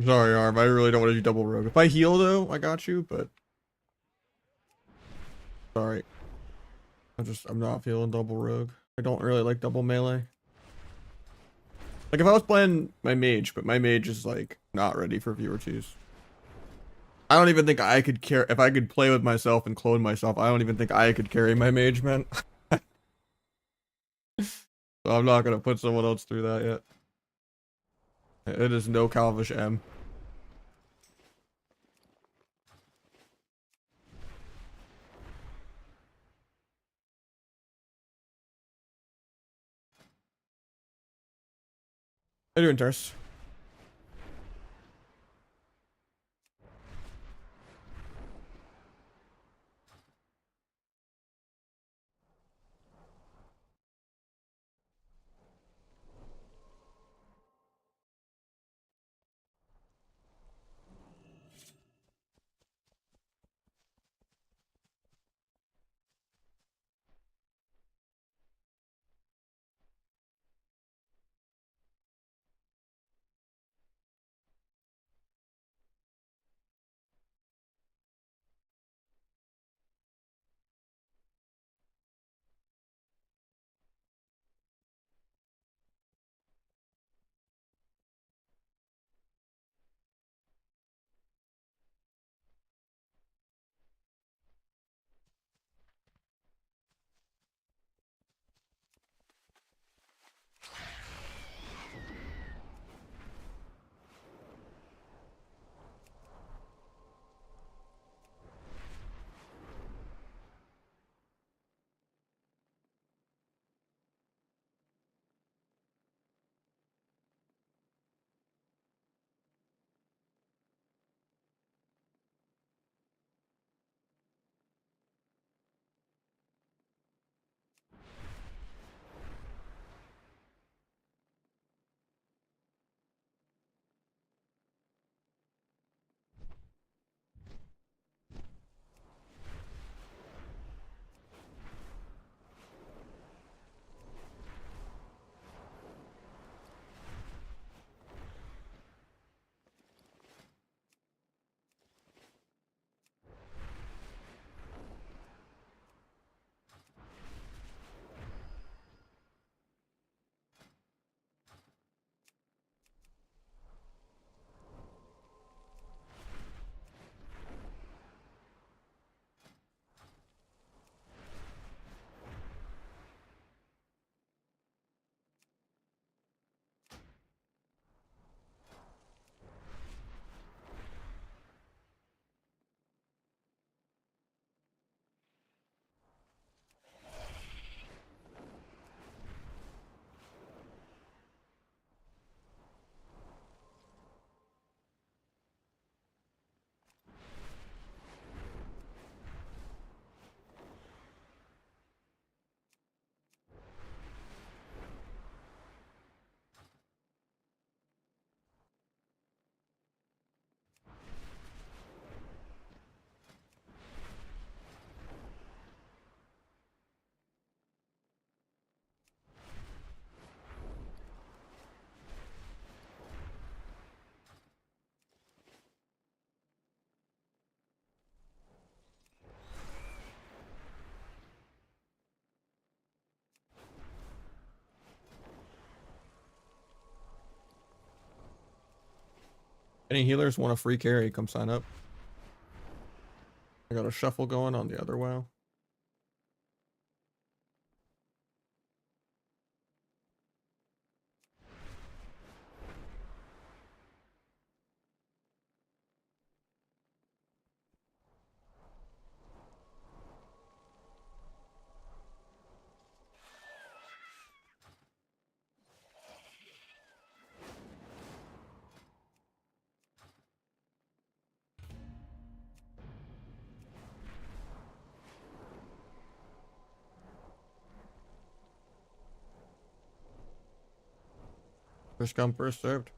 Sorry, Arm. I really don't want to do double rogue. If I heal though, I got you. But sorry, I'm not feeling double rogue. I don't really like double melee. Like if I was playing my mage, but my mage is like not ready for viewer twos. I don't even think I could care if I could play with myself and clone myself. I don't even think I could carry my mage, man. So I'm not gonna put someone else through that yet. It is no Calvish M. How you doing, Tars? Any healers want a free carry? Come sign up. I got a shuffle going on the other WoW. First come, first served.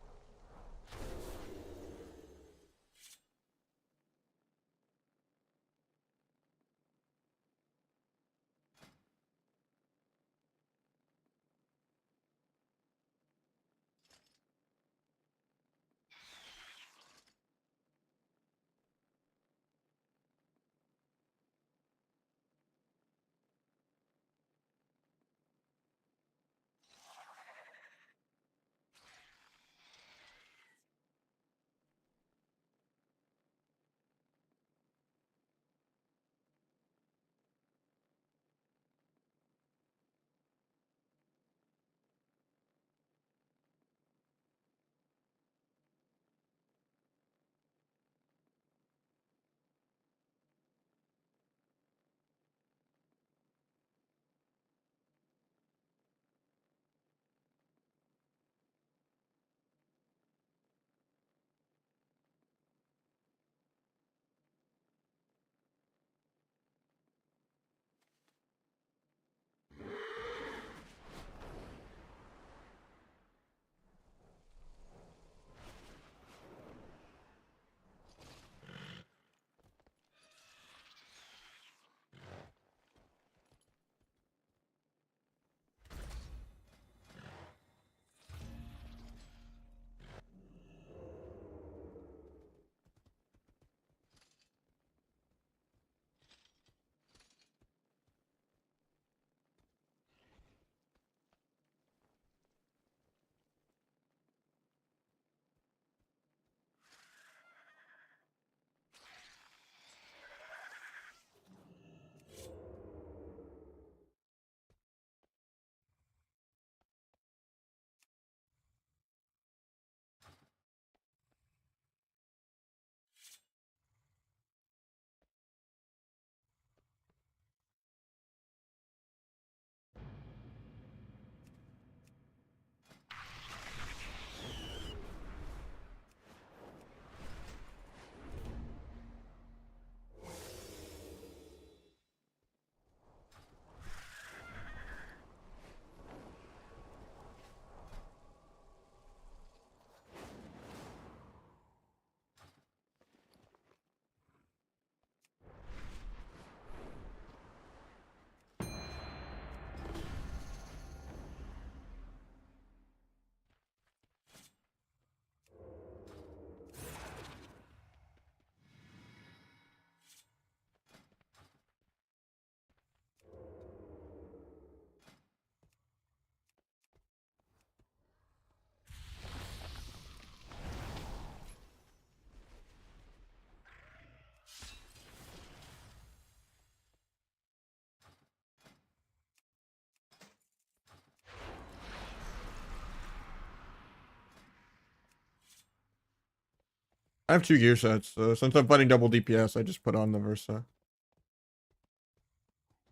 I have 2 gear sets, so since I'm fighting double DPS, I just put on the Versa.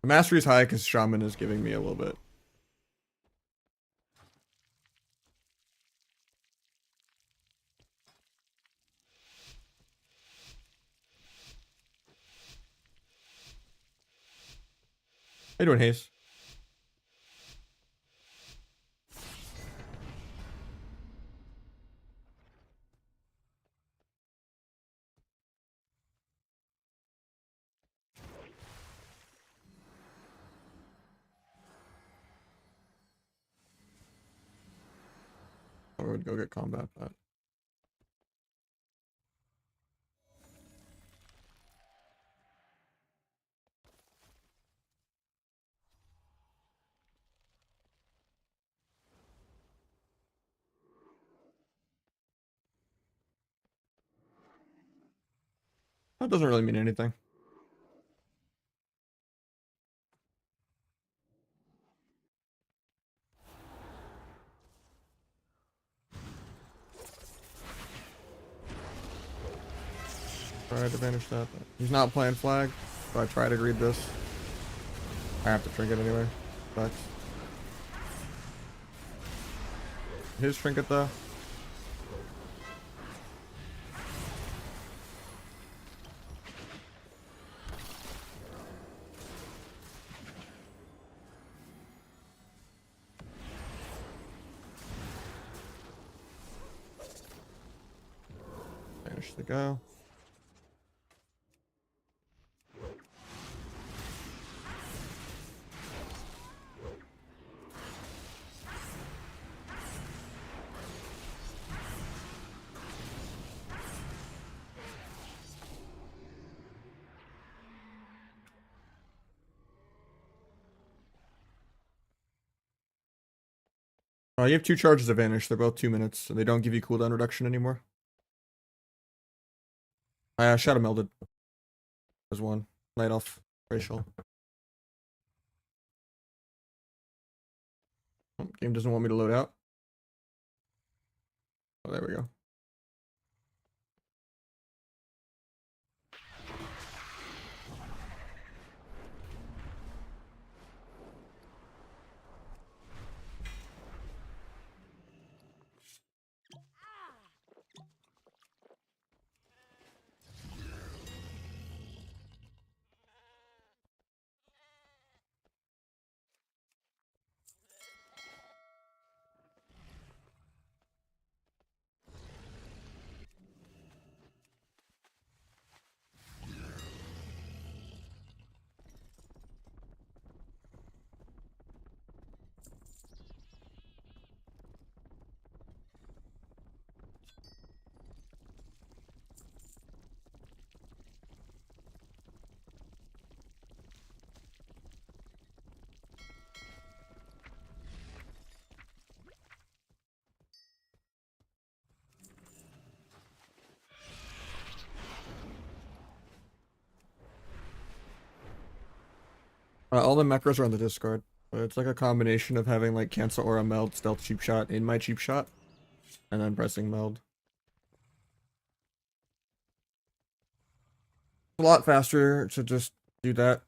The mastery is high because Shaman is giving me a little bit. How you doing, Hayes? I would go get combat, but that doesn't really mean anything. Try to banish that. But he's not playing flag, so I try to greed this. I have to trinket anyway. Sucks. His trinket though. Banish the go. You have 2 charges of Vanish. They're both 2 minutes, and they don't give you cooldown reduction anymore. I Shadow Melded. There's one. Light off. Racial. Oh, game doesn't want me to load out. Oh, there we go. All the macros are on the Discord. But it's like a combination of having like cancel aura meld, stealth cheap shot in my cheap shot, and then pressing meld. A lot faster to just do that.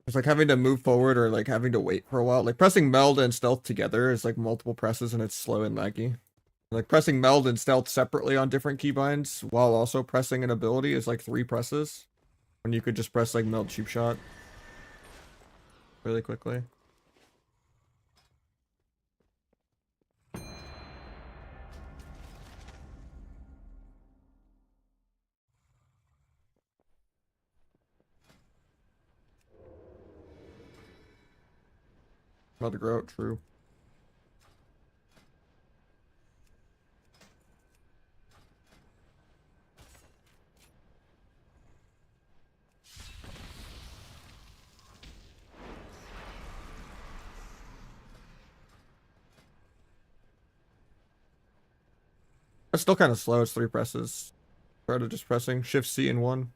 It's like having to move forward or like having to wait for a while. Like pressing meld and stealth together is like multiple presses and it's slow and laggy. Like pressing meld and stealth separately on different keybinds while also pressing an ability is like 3 presses. When you could just press like meld cheap shot really quickly. About to grow out, true. It's still kind of slow. It's 3 presses. Try to just pressing Shift C in 1.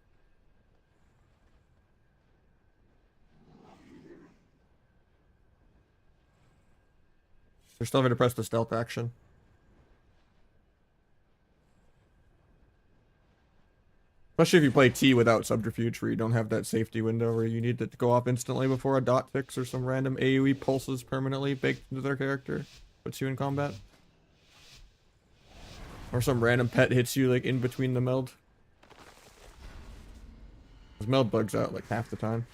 You're still having to press the stealth action. Especially if you play T without subterfuge, where you don't have that safety window where you need it to go off instantly before a dot fix or some random AoE pulses permanently baked into their character. Puts you in combat. Or some random pet hits you like in between the meld. Because meld bugs out like half the time.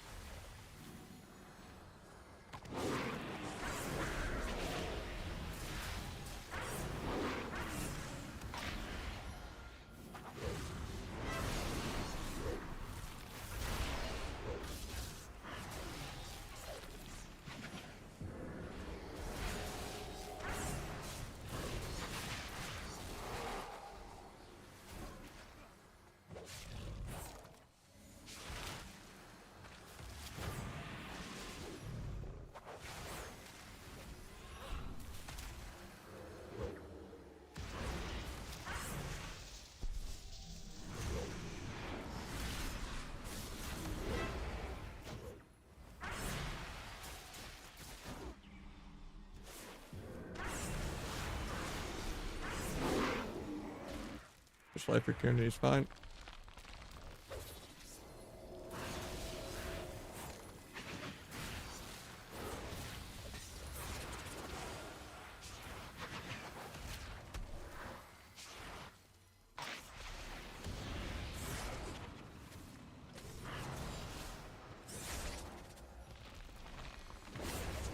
Just life opportunity is fine.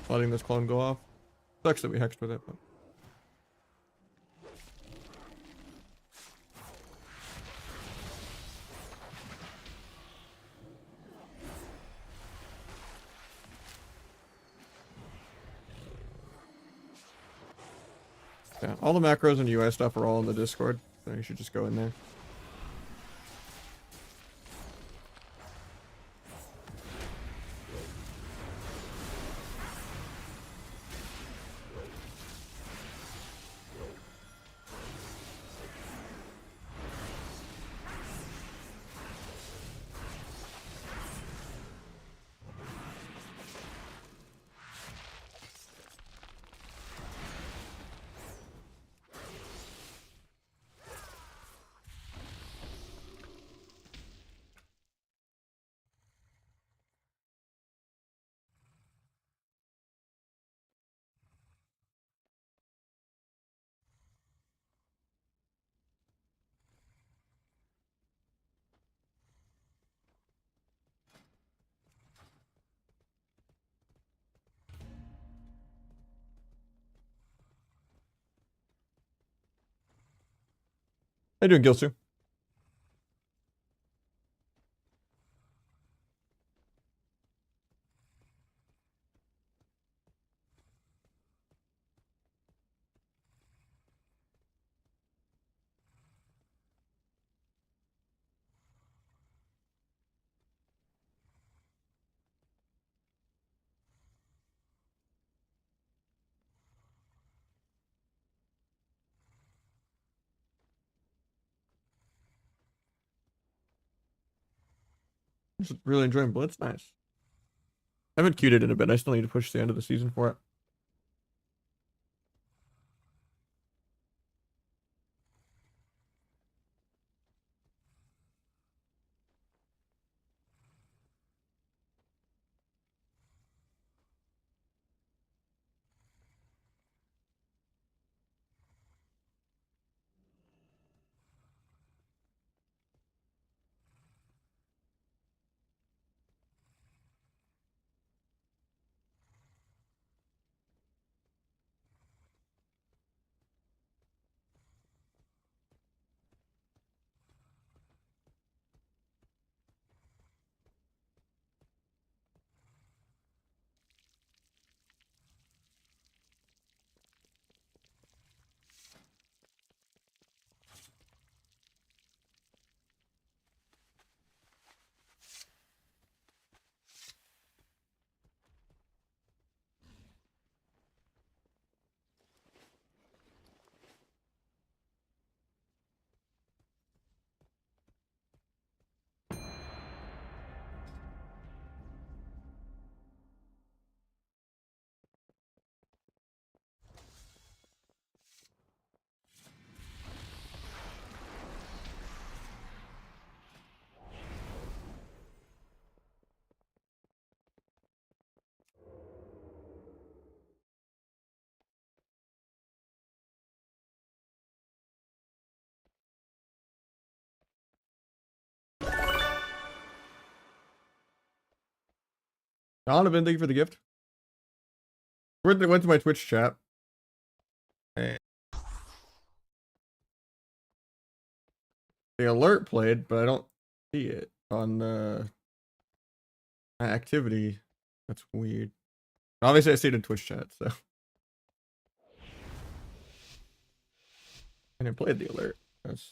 Letting this clone go off. Sucks that we hexed with it, but. Yeah, all the macros and UI stuff are all in the Discord, so you should just go in there. How you doing, Gilsu? Just really enjoying Blitz. Nice. I haven't queued it in a bit. I still need to push the end of the season for it. Donovan, thank you for the gift. Went to my Twitch chat. And the alert played, but I don't see it on the activity. That's weird. Obviously, I see it in Twitch chat, so. And it played the alert. That's...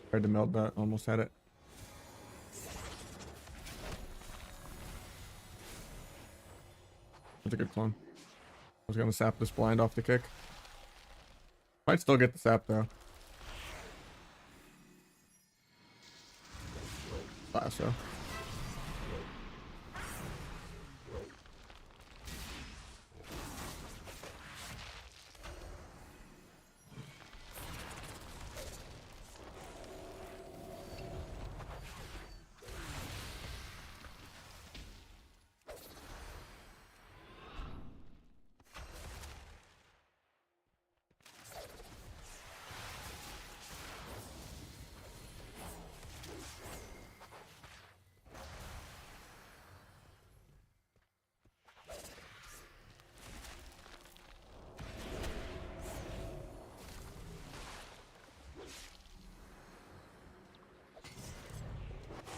Tried to melt that, almost had it. That's a good clone. I was gonna sap this blind off the kick. Might still get the sap though. Lasso.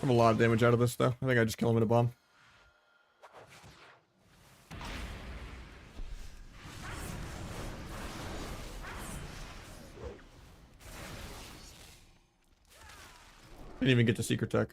I have a lot of damage out of this though. I think I just kill him with a bomb. Didn't even get to secret tech.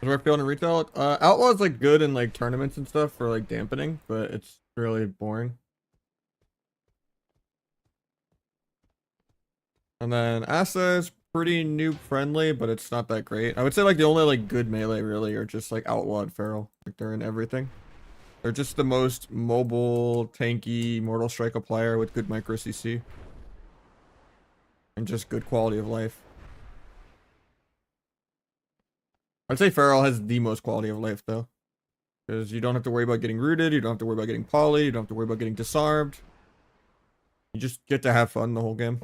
Is we're feeling in retail? Outlaw's like good in like tournaments and stuff for like dampening, but it's really boring. And then Asa is pretty noob friendly, but it's not that great. I would say like the only like good melee really are just like Outlaw and Feral. Like they're in everything. They're just the most mobile, tanky, Mortal Strike player with good micro CC. And just good quality of life. I'd say Feral has the most quality of life though. Because you don't have to worry about getting rooted, you don't have to worry about getting poly, you don't have to worry about getting disarmed. You just get to have fun the whole game.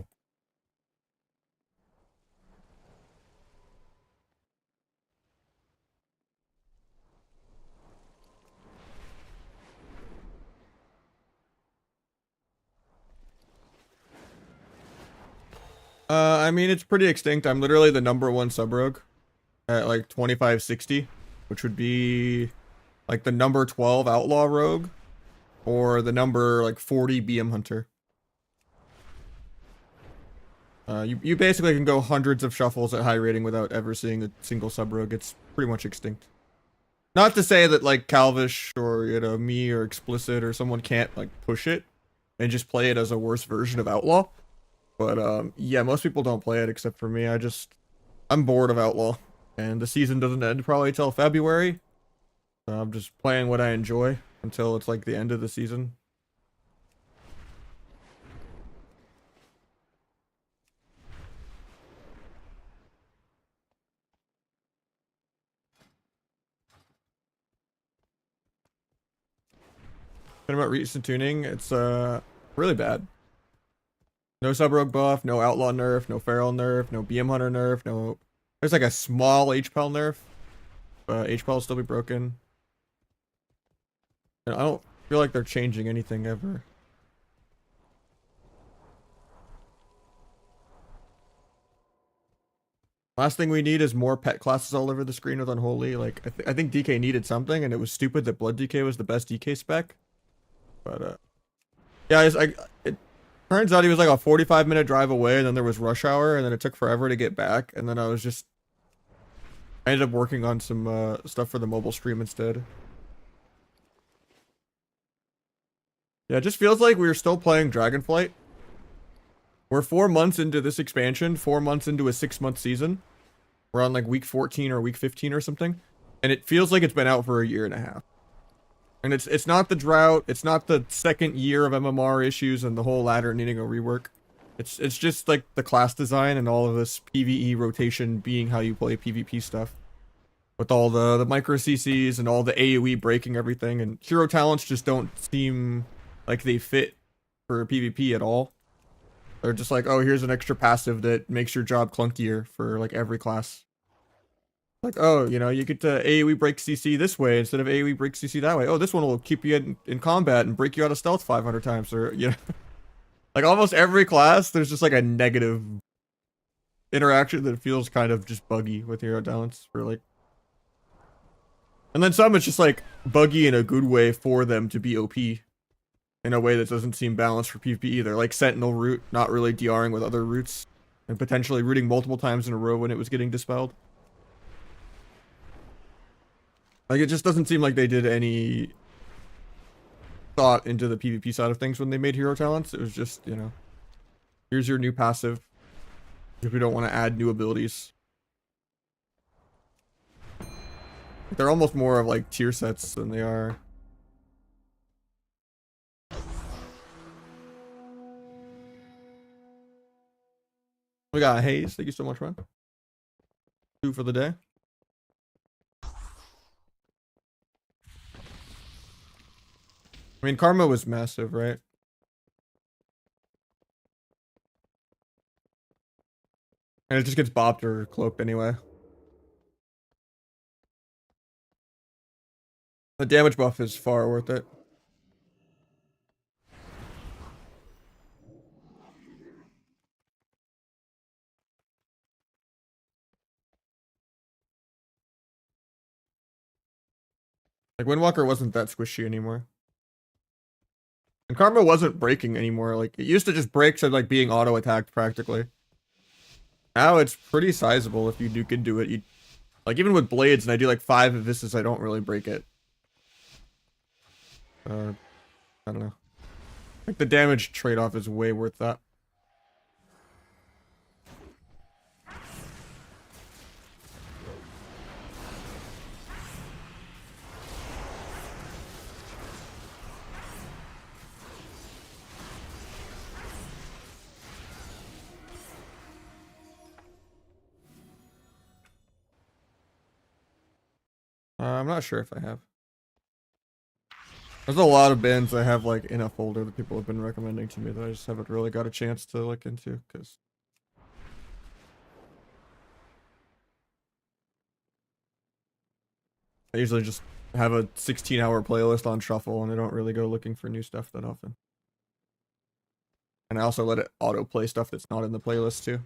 I mean, it's pretty extinct. I'm literally the #1 sub rogue at like 2560, which would be like the #12 outlaw rogue or the number like 40 BM hunter. You basically can go hundreds of shuffles at high rating without ever seeing a single sub rogue. It's pretty much extinct. Not to say that like Calvish or, you know, me or Explicit or someone can't like push it and just play it as a worse version of Outlaw. But yeah, most people don't play it except for me. I'm bored of Outlaw. And the season doesn't end probably till February. So I'm just playing what I enjoy until it's like the end of the season. Talking about recent tuning, it's really bad. No sub rogue buff, no outlaw nerf, no feral nerf, no BM hunter nerf, no. There's like a small HPL nerf, but HPL will still be broken. And I don't feel like they're changing anything ever. Last thing we need is more pet classes all over the screen with Unholy. Like, I think DK needed something, and it was stupid that Blood DK was the best DK spec. But, yeah, it turns out he was like a 45-minute drive away, and then there was rush hour, and then it took forever to get back, and then I ended up working on some stuff for the mobile stream instead. Yeah, it just feels like we were still playing Dragonflight. We're 4 months into this expansion, 4 months into a 6-month season. We're on like week 14 or week 15 or something. And it feels like it's been out for a year and a half. And it's not the drought, it's not the second year of MMR issues and the whole ladder needing a rework. It's just like the class design and all of this PvE rotation being how you play PvP stuff. With all the micro CCs and all the AoE breaking everything, and hero talents just don't seem like they fit for PvP at all. They're just like, oh, here's an extra passive that makes your job clunkier for like every class. Like, oh, you know, you get to AoE break CC this way instead of AoE break CC that way. Oh, this one will keep you in combat and break you out of stealth 500 times. Or, you know, like almost every class, there's just like a negative interaction that feels kind of just buggy with hero talents for like. And then some, it's just like buggy in a good way for them to be OP. In a way that doesn't seem balanced for PvP either. Like Sentinel root, not really DRing with other roots. And potentially rooting multiple times in a row when it was getting dispelled. Like, it just doesn't seem like they did any thought into the PvP side of things when they made hero talents. It was just, you know, here's your new passive. If we don't want to add new abilities. They're almost more of like tier sets than they are. We got Haze. Thank you so much, man. 2 for the day. I mean, Karma was massive, right? And it just gets bopped or cloaked anyway. The damage buff is far worth it. Like, Windwalker wasn't that squishy anymore. And Karma wasn't breaking anymore. Like, it used to just break to, like, being auto-attacked, practically. Now it's pretty sizable if you can do it. You, like, even with Blades, and I do, like, 5 of this, I don't really break it. I don't know. Like, the damage trade-off is way worth that. I'm not sure if I have. There's a lot of bands I have like in a folder that people have been recommending to me that I just haven't really got a chance to look into because I usually just have a 16-hour playlist on shuffle and I don't really go looking for new stuff that often. And I also let it autoplay stuff that's not in the playlist too.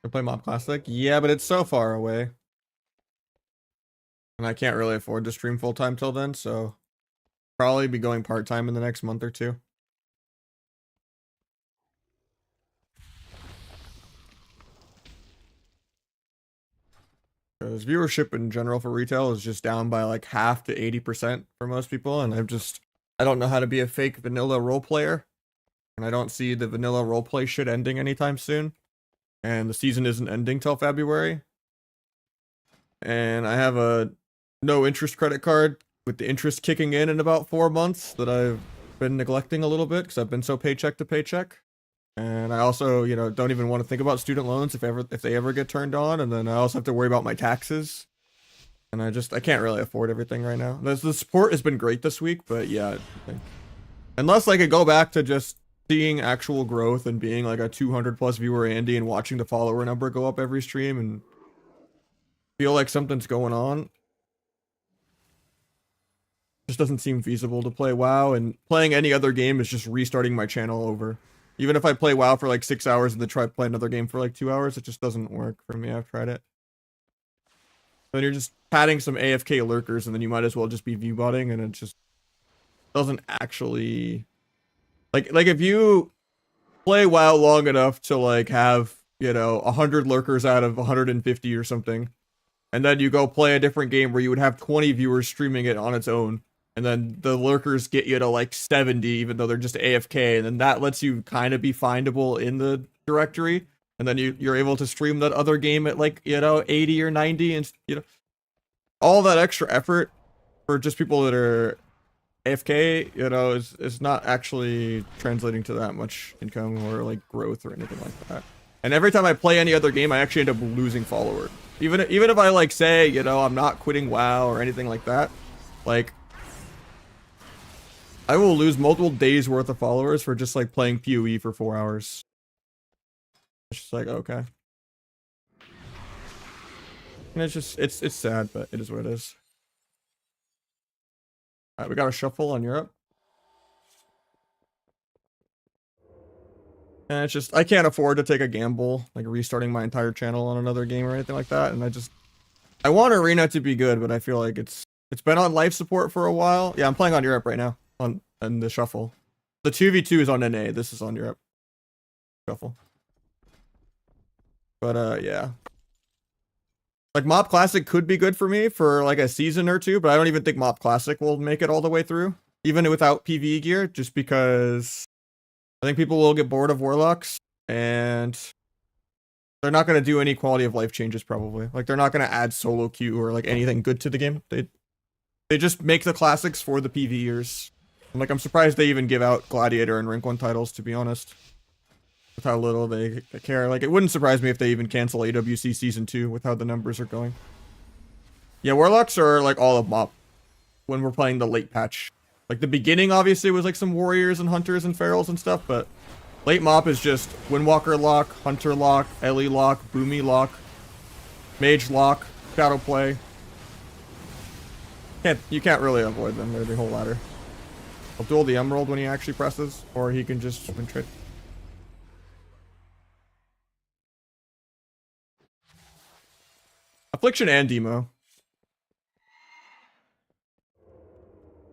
To play Mob Classic? Yeah, but it's so far away. And I can't really afford to stream full-time till then, so probably be going part-time in the next month or two. Because viewership in general for retail is just down by like half to 80% for most people, and I don't know how to be a fake vanilla role player, and I don't see the vanilla roleplay shit ending anytime soon, and the season isn't ending till February, and I have a no interest credit card with the interest kicking in about 4 months that I've been neglecting a little bit because I've been so paycheck to paycheck. And I also, don't even want to think about student loans if they ever get turned on, and then I also have to worry about my taxes. And I can't really afford everything right now. The support has been great this week, but yeah, unless I could go back to just seeing actual growth and being like a 200 plus viewer Andy and watching the follower number go up every stream and feel like something's going on, just doesn't seem feasible to play WoW, and playing any other game is just restarting my channel over. Even if I play WoW for like 6 hours and then try to play another game for like 2 hours, it just doesn't work for me. I've tried it. Then you're just padding some AFK lurkers, and then you might as well just be viewbotting, and it just doesn't actually like if you play WoW long enough to like have 100 lurkers out of 150 or something, and then you go play a different game where you would have 20 viewers streaming it on its own, and then the lurkers get you to like 70 even though they're just AFK, and then that lets you kind of be findable in the directory, and then you're able to stream that other game at like 80 or 90, and all that extra effort for just people that are AFK is not actually translating to that much income or like growth or anything like that. And every time I play any other game, I actually end up losing followers. Even if I like say I'm not quitting WoW or anything like that, like I will lose multiple days worth of followers for just like playing PoE for 4 hours. It's just like, okay. And it's sad, but it is what it is. Alright, we got a shuffle on Europe. And it's just, I can't afford to take a gamble, like restarting my entire channel on another game or anything like that. And I want Arena to be good, but I feel like it's been on life support for a while. Yeah, I'm playing on Europe right now on the shuffle. The 2v2 is on NA. This is on Europe shuffle. But yeah, like Mob Classic could be good for me for like a season or two, but I don't even think Mob Classic will make it all the way through, even without PvE gear, just because I think people will get bored of Warlocks, and they're not going to do any quality of life changes probably. Like they're not going to add solo queue or like anything good to the game. They just make the classics for the PvEers. Like I'm surprised they even give out Gladiator and Rank 1 titles, to be honest. With how little they care. Like it wouldn't surprise me if they even cancel AWC Season 2 with how the numbers are going. Yeah, Warlocks are like all of MoP when we're playing the late patch. Like the beginning obviously was like some warriors and hunters and ferals and stuff, but late MoP is just Windwalker lock, Hunter lock, Ellie lock, Boomy lock, Mage lock, Shadow play. You can't really avoid them. They're the whole ladder. I'll duel the Emerald when he actually presses, or he can just win trade. Affliction and Demo.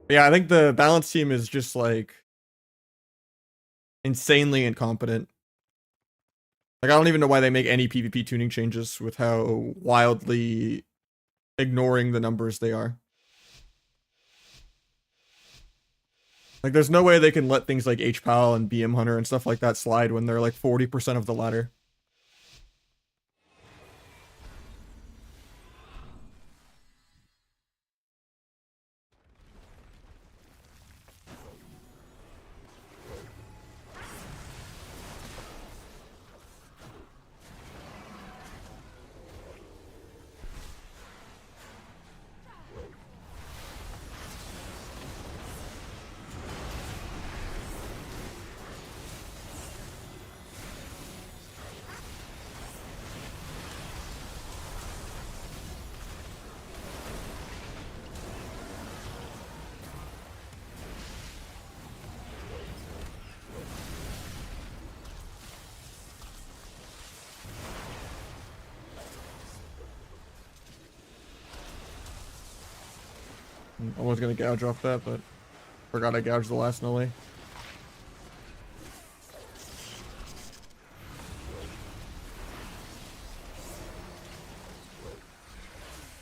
Yeah, I think the balance team is just like insanely incompetent. Like I don't even know why they make any PvP tuning changes with how wildly ignoring the numbers they are. Like there's no way they can let things like HPAL and BM Hunter and stuff like that slide when they're like 40% of the ladder. I was gonna gouge off that, but forgot I gouged the last Nully.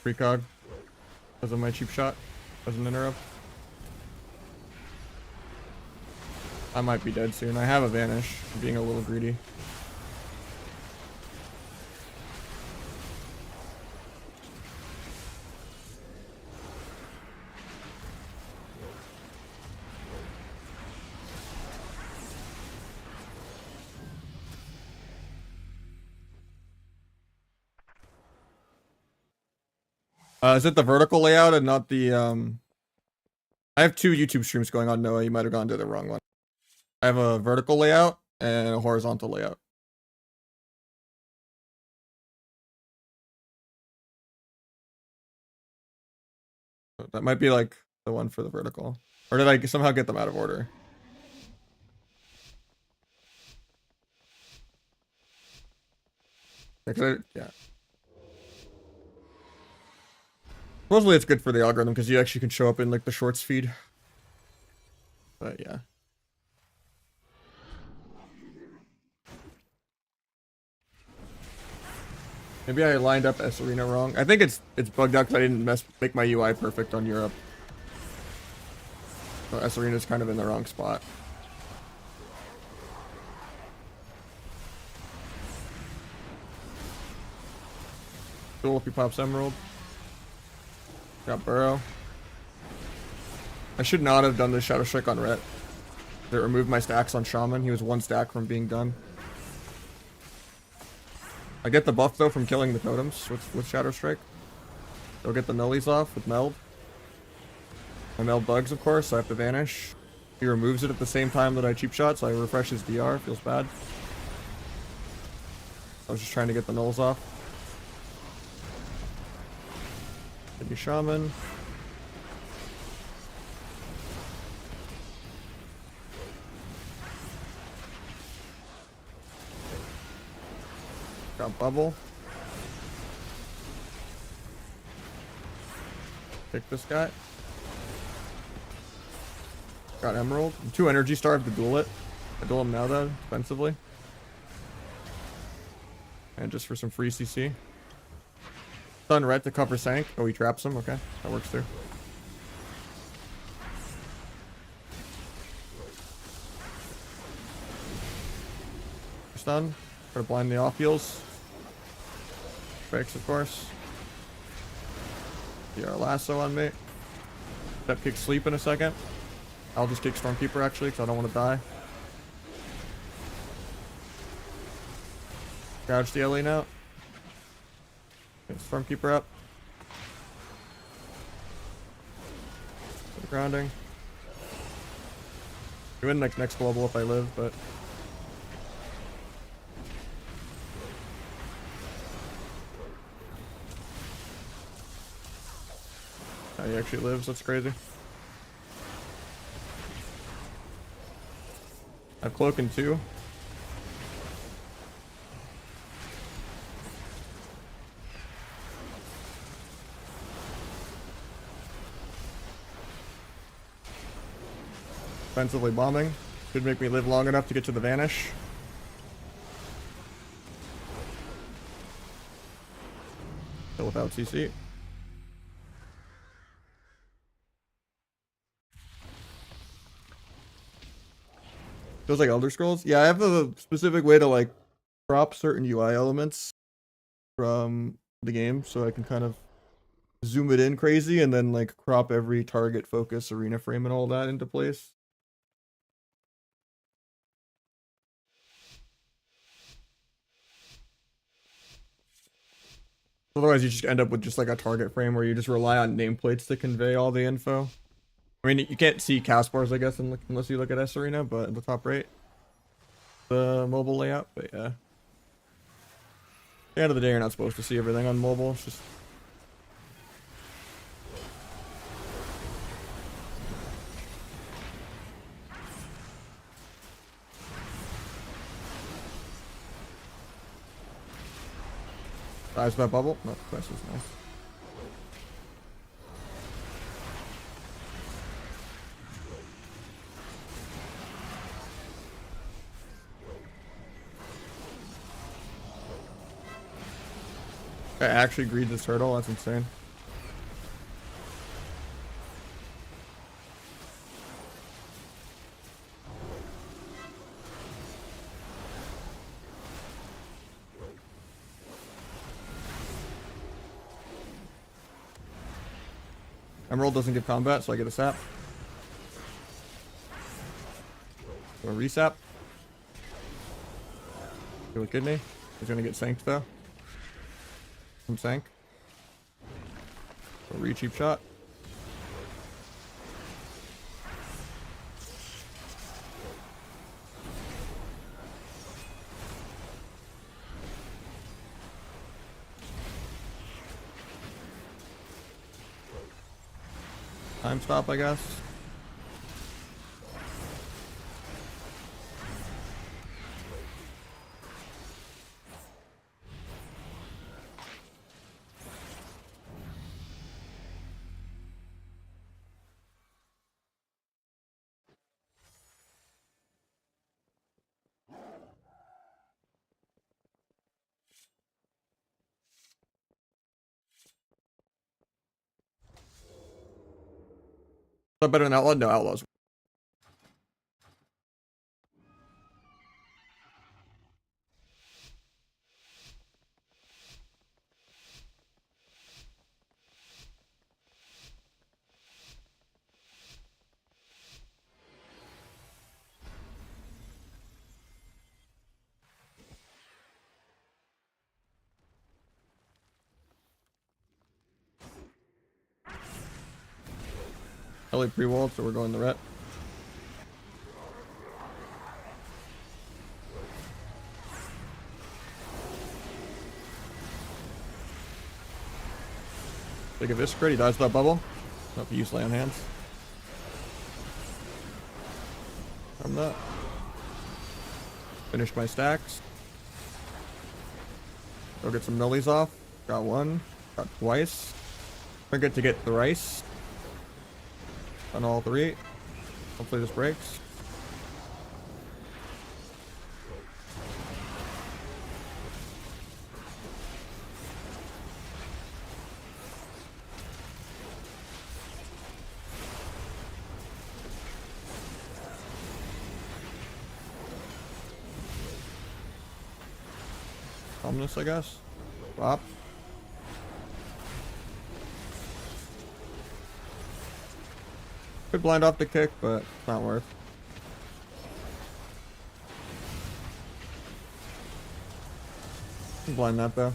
Precog because of my cheap shot as an interrupt. I might be dead soon. I have a vanish. I'm being a little greedy. Is it the vertical layout and not the I have two YouTube streams going on, Noah. You might have gone to the wrong one. I have a vertical layout and a horizontal layout. That might be like the one for the vertical. Or did I somehow get them out of order? Yeah. Supposedly it's good for the algorithm because you actually can show up in like the shorts feed. But yeah. Maybe I lined up S Arena wrong. I think it's bugged out because I didn't make my UI perfect on Europe. So S Arena's kind of in the wrong spot. Cool if he pops Emerald. Got Burrow. I should not have done the Shadow Strike on Rhett. It removed my stacks on Shaman. He was one stack from being done. I get the buff though from killing the totems with Shadow Strike. They'll get the nullies off with Meld. My Meld bugs, of course, so I have to vanish. He removes it at the same time that I cheap shot, so I refresh his DR. Feels bad. I was just trying to get the nulls off. Maybe Shaman. Got Bubble. Pick this guy. Got Emerald. I'm 2 energy starved to duel it. I duel him now though, defensively. And just for some free CC. Stun Red to cover Sank. Oh, he traps him. Okay, that works too. Stun. Try to blind the off heals. Breaks, of course. DR lasso on me. Step kick sleep in a second. I'll just kick Stormkeeper actually, because I don't want to die. Gouge the alien out. Get Stormkeeper up. Good grounding. We win next global if I live, but he actually lives. That's crazy. I have Cloak in 2. Defensively bombing. Should make me live long enough to get to the vanish. Still without CC. Feels like Elder Scrolls. Yeah, I have a specific way to like crop certain UI elements from the game, so I can kind of zoom it in crazy and then like crop every target, focus, arena frame, and all that into place. Otherwise, you just end up with just like a target frame where you just rely on nameplates to convey all the info. I mean, you can't see cast bars, I guess, unless you look at S Arena, but at the top right, the mobile layout. But yeah, at the end of the day, you're not supposed to see everything on mobile. It's just eyes that bubble. No, quest is nice. I actually greed this turtle. That's insane. Emerald doesn't give combat, so I get a sap. Or a resap. Kill a kidney. He's gonna get sanked though. Some sank. A re-cheap shot. Time stop, I guess. Is that better than Outlaw? No, Outlaw's. Ellie pre-walled, so we're going the ret. Take a Viscrid, he dodged that bubble. Hope he used land hands. I'm not. Finished my stacks. Go get some millies off. Got one. Got twice. Forget to get thrice. On all three. Hopefully this breaks. Ominous, I guess. Bop. Could blind off the kick, but not worth. Can blind that though.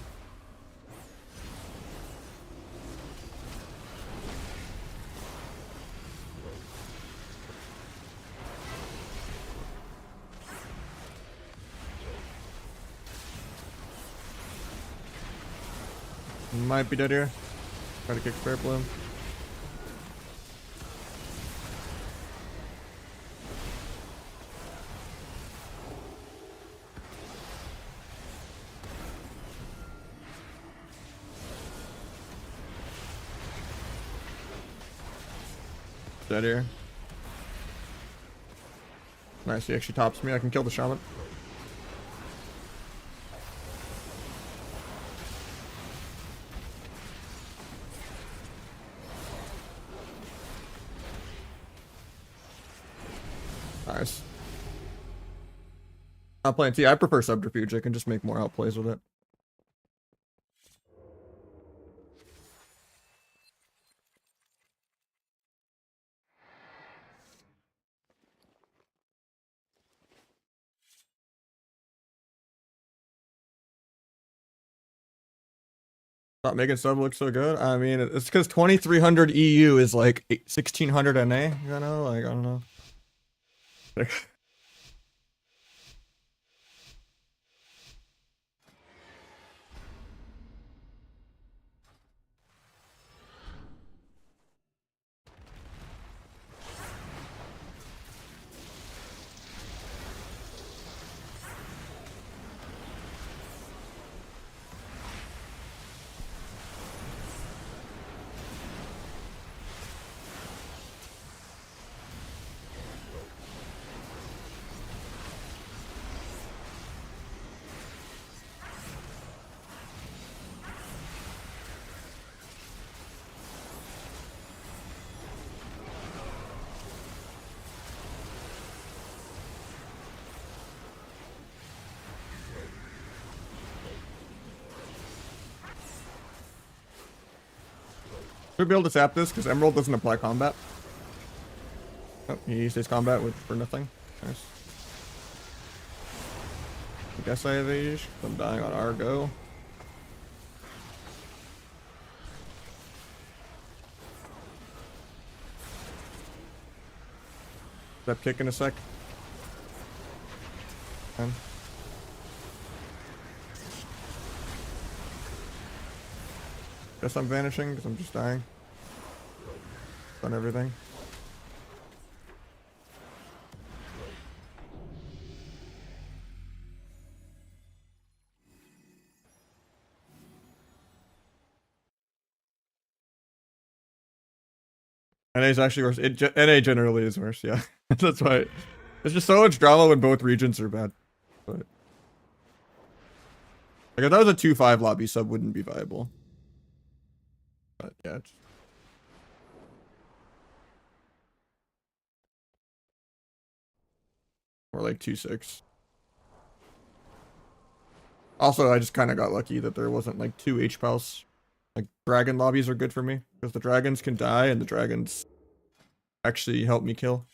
Might be dead here. Try to kick Spirit Bloom. Dead here. Nice, he actually tops me. I can kill the shaman. Nice. Not playing T. I prefer Subterfuge. I can just make more outplays with it. Not making sub look so good. I mean, it's because 2300 EU is like 1600 NA. You know, like I don't know. Should be able to tap this because Emerald doesn't apply combat. Oh, he stays combat with for nothing. Nice. I guess I have Age. I'm dying on our go. Step kick in a sec. Okay. Guess I'm vanishing because I'm just dying. Done everything. NA is actually worse. NA generally is worse, yeah. That's why. There's just so much drama when both regions are bad. But like if that was a 2-5 lobby sub wouldn't be viable. But yeah. Or like 2-6. Also, I just kind of got lucky that there wasn't like 2 H-Pals. Like dragon lobbies are good for me because the dragons can die and the dragons actually help me kill.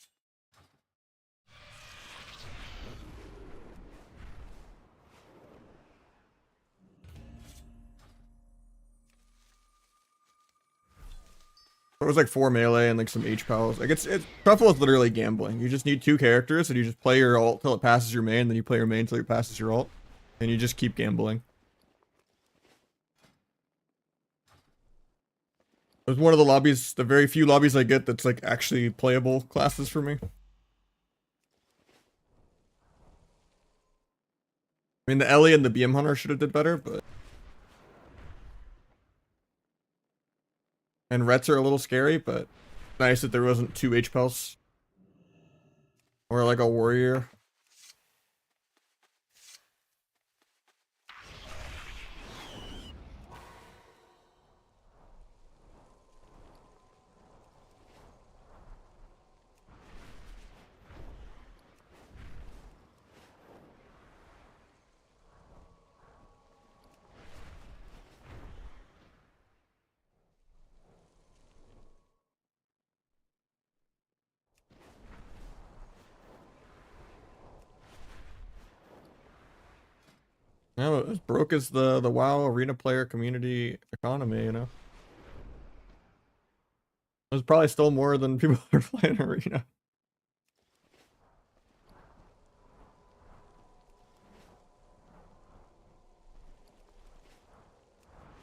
It was like 4 melee and like some H-Pals. Like it's Truffle is literally gambling. You just need 2 characters and you just play your ult till it passes your main, then you play your main till it passes your ult. And you just keep gambling. It was one of the lobbies, the very few lobbies I get that's like actually playable classes for me. I mean, the Ellie and the BM Hunter should have did better, but... And Rets are a little scary, but nice that there wasn't 2 H-Pals. Or like a warrior. No, as broke as the WoW arena player community economy, you know. There's probably still more than people that are playing arena.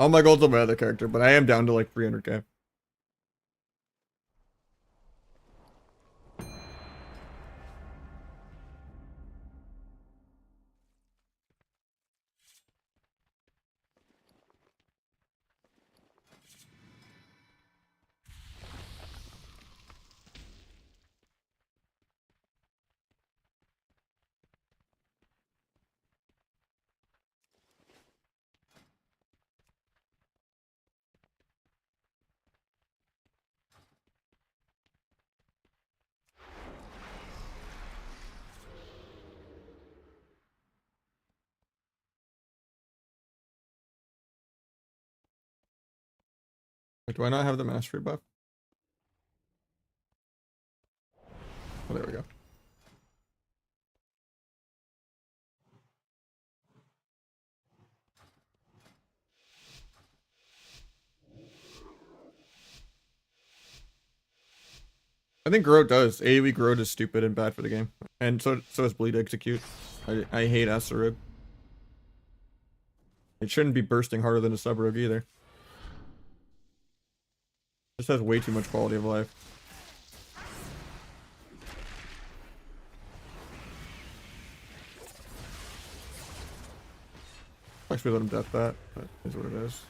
All my gold's on my other character, but I am down to like 300k. Like, do I not have the mastery buff? Oh, there we go. I think Growth does. AoE Growth is stupid and bad for the game. And so is Bleed Execute. I hate Asarug. It shouldn't be bursting harder than a sub rogue either. Just has way too much quality of life. Actually let him death that, but is what it is.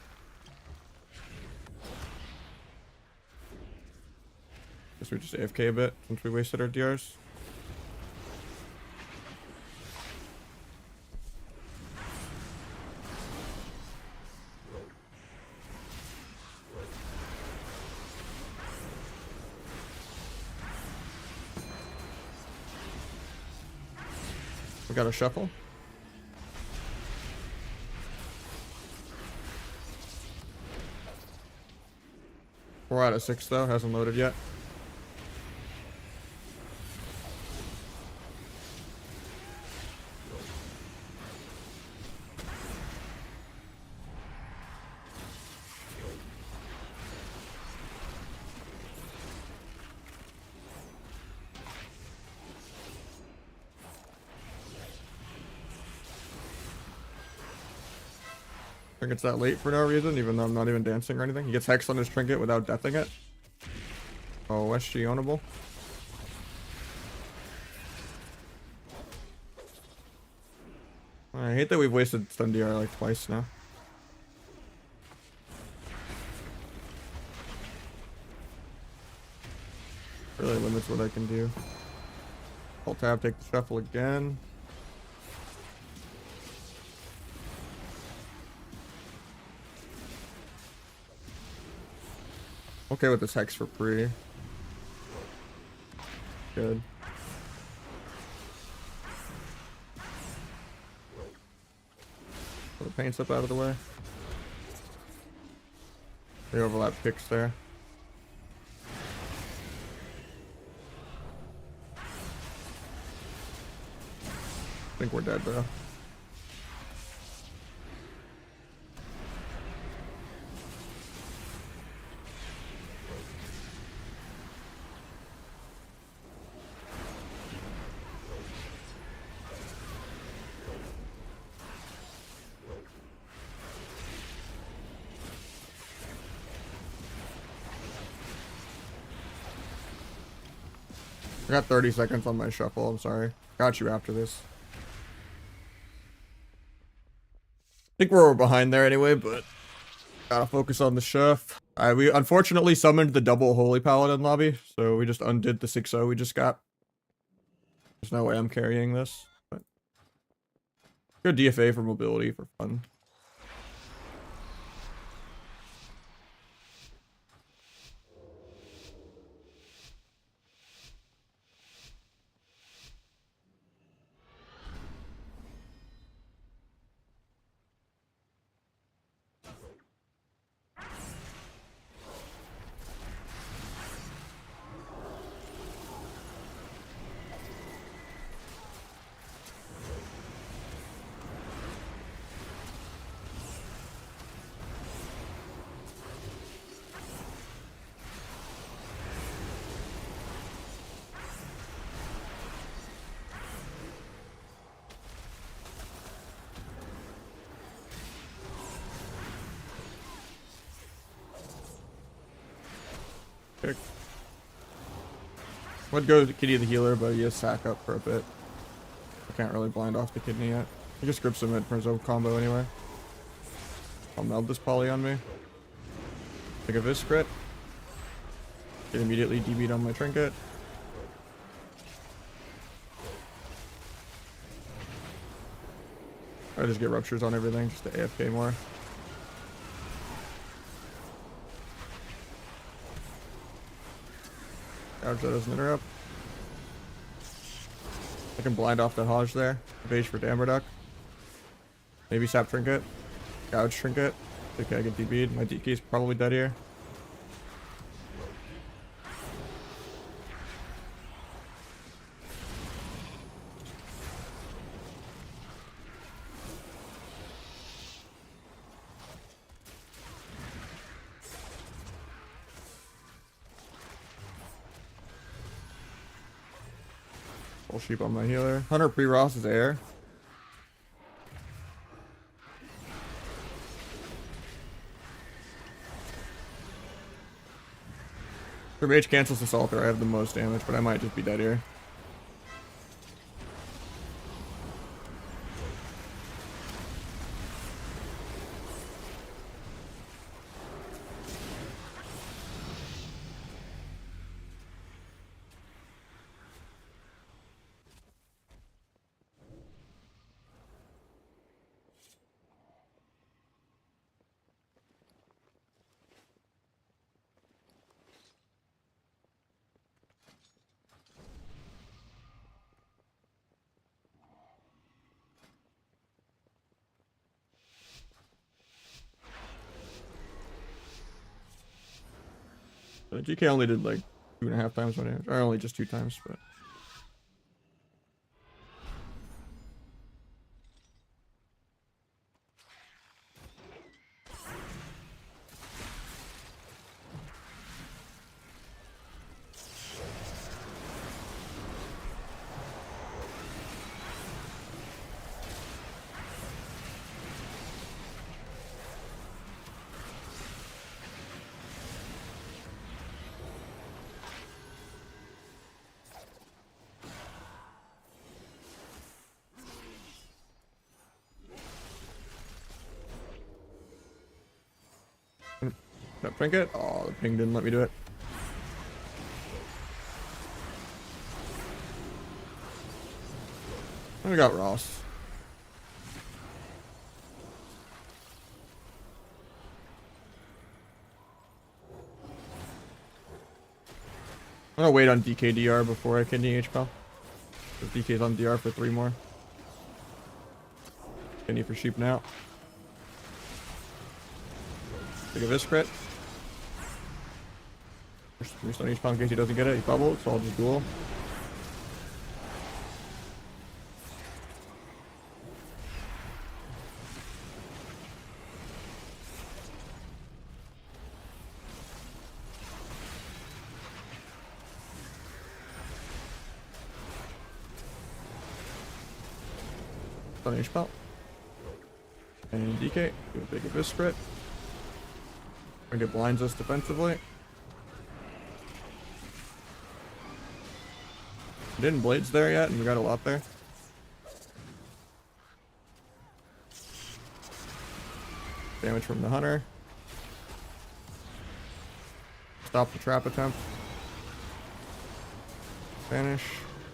Guess we just AFK a bit since we wasted our DRs. We got a shuffle. 4 out of 6 though, hasn't loaded yet. I think it's that late for no reason, even though I'm not even dancing or anything. He gets Hex on his trinket without deathing it. Oh, SG ownable. I hate that we've wasted stun DR like twice now. Really limits what I can do. Alt tab, take the shuffle again. Okay with this Hex for pre. Good. Put the paint slip out of the way. The overlap picks there. I think we're dead though. I got 30 seconds on my shuffle, I'm sorry. Got you after this. I think we're behind there anyway, but gotta focus on the shuff. We unfortunately summoned the double Holy Paladin lobby, so we just undid the 6-0 we just got. There's no way I'm carrying this, but good DFA for mobility for fun. Pick. Would go to Kitty the healer, but he has sack up for a bit. I can't really blind off the kidney yet. He just grips him in for his own combo anyway. I'll meld this poly on me. Take a Vis crit. Get immediately DB'd on my trinket. I just get ruptures on everything just to AFK more. Gouge that doesn't interrupt. I can blind off the Nahj there. Evade for Dammer Duck. Maybe sap trinket. Gouge trinket. Okay, I get DB'd. My DK is probably dead here. Full sheep on my healer. Hunter pre-Ross is air. The rage cancels the Salter. I have the most damage, but I might just be dead here. GK only did like 2.5 times my damage, or only just 2 times, but. That trinket? Oh, the ping didn't let me do it. I got Ross. I'm gonna wait on DKDR before I kidney HPAL. Because DK's on DR for 3 more. Kidney for sheep now. Take a Vis crit. Just on HPAL in case he doesn't get it. He bubbled, so I'll just duel. On HPAL. And DK. Do a big Abyss crit. I think it blinds us defensively. Didn't Blades there yet, and we got a lot there. Damage from the Hunter. Stop the trap attempt. Vanish.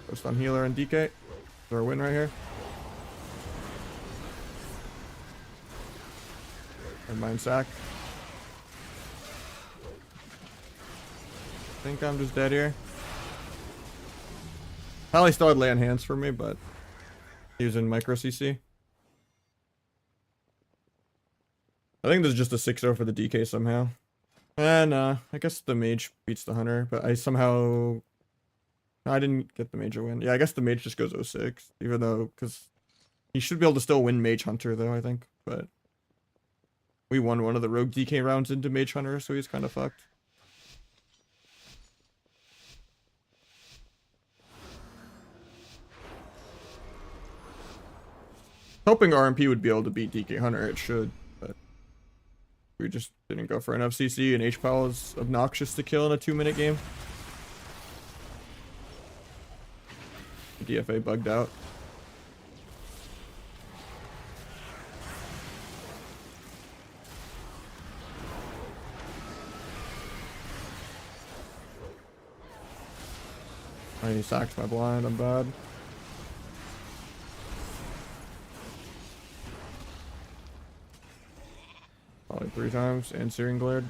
Post on healer and DK. Is our win right here? And mine sack. I think I'm just dead here. Probably still had land hands for me, but using micro CC. I think this is just a 6-0 for the DK somehow. And I guess the mage beats the hunter, but I somehow I didn't get the mage a win. Yeah, I guess the mage just goes 0-6, even though because he should be able to still win mage hunter though, I think, but we won one of the rogue DK rounds into mage hunter, so he's kind of fucked. Hoping RMP would be able to beat DK Hunter, it should, but we just didn't go for enough CC, and HPAL is obnoxious to kill in a 2-minute game. DFA bugged out. He sacked my blind, I'm bad. Probably 3 times, and Searing Glared.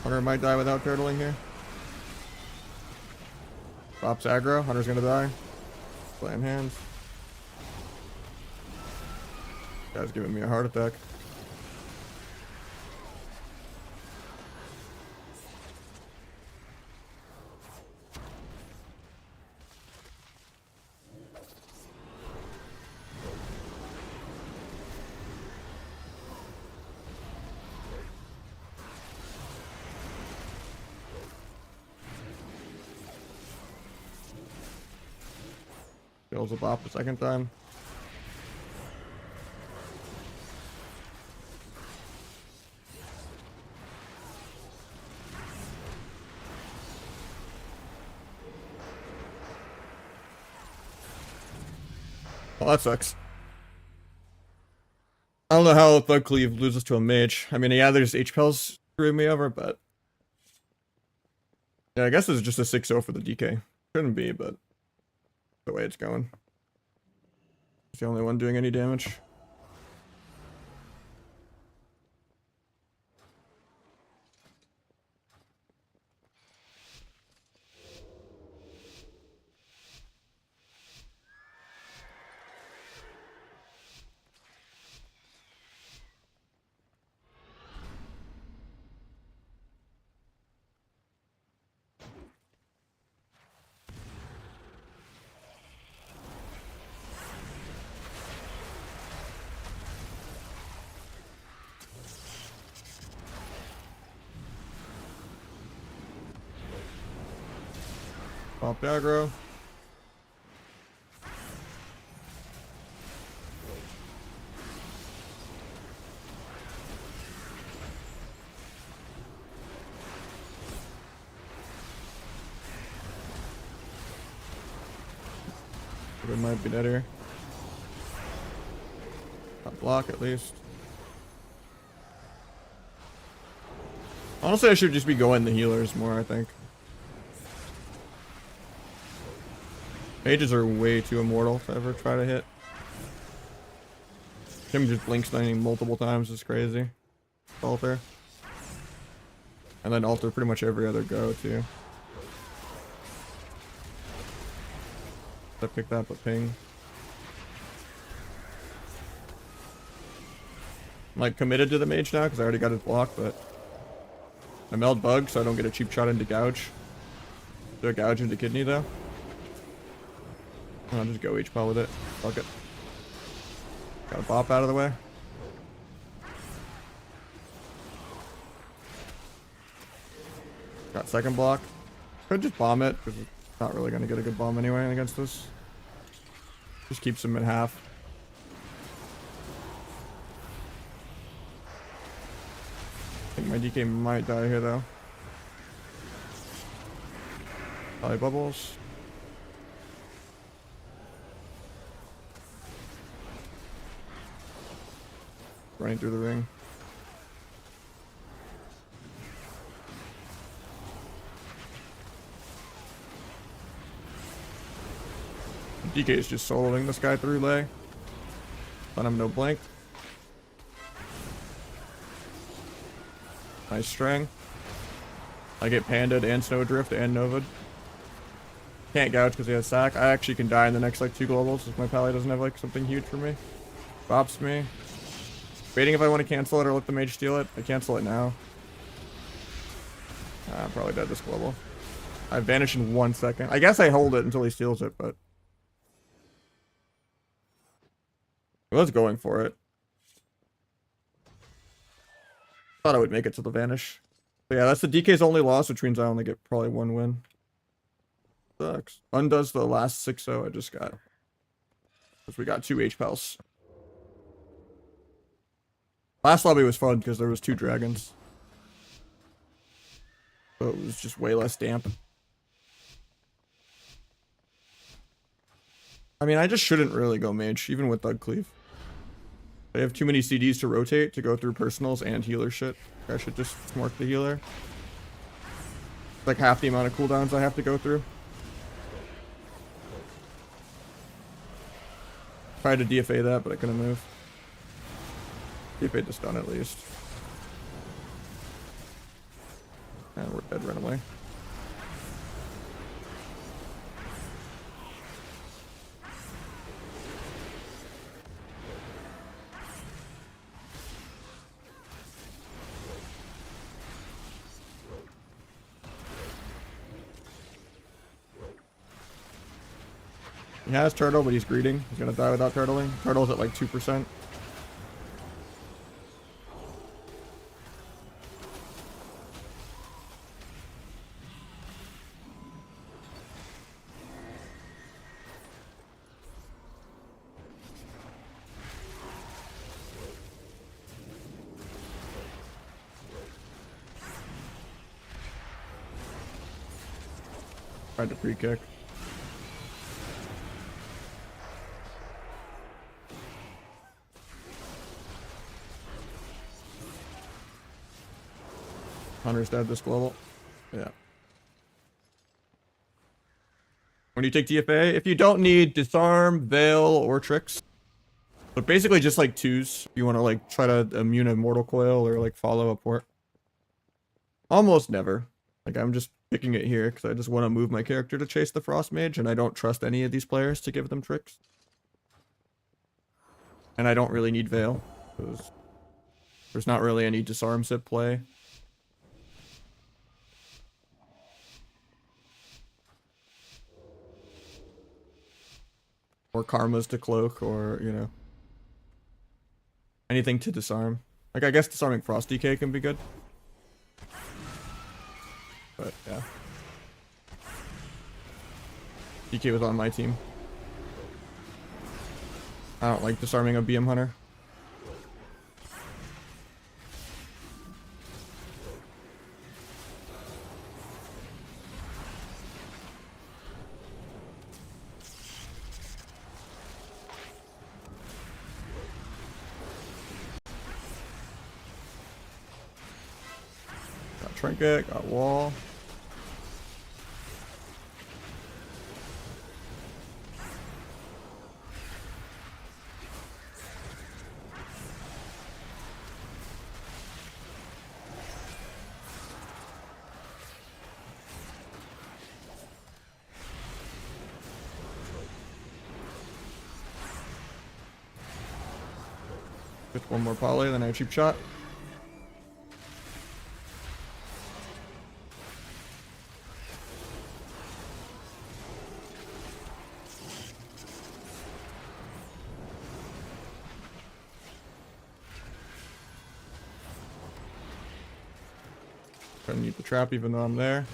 Hunter might die without turtling here. Drops aggro. Hunter's gonna die. Slam hands. Guy's giving me a heart attack. Kills a bop the second time. Well, that sucks. I don't know how Thug Cleave loses to a mage. I mean, yeah, there's HPLs screwing me over, but yeah, I guess it's just a 6-0 for the DK. Shouldn't be, but the way it's going. It's the only one doing any damage. Pop aggro. It might be dead here. Not block at least. Honestly, I should just be going the healers more, I think. Mages are way too immortal to ever try to hit. Him just blink sniping multiple times is crazy. Alter. And then alter pretty much every other go too. I picked that but ping. I'm like committed to the mage now because I already got his block, but I meld bug so I don't get a cheap shot into gouge. Do a gouge into kidney though. I'll just go HPL with it. Fuck it. Got a bop out of the way. Got second block. Could just bomb it, because it's not really going to get a good bomb anyway against this. Just keeps him at half. I think my DK might die here though. Probably bubbles. Running through the ring. DK is just soloing this guy through lay. Let him no blank. Nice string. I get Panda'd and Snowdrift and Novad. Can't gouge because he has sack. I actually can die in the next like 2 globals if my pally doesn't have like something huge for me. Bops me. Waiting if I want to cancel it or let the mage steal it. I cancel it now. I'm probably dead this global. I vanish in 1 second. I guess I hold it until he steals it, but I was going for it. Thought I would make it to the vanish. But yeah, that's the DK's only loss, which means I only get probably 1 win. Sucks. Undoes the last 6-0 I just got. Because we got 2 HPLs. Last lobby was fun because there was 2 dragons. So it was just way less damp. I mean, I just shouldn't really go mage, even with Thug Cleave. I have too many CDs to rotate to go through personals and healer shit. I should just smork the healer. It's like half the amount of cooldowns I have to go through. Tried to DFA that, but I couldn't move. DFA the stun at least. And we're dead, run away. He has turtle, but he's greeting. He's gonna die without turtling. Turtle's at like 2%. Tried to pre-kick. Hunter's dead this global. Yeah. When you take DFA, if you don't need disarm, veil, or tricks, but basically just like twos, if you want to like try to immune a mortal coil or like follow a port. Almost never. Like I'm just picking it here because I just want to move my character to chase the frost mage, and I don't trust any of these players to give them tricks. And I don't really need veil because there's not really any disarm zip play. Or karmas to cloak, or, you know, anything to disarm. Like, I guess disarming Frost DK can be good. But, yeah. DK was on my team. I don't like disarming a BM Hunter. Got trinket, got wall. Just one more poly, then I have cheap shot. Trying to need the trap even though I'm there.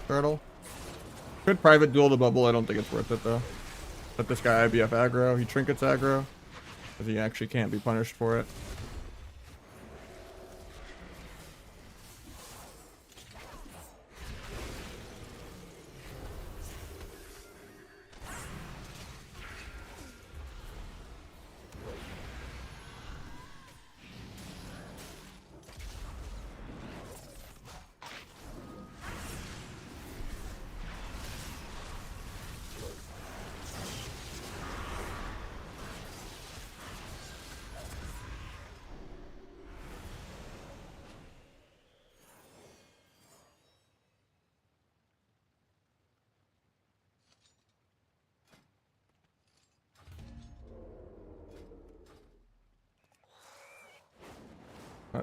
Turtle. Could private duel the bubble, I don't think it's worth it though. Let this guy IBF aggro, he trinkets aggro. Because he actually can't be punished for it.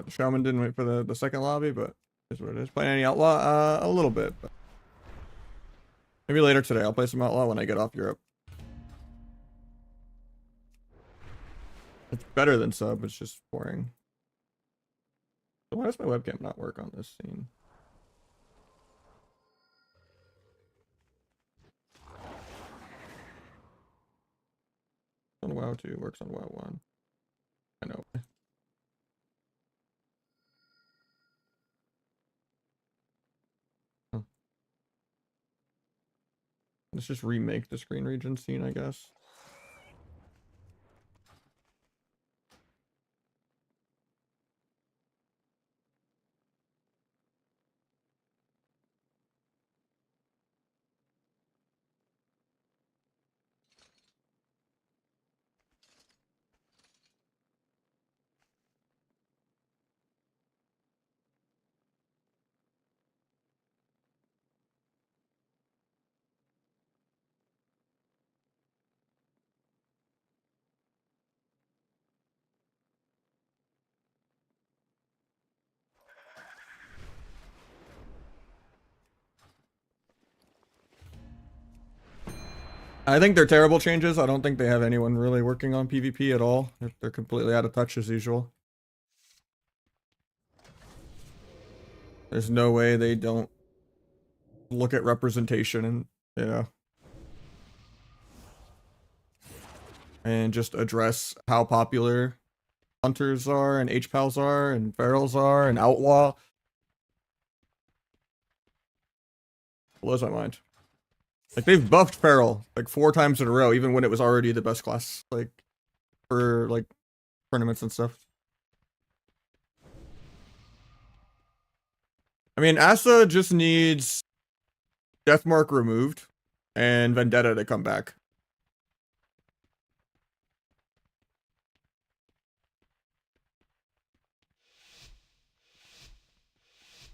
The shaman didn't wait for the second lobby, but is what it is. Playing any outlaw? A little bit. But maybe later today. I'll play some outlaw when I get off Europe. It's better than sub. It's just boring. So why does my webcam not work on this scene? On WoW 2, works on WoW 1. I know. Huh. Let's just remake the screen region scene, I guess. I think they're terrible changes. I don't think they have anyone really working on PvP at all. They're completely out of touch as usual. There's no way they don't look at representation and, you know, and just address how popular hunters are and HPALs are and ferals are and outlaw. Blows my mind. Like, they've buffed feral like 4 times in a row, even when it was already the best class. Like, for like tournaments and stuff. I mean, Asa just needs Deathmark removed and Vendetta to come back.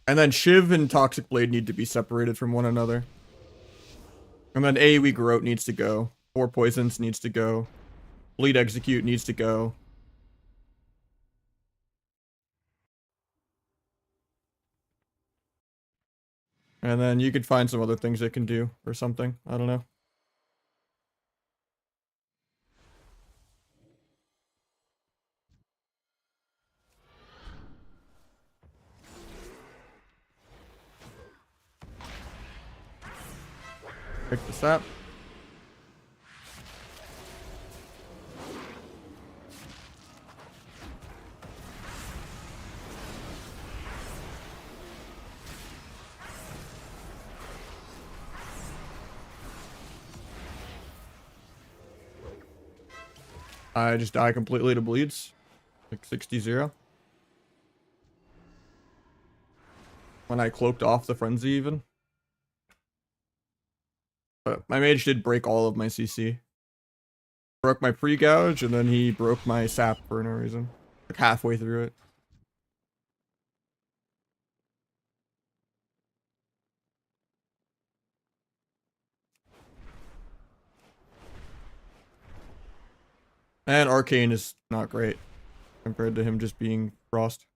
And then Shiv and Toxic Blade need to be separated from one another. And then AoE Garrote needs to go. 4 Poisons needs to go. Bleed Execute needs to go. And then you could find some other things it can do or something. I don't know. Pick this up. I just die completely to bleeds. Like 60-0. When I cloaked off the frenzy even. But my mage did break all of my CC. Broke my pre-gouge and then he broke my sap for no reason. Like halfway through it. And Arcane is not great compared to him just being Frost.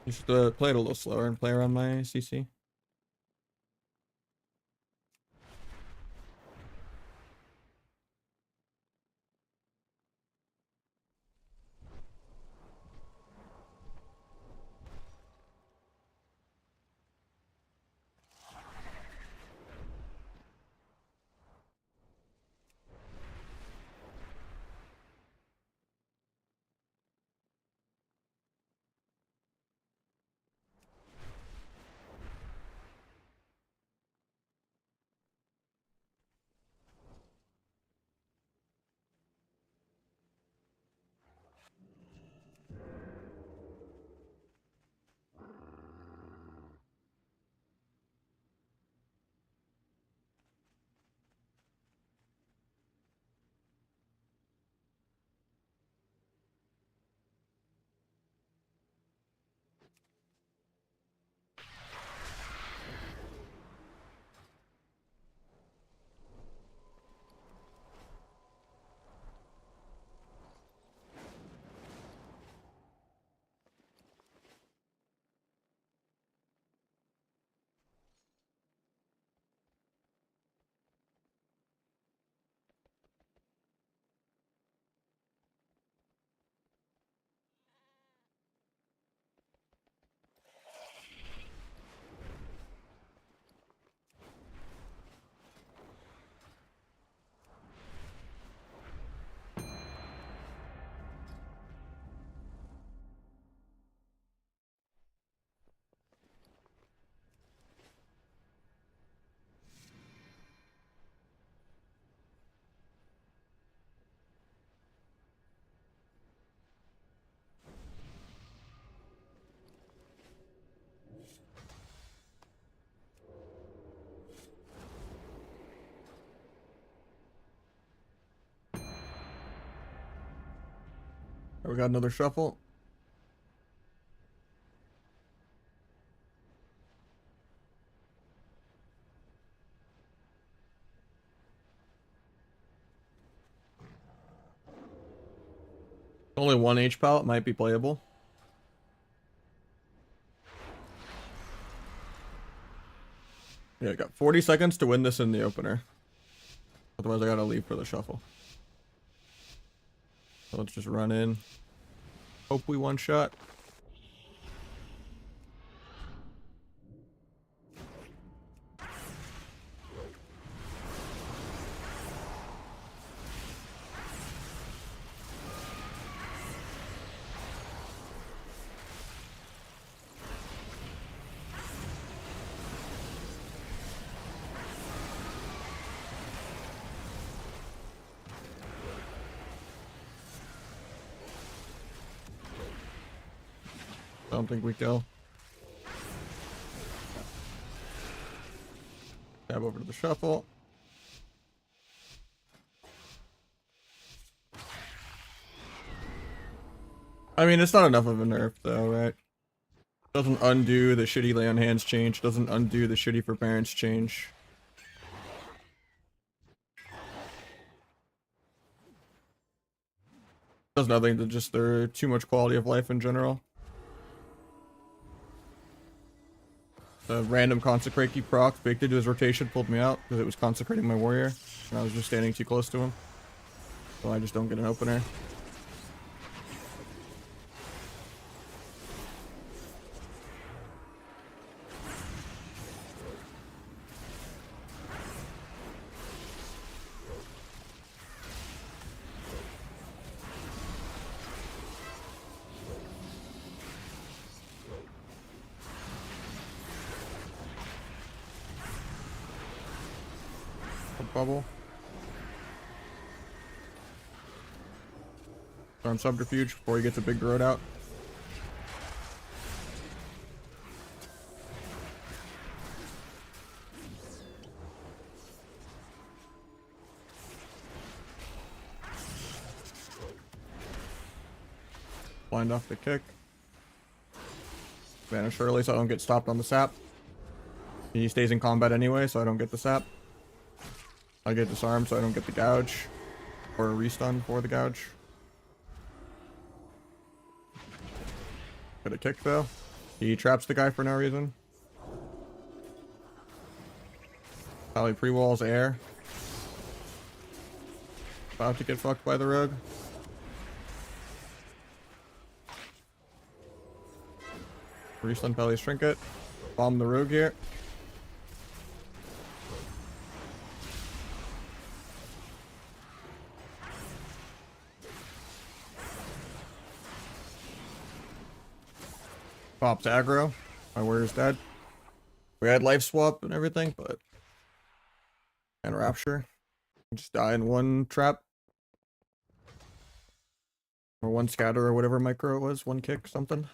You should play it a little slower and play around my CC. We got another shuffle. Only 1 H pallet might be playable. Yeah, I got 40 seconds to win this in the opener. Otherwise I gotta leave for the shuffle. So let's just run in. Hope we one shot. don't think we kill. Tab over to the shuffle. I mean, it's not enough of a nerf though, right? Doesn't undo the shitty lay on hands change. Doesn't undo the shitty forbearance change. Does nothing to just their too much quality of life in general. The random consecrate keep proc baked into his rotation pulled me out because it was consecrating my warrior and I was just standing too close to him. So I just don't get an opener. Bubble. Storm subterfuge before he gets a big road out. Blind off the kick. Vanish early so I don't get stopped on the sap. He stays in combat anyway, so I don't get the sap. I get disarmed so I don't get the gouge. Or a restun for the gouge. Get a kick though. He traps the guy for no reason. Probably pre-walls air. About to get fucked by the rogue. Restun Pelly's trinket. Bomb the rogue here. Pops aggro. My warrior's dead. We had life swap and everything, but and rapture. Just die in one trap. Or one scatter or whatever micro it was, one kick, something.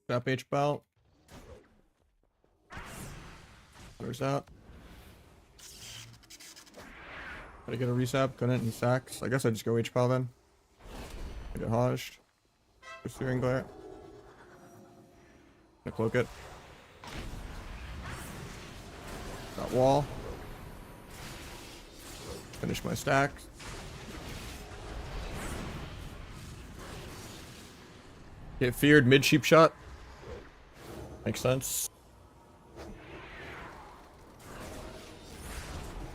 Tap H belt. There's that. Gotta get a resap, couldn't, and sacks. I guess I just go H pal then. I get hodged. Pursuing glare. Gonna cloak it. Got wall. Finish my stack. Get feared mid sheep shot. Makes sense.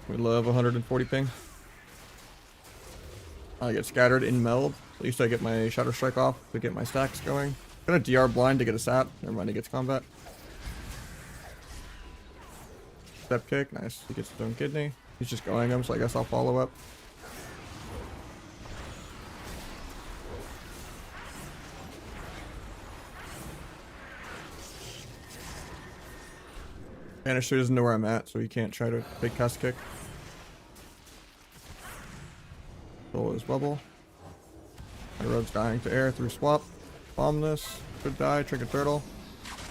We love 140 ping. I get scattered in meld. At least I get my shadow strike off to get my stacks going. Gonna DR blind to get a sap. Never mind, he gets combat. Step kick, nice. He gets his own kidney. He's just going him, so I guess I'll follow up. Banisher doesn't know where I'm at, so he can't try to big cast kick. Roll his bubble. My rogue's dying to air through swap. Bomb this. Could die. Trigger turtle.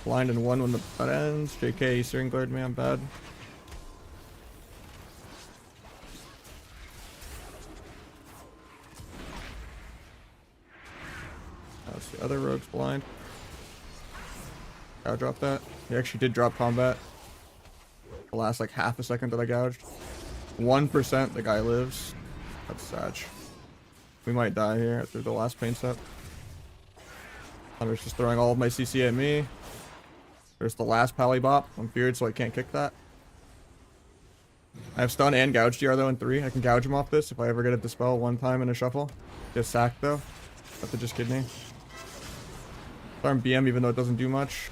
Blind in one when that ends. JK steering glared me. I'm bad. That's the other rogue's blind. I'll drop that. He actually did drop combat. The last like half a second that I gouged. 1% the guy lives. That's sad. We might die here after the last pain set. Hunter's just throwing all of my CC at me. There's the last pally bop. I'm feared so I can't kick that. I have stun and gouge DR though in 3. I can gouge him off this if I ever get a dispel one time in a shuffle. Get sacked though. Have to just kidney. Farm BM even though it doesn't do much.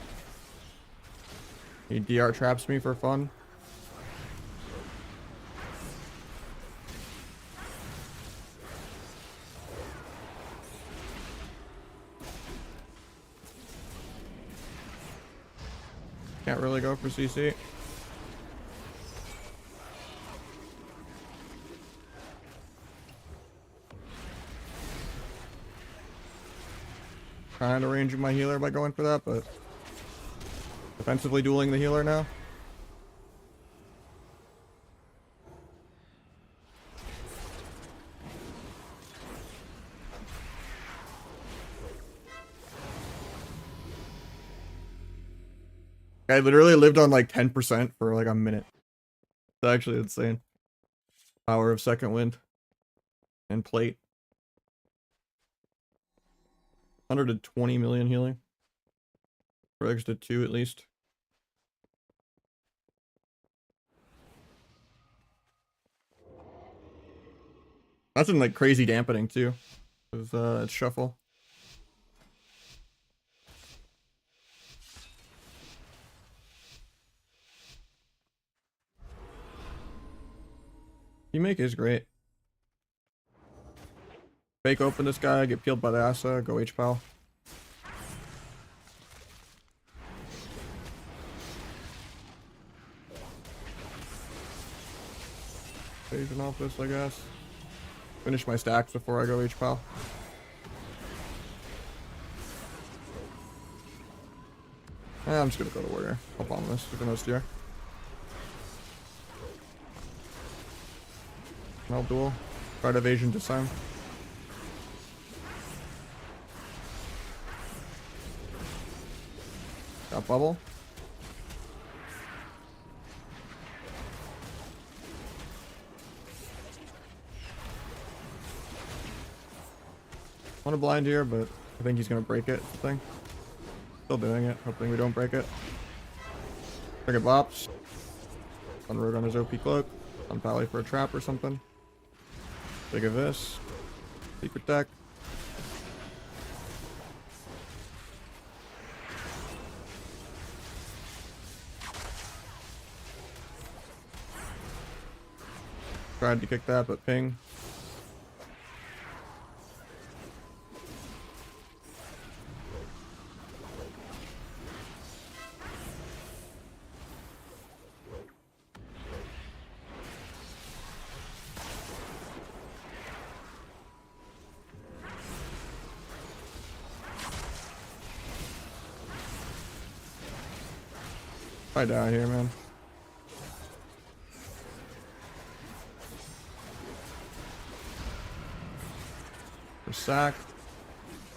He DR traps me for fun. Can't really go for CC. Trying to range my healer by going for that, but defensively dueling the healer now. I literally lived on like 10% for like a minute. It's actually insane. Power of second wind and plate. 120 million healing. Regs did 2 at least. That's in like crazy dampening too. It's shuffle. Teammake is great. Fake open this guy, get peeled by the Asa, go H-Pal. Phasing off this, I guess. Finish my stacks before I go H-Pal. I'm just gonna go to warrior. I'll bomb this with an OSTR. I'll duel. Try to evasion this time. Got bubble. Want to blind here, but I think he's gonna break it. Thing. Still doing it. Hoping we don't break it. Target bops. On road on his OP cloak. On Pally for a trap or something. Think of this. Secret deck. Tried to kick that, but ping. I die here, man. For sack.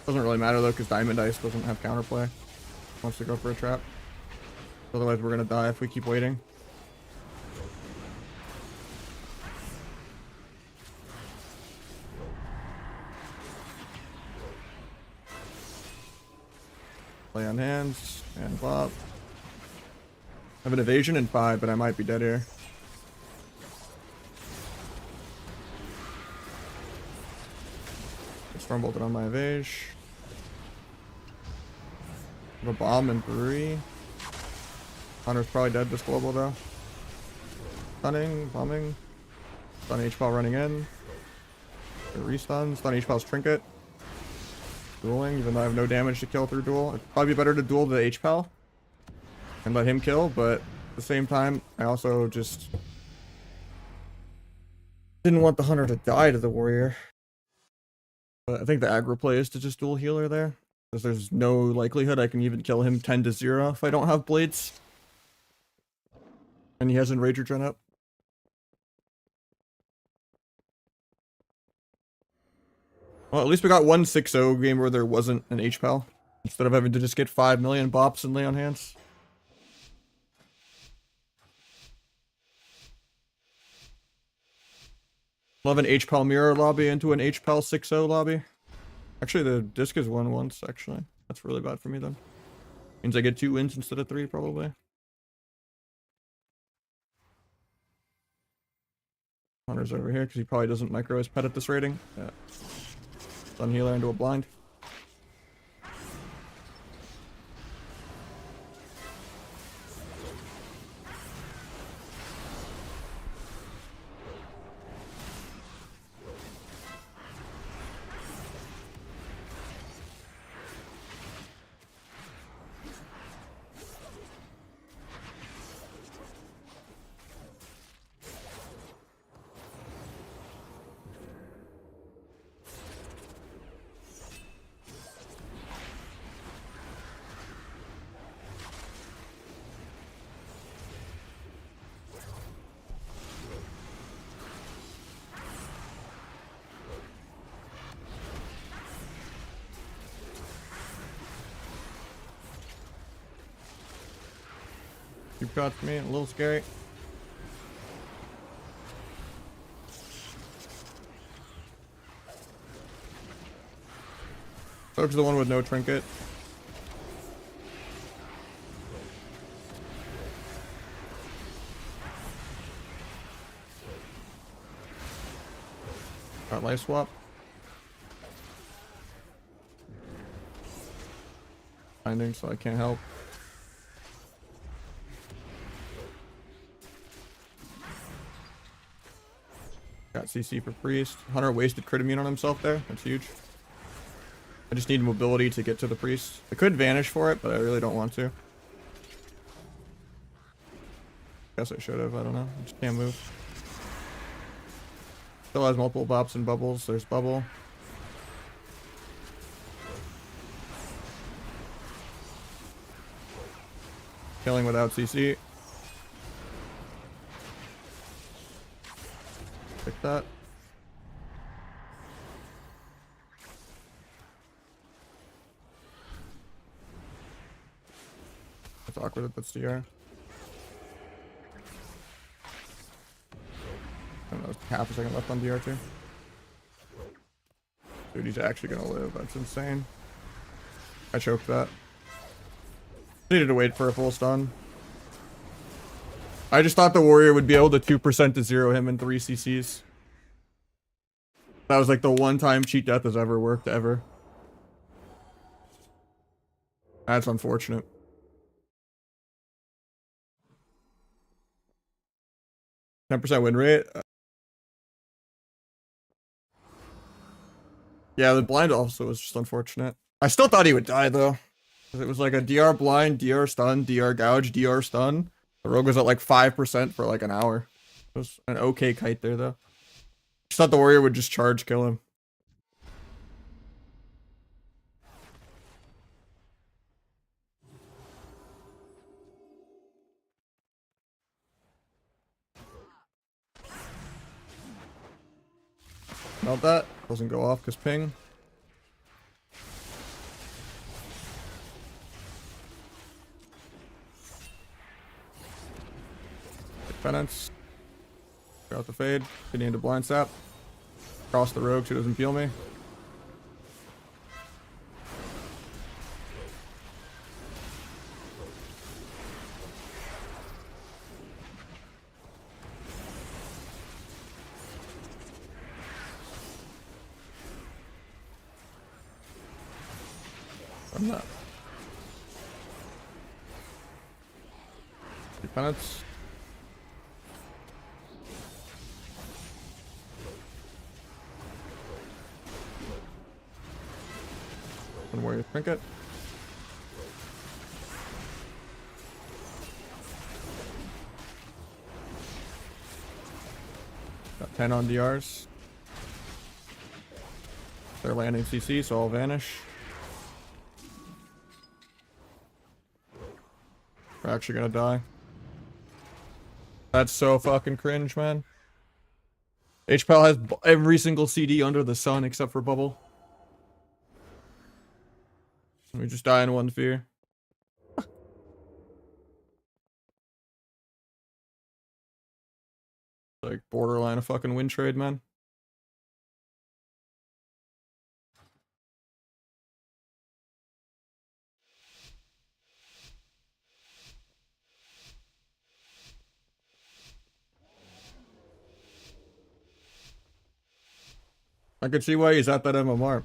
Doesn't really matter though, because Diamond Ice doesn't have counterplay. Wants to go for a trap. Otherwise, we're gonna die if we keep waiting. Play on hands and flop. I have an evasion in 5, but I might be dead here. Storm bolted on my evage. I have a bomb in 3. Hunter's probably dead this global though. Stunning, bombing. Stun H-Pal running in. Restun. Stun H-Pal's trinket. Dueling, even though I have no damage to kill through duel. It'd probably be better to duel the H-Pal and let him kill, but at the same time, I also just didn't want the hunter to die to the warrior. But I think the aggro play is to just dual healer there, because there's no likelihood I can even kill him 10-0 if I don't have blades. And he hasn't Rager Gen up. Well, at least we got one 6-0 game where there wasn't an H-Pal, instead of having to just get 5 million bops and lay on hands. Love an H-Pal mirror lobby into an H-Pal 6-0 lobby. Actually, the disc is won once, actually. That's really bad for me, then. Means I get 2 wins instead of 3, probably. Hunter's over here, because he probably doesn't micro his pet at this rating. Yeah. Stun healer into a blind. Two shots to me, a little scary. Rogue's the one with no trinket. Got life swap. Finding, so I can't help. Got CC for priest. Hunter wasted crit immune on himself there. That's huge. I just need mobility to get to the priest. I could vanish for it, but I really don't want to. Guess I should have. I don't know. I just can't move. Still has multiple bops and bubbles. There's bubble. Killing without CC. Pick that. It's awkward that that's DR. I don't know, half a second left on DR too. Dude, he's actually gonna live. That's insane. I choked that. Needed to wait for a full stun. I just thought the warrior would be able to 2% to 0 him in 3 CCs. That was like the one time cheat death has ever worked ever. That's unfortunate. %10 win rate. Yeah, the blind also was just unfortunate. I still thought he would die though. It was like a DR blind, DR stun, DR gouge, DR stun. The rogue was at like 5% for like an hour. It was an okay kite there though. Just thought the warrior would just charge kill him. Melt that. Doesn't go off because ping. Penance. Got the fade. Getting into blind sap. Cross the rogue. She doesn't peel me. I'm not. Penance. And warrior trinket. Got 10 on DRs. They're landing CC, so I'll vanish. We're actually gonna die. That's so fucking cringe, man. HPAL has every single CD under the sun except for bubble. We just die in one fear. Like borderline a fucking win trade, man. I could see why he's at that MMR.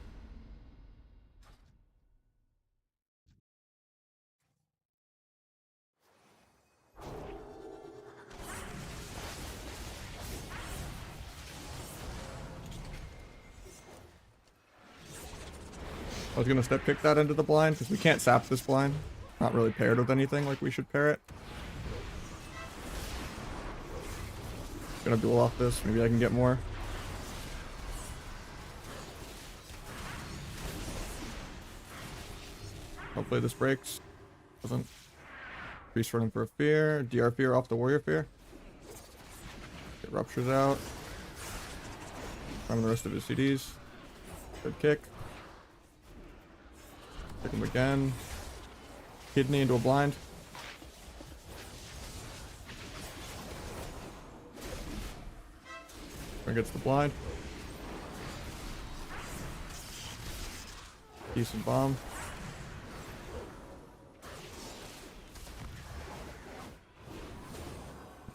I was gonna step kick that into the blind because we can't sap this blind. Not really paired with anything like we should pair it. Gonna duel off this. Maybe I can get more. Hopefully this breaks. Doesn't. Priest running for a fear. DR fear off the warrior fear. It ruptures out. Find the rest of his CDs. Good kick. Kick him again. Kidney into a blind. Gets the blind. Decent bomb.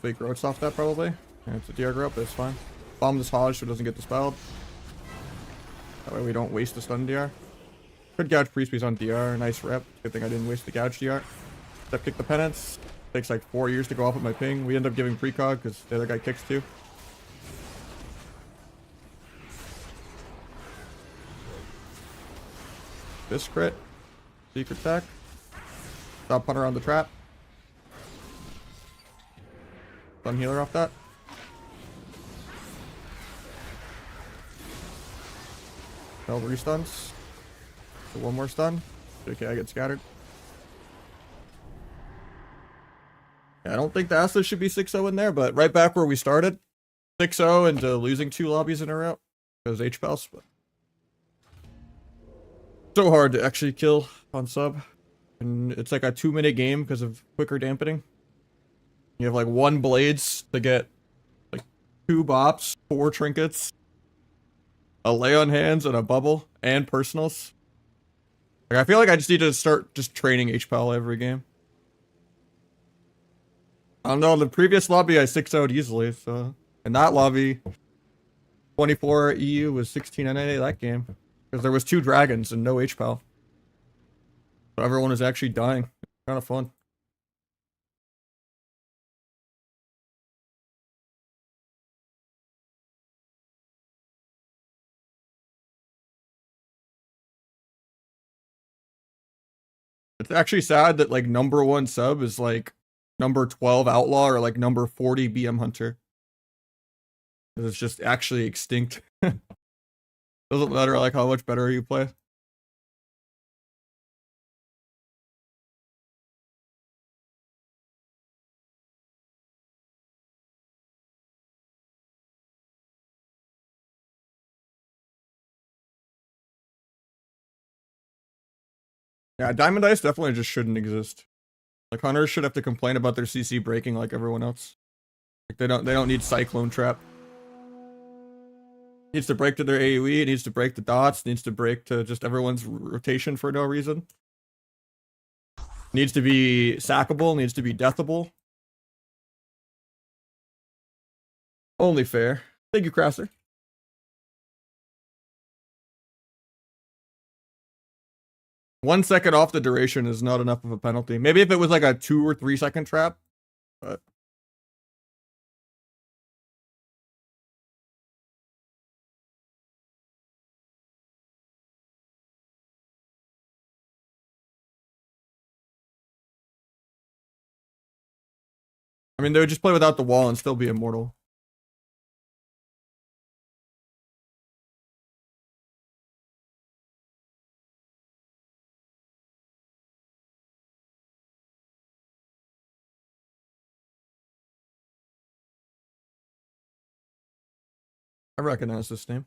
Fake roach off that probably. And it's a DR grub, but it's fine. Bomb this Hodge so it doesn't get dispelled. That way we don't waste the stun DR. Could gouge priest piece on DR. Nice rep. Good thing I didn't waste the gouge DR. Step kick the penance. Takes like 4 years to go off with my ping. We end up giving precog because the other guy kicks too. This crit. Secret tech. Stop punter on the trap. Stun healer off that. 12 restuns. So one more stun. Okay, I get scattered. Yeah, I don't think the Asla should be 6-0 in there, but right back where we started. 6-0 into losing 2 lobbies in a row. Because H-Pals. But so hard to actually kill on sub. And it's like a 2-minute game because of quicker dampening. You have like 1 blades to get like 2 bops, 4 trinkets, a lay on hands, and a bubble, and personals. Like, I feel like I just need to start just training H-Pal every game. I don't know, the previous lobby I 6-0'd easily, so... In that lobby, 24 EU was 16 NA that game. Because there was 2 dragons and no H-Pal. So everyone was actually dying. Kind of fun. It's actually sad that like number 1 sub is like number 12 outlaw or like number 40 BM hunter. It's just actually extinct. Doesn't matter like how much better you play. Yeah, Diamond Ice definitely just shouldn't exist. Like hunters should have to complain about their CC breaking like everyone else. Like they don't need Cyclone Trap. It needs to break to their AoE, it needs to break the dots, it needs to break to just everyone's rotation for no reason. Needs to be sackable, needs to be deathable. Only fair. Thank you, Crasser. One second off the duration is not enough of a penalty. Maybe if it was like a 2 or 3 second trap, but I mean, they would just play without the wall and still be immortal. I recognize this name.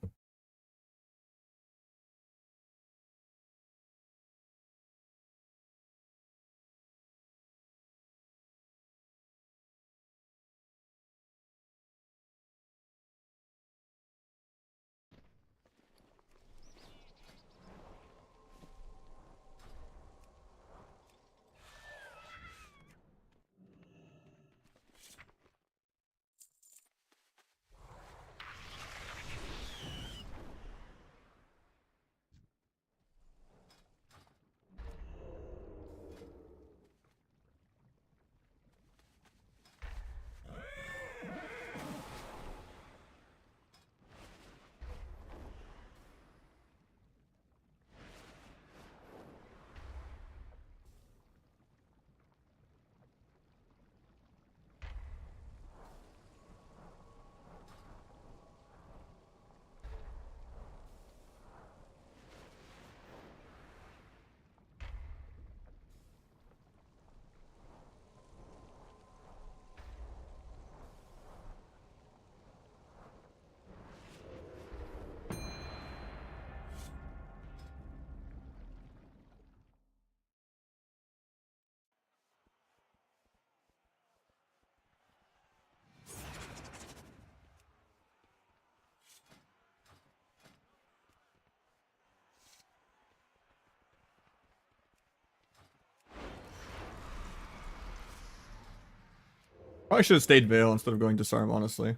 Probably should have stayed Veil instead of going Disarm, honestly.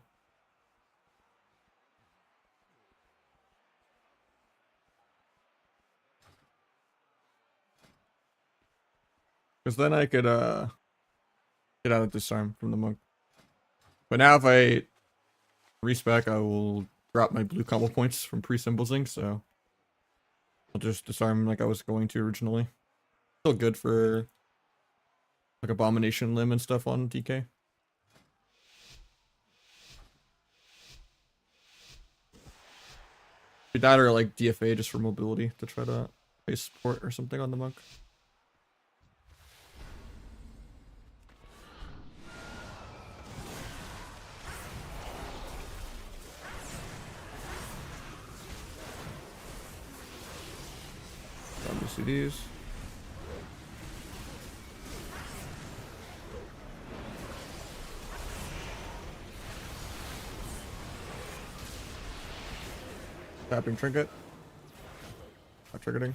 Because then I could get out of Disarm from the Monk. But now if I respec, I will drop my blue combo points from pre-symbolsing, so I'll just Disarm like I was going to originally. Still good for like Abomination Limb and stuff on DK. That or like DFA just for mobility to try to face support or something on the Monk. CDs. Tapping trinket. Not triggering.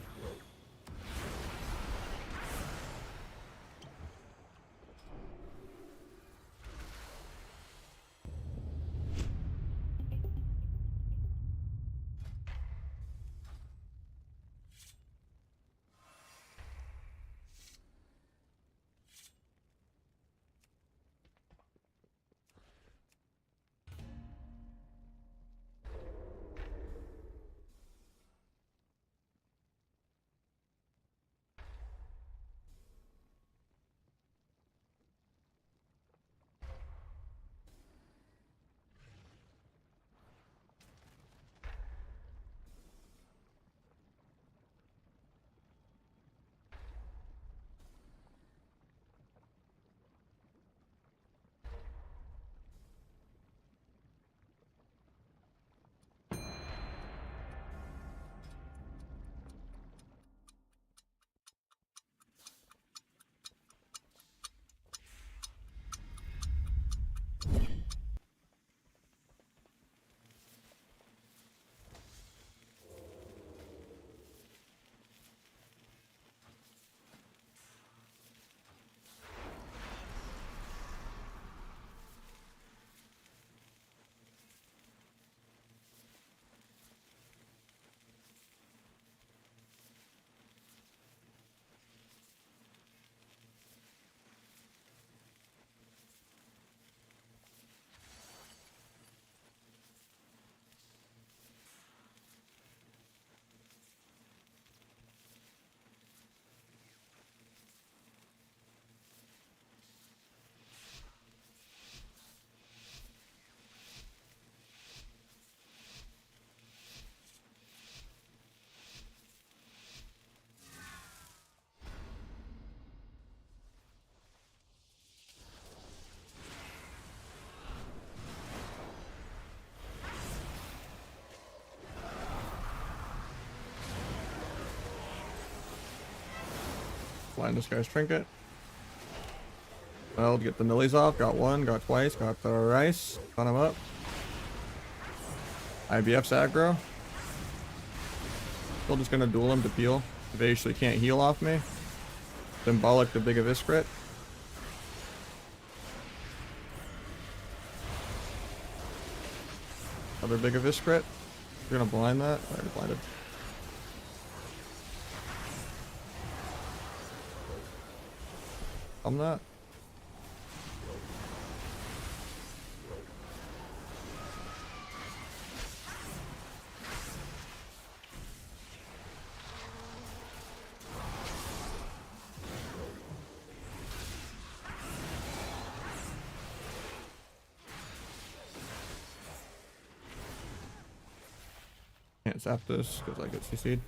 Flying this guy's trinket. Well, get the millies off. Got one, got twice, got the rice. Got him up. IBF's aggro. Still just gonna duel him to peel. They actually can't heal off me. Symbolic the big Abyss crit. Another big Abyss crit. You're gonna blind that? I already blinded. I'm not. Can't zap this because I get CC'd.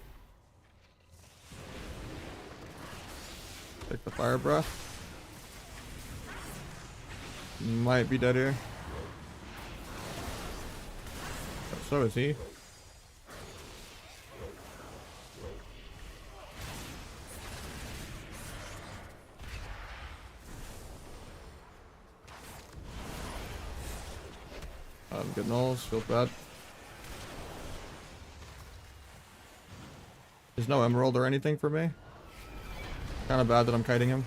Take the fire breath. Might be dead here. But so is he. Good nulls, feel bad. There's no emerald or anything for me. Kind of bad that I'm kiting him.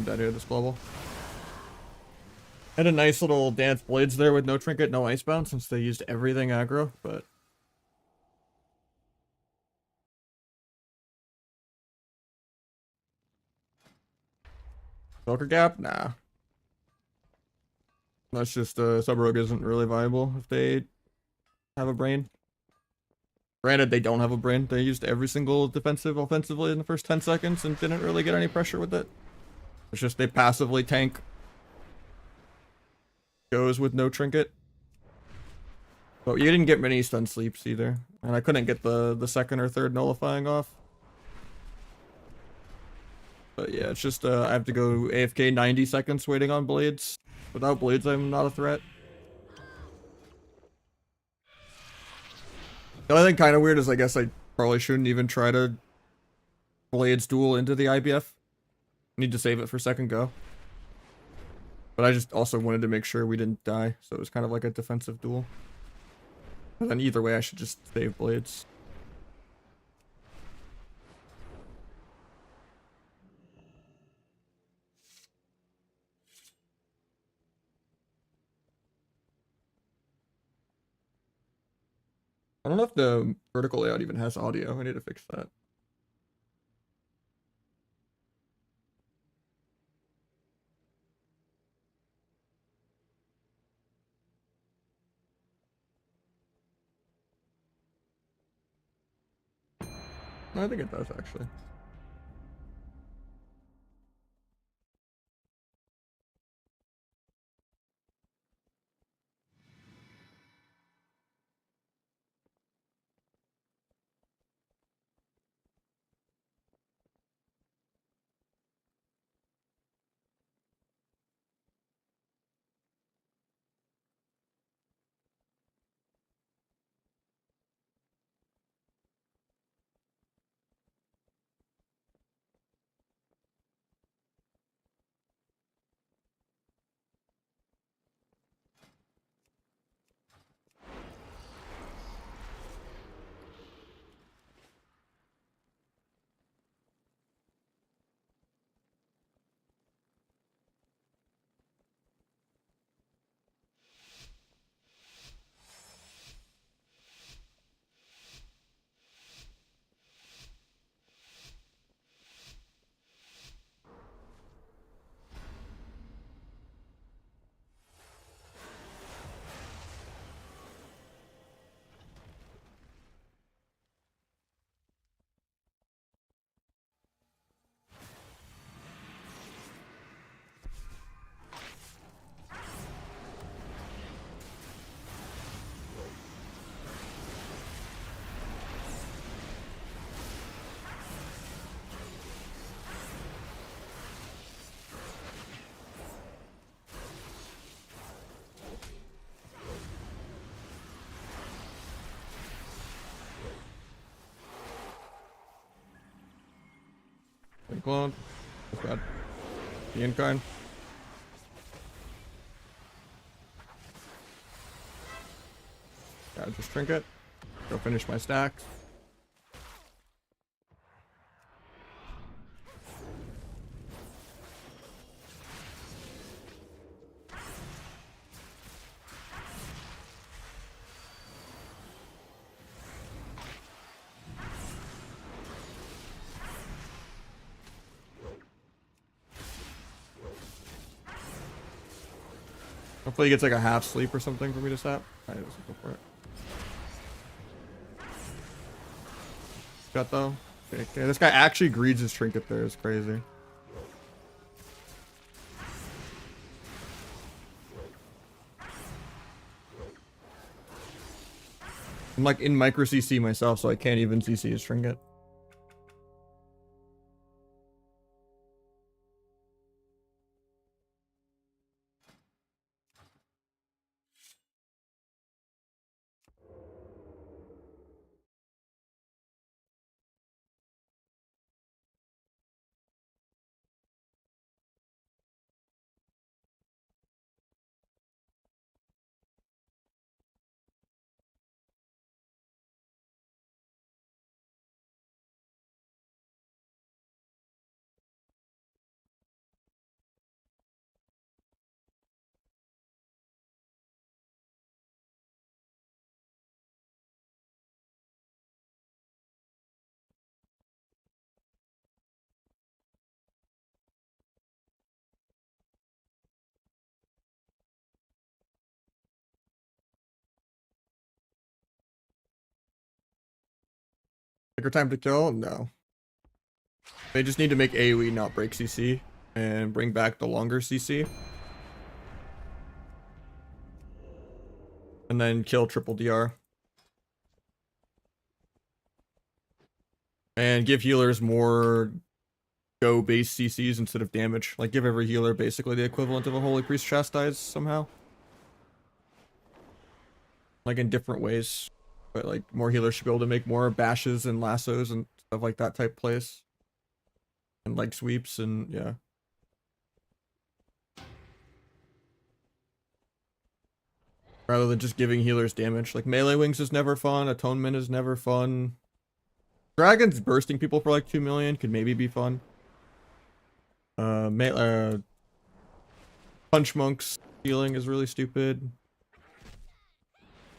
I'm dead here this global. Had a nice little dance blades there with no trinket, no icebound, since they used everything aggro, but... Poker gap? Nah. That's just, sub rogue isn't really viable if they have a brain. Granted, they don't have a brain. They used every single defensive offensively in the first 10 seconds and didn't really get any pressure with it. It's just they passively tank. Goes with no trinket. But you didn't get many stun sleeps either. And I couldn't get the second or third nullifying off. But yeah, it's just I have to go AFK 90 seconds waiting on blades. Without blades, I'm not a threat. The only thing kind of weird is I guess I probably shouldn't even try to blades duel into the IBF. Need to save it for second go. But I just also wanted to make sure we didn't die, so it was kind of like a defensive duel. And then either way, I should just save blades. I don't know if the vertical layout even has audio. I need to fix that. I think it does, actually. Clone. That's bad. The in-kind. Yeah, just trinket. Go finish my stacks. Hopefully he gets like a half sleep or something for me to sap. Alright, let's go for it. Got though. Okay, okay, this guy actually greeds his trinket there. It's crazy. I'm like in micro CC myself, so I can't even CC his trinket. Quicker time to kill? No. They just need to make AoE not break CC and bring back the longer CC. And then kill triple DR. And give healers more go base CCs instead of damage. Like give every healer basically the equivalent of a Holy Priest Chastise somehow. Like in different ways. But like more healers should be able to make more bashes and lassos and stuff like that type plays. And like sweeps and yeah. Rather than just giving healers damage. Like melee wings is never fun, atonement is never fun. Dragons bursting people for like 2 million could maybe be fun. Punch monks healing is really stupid.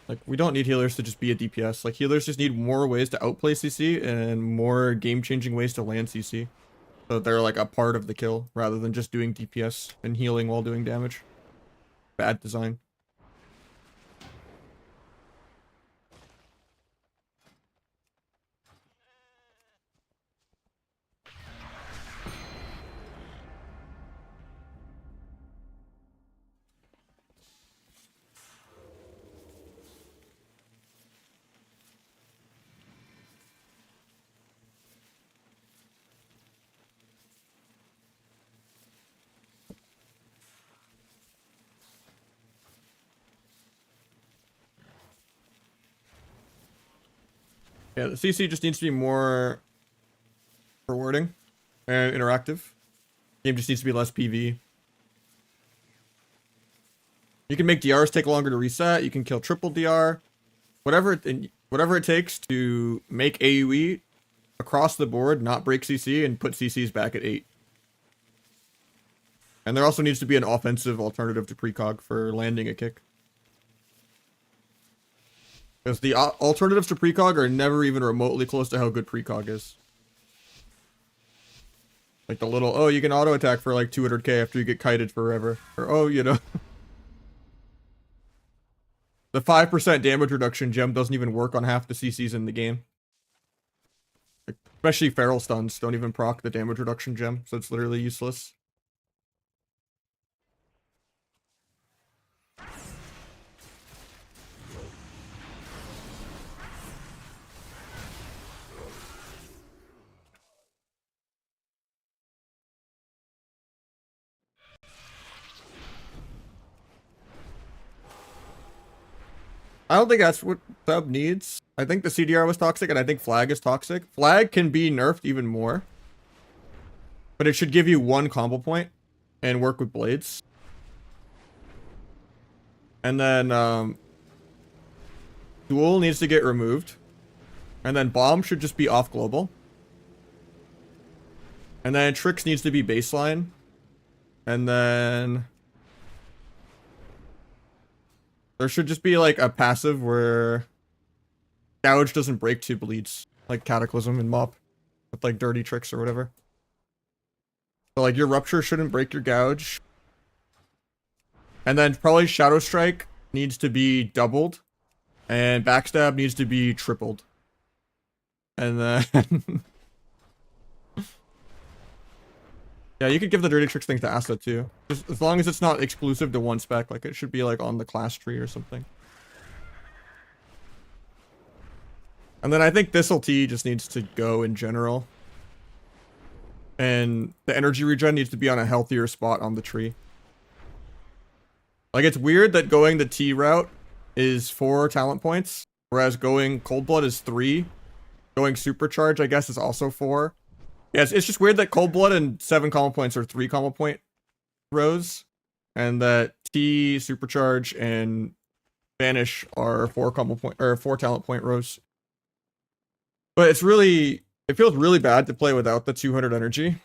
Like we don't need healers to just be a DPS. Like healers just need more ways to outplay CC and more game-changing ways to land CC. So they're like a part of the kill rather than just doing DPS and healing while doing damage. Bad design. Yeah, the CC just needs to be more rewarding and interactive. Game just needs to be less PV. You can make DRs take longer to reset. You can kill triple DR. Whatever it takes to make AoE across the board, not break CC, and put CCs back at 8. And there also needs to be an offensive alternative to precog for landing a kick. Because the alternatives to precog are never even remotely close to how good precog is. Like the little, oh, you can auto attack for like 200k after you get kited forever. Or, oh, you know. The 5% damage reduction gem doesn't even work on half the CCs in the game. Like, especially feral stuns don't even proc the damage reduction gem, so it's literally useless. I don't think that's what sub needs. I think the CDR was toxic, and I think flag is toxic. Flag can be nerfed even more. But it should give you one combo point and work with blades. And then duel needs to get removed. And then bomb should just be off global. And then tricks needs to be baseline. And then there should just be like a passive where gouge doesn't break 2 bleeds, like cataclysm and mop with like dirty tricks or whatever. So like your rupture shouldn't break your gouge. And then probably shadow strike needs to be doubled and backstab needs to be tripled. And then yeah, you could give the dirty tricks thing to Asta too. Just as long as it's not exclusive to one spec, like it should be like on the class tree or something. And then I think this ulti just needs to go in general. And the energy regen needs to be on a healthier spot on the tree. Like it's weird that going the T route is 4 talent points, whereas going Cold Blood is 3. Going Supercharge, I guess, is also 4. Yeah, it's just weird that Cold Blood and 7 combo points are 3 combo point rows, and that T, Supercharge, and Vanish are 4 combo point or 4 talent point rows. But it feels really bad to play without the 200 energy.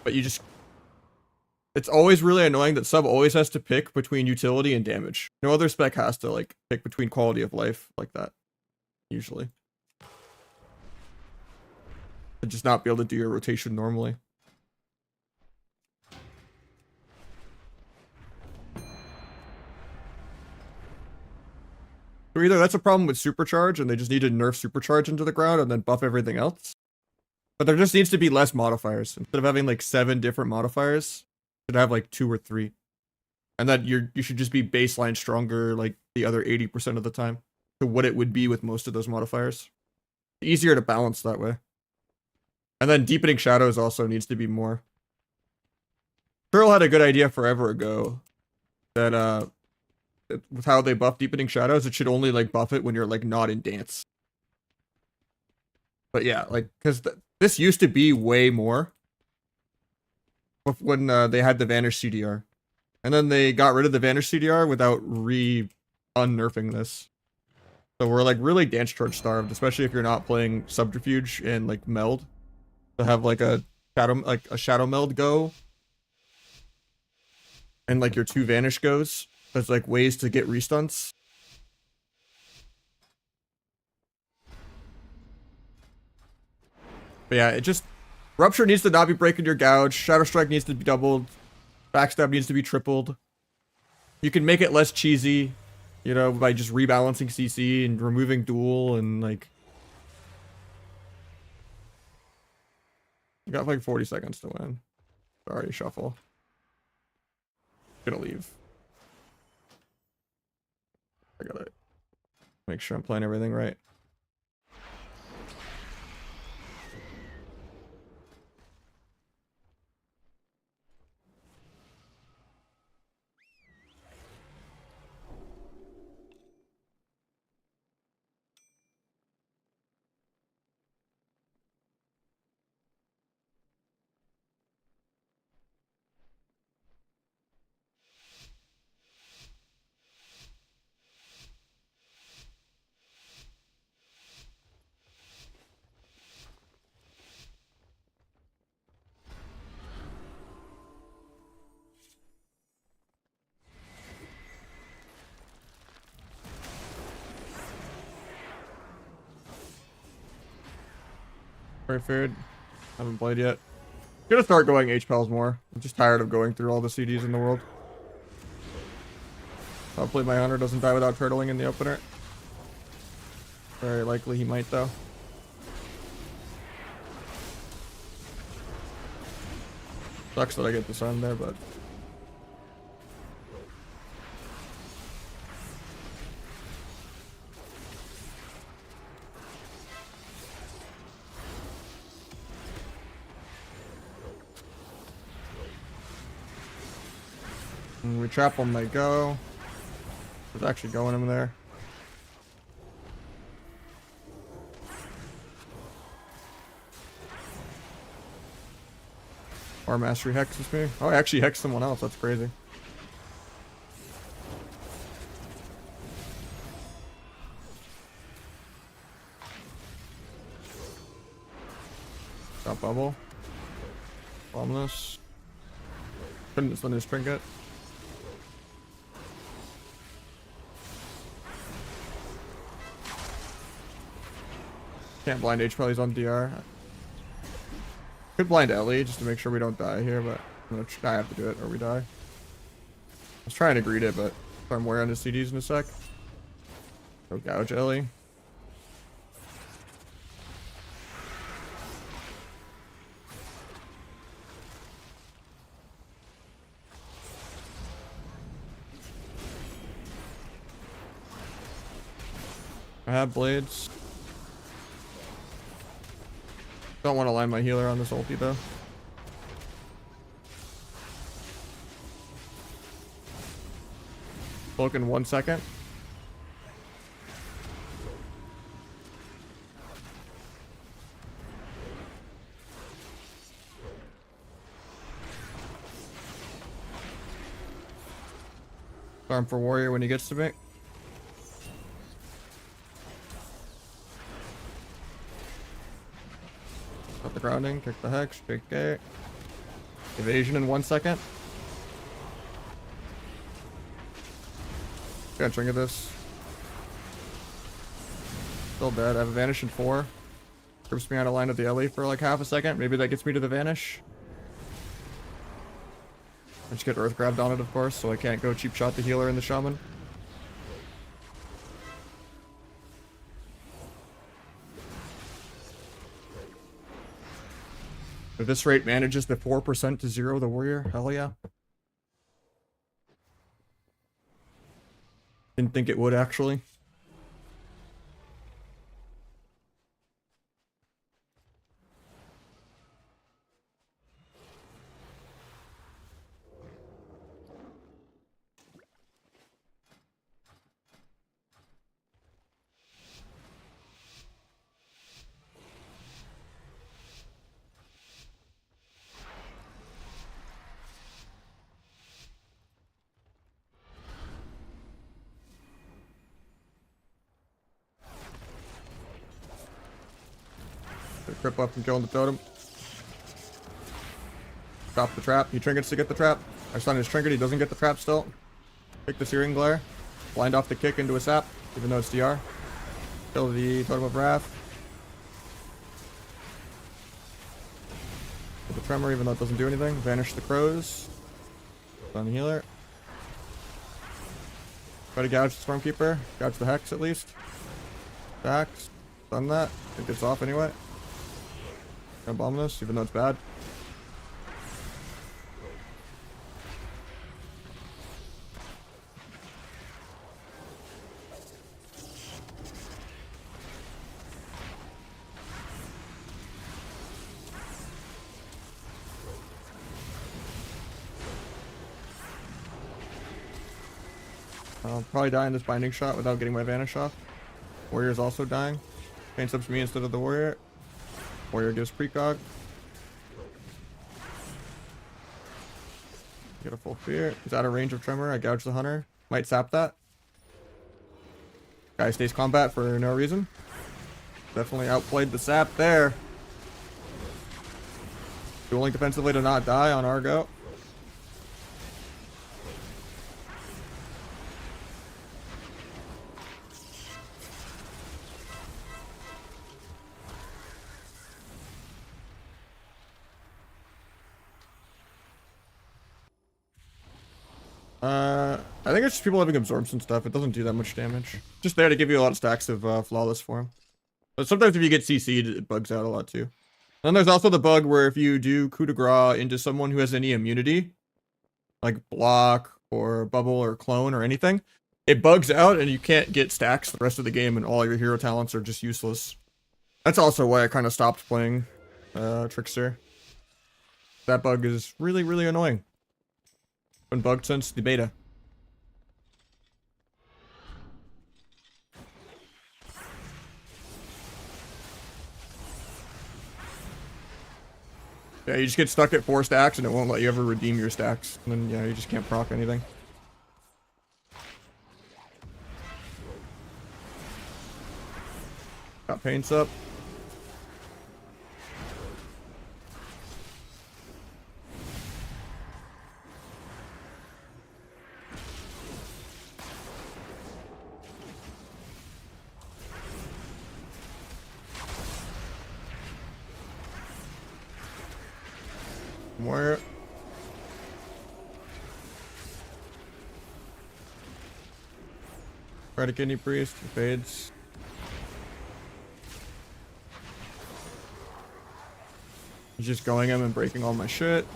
But it's always really annoying that sub always has to pick between utility and damage. No other spec has to like pick between quality of life like that, usually. And just not be able to do your rotation normally. So either that's a problem with supercharge and they just need to nerf supercharge into the ground and then buff everything else. But there just needs to be less modifiers. Instead of having like 7 different modifiers, you should have like 2 or 3. And that you should just be baseline stronger like the other 80% of the time to what it would be with most of those modifiers. Easier to balance that way. And then deepening shadows also needs to be more. Turtle had a good idea forever ago that with how they buff deepening shadows, it should only like buff it when you're like not in dance. But yeah, like because this used to be way more when they had the vanish CDR, and then they got rid of the vanish CDR without unnerfing this. So we're like really dance charge starved, especially if you're not playing subterfuge and like meld. To have like a shadow meld go, and like your 2 vanish goes. There's like ways to get restunts. But yeah, it just Rupture needs to not be breaking your gouge. Shadow Strike needs to be doubled. Backstab needs to be tripled. You can make it less cheesy, you know, by just rebalancing CC and removing duel and like. You got like 40 seconds to win. Sorry, shuffle. Gonna leave. I gotta make sure I'm playing everything right. Very food. Haven't played yet. Gonna start going HPALs more. I'm just tired of going through all the CDs in the world. Hopefully my hunter doesn't die without turtling in the opener. Very likely he might though. Sucks that I get the sun there, but we trap him, they go. There's actually going him there. Or mastery hexes me. Oh, I actually hexed someone else. That's crazy. Got bubble. Bomb this. Couldn't just let his trinket. Can't blind H while he's on DR. Could blind Ellie just to make sure we don't die here, but I'm gonna try. I have to do it or we die. I was trying to greet it, but I'm wearing his CDs in a sec. Go gouge Ellie. I have blades. Don't want to line my healer on this ulti though. Cloak in 1 second. Farm for warrior when he gets to me. Got the grounding, kick the hex, big gate. Evasion in 1 second. Got trinket this. Still dead. I have a vanish in 4. Trips me out of line of the LE for like half a second. Maybe that gets me to the vanish. I just get earth grabbed on it, of course, so I can't go cheap shot the healer and the shaman. If this rate manages the 4% to 0 the warrior, hell yeah. Didn't think it would actually. Crip up and killing the totem. Stop the trap. He trinkets to get the trap. I stun his trinket. He doesn't get the trap still. Pick the Searing Glare. Blind off the kick into a sap, even though it's DR. Kill the Totem of Wrath. Kill the Tremor, even though it doesn't do anything. Vanish the crows. Stun the healer. Try to gouge the Stormkeeper. Gouge the Hex at least. Backs. Stun that. It gets off anyway. Gonna bomb this, even though it's bad. I'll probably die in this binding shot without getting my vanish off. Warrior's also dying. Pain subs me instead of the warrior. Warrior gives precog. Get a full fear. He's out of range of Tremor. I gouge the hunter. Might sap that. Guy stays combat for no reason. Definitely outplayed the sap there. Dueling defensively to not die on our go. I think it's just people having absorption stuff. It doesn't do that much damage. Just there to give you a lot of stacks of flawless form. But sometimes if you get CC'd, it bugs out a lot too. Then there's also the bug where if you do coup de grace into someone who has any immunity, like block or bubble or clone or anything, it bugs out and you can't get stacks the rest of the game and all your hero talents are just useless. That's also why I kind of stopped playing Trickster. That bug is really, really annoying. Been bugged since the beta. Yeah, you just get stuck at 4 stacks and it won't let you ever redeem your stacks. And then, yeah, you just can't proc anything. Got paints up. Warrior. Try to kidney priest, fades. He's just going him and breaking all my shit.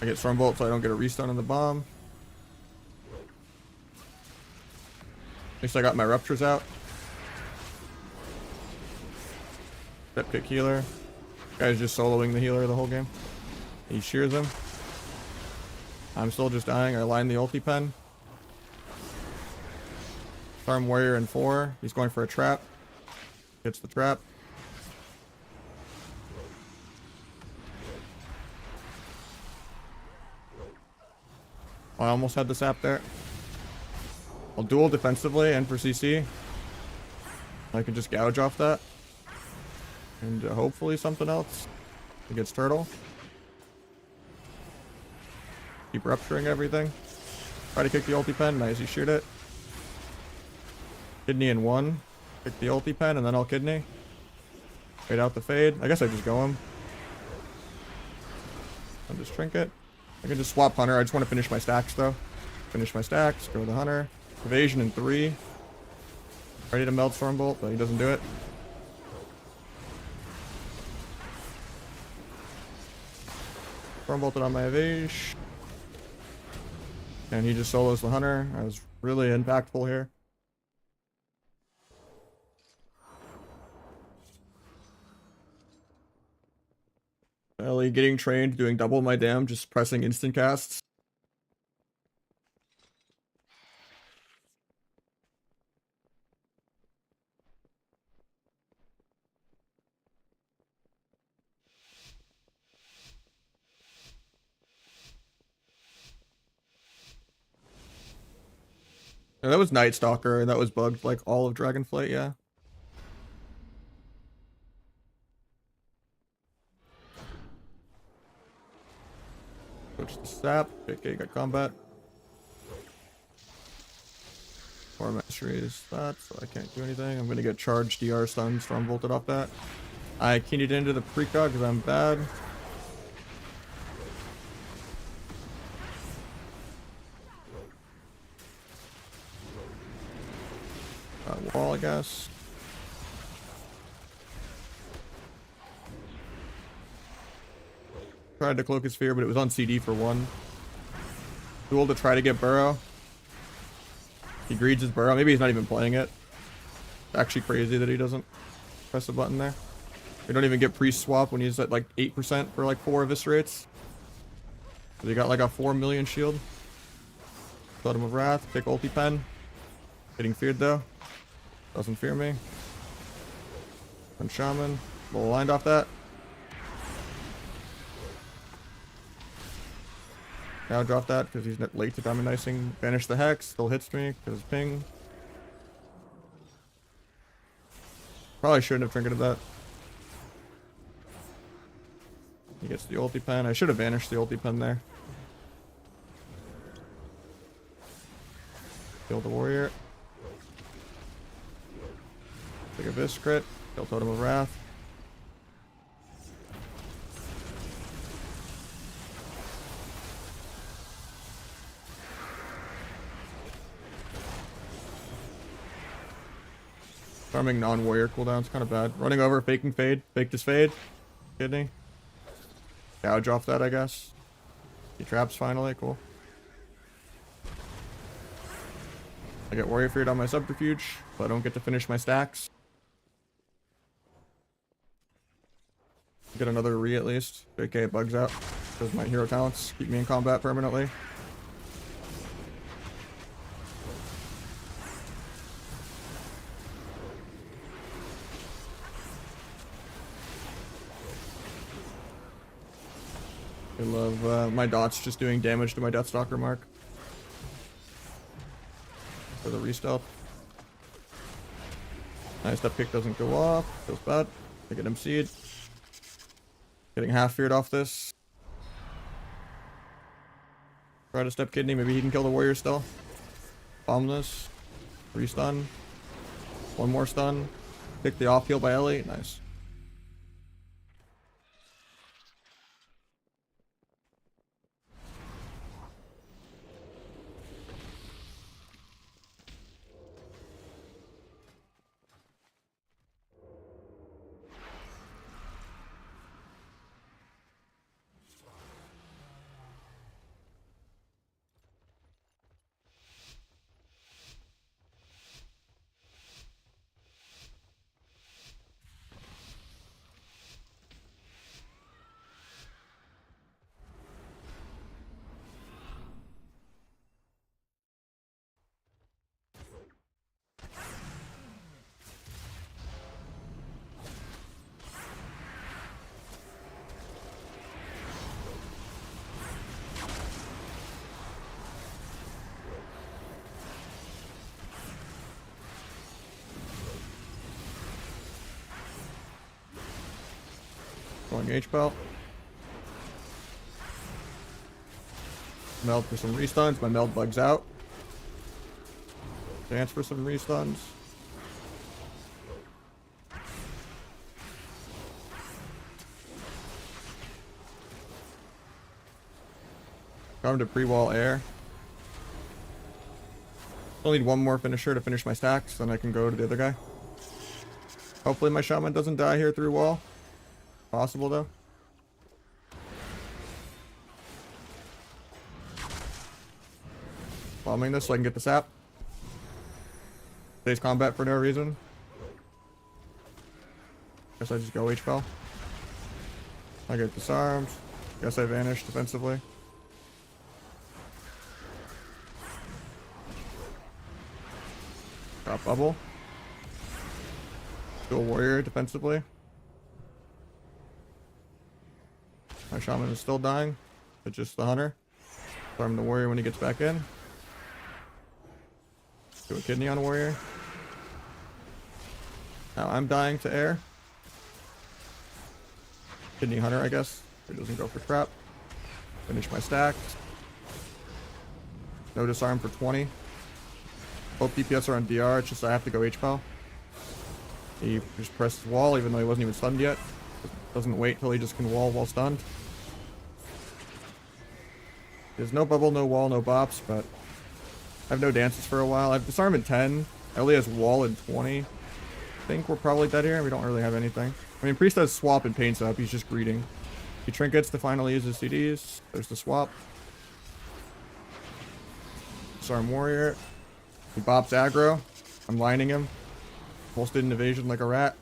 I get Stormbolt so I don't get a restun on the bomb. At least I got my ruptures out. Step kick healer. Guy's just soloing the healer the whole game. He shears him. I'm still just dying. I line the ulti pen. Charm warrior in 4. He's going for a trap. Gets the trap. I almost had the sap there. I'll duel defensively and for CC. I can just gouge off that. And hopefully something else. He gets turtle. Keep rupturing everything. Try to kick the ulti pen. Nice, you shoot it. Kidney in 1. Kick the ulti pen and then I'll kidney. Fade out the fade. I guess I just go him. I'll just trinket. I can just swap hunter. I just want to finish my stacks though. Finish my stacks. Go to the hunter. Evasion in 3. Ready to melt Stormbolt, but he doesn't do it. Storm bolted on my Avage. And he just solos the hunter. I was really impactful here. Ellie getting trained, doing double my damage, just pressing instant casts. And that was Night Stalker, and that was bugged like all of Dragonflight, yeah. Switch the sap. Okay, got combat. 4 masteries that, so I can't do anything. I'm gonna get charged DR stuns, Storm bolted off that. I keyed into the precog because I'm bad. Wall, I guess. Tried to cloak his fear, but it was on CD for 1. Duel to try to get burrow. He greeds his burrow. Maybe he's not even playing it. Actually crazy that he doesn't press a button there. We don't even get priest swap when he's at like 8% for like 4 eviscerates. So he got like a 4 million shield. Totem of Wrath, pick ulti pen. Getting feared though. Doesn't fear me. And shaman. Well aligned off that. Now drop that because he's late to diamond icing. Banish the hex. Still hits me because ping. Probably shouldn't have trinketed that. He gets the ulti pen. I should have banished the ulti pen there. Kill the warrior. Take a Vis crit. Kill Totem of Wrath. Farming non-warrior cooldown's kind of bad. Running over, faking fade. Faked his fade. Kidney. Gouge off that, I guess. He traps finally. Cool. I get warrior feared on my subterfuge, but I don't get to finish my stacks. Get another re at least. Okay, it bugs out. Because my hero talents keep me in combat permanently. I love my dots just doing damage to my Deathstalker mark. For the re-stealth. Nice, step kick doesn't go off. Feels bad. I get MC'd. Getting half feared off this. Try to step kidney. Maybe he can kill the warrior still. Bomb this. Re-stun. 1 more stun. Pick the off heal by Ellie. Nice. Going H-Belt. Meld for some restuns. My meld bugs out. Dance for some restuns. Come to pre-wall air. I'll need 1 more finisher to finish my stacks, then I can go to the other guy. Hopefully my shaman doesn't die here through wall. Possible though. Bombing this so I can get the sap. Stays combat for no reason. Guess I just go H-Bell. I get disarmed. Guess I vanish defensively. Drop bubble. Do a warrior defensively. My shaman is still dying, but just the hunter. Farm the warrior when he gets back in. Do a kidney on a warrior. Now I'm dying to air. Kidney hunter, I guess. He doesn't go for trap. Finish my stack. No disarm for 20. Both DPS are on DR, it's just I have to go H-Pal. He just pressed his wall even though he wasn't even stunned yet. Doesn't wait till he just can wall while stunned. There's no bubble, no wall, no bops, but I have no dances for a while. I have disarm in 10. Ellie has wall in 20. I think we're probably dead here. We don't really have anything. I mean, Priest has swap and paints up. He's just greeting. He trinkets to finally use his CDs. There's the swap. Disarm warrior. He bops aggro. I'm lining him. Pulsed in evasion like a rat.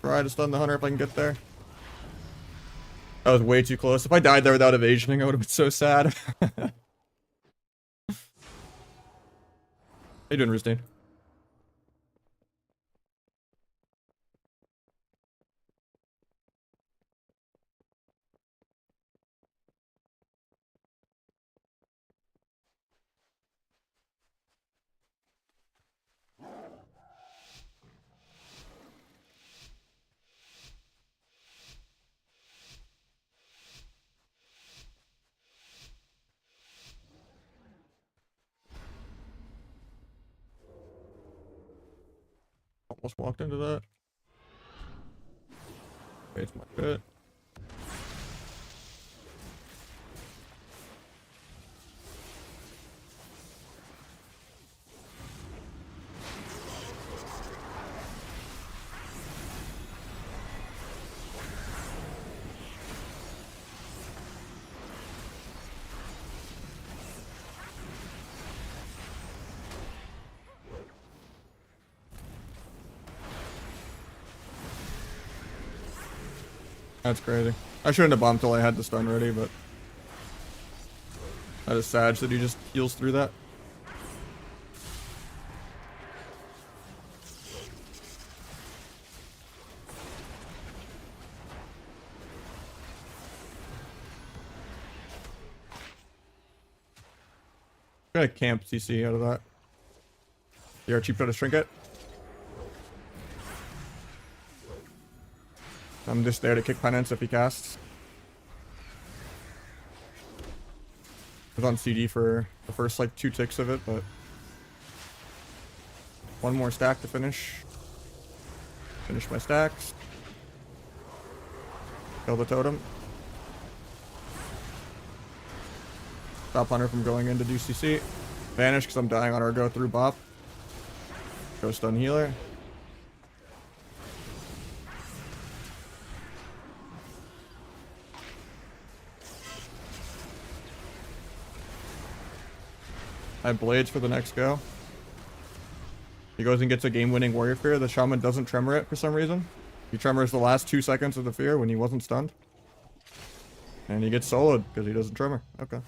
Try to stun the hunter if I can get there. That was way too close. If I died there without evasioning, I would have been so sad. How you doing, Rustine? Almost walked into that. Okay, it's my bit. That's crazy. I shouldn't have bombed till I had the stun ready, but that is sad that he just heals through that. I'm gonna camp CC out of that. The Archie put a trinket. I'm just there to kick penance if he casts. I was on CD for the first like 2 ticks of it, but one more stack to finish. Finish my stacks. Kill the totem. Stop hunter from going in to do CC. Vanish because I'm dying on our go through bop. Go stun healer. I have blades for the next go. He goes and gets a game-winning warrior fear. The shaman doesn't tremor it for some reason. He tremors the last 2 seconds of the fear when he wasn't stunned. And he gets soloed because he doesn't tremor. Okay.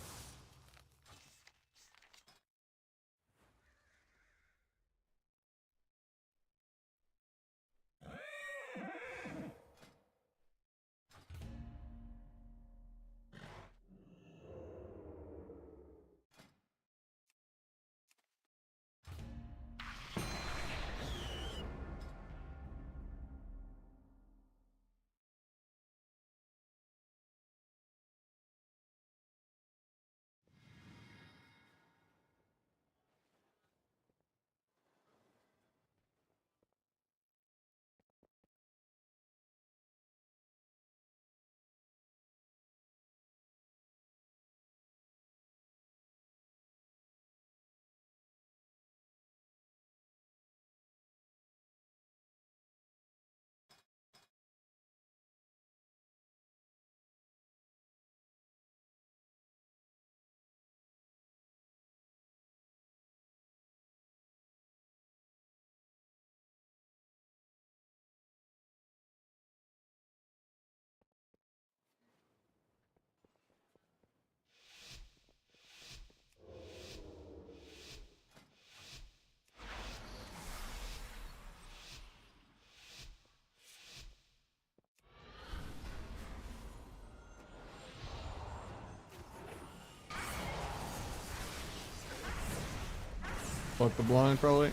Fuck the blind, probably.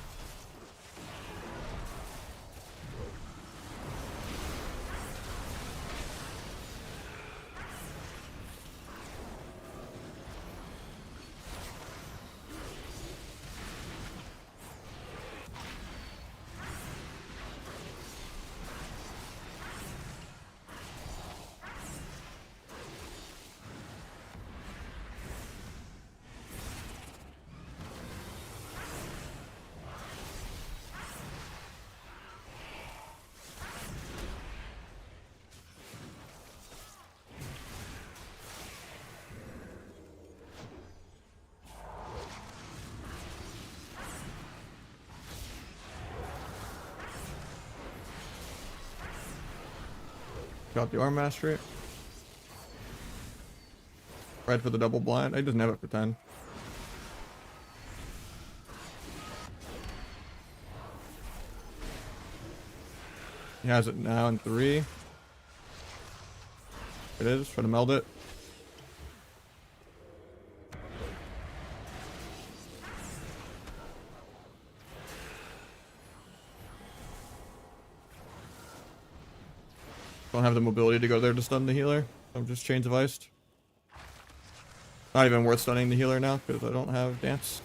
Got the arm mastery. Right for the double blind. He doesn't have it for 10. He has it now in 3. It is. Try to meld it. Don't have the mobility to go there to stun the healer. I'm just chains of iced. Not even worth stunning the healer now because I don't have dance.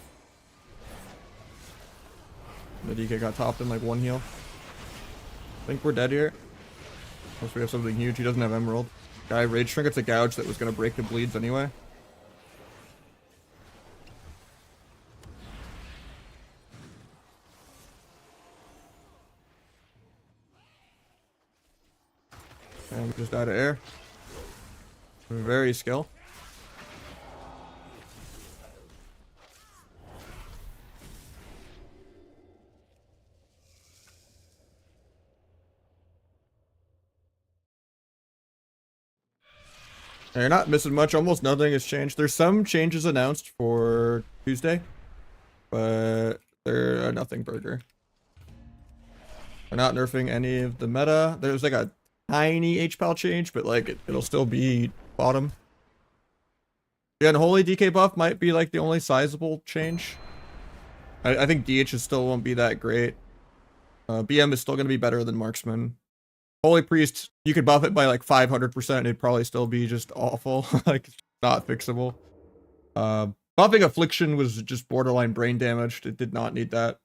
The DK got topped in like 1 heal. I think we're dead here. Unless we have something huge. He doesn't have emerald. Guy rage trinkets a gouge that was gonna break the bleeds anyway. And we just died of air. Very skill. You're not missing much. Almost nothing has changed. There's some changes announced for Tuesday, but they're a nothing burger. They're not nerfing any of the meta. There's like a tiny HPAL change, but like it'll still be bottom. Yeah, and Holy DK buff might be like the only sizable change. I think DH still won't be that great. BM is still going to be better than Marksman. Holy Priest, you could buff it by like 500%. It'd probably still be just awful. Like, not fixable. Buffing Affliction was just borderline brain damaged. It did not need that.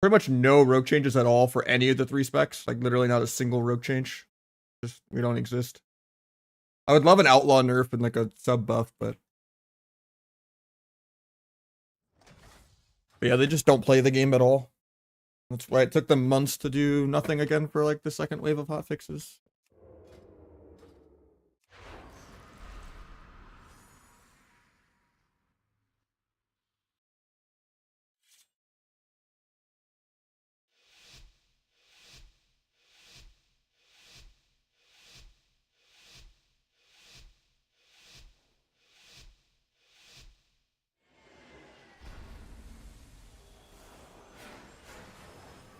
Pretty much no rogue changes at all for any of the 3 specs. Like, literally not a single rogue change. Just, we don't exist. I would love an outlaw nerf and like a sub buff, but yeah, they just don't play the game at all. That's why it took them months to do nothing again for like the second wave of hotfixes.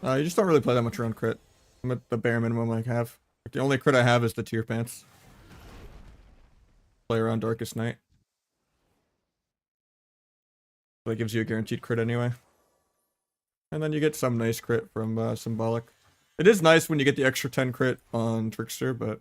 You just don't really play that much around crit. I'm at the bare minimum I have. Like, the only crit I have is the tier pants. Play around Darkest Night. That gives you a guaranteed crit anyway. And then you get some nice crit from Symbolic. It is nice when you get the extra 10 crit on Trickster, but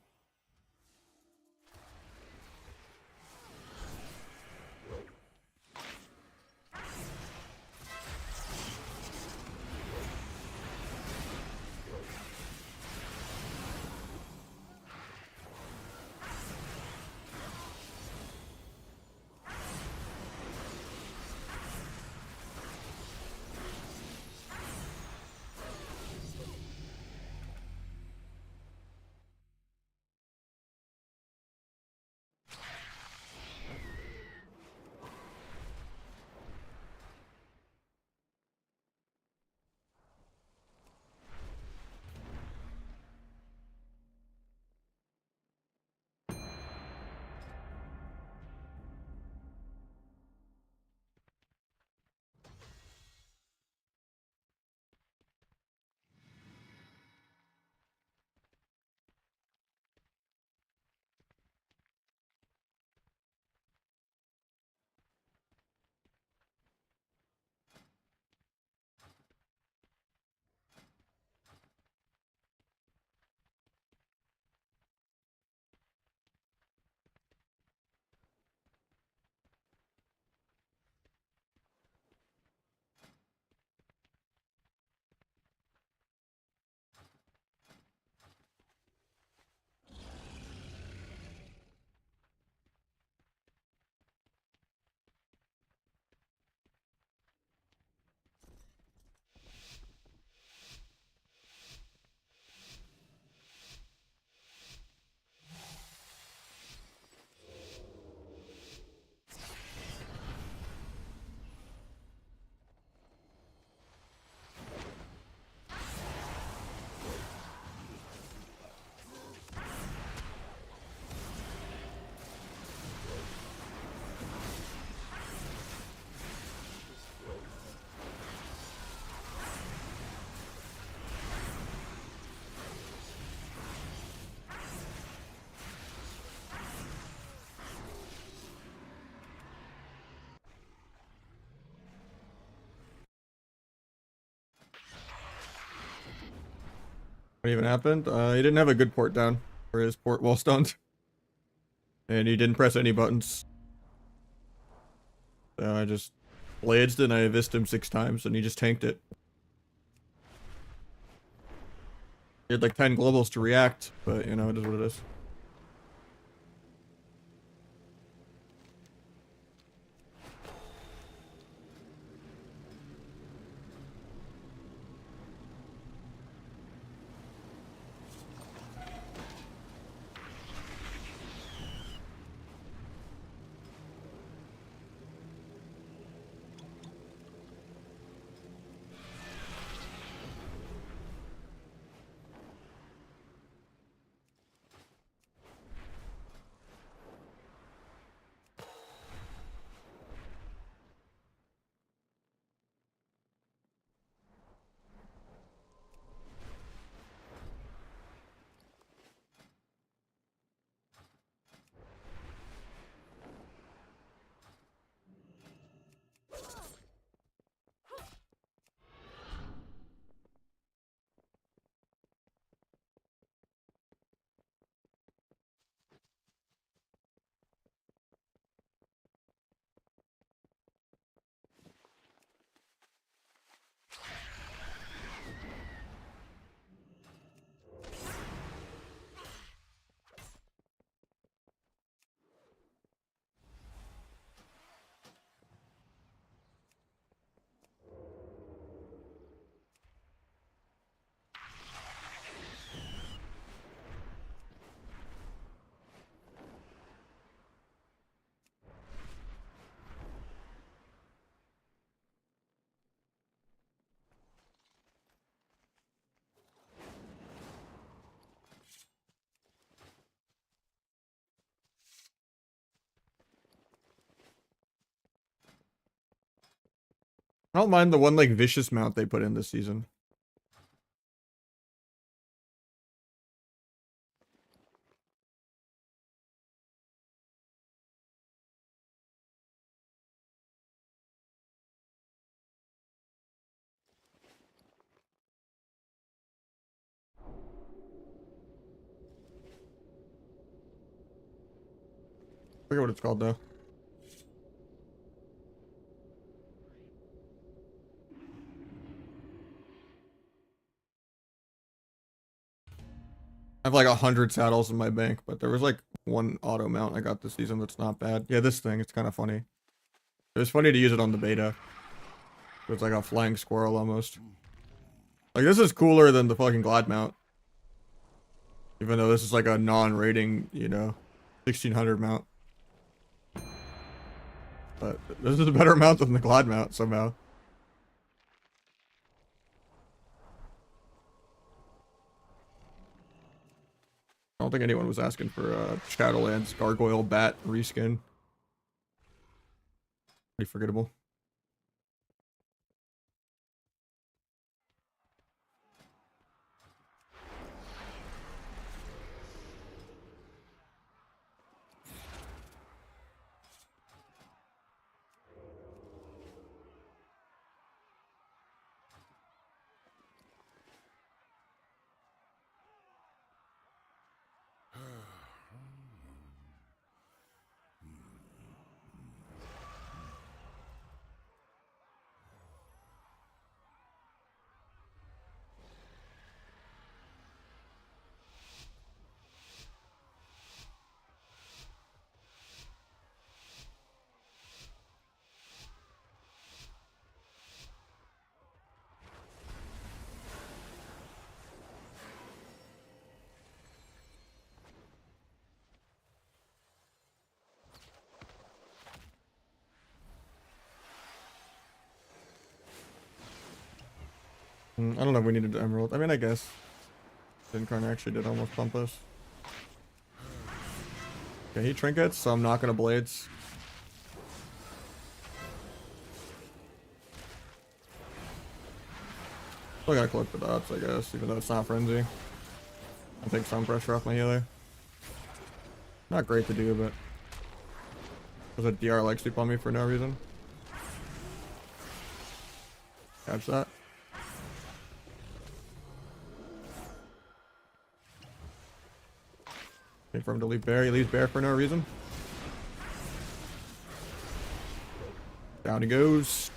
What even happened? He didn't have a good port down for his port while stunned. And he didn't press any buttons. So I just bladed and I avist him 6 times and he just tanked it. He had like 10 globals to react, but you know, it is what it is. I don't mind the one like vicious mount they put in this season. I forget what it's called though. I have like 100 saddles in my bank, but there was like one auto mount I got this season that's not bad. Yeah, this thing, it's kind of funny. It was funny to use it on the beta. It's like a flying squirrel almost. Like this is cooler than the fucking glide mount. Even though this is like a non-rating, you know, 1600 mount. But this is a better mount than the glide mount somehow. I don't think anyone was asking for Shadowlands Gargoyle Bat reskin. Pretty forgettable. I don't know if we needed emerald. I mean, I guess. Incarn actually did almost bump us. Okay, he trinkets, so I'm not gonna blades. Still gotta collect the dots, I guess, even though it's not frenzy. I'll take some pressure off my healer. Not great to do, but there's a DR like sleep on me for no reason. Catch that. Wait for him to leave bear. He leaves bear for no reason. Down he goes.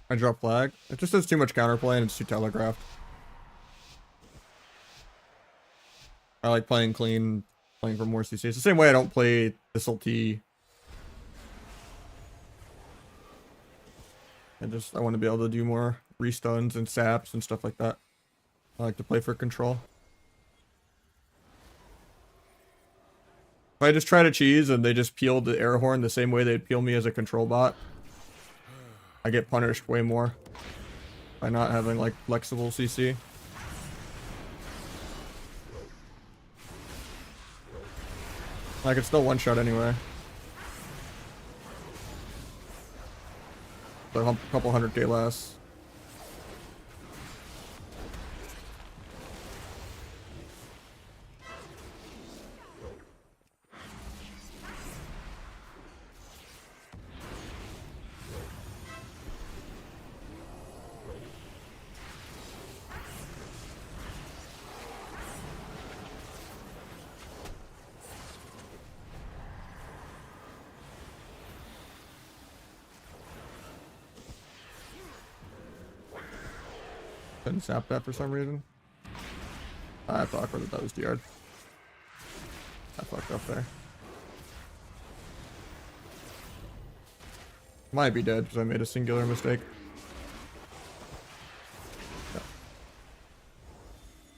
I drop flag. It just does too much counterplay and it's too telegraphed. I like playing clean, playing for more CC. It's the same way I don't play Thistle T. I want to be able to do more restuns and saps and stuff like that. I like to play for control. If I just try to cheese and they just peel the air horn the same way they'd peel me as a control bot, I get punished way more by not having like flexible CC. I could still one shot anyway. So a couple 100k less. Couldn't sap that for some reason. I thought that was the yard. I fucked up there. Might be dead because I made a singular mistake. Yeah.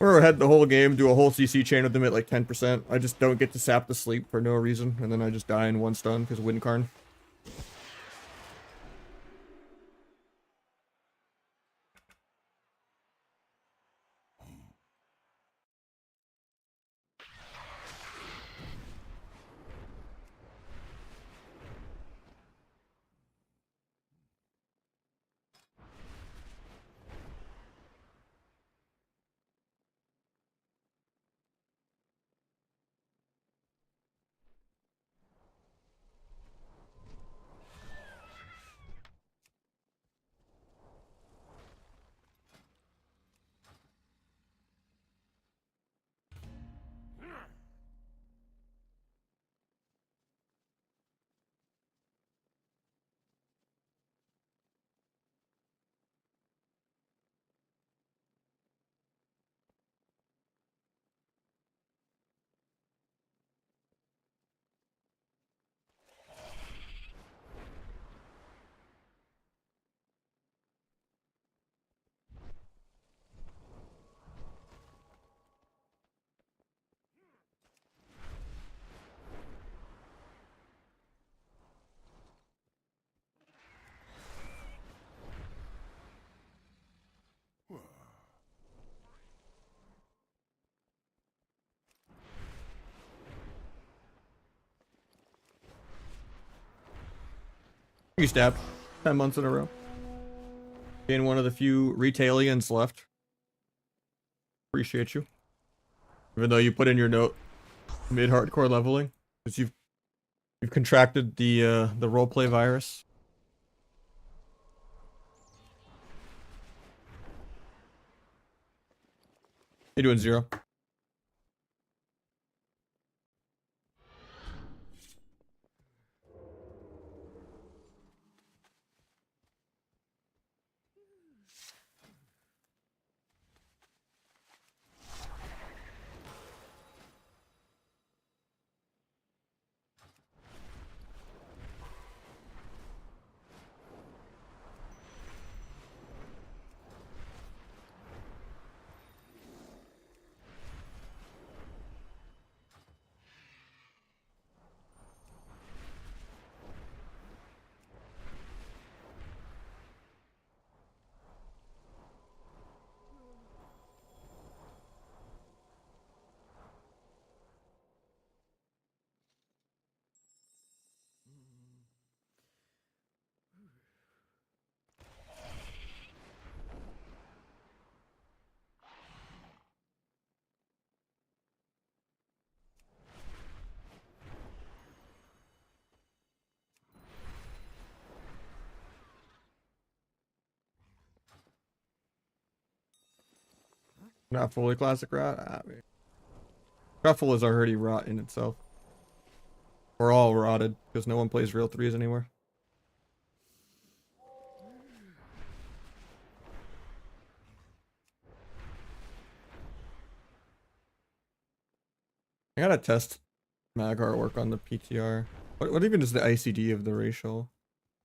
Or head the whole game, do a whole CC chain with them at like 10%. I just don't get to sap the sleep for no reason, and then I just die in one stun because of Windcarn. You stabbed 10 months in a row. Being one of the few retailians left. Appreciate you. Even though you put in your note mid-hardcore leveling, because you've contracted the roleplay virus. You're doing 0. Not fully classic rot. Ah, man. Shuffle is already rot in itself. We're all rotted because no one plays real threes anymore. I gotta test mag artwork on the PTR. What even is the ICD of the racial?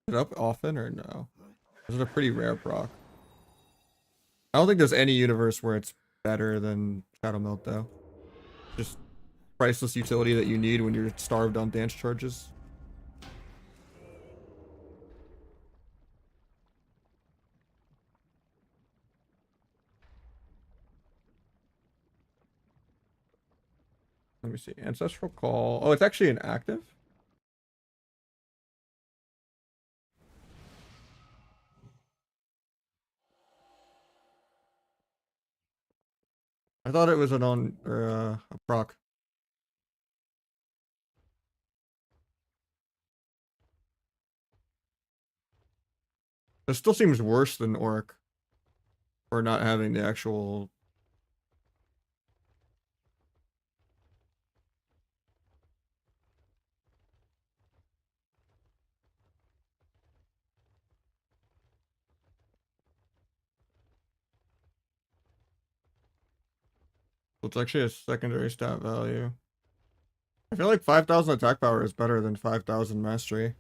Is it up often or no? Is it a pretty rare proc? I don't think there's any universe where it's better than Shadow Melt though. Just priceless utility that you need when you're starved on dance charges. Let me see. Ancestral Call. Oh, it's actually an active? I thought it was an on or a proc. It still seems worse than Auric for not having the actual. It's actually a secondary stat value. I feel like 5,000 attack power is better than 5,000 mastery.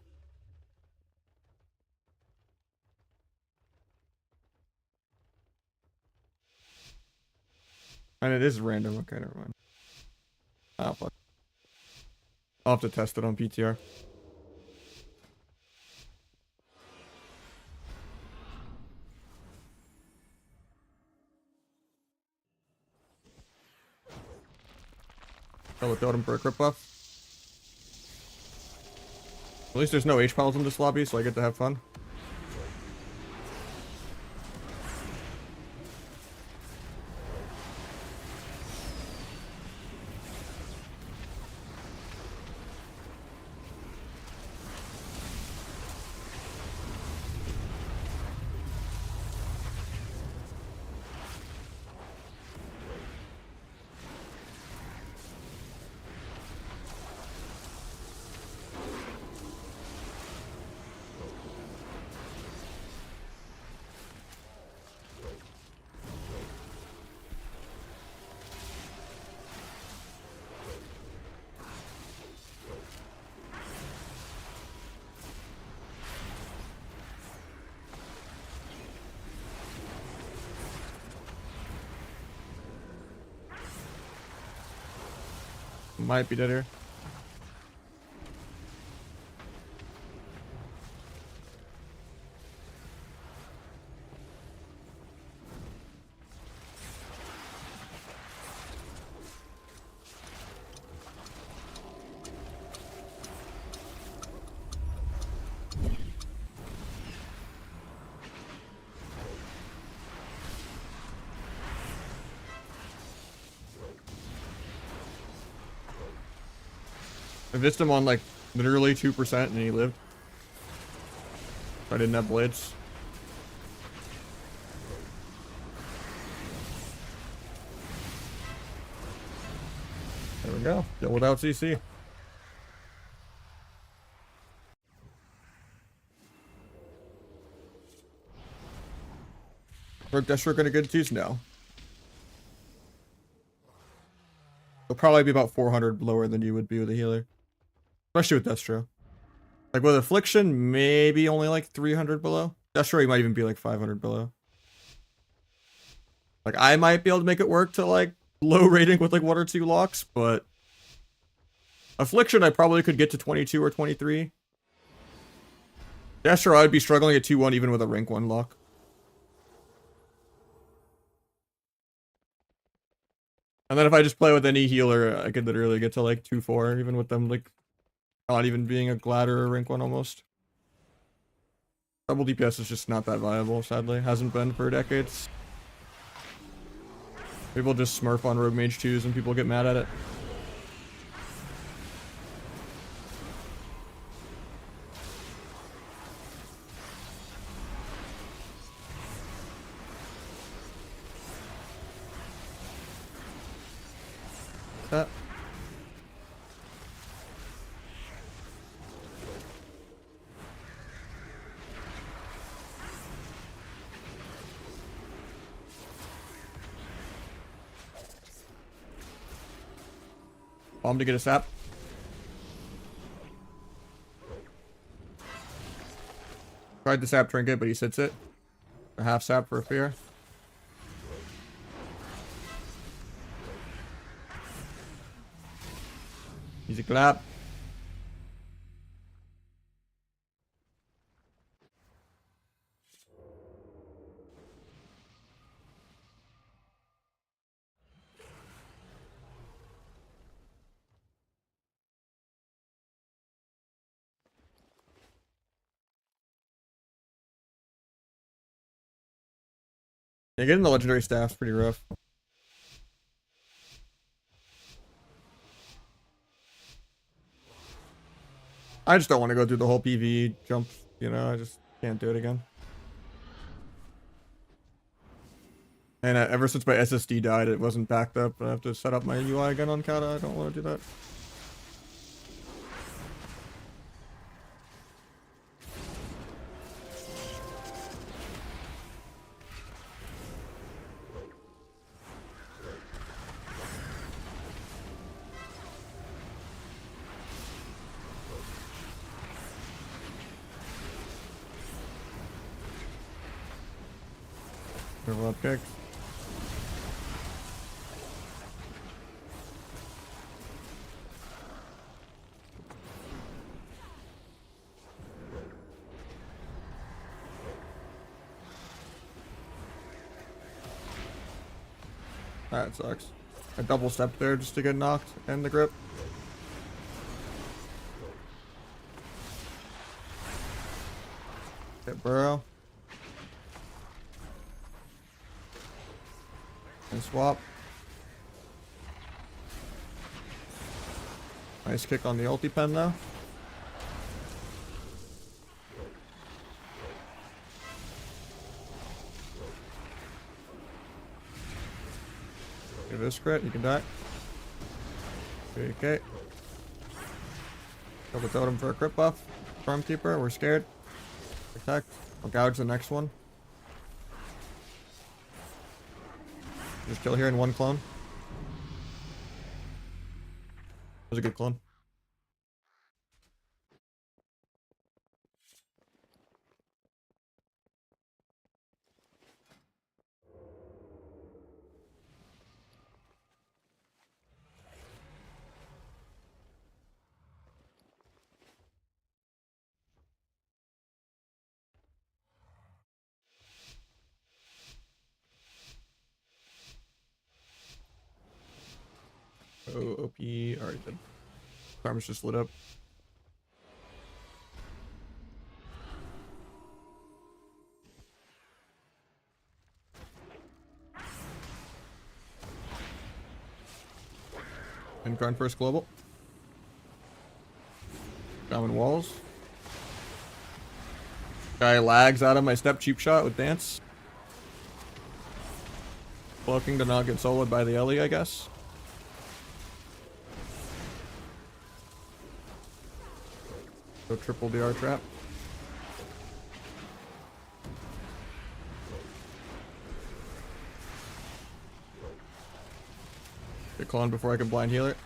And it is random. Okay, never mind. Ah, fuck. I'll have to test it on PTR. Oh, without him for a crit buff. At least there's no H-piles in this lobby, so I get to have fun. Might be dead here. I missed him on like literally 2% and he lived. I didn't have blades. There we go. Still without CC. We're Deathstroke gonna get twos now. He'll probably be about 400 lower than you would be with a healer. Especially with Destro. Like with Affliction, maybe only like 300 below. Destro, he might even be like 500 below. Like I might be able to make it work to like low rating with like 1 or 2 locks, but Affliction I probably could get to 22 or 23. Destro, I'd be struggling at 2-1 even with a rank 1 lock. And then if I just play with any healer, I could literally get to like 2-4, even with them like not even being a Glad or a rank 1 almost. Double DPS is just not that viable, sadly. Hasn't been for decades. People just smurf on Rogue Mage 2s and people get mad at it. that. Bomb to get a sap. Tried the sap trinket, but he sits it. A half sap for a fear. Easy clap. Yeah, getting the legendary staff's pretty rough. I just don't want to go through the whole PvE jump, you know, I just can't do it again. And ever since my SSD died, it wasn't backed up. I have to set up my UI again on Kata. I don't want to do that. Level up kick. That sucks. I double stepped there just to get knocked and the grip. Hit burrow. And swap. Nice kick on the ulti pen though. Give it a crit, you can die. Okay. Double totem for a crit buff. Stormkeeper, we're scared. Protect. I'll gouge the next one. Just kill here in one clone. That was a good clone. Oh, OP already did. Farm's just lit up. Incarn first global. Common walls. Guy lags out of my step cheap shot with dance. Cloaking to not get soloed by the Ellie, I guess. So triple DR trap. Get clone before I can blind heal it.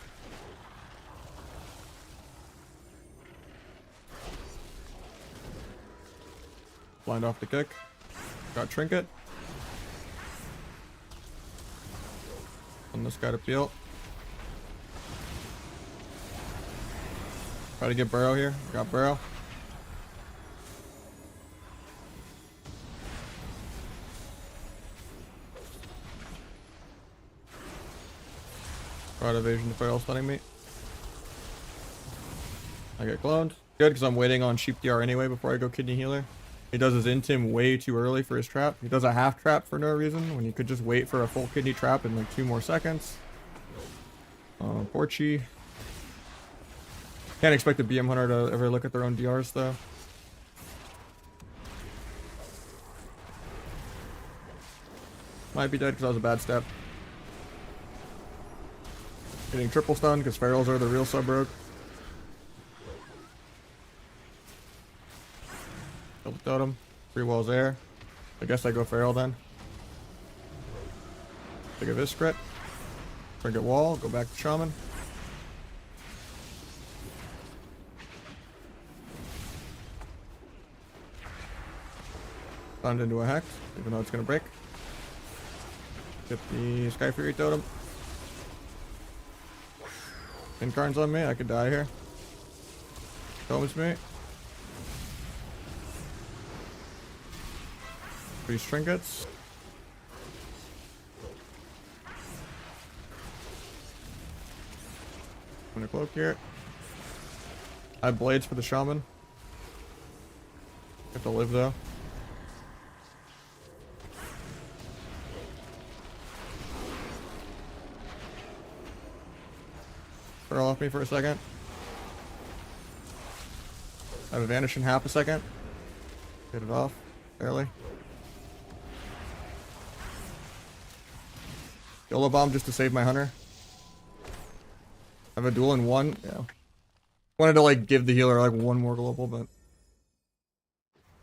Blind off the kick. Got trinket. On this guy to peel. Try to get burrow here. Got burrow. Got evasion to fail stunning me. I get cloned. Good, because I'm waiting on sheep DR anyway before I go kidney healer. He does his intim way too early for his trap. He does a half trap for no reason when you could just wait for a full kidney trap in like 2 more seconds. Porchy. Can't expect the BM Hunter to ever look at their own DRs though. Might be dead because that was a bad step. Getting triple stun because ferals are the real sub rogue. Double totem. 3 walls there. I guess I go feral then. Take a Viscrit. Target wall. Go back to shaman. Stunned into a hex, even though it's gonna break. Get the Sky Fury totem. Incarn's on me. I could die here. Totem's me. These trinkets. I'm gonna cloak here. I have blades for the shaman. Have to live though. Throw off me for a second. I have a vanish in half a second. Get it off. Barely. YOLO bomb just to save my hunter. I have a duel in 1. Yeah. Wanted to like give the healer like 1 more global, but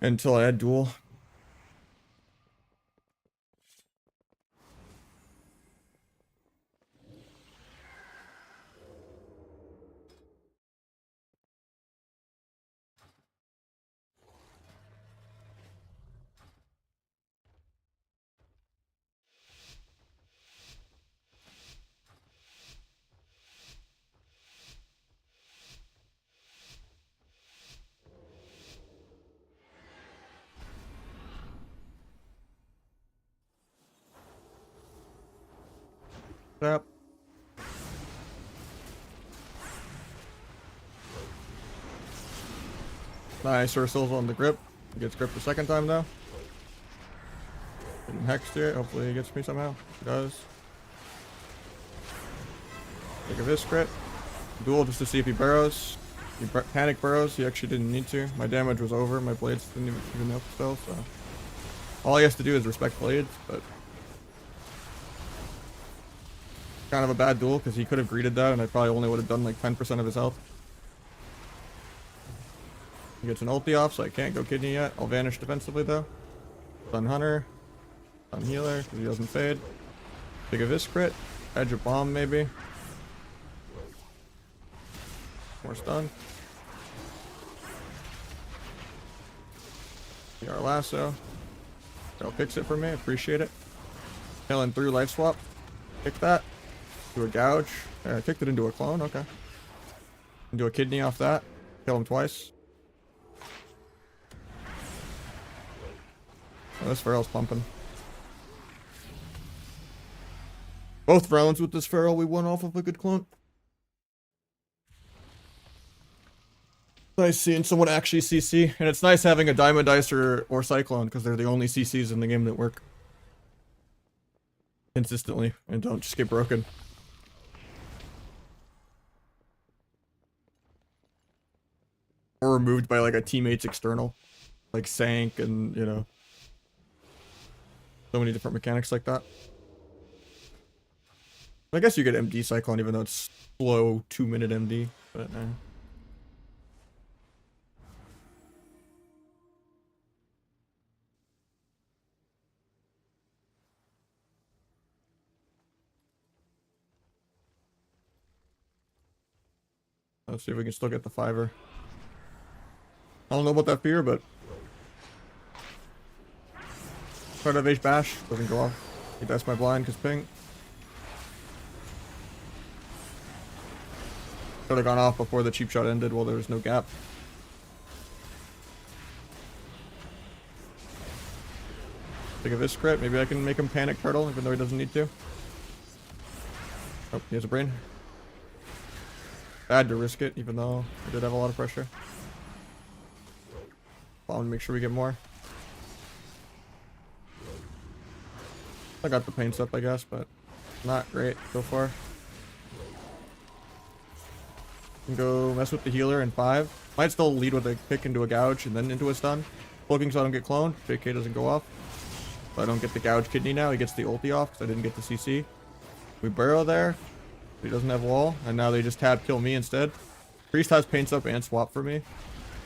until I had duel. Yep. Nice, Ursul's on the grip. He gets gripped the second time though. Getting hexed here. Hopefully he gets me somehow. He does. Take a Viscrit. Duel just to see if he burrows. He panic burrows. He actually didn't need to. My damage was over. My blades didn't even help still, so all he has to do is respect blades, but kind of a bad duel because he could have greeted that and I probably only would have done like 10% of his health. He gets an ulti off, so I can't go kidney yet. I'll vanish defensively though. Stun hunter. Stun healer because he doesn't fade. Take a Viscrit. Edge a bomb maybe. More stun. PR lasso. They'll fix it for me. Appreciate it. Killing through life swap. Kick that. Do a gouge. I kicked it into a clone. Okay. Do a kidney off that. Kill him twice. Oh, this feral's pumping. Both rounds with this feral, we won off of a good clone. Nice seeing someone actually CC, and it's nice having a Diamond Dice or Cyclone because they're the only CCs in the game that work consistently and don't just get broken. Or removed by like a teammate's external, like Sank and you know, so many different mechanics like that. I guess you get MD Cyclone even though it's slow 2-minute MD, but let's see if we can still get the 5-er. I don't know about that fear, but try to H bash, doesn't go off. That's my blind because ping. Should have gone off before the cheap shot ended while there was no gap. Take a Viscrit, maybe I can make him panic turtle even though he doesn't need to. Oh, he has a brain. Bad to risk it even though I did have a lot of pressure. I want to make sure we get more. I got the paints up I guess, but not great so far. Can go mess with the healer in 5. Might still lead with a kick into a gouge and then into a stun. Cloaking so I don't get cloned. JK doesn't go off. So I don't get the gouge kidney now. He gets the ulti off because I didn't get the CC. We burrow there. He doesn't have wall, and now they just tab kill me instead. Priest has paints up and swap for me.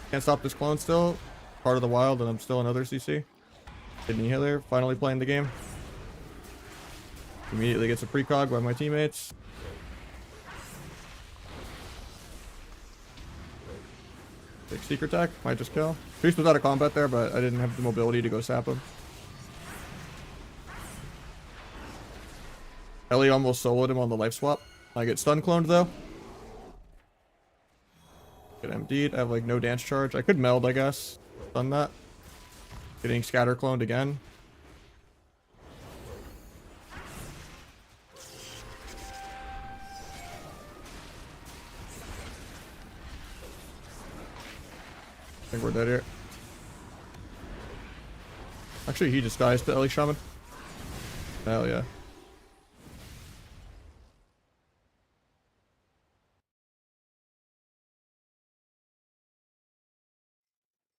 Can't stop this clone still. Part of the wild, and I'm still another CC. Kidney healer, finally playing the game. Immediately gets a precog by my teammates. Big secret attack, might just kill. Priest was out of combat there, but I didn't have the mobility to go sap him. Ellie almost soloed him on the life swap. I get stun cloned though. Get MD'd. I have like no dance charge. I could meld, I guess. Stun that. Getting scatter cloned again. I think we're dead here. Actually, he just dies to Ellie Shaman. Hell yeah.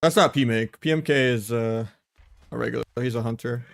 That's not P-Make. PMK is a regular. He's a hunter.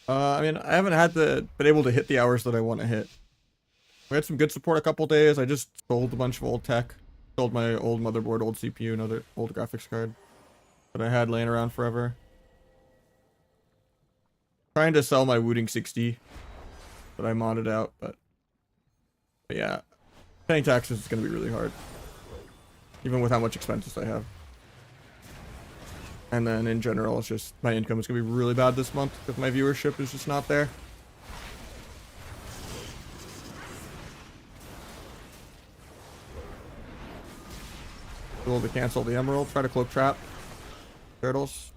I mean, I haven't been able to hit the hours that I want to hit. We had some good support a couple days. I just sold a bunch of old tech. Sold my old motherboard, old CPU, another old graphics card that I had laying around forever. Trying to sell my Wooting 60 that I modded out, but yeah, paying taxes is going to be really hard, even with how much expenses I have. And then in general, it's just my income is going to be really bad this month because my viewership is just not there. Able to cancel the emerald, try to cloak trap turtles.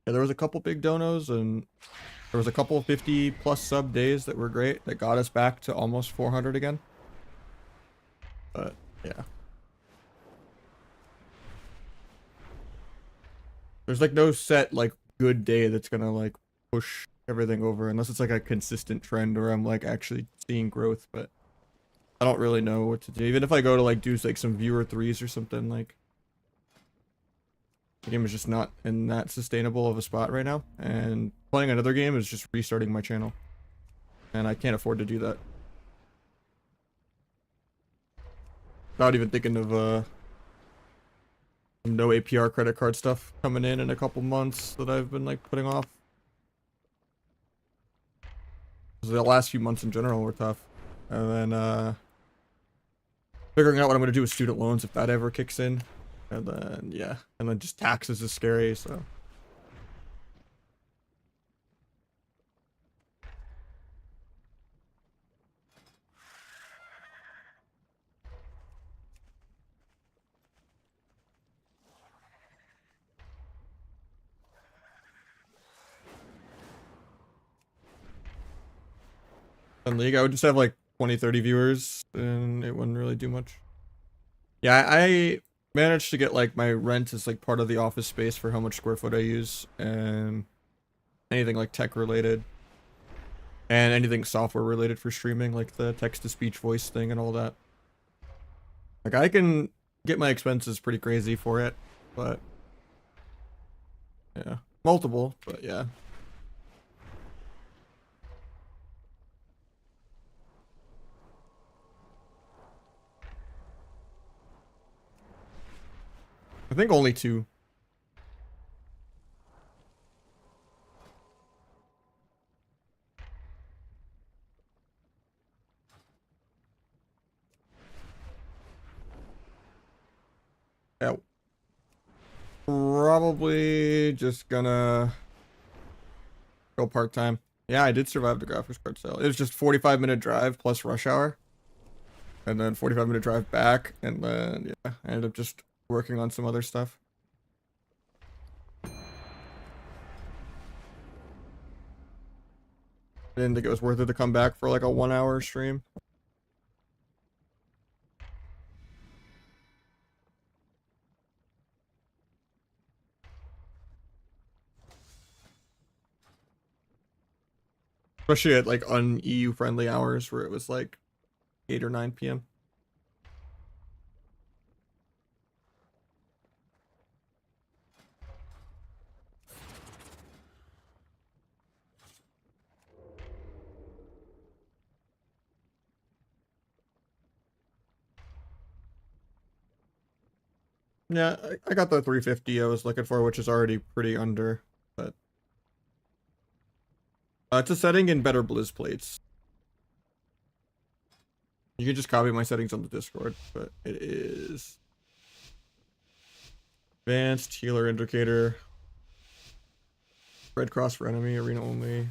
Yeah, there was a couple big donos, and there was a couple 50 plus sub days that were great that got us back to almost 400 again. But yeah, there's like no set like good day that's gonna like push everything over unless it's like a consistent trend or I'm like actually seeing growth. But I don't really know what to do. Even if I go to like do like some viewer threes or something, like the game is just not in that sustainable of a spot right now, and playing another game is just restarting my channel, and I can't afford to do that. Not even thinking of some no APR credit card stuff coming in a couple months that I've been like putting off. The last few months in general were tough, and then figuring out what I'm gonna do with student loans if that ever kicks in. And then, yeah. And then just taxes is scary, so. In League, I would just have like 20, 30 viewers, and it wouldn't really do much. Yeah, managed to get like my rent is like part of the office space for how much square foot I use, and anything like tech related, and anything software related for streaming, like the text to speech voice thing and all that. Like I can get my expenses pretty crazy for it, but yeah, multiple, but yeah. I think only two. Yeah, probably just gonna go part-time. Yeah, I did survive the graphics card sale. It was just 45-minute drive plus rush hour, and then 45-minute drive back, and then yeah, I ended up just working on some other stuff. I didn't think it was worth it to come back for like a 1 hour stream. Especially at like un-EU friendly hours where it was like 8 or 9 p.m. Yeah, I got the 350 I was looking for, which is already pretty under, but it's a setting in better Blizz plates. You can just copy my settings on the Discord, but it is advanced healer indicator, red cross for enemy, arena only.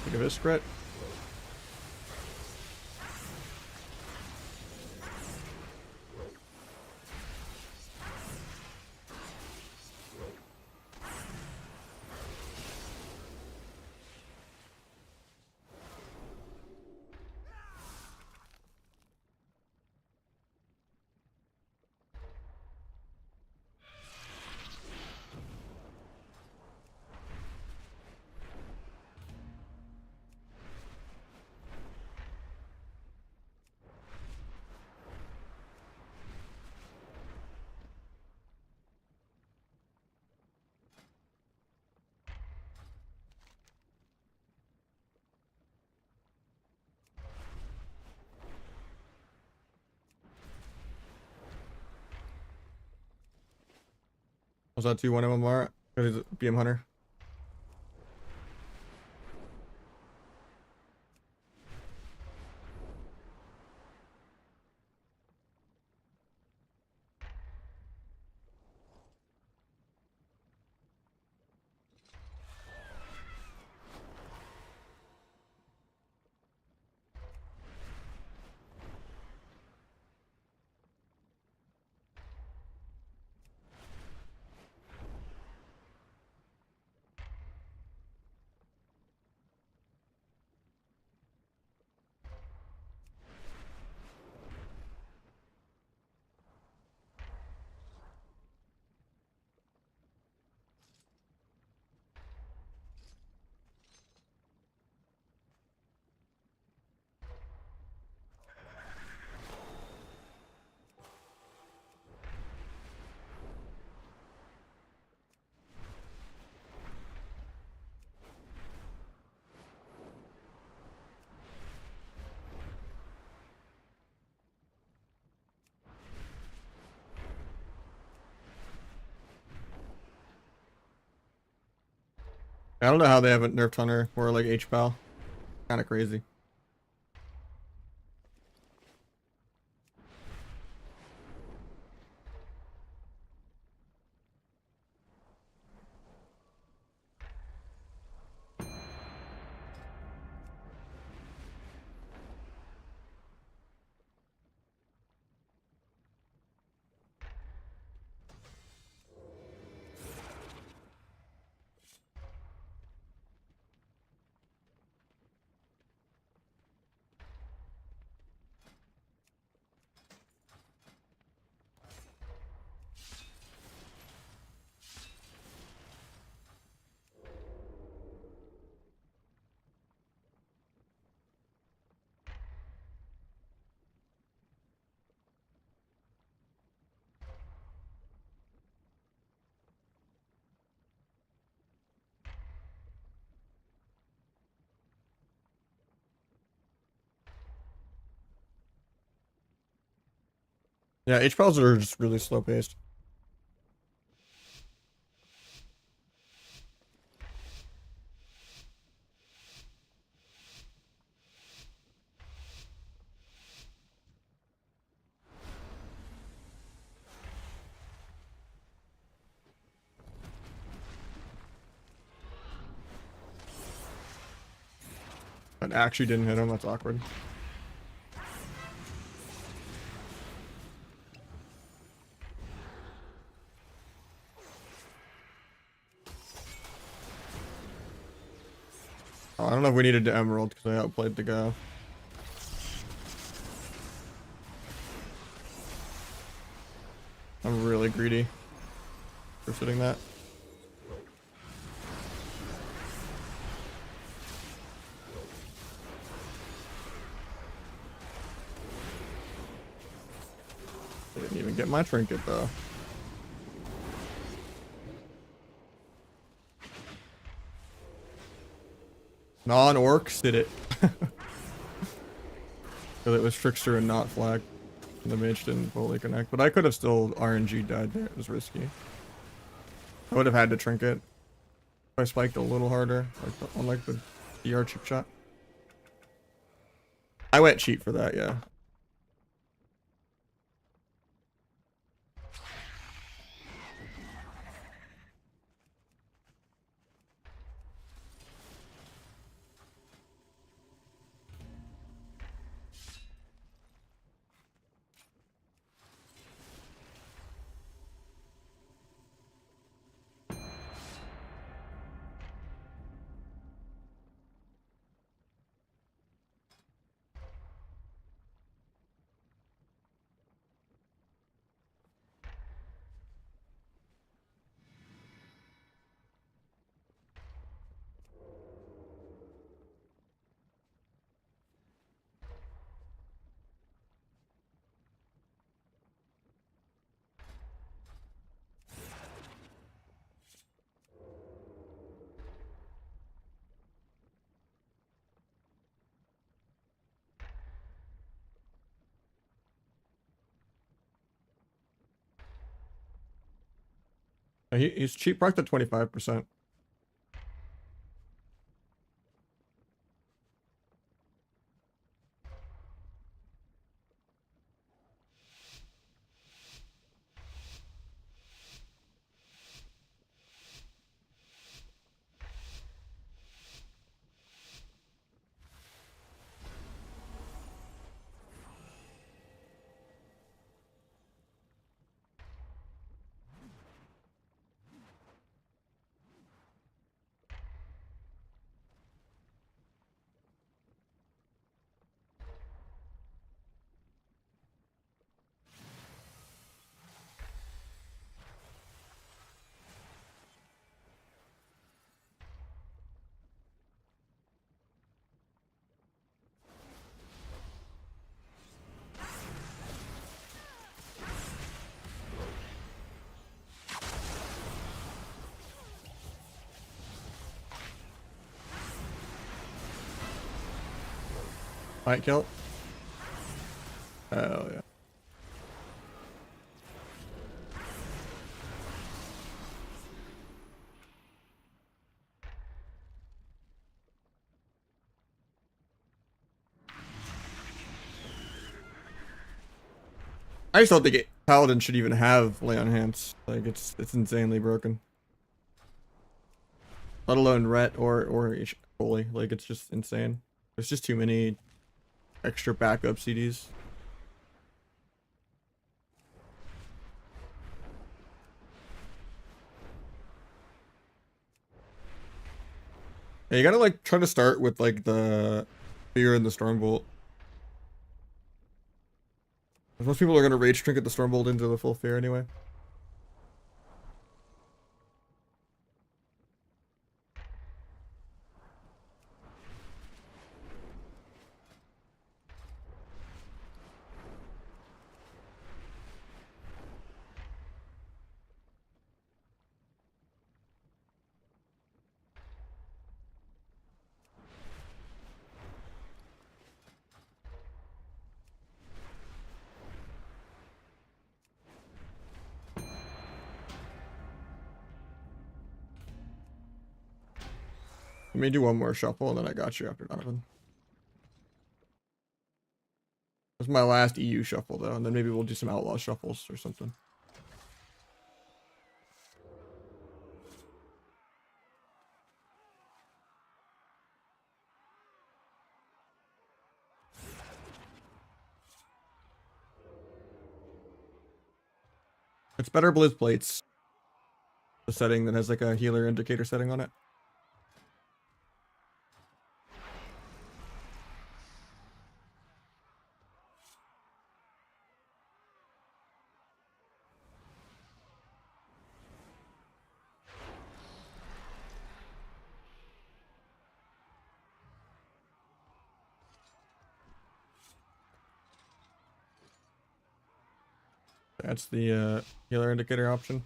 Think of this crit. Was that 2-1 MMR? Or is it BM Hunter? I don't know how they haven't nerfed Hunter or like H-Pal. Kind of crazy. Yeah, H-Pals are just really slow paced. That actually didn't hit him. That's awkward. Oh, I don't know if we needed the Emerald because I outplayed the go. I'm really greedy for sitting that. I didn't even get my trinket though. Non-orcs did it. Because it was Trickster and not Flag. And the mage didn't fully connect. But I could have still RNG died there. It was risky. I would have had to trinket. If I spiked a little harder. Unlike the DR chip shot. I went cheat for that, yeah. He's cheap proc at 25%. Might kill it. Hell yeah. I just don't think Paladin should even have lay on hands. Like it's insanely broken. Let alone ret or holy. Like it's just insane. There's just too many extra backup CDs. Yeah, you gotta like try to start with like the fear and the Stormbolt. Most people are gonna rage trinket the Stormbolt into the full fear anyway. Let me do one more shuffle and then I got you after Donovan. This is my last EU shuffle though, and then maybe we'll do some outlaw shuffles or something. It's better Blizz plates. The setting that has like a healer indicator setting on it. That's the healer indicator option.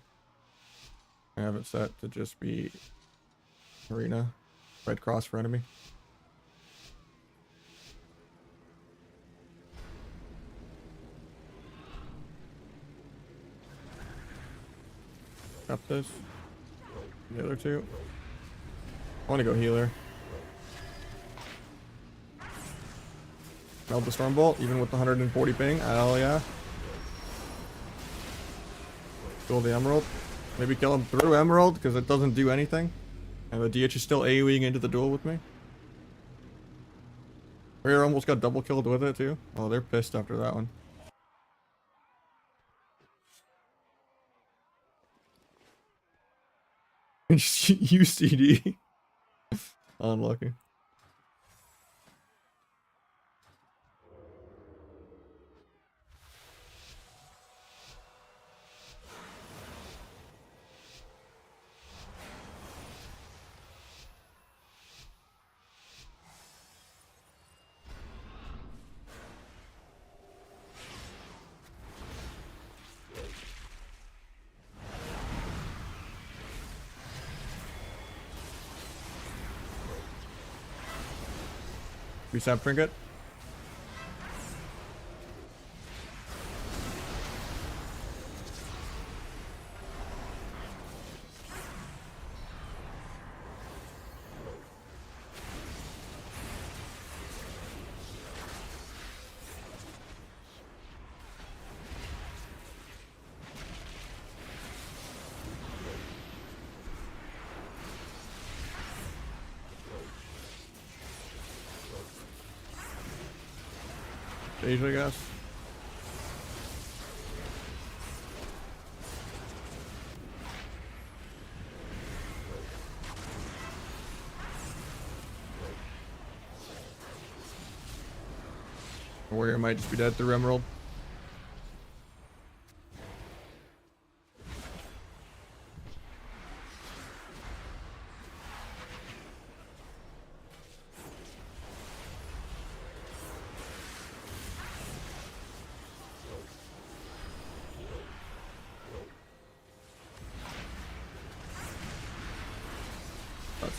I have it set to just be arena, red cross for enemy. Up this. The other two. I want to go healer. Meld the Stormbolt, even with the 140 ping. Hell yeah. Kill the Emerald. Maybe kill him through Emerald, because it doesn't do anything. And the DH is still AoEing into the duel with me. Warrior almost got double killed with it too. Oh, they're pissed after that one. UCD. Unlucky. Resap trinket. Stage, I guess. Warrior might just be dead through Emerald.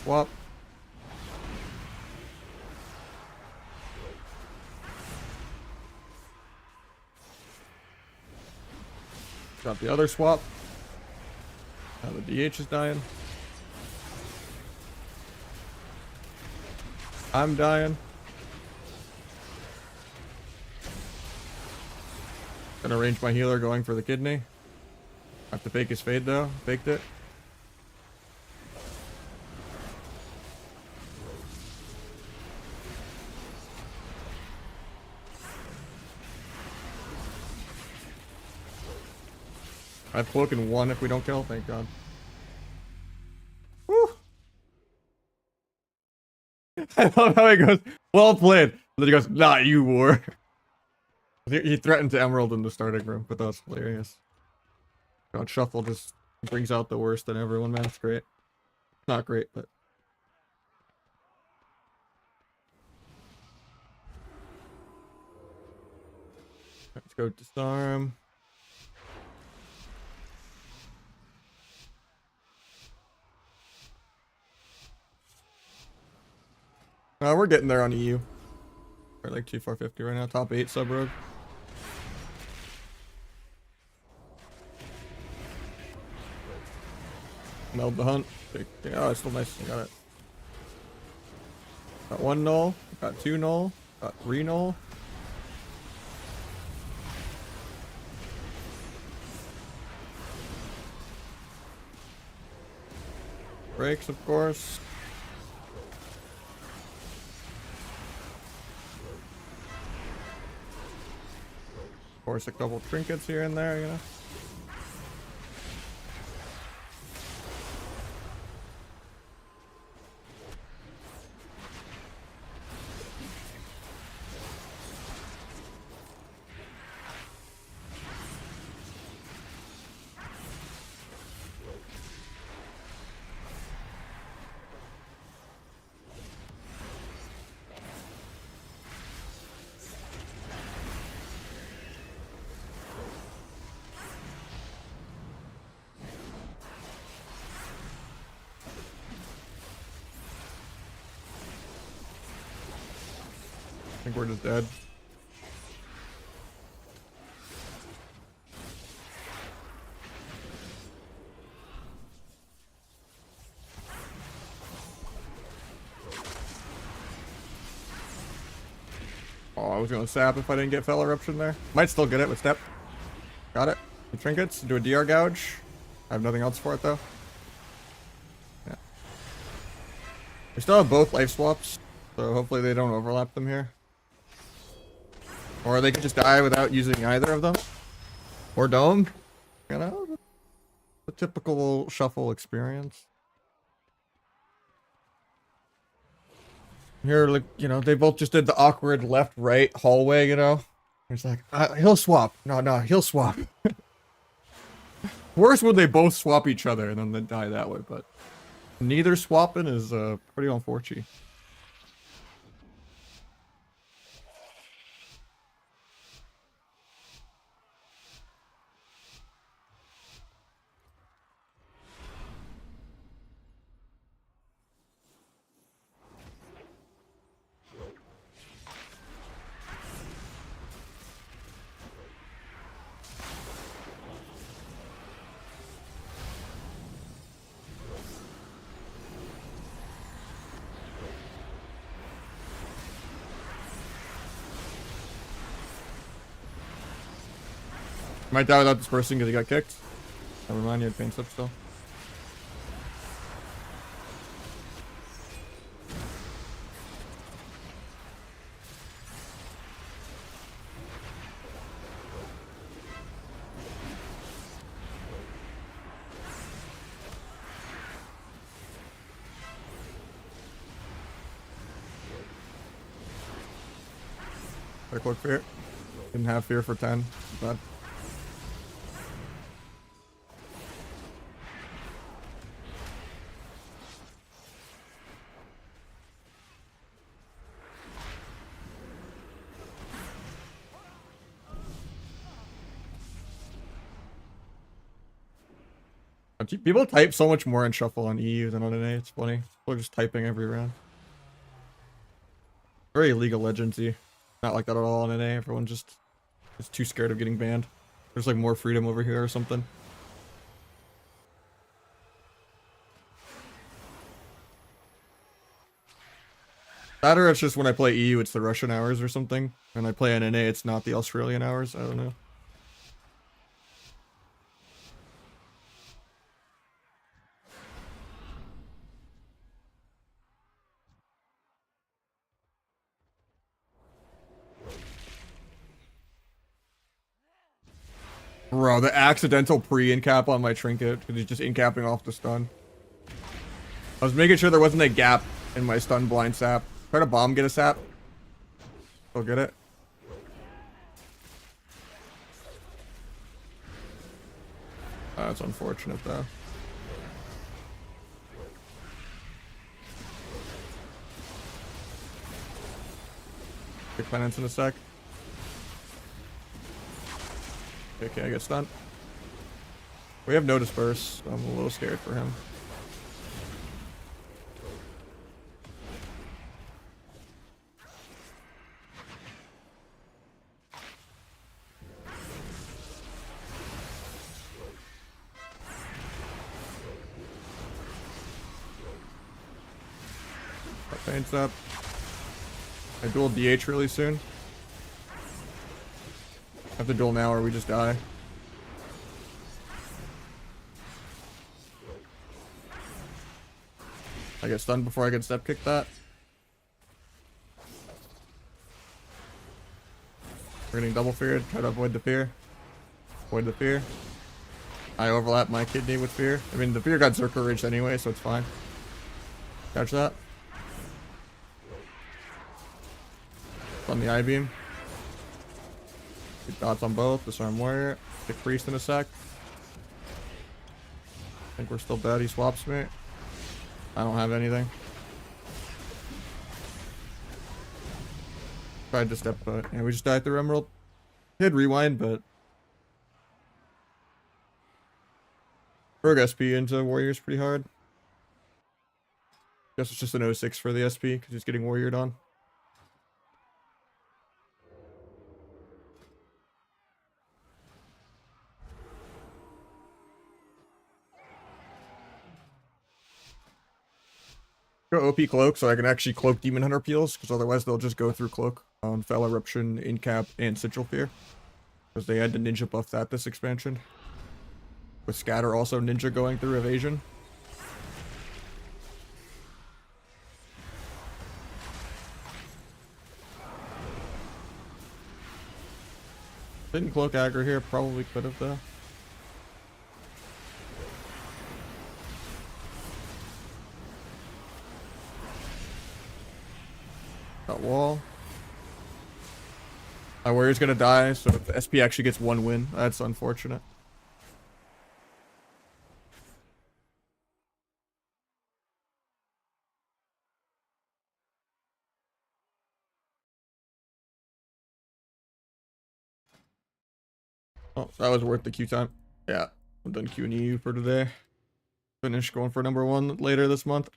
Swap. Got the other swap. Now the DH is dying. I'm dying. Gonna range my healer going for the kidney. I have to fake his fade though. Faked it. I have cloak in 1 if we don't kill, thank god. Woo! I love how he goes, well played. And then he goes, nah, you war. He threatened to emerald in the starting room, but that was hilarious. God, shuffle just brings out the worst in everyone, man. It's great. Not great, but let's go disarm. We're getting there on EU. We're like 2450 right now. Top 8 sub rogue. Meld the hunt. Oh, it's still nice. I got it. Got 1 null. Got 2 null. Got 3 null. Breaks, of course. Of course, a couple trinkets here and there, you know. I think we're just dead. Oh, I was gonna sap if I didn't get Fell Eruption there. Might still get it with step. Got it. The trinkets. Do a DR gouge. I have nothing else for it though. Yeah. We still have both life swaps, so hopefully they don't overlap them here. Or they can just die without using either of them. Or dome. You know, the typical shuffle experience. Here, like, you know, they both just did the awkward left-right hallway, you know? It's like, he'll swap. No, he'll swap. Worse when they both swap each other and then they die that way, but neither swapping is pretty unfortunate. Might die without dispersing because he got kicked. Never mind, you had pain slip still. Quick look fear. Didn't have fear for 10. Bad. People type so much more in shuffle on EU than on NA. It's funny. People are just typing every round. Very League of Legends-y. Not like that at all on NA. Everyone just is too scared of getting banned. There's like more freedom over here or something. That or it's just when I play EU, it's the Russian hours or something. When I play on NA, it's not the Australian hours. I don't know. Bro, the accidental pre-incap on my trinket because he's just incapping off the stun. I was making sure there wasn't a gap in my stun blind sap. Try to bomb get a sap. Go get it. That's unfortunate though. Take penance in a sec. Okay, I get stunned. We have no disperse. So I'm a little scared for him. Paints up. I duel DH really soon. I have to duel now or we just die. I get stunned before I can step kick that. We're getting double feared. Try to avoid the fear. Avoid the fear. I overlap my kidney with fear. I mean, the fear got Zerker Ridge anyway, so it's fine. Catch that. On the I-beam. Get dots on both. Disarm warrior. Get priest in a sec. I think we're still bad. He swaps me. I don't have anything. Tried to step, but yeah, we just died through Emerald. Did rewind, but Rogue SP into Warriors pretty hard. Guess it's just an 06 for the SP because he's getting warriored on. Go OP cloak so I can actually cloak Demon Hunter peels because otherwise they'll just go through cloak on Foul Eruption, Incap, and Sigil Fear because they had to ninja buff that this expansion. With Scatter also ninja going through evasion. Didn't cloak aggro here, probably could have though. Got wall. My warrior's gonna die, so if the SP actually gets one win, that's unfortunate. Oh, that was worth the Q time. Yeah, I'm done Q and EU for today. Finish going for number 1 later this month.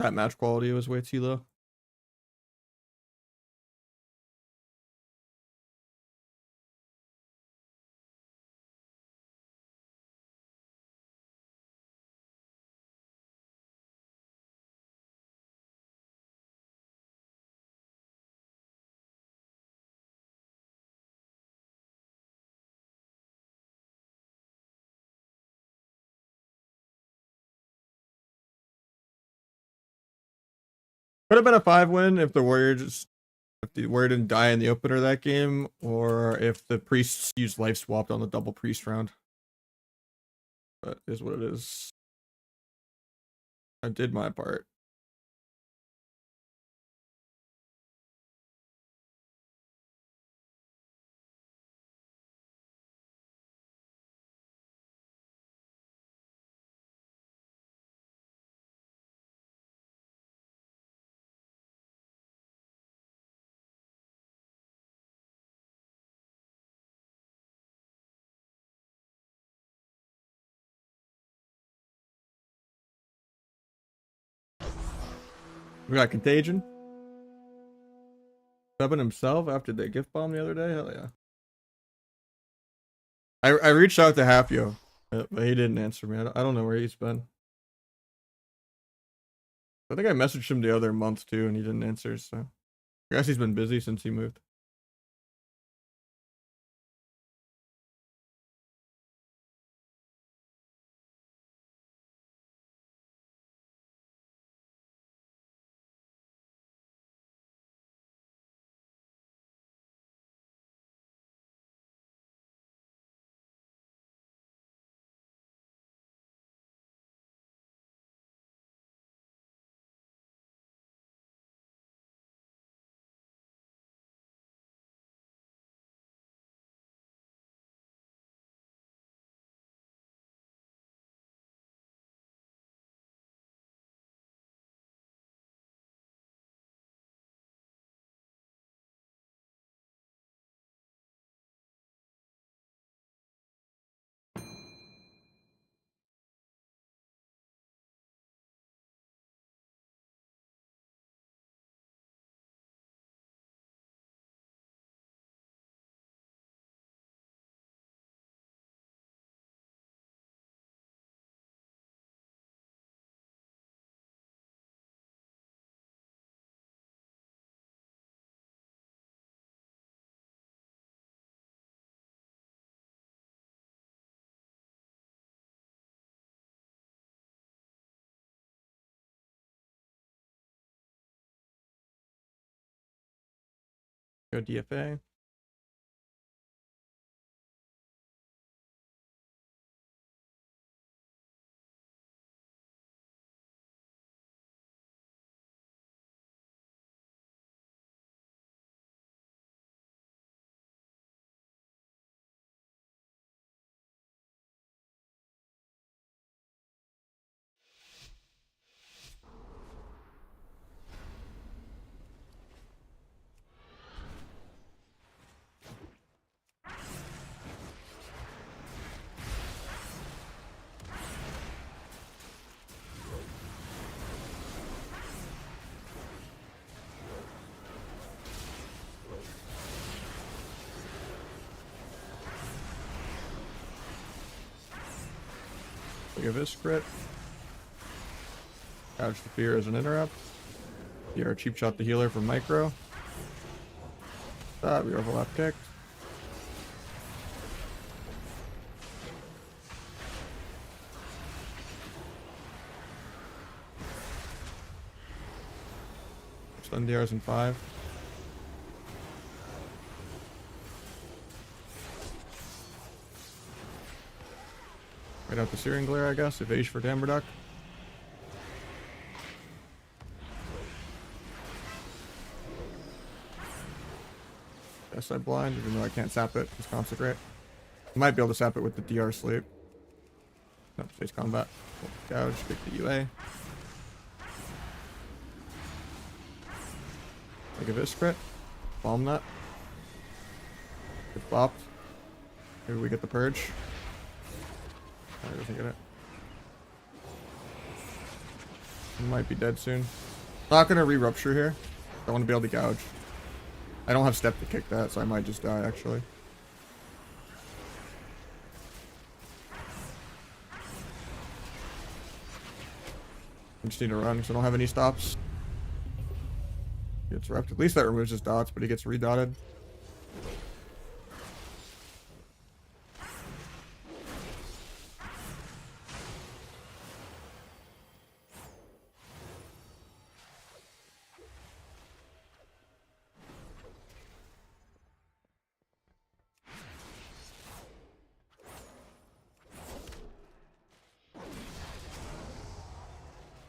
That match quality was way too low. Could have been a 5-win if the warrior didn't die in the opener that game, or if the priests used life swapped on the double priest round. But is what it is. I did my part. We got Contagion. Subbing himself after the gift bomb the other day? Hell yeah. I reached out to Hapio, but he didn't answer me. I don't know where he's been. I think I messaged him the other month too, and he didn't answer, so I guess he's been busy since he moved. Go DFA. Give this crit. Couch the fear as an interrupt. Here, cheap shot the healer from micro. We overlap kicked. Stun DRs in 5. Right out the Searing Glare, I guess. Evade for Damberduck. Guess I blind, even though I can't sap it. Just Consecrate. I might be able to sap it with the DR Sleep. No, face combat. Gouge, pick the UA. Like a Visc crit. Bomb that. Get bopped. Maybe we get the Purge. I doesn't get it. He might be dead soon. Not gonna re-rupture here. I want to be able to gouge. I don't have step to kick that, so I might just die actually. I just need to run because I don't have any stops. Gets repped. At least that removes his dots, but he gets redotted.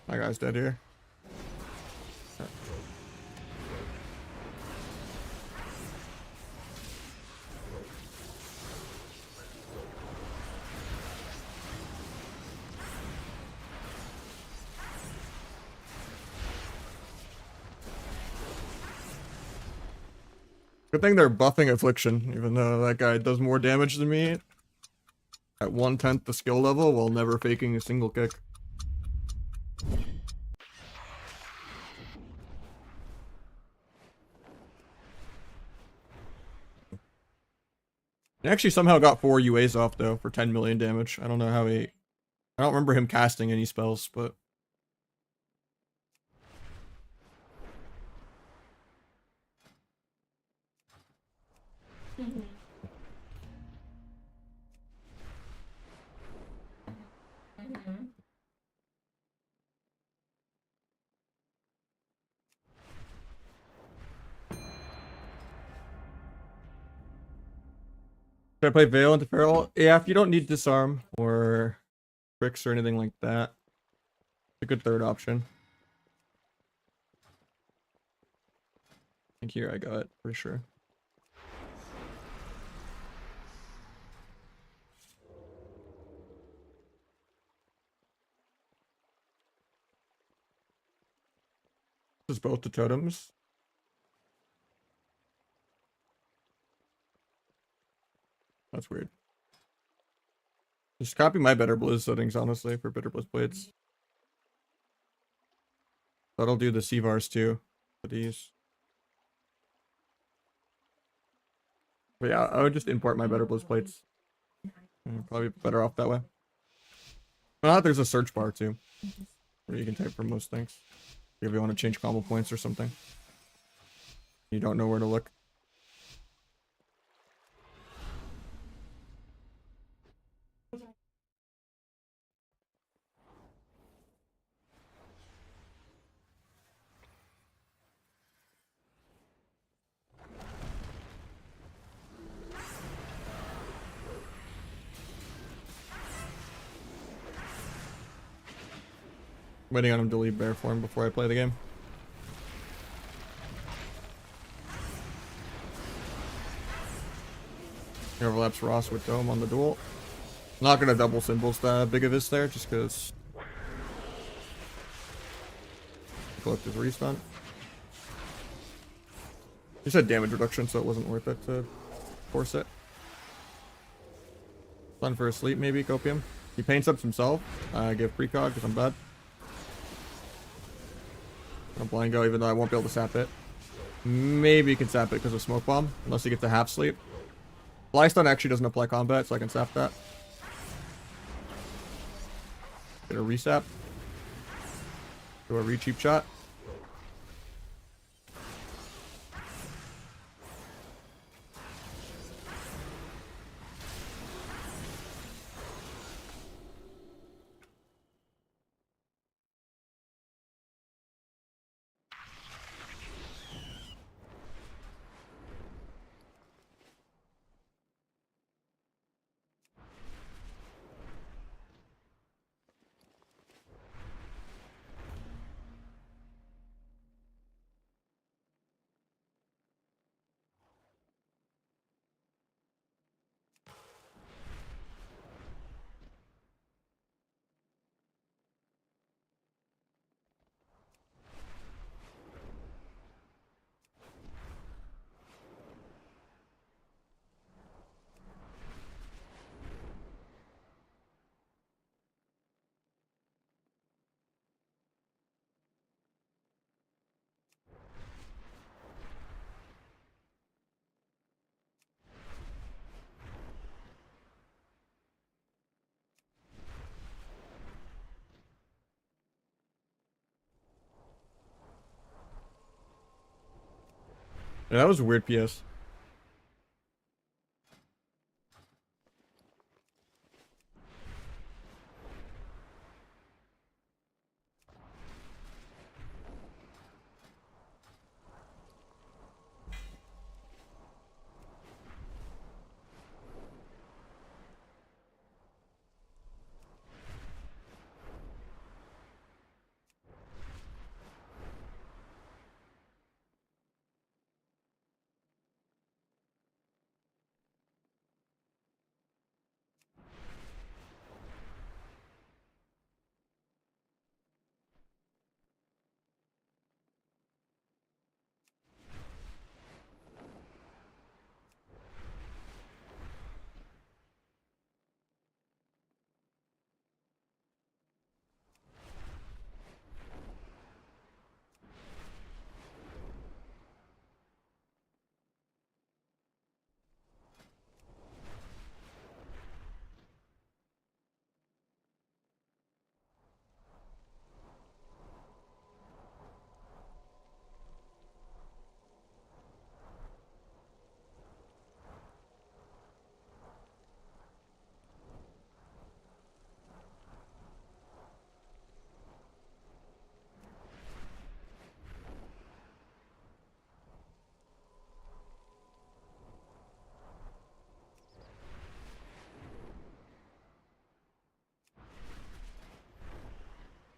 My guy's dead here. Good thing they're buffing Affliction, even though that guy does more damage than me at 1/10 the skill level while never faking a single kick. He actually somehow got 4 UAs off though for 10 million damage. I don't know how he... I don't remember him casting any spells, but... Should I play Veil into Feral? Yeah, if you don't need Disarm or Bricks or anything like that. It's a good third option. I think here I got it, for sure. This is both the totems. That's weird. Just copy my Better Blizz settings, honestly, for Better Blizz Blades. That'll do the CVARs too, for these. But yeah, I would just import my Better Blizz Plates. Probably better off that way. But there's a search bar too, where you can type for most things. If you want to change combo points or something. You don't know where to look. Waiting on him to leave bear form before I play the game. He overlaps Ross with Dome on the duel. Not gonna double symbols that big of his there, just because collect his restun. He said damage reduction, so it wasn't worth it to force it. Fun for a sleep, maybe, Copium. He paints up himself. Give precog because I'm bad. I'm blind go, even though I won't be able to sap it. Maybe he can sap it because of smoke bomb, unless he gets a half sleep. Fly stun actually doesn't apply combat, so I can sap that. Get a resap. Do a re-cheap shot. Yeah, that was a weird PS.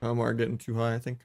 We're getting too high, I think.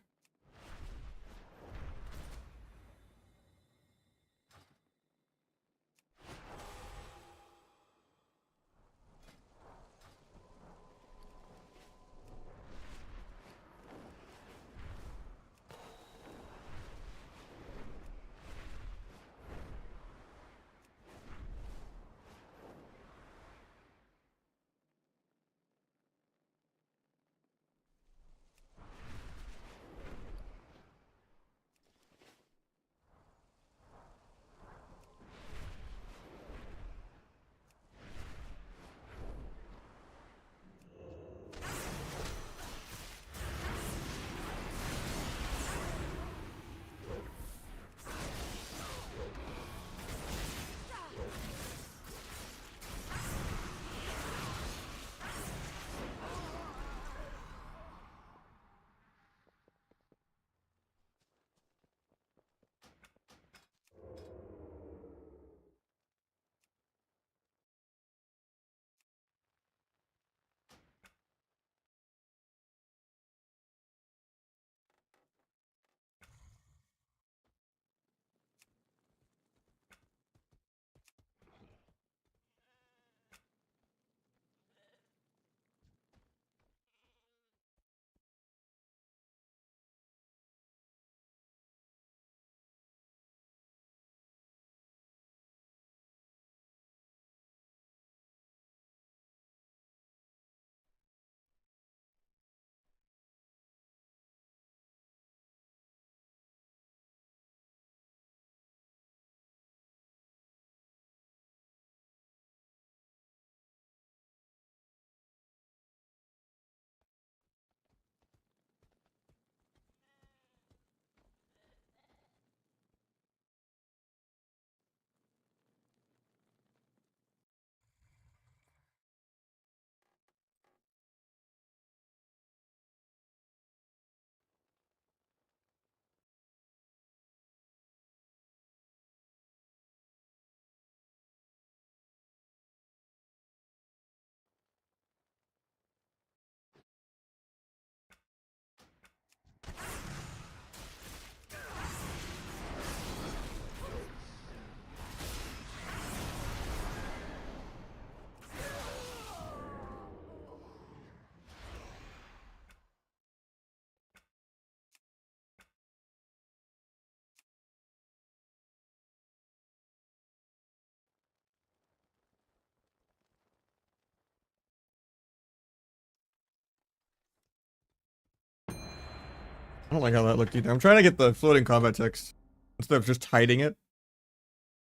I don't like how that looked either. I'm trying to get the floating combat text instead of just hiding it.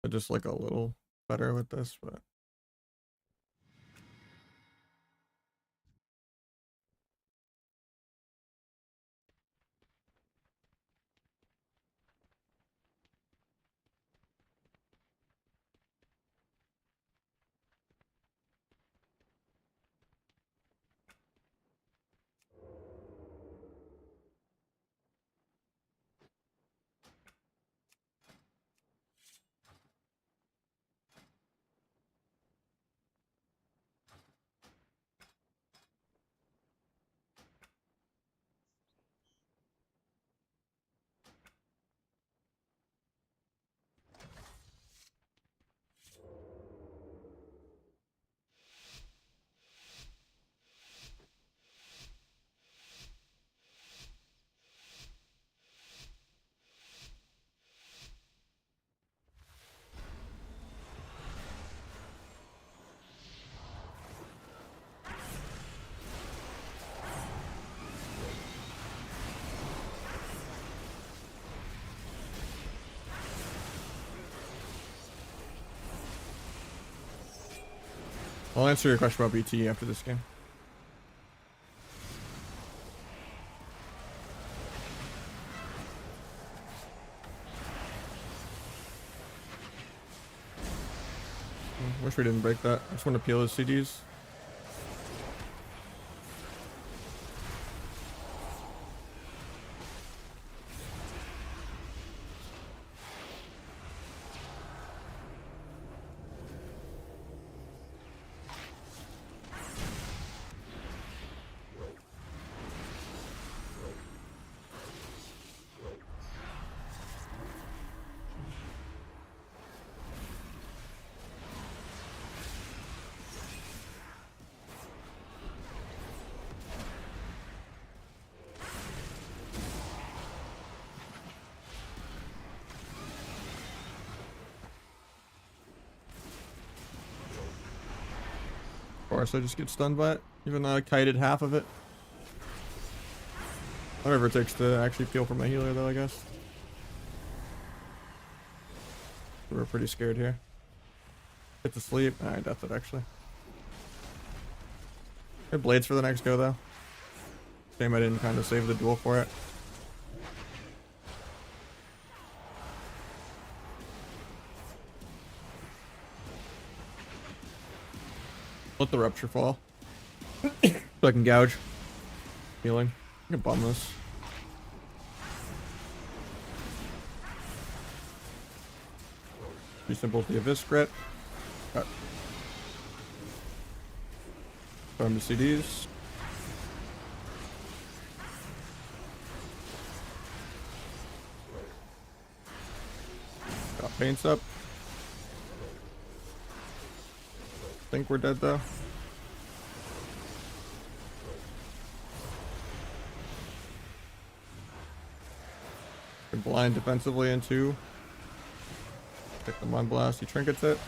But just like a little better with this, but. I'll answer your question about BT after this game. Wish we didn't break that. I just want to peel his CDs. Of course, I just get stunned by it, even though I kited half of it. Whatever it takes to actually peel for my healer, though, I guess. We're pretty scared here. Get to sleep. Alright, that's it, actually. Good blades for the next go, though. Shame I didn't kind of save the duel for it. Let the rupture fall. So I can gouge. Healing. I can bomb this. Pretty simple with the Abyss crit. Cut. Farm the CDs. Got paints up. Think we're dead though. Can blind defensively in 2. Pick them on blast. He trinkets it.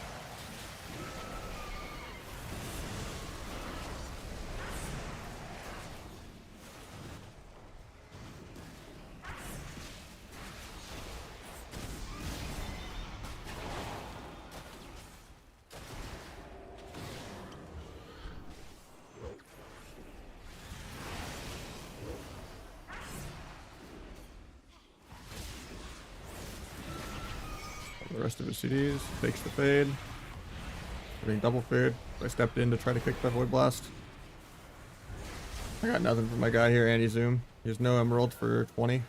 The rest of his CDs. Takes the fade. Getting double fade. I stepped in to try to kick that void blast. I got nothing from my guy here, Andy Zoom. He has no emerald for 20.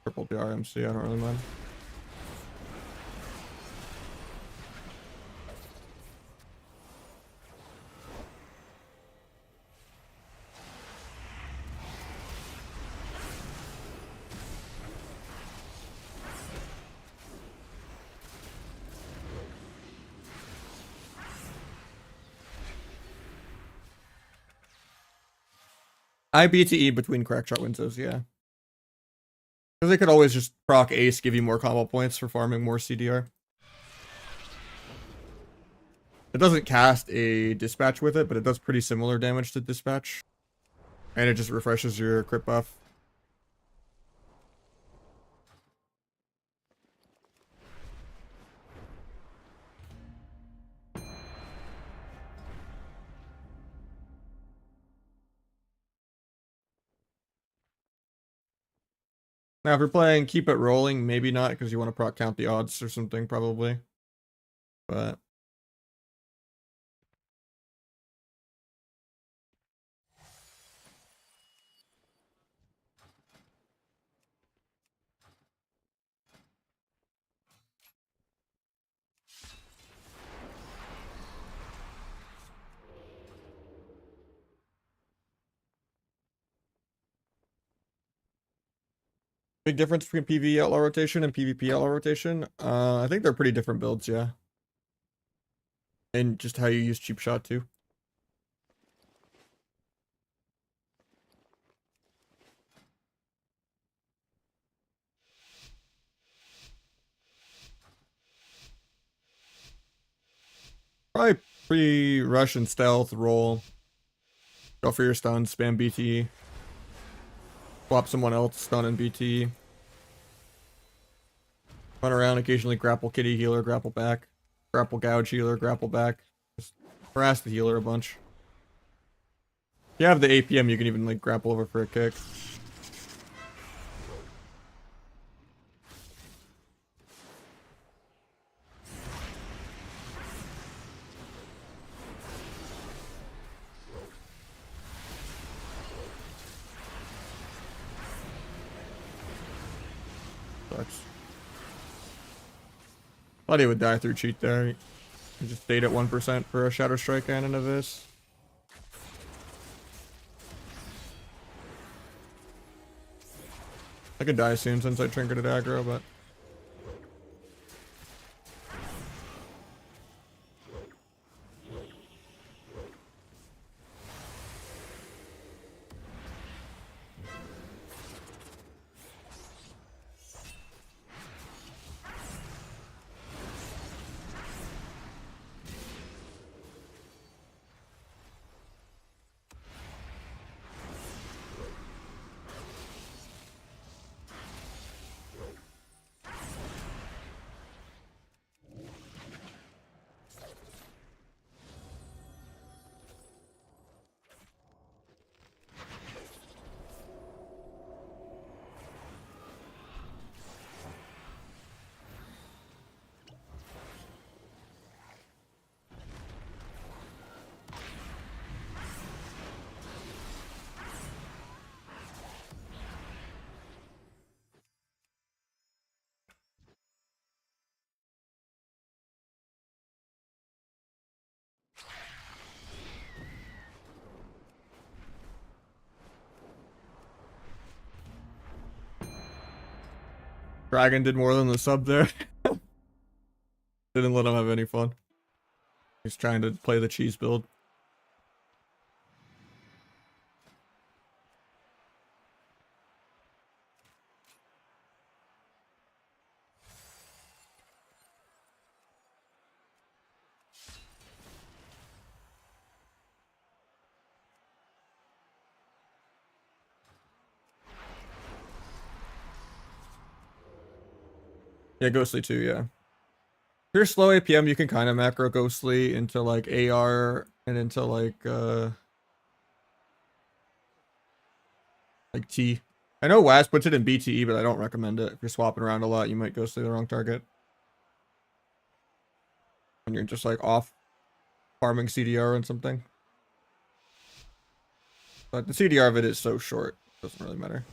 Triple the RMC, I don't really mind. IBTE between crackshot windows, yeah. Because they could always just proc ace, give you more combo points for farming more CDR. It doesn't cast a dispatch with it, but it does pretty similar damage to dispatch. And it just refreshes your crit buff. Now, if you're playing Keep It Rolling, maybe not, because you want to proc count the odds or something, probably. But big difference between PvE outlaw rotation and PvP outlaw rotation. I think they're pretty different builds, yeah. And just how you use cheap shot too. Probably pre-rush and stealth roll. Go for your stun, spam BT. Swap someone else, stun and BT. Run around, occasionally grapple kitty healer, grapple back. Grapple gouge healer, grapple back. Just harass the healer a bunch. If you have the APM, you can even like grapple over for a kick. Sucks. Thought he would die through cheat there. He just stayed at 1% for a Shadow Strike Cannon of this. I could die soon since I trinketed aggro, but... Dragon did more than the sub there. Didn't let him have any fun. He's trying to play the cheese build. Yeah, Ghostly too, yeah. If you're slow APM, you can kind of macro Ghostly into like AR and into like T. I know WAS puts it in BTE, but I don't recommend it. If you're swapping around a lot, you might Ghostly the wrong target. When you're just like off farming CDR and something. But the CDR of it is so short, it doesn't really matter.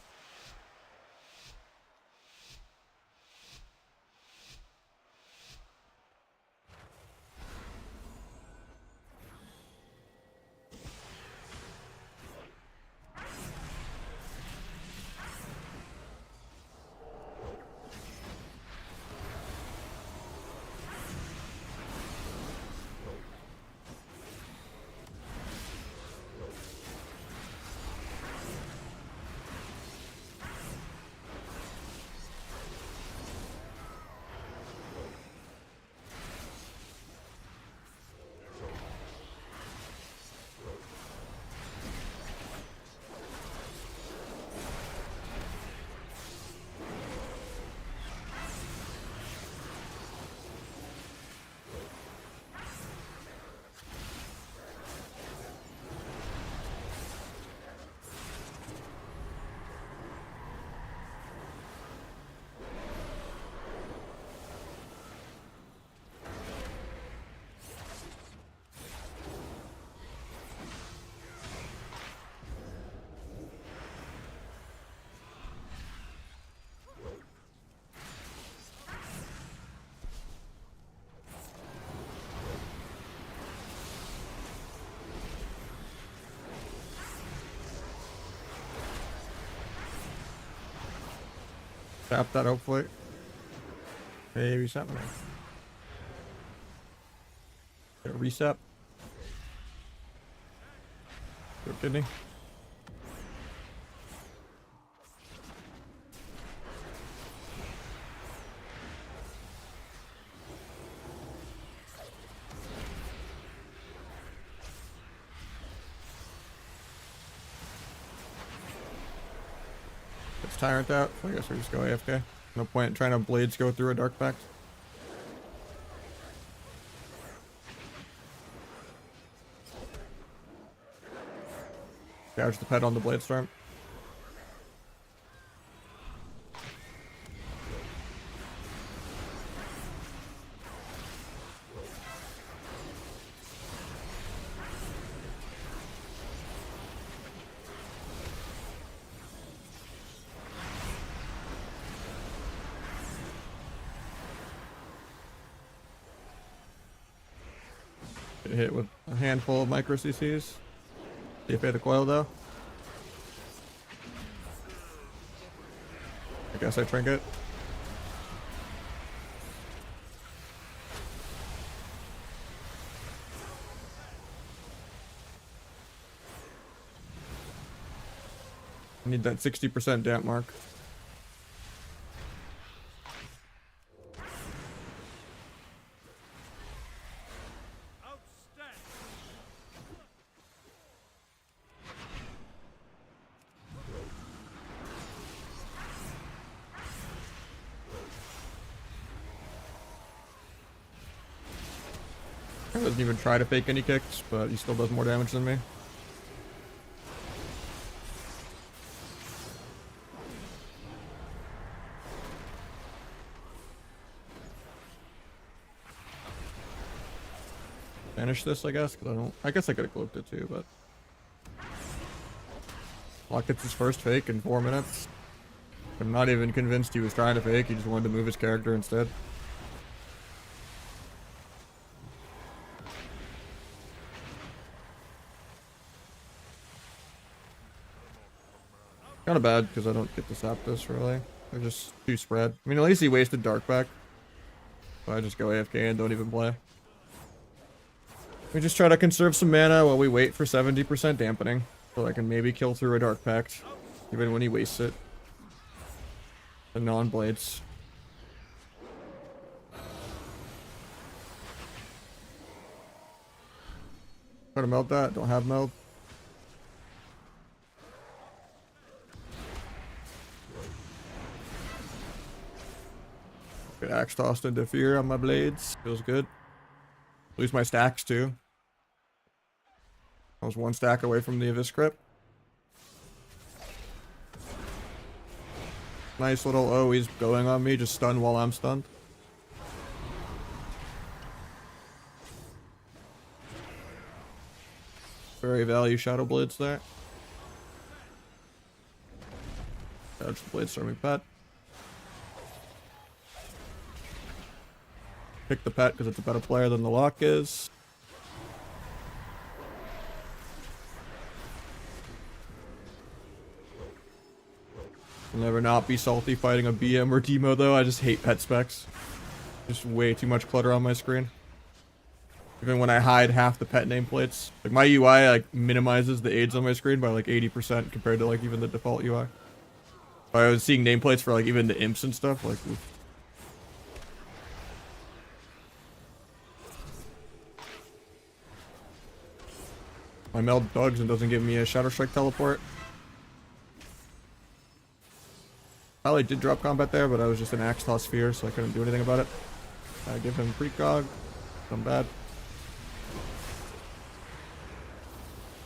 Tap that hopefully. Hey, reset me. Get a reset. Good kidney. It's tyrant out, so I guess we just go AFK. No point in trying to blades go through a dark pact. Gouge the pet on the blade storm. Get hit with a handful of micro CCs. See if they had the coil though. I guess I trinket. I need that 60% damp mark. He doesn't even try to fake any kicks, but he still does more damage than me. Finish this, I guess, because I guess I could have cloaked it too, but Locke gets his first fake in 4 minutes. I'm not even convinced he was trying to fake, he just wanted to move his character instead. Kind of bad because I don't get to sap this really. They're just too spread. I mean, at least he wasted dark back. So I just go AFK and don't even play. We just try to conserve some mana while we wait for 70% dampening. So I can maybe kill through a dark pact. Even when he wastes it. The non-blades. Try to meld that. Don't have meld. Get axe tossed into fear on my blades. Feels good. Lose my stacks too. I was 1 stack away from the Abyss crit. Nice little, oh, he's going on me, just stun while I'm stunned. Very value Shadow Blades there. Dodge the Blade Storming Pet. Pick the pet because it's a better player than the Locke is. I'll never not be salty fighting a BM or Demo though. I just hate pet specs. Just way too much clutter on my screen. Even when I hide half the pet nameplates. Like my UI like minimizes the aids on my screen by like 80% compared to like even the default UI. If I was seeing nameplates for like even the imps and stuff, like oof. My meld bugs and doesn't give me a Shadow Strike teleport. Probably did drop combat there, but I was just an Axe Toss Sphere, so I couldn't do anything about it. I give him precog. Come bad.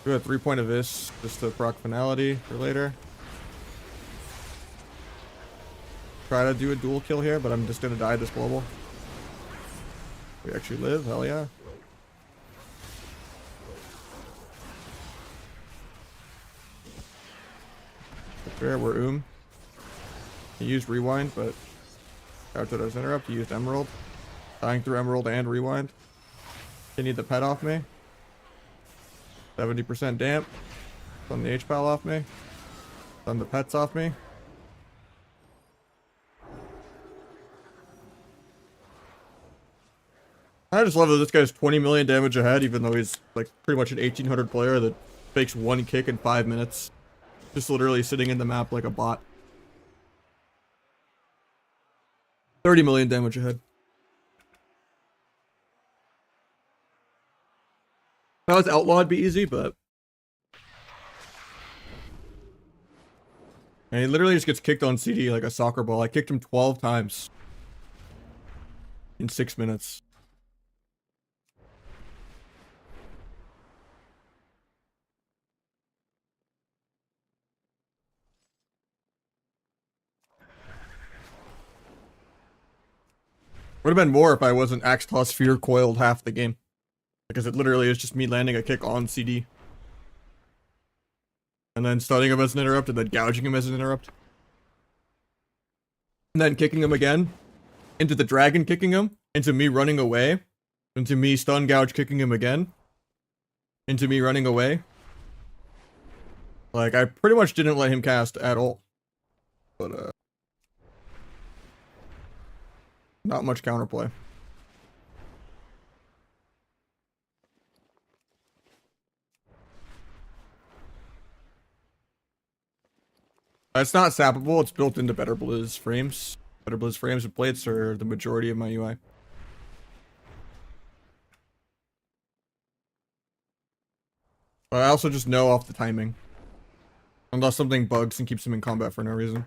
Do a 3-point of this, just to proc finality for later. Try to do a dual kill here, but I'm just gonna die this global. We actually live, hell yeah. Fair, we're He used rewind, but after those interrupt, he used emerald. Dying through emerald and rewind. They need the pet off me. 70% damp. Stun the H-pal off me. Stun the pets off me. I just love that this guy's 20 million damage ahead, even though he's like pretty much an 1800 player that fakes one kick in 5 minutes. Just literally sitting in the map like a bot. 30 million damage ahead. If I was outlaw, it'd be easy, but... And he literally just gets kicked on CD like a soccer ball. I kicked him 12 times. In 6 minutes. Would have been more if I wasn't Axe Toss Fear coiled half the game. Because it literally is just me landing a kick on CD. And then stunning him as an interrupt, and then gouging him as an interrupt. And then kicking him again. Into the dragon kicking him. Into me running away. Into me stun gouge kicking him again. Into me running away. Like, I pretty much didn't let him cast at all. But, not much counterplay. It's not sappable, it's built into Better Blizz frames. Better Blizz frames and plates are the majority of my UI. But I also just know off the timing. Unless something bugs and keeps him in combat for no reason.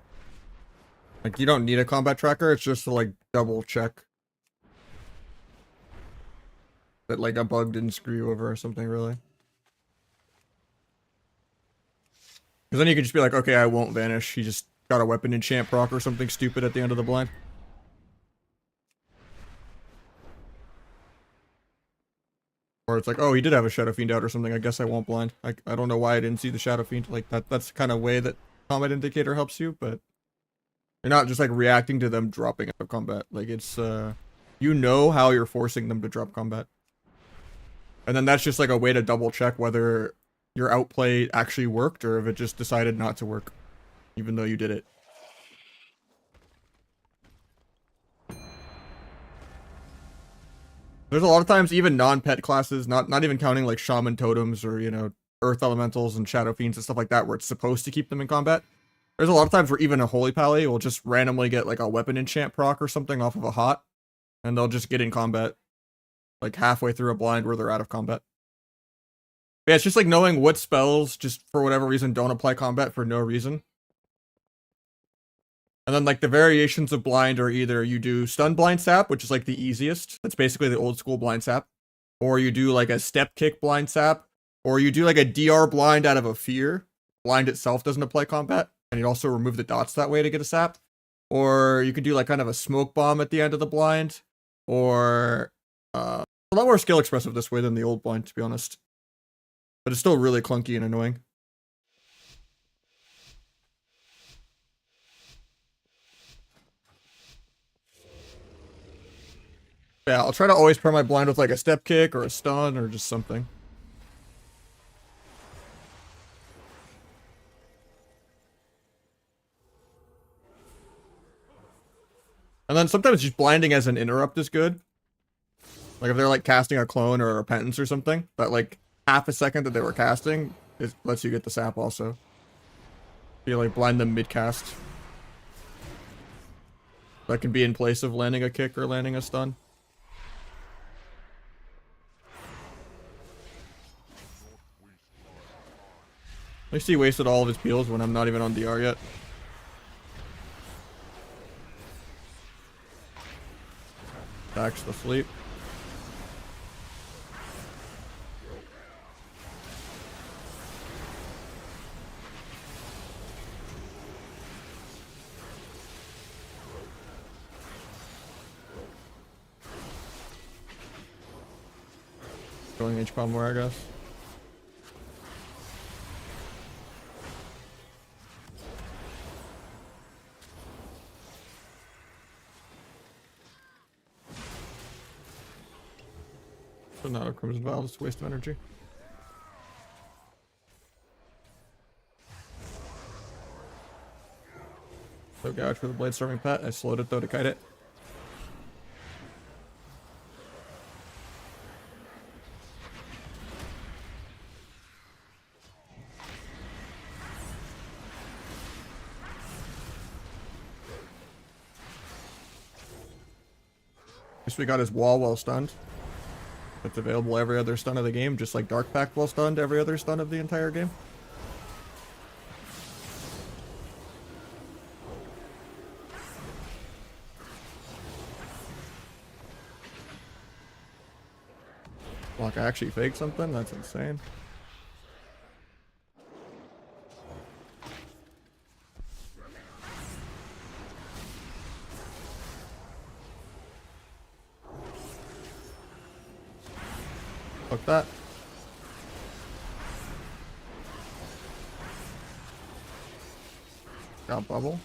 Like, you don't need a combat tracker, it's just to, like, double check that, like, a bug didn't screw you over or something, really. Because then you can just be like, okay, I won't vanish. He just got a weapon enchant proc or something stupid at the end of the blind. Or it's like, oh, he did have a Shadow Fiend out or something. I guess I won't blind. I don't know why I didn't see the Shadow Fiend. Like, that's the kind of way that combat indicator helps you, but you're not just like reacting to them dropping out of combat. Like, it's you know how you're forcing them to drop combat. And then that's just like a way to double check whether your outplay actually worked or if it just decided not to work, even though you did it. There's a lot of times even non-pet classes, not even counting like shaman totems or, you know, earth elementals and shadow fiends and stuff like that, where it's supposed to keep them in combat. There's a lot of times where even a holy pally will just randomly get like a weapon enchant proc or something off of a hot, and they'll just get in combat like halfway through a blind where they're out of combat. But yeah, it's just like knowing what spells just for whatever reason don't apply combat for no reason. And then like the variations of blind are either you do stun blind sap, which is like the easiest. That's basically the old school blind sap. Or you do like a step kick blind sap. Or you do like a DR blind out of a fear. Blind itself doesn't apply combat. And you also remove the dots that way to get a sap. Or you could do like kind of a smoke bomb at the end of the blind. Or a lot more skill expressive this way than the old blind, to be honest. But it's still really clunky and annoying. Yeah, I'll try to always pair my blind with like a step kick or a stun or just something. And then sometimes just blinding as an interrupt is good. Like if they're like casting a clone or a repentance or something, but like half a second that they were casting, it lets you get the sap also. You like blind them mid-cast. That can be in place of landing a kick or landing a stun. At least he wasted all of his peels when I'm not even on DR yet. Back to the sleep. Going H-bomb more, I guess. So not a Crimson Valve, it's a waste of energy. So gouge for the blade storming pet. I slowed it though to kite it. Guess we got his wall while stunned. It's available every other stun of the game, just like Dark Pact while stunned every other stun of the entire game. Like, I actually faked something? That's insane. Fuck that. Got bubble.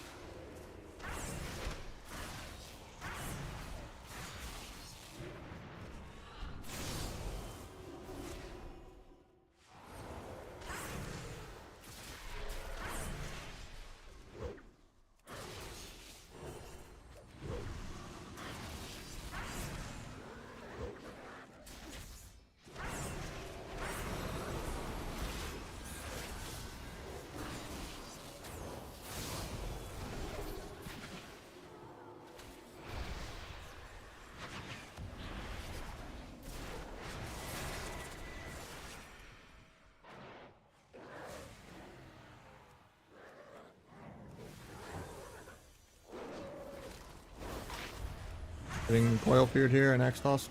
Getting coil feared here and X tossed.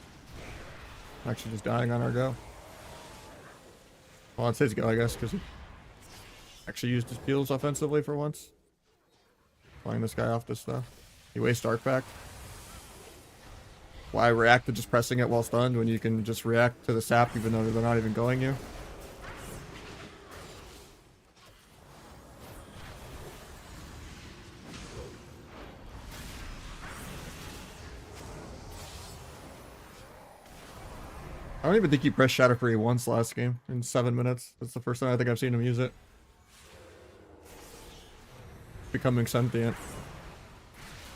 Actually just dying on our go. Well, it's his go, I guess, because he actually used his heals offensively for once. Playing this guy off this stuff. He wastes Dark Pact. Why react to just pressing it while stunned when you can just react to the sap even though they're not even going you? I don't even think he pressed Shadow Free once last game in 7 minutes. That's the first time I think I've seen him use it. Becoming sentient.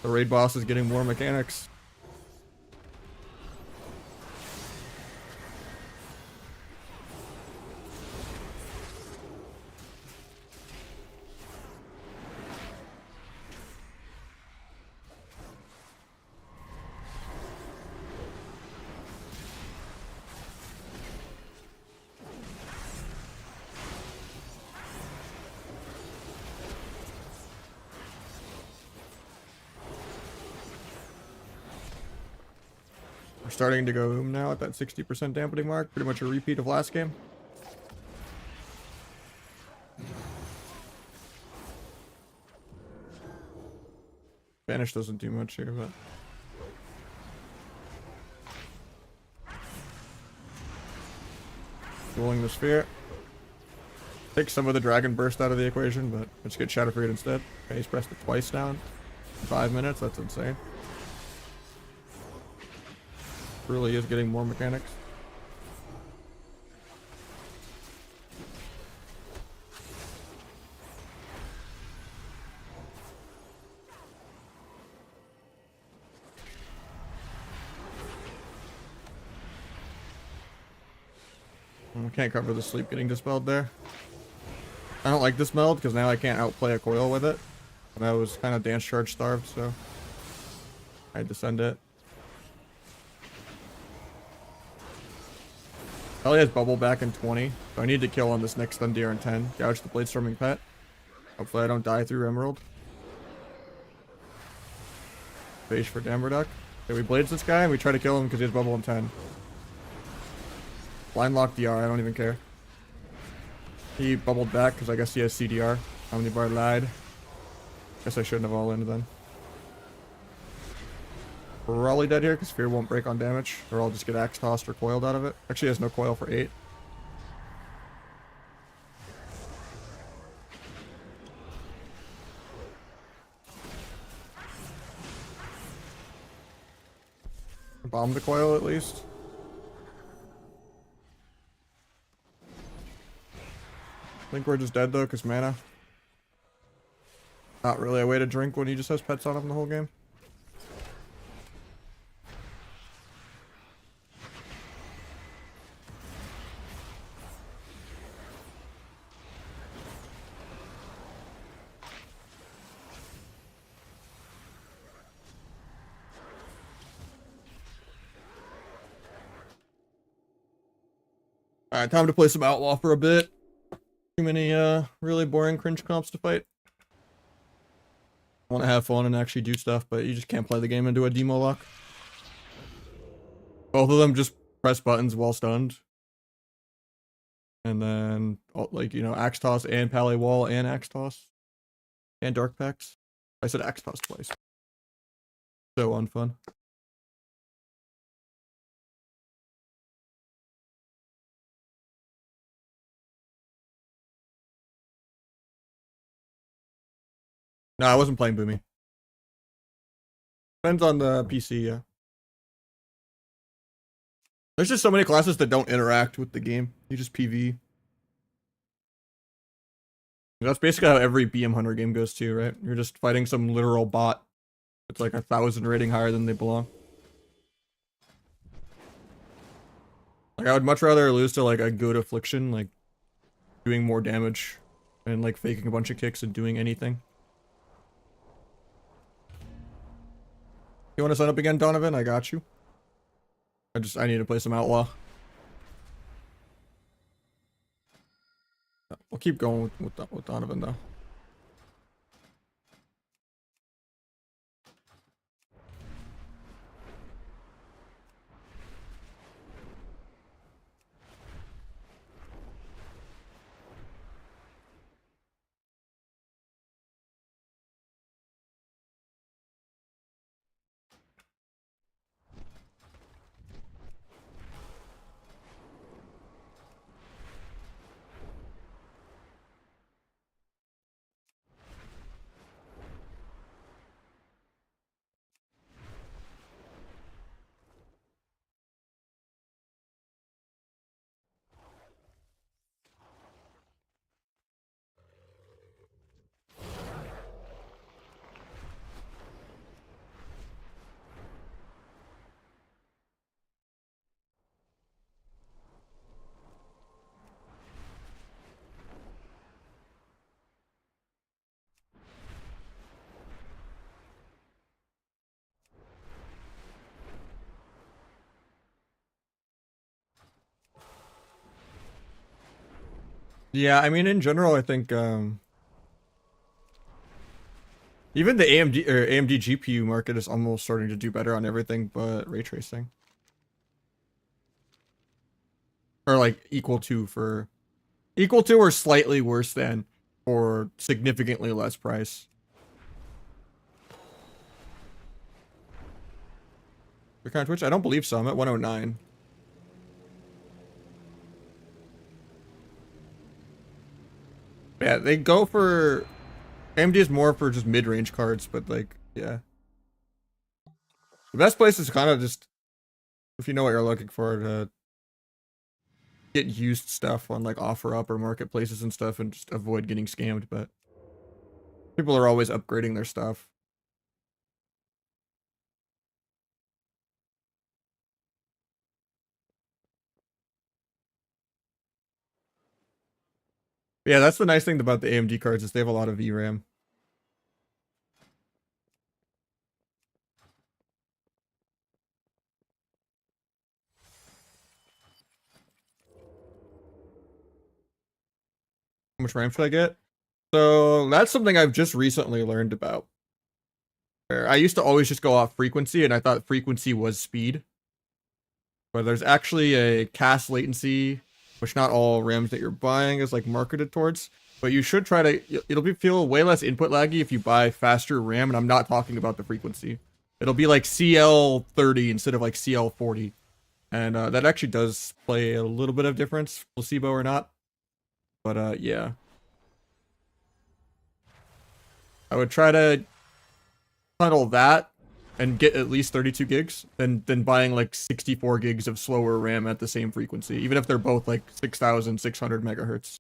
The raid boss is getting more mechanics. We're starting to go now at that 60% dampening mark. Pretty much a repeat of last game. Banish doesn't do much here, but... Dueling the sphere. Take some of the dragon burst out of the equation, but let's get Shadow Freed instead. Okay, he's pressed it twice down. In 5 minutes, that's insane. Really is getting more mechanics. I can't cover the sleep getting dispelled there. I don't like this meld because now I can't outplay a coil with it. And I was kind of dance charge starved, so I had to send it. Ellie has bubble back in 20, so I need to kill on this next Thundeer in 10. Gouge the Bladestorming Pet. Hopefully I don't die through Emerald. Phage for Damberduck. Okay, we Blades this guy and we try to kill him because he has bubble in 10. Blind lock DR, I don't even care. He bubbled back because I guess he has CDR. Omnibar lied. Guess I shouldn't have all in then. Probably dead here because Fear won't break on damage, or I'll just get axe tossed or coiled out of it. Actually, he has no coil for 8. Bomb the coil at least. I think we're just dead though because mana. Not really a way to drink when he just has pets on him the whole game. Alright, time to play some Outlaw for a bit. Too many really boring cringe comps to fight. I want to have fun and actually do stuff, but you just can't play the game into a demo lock. Both of them just press buttons while stunned. And then, like, you know, Axe Toss and Pally Wall and Axe Toss. And Dark Packs. I said Axe Toss twice. So unfun. No, I wasn't playing Boomy. Depends on the PC, yeah. There's just so many classes that don't interact with the game. You just PV. That's basically how every BM Hunter game goes too, right? You're just fighting some literal bot. It's like 1,000 rating higher than they belong. Like, I would much rather lose to like a good affliction, like doing more damage and like faking a bunch of kicks and doing anything. You want to sign up again, Donovan? I got you. I need to play some Outlaw. We'll keep going with Donovan though. Yeah, I mean, in general, I think even the AMD GPU market is almost starting to do better on everything but ray tracing. Or like equal to or slightly worse than for significantly less price. You're kind of Twitch? I don't believe so. I'm at 109. Yeah, they go for AMD is more for just mid-range cards, but like, yeah. The best place is kind of just if you know what you're looking for to get used stuff on like OfferUp or marketplaces and stuff and just avoid getting scammed, but people are always upgrading their stuff. Yeah, that's the nice thing about the AMD cards is they have a lot of VRAM. How much RAM should I get? So that's something I've just recently learned about. I used to always just go off frequency and I thought frequency was speed. But there's actually a cast latency, which not all RAMs that you're buying is like marketed towards. But you should try to, feel way less input laggy if you buy faster RAM, and I'm not talking about the frequency. It'll be like CL30 instead of like CL40. And that actually does play a little bit of difference, placebo or not. But yeah. I would try to tunnel that and get at least 32 gigs than buying like 64 gigs of slower RAM at the same frequency, even if they're both like 6,600 megahertz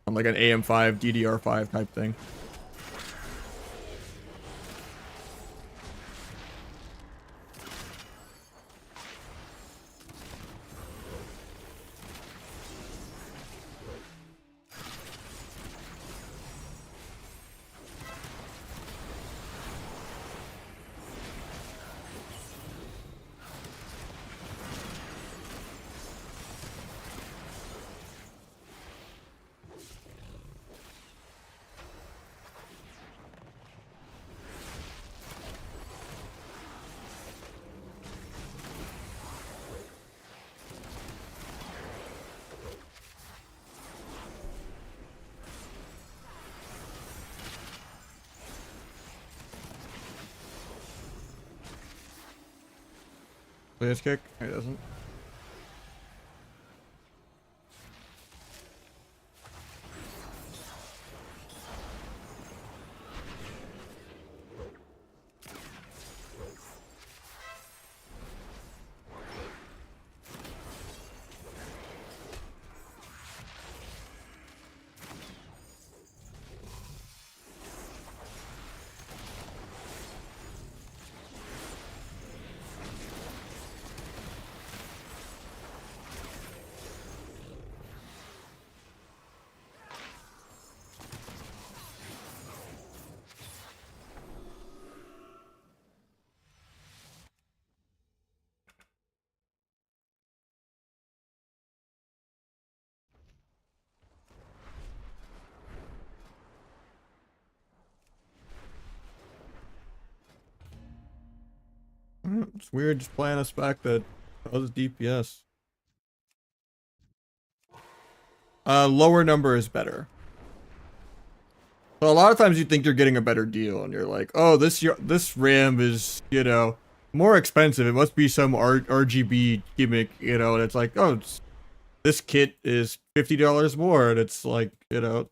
on like an AM5 DDR5 type thing. Blaze kick? He doesn't. It's weird just playing a spec that does DPS. Lower number is better. So a lot of times you think you're getting a better deal, and you're like, oh, this RAM is, you know, more expensive. It must be some RGB gimmick, you know, and it's like, oh, this kit is $50 more, and it's like, you know,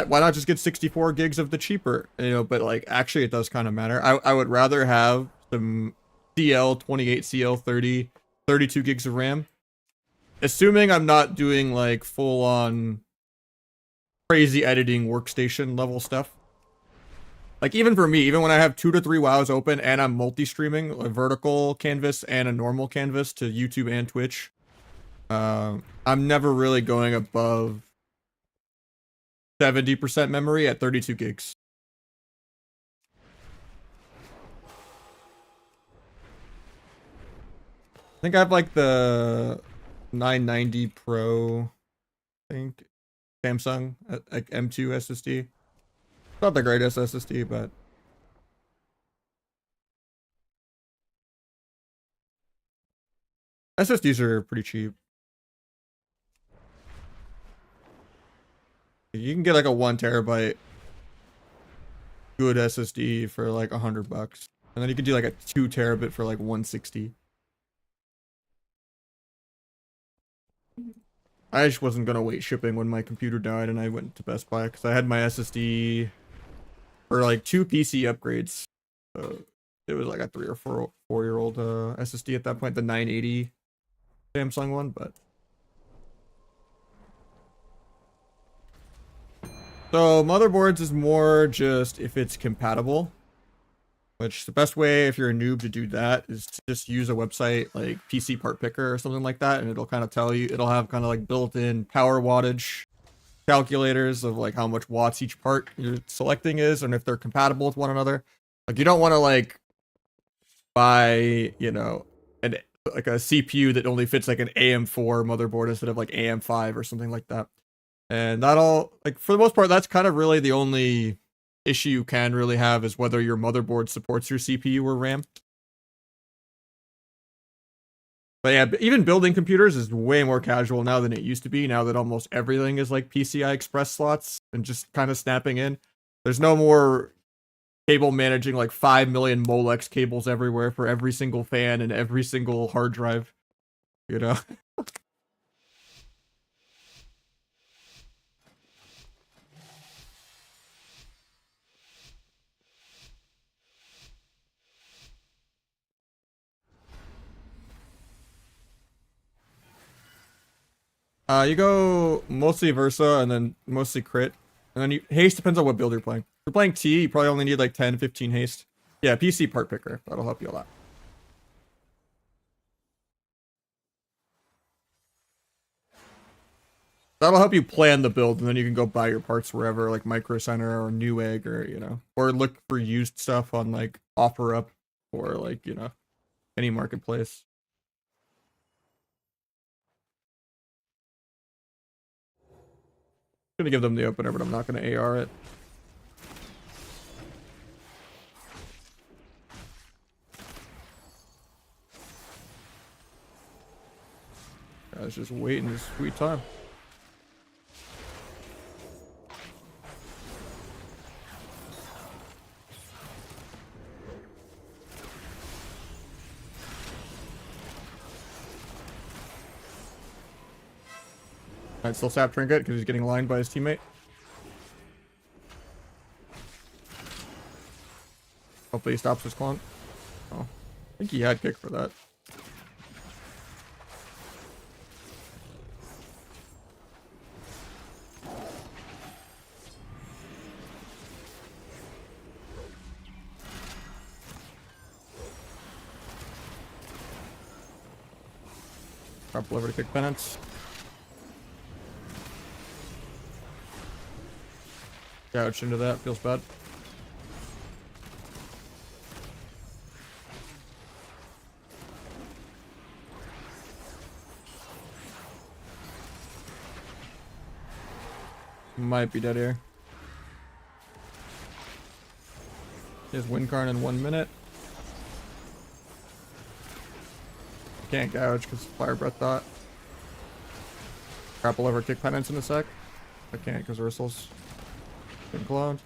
why not just get 64 gigs of the cheaper, you know? But like, actually, it does kind of matter. I would rather have some CL28, CL30, 32 gigs of RAM, assuming I'm not doing like full on crazy editing workstation level stuff. Like even for me, even when I have 2 to 3 WoWs open and I'm multi-streaming a vertical canvas and a normal canvas to YouTube and Twitch, I'm never really going above 70% memory at 32 gigs. I think I have like the 990 Pro, I think, Samsung, like M2 SSD. Not the greatest SSD, but SSDs are pretty cheap. You can get like a 1 terabyte good SSD for like $100, and then you can do like a 2 terabit for like 160. I just wasn't gonna wait shipping when my computer died, and I went to Best Buy because I had my SSD for like 2 PC upgrades. So it was like a 3 or 4-year-old SSD at that point, the 980 Samsung one, but. So motherboards is more just if it's compatible, which the best way if you're a noob to do that is to just use a website like PC Part Picker or something like that, and it'll kind of tell you, it'll have kind of like built-in power wattage calculators of like how much watts each part you're selecting is, and if they're compatible with one another. Like you don't want to like buy, you know, like a CPU that only fits like an AM4 motherboard instead of like AM5 or something like that. And that'll, like, for the most part, that's kind of really the only issue you can really have, is whether your motherboard supports your CPU or RAM. But yeah, even building computers is way more casual now than it used to be, now that almost everything is like PCI Express slots and just kind of snapping in. There's no more cable managing like 5 million Molex cables everywhere for every single fan and every single hard drive, you know? You go mostly Versa and then mostly crit. And then haste depends on what build you're playing. If you're playing T, you probably only need like 10, 15 haste. Yeah, PC Part Picker. That'll help you a lot. That'll help you plan the build, and then you can go buy your parts wherever, like Micro Center or Newegg, or, you know, or look for used stuff on like OfferUp or like, you know, any marketplace. I'm gonna give them the opener, but I'm not gonna AR it. I was just waiting this sweet time. Alright, still sap trinket because he's getting lined by his teammate. Hopefully he stops his clone. Oh, I think he had kick for that. Grapple over to kick penance. Gouge into that, feels bad. Might be dead here. His Windcarn in 1 minute. Can't gouge because Fire Breath Thought. Grapple over kick penance in a sec. I can't because Ursul's been cloned.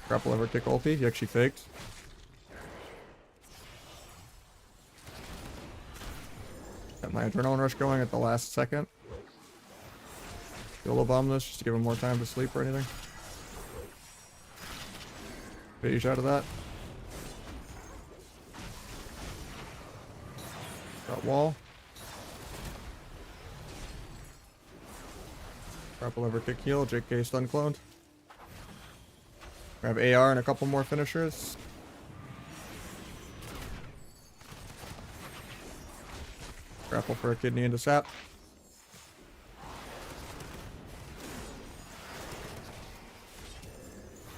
Grapple over kick ulti. He actually faked. Got my Adrenaline Rush going at the last second. YOLO bomb this just to give him more time to sleep or anything. Phase out of that. Got wall. Grapple over kick heal. JK stun cloned. Grab AR and a couple more finishers. Grapple for a kidney into sap.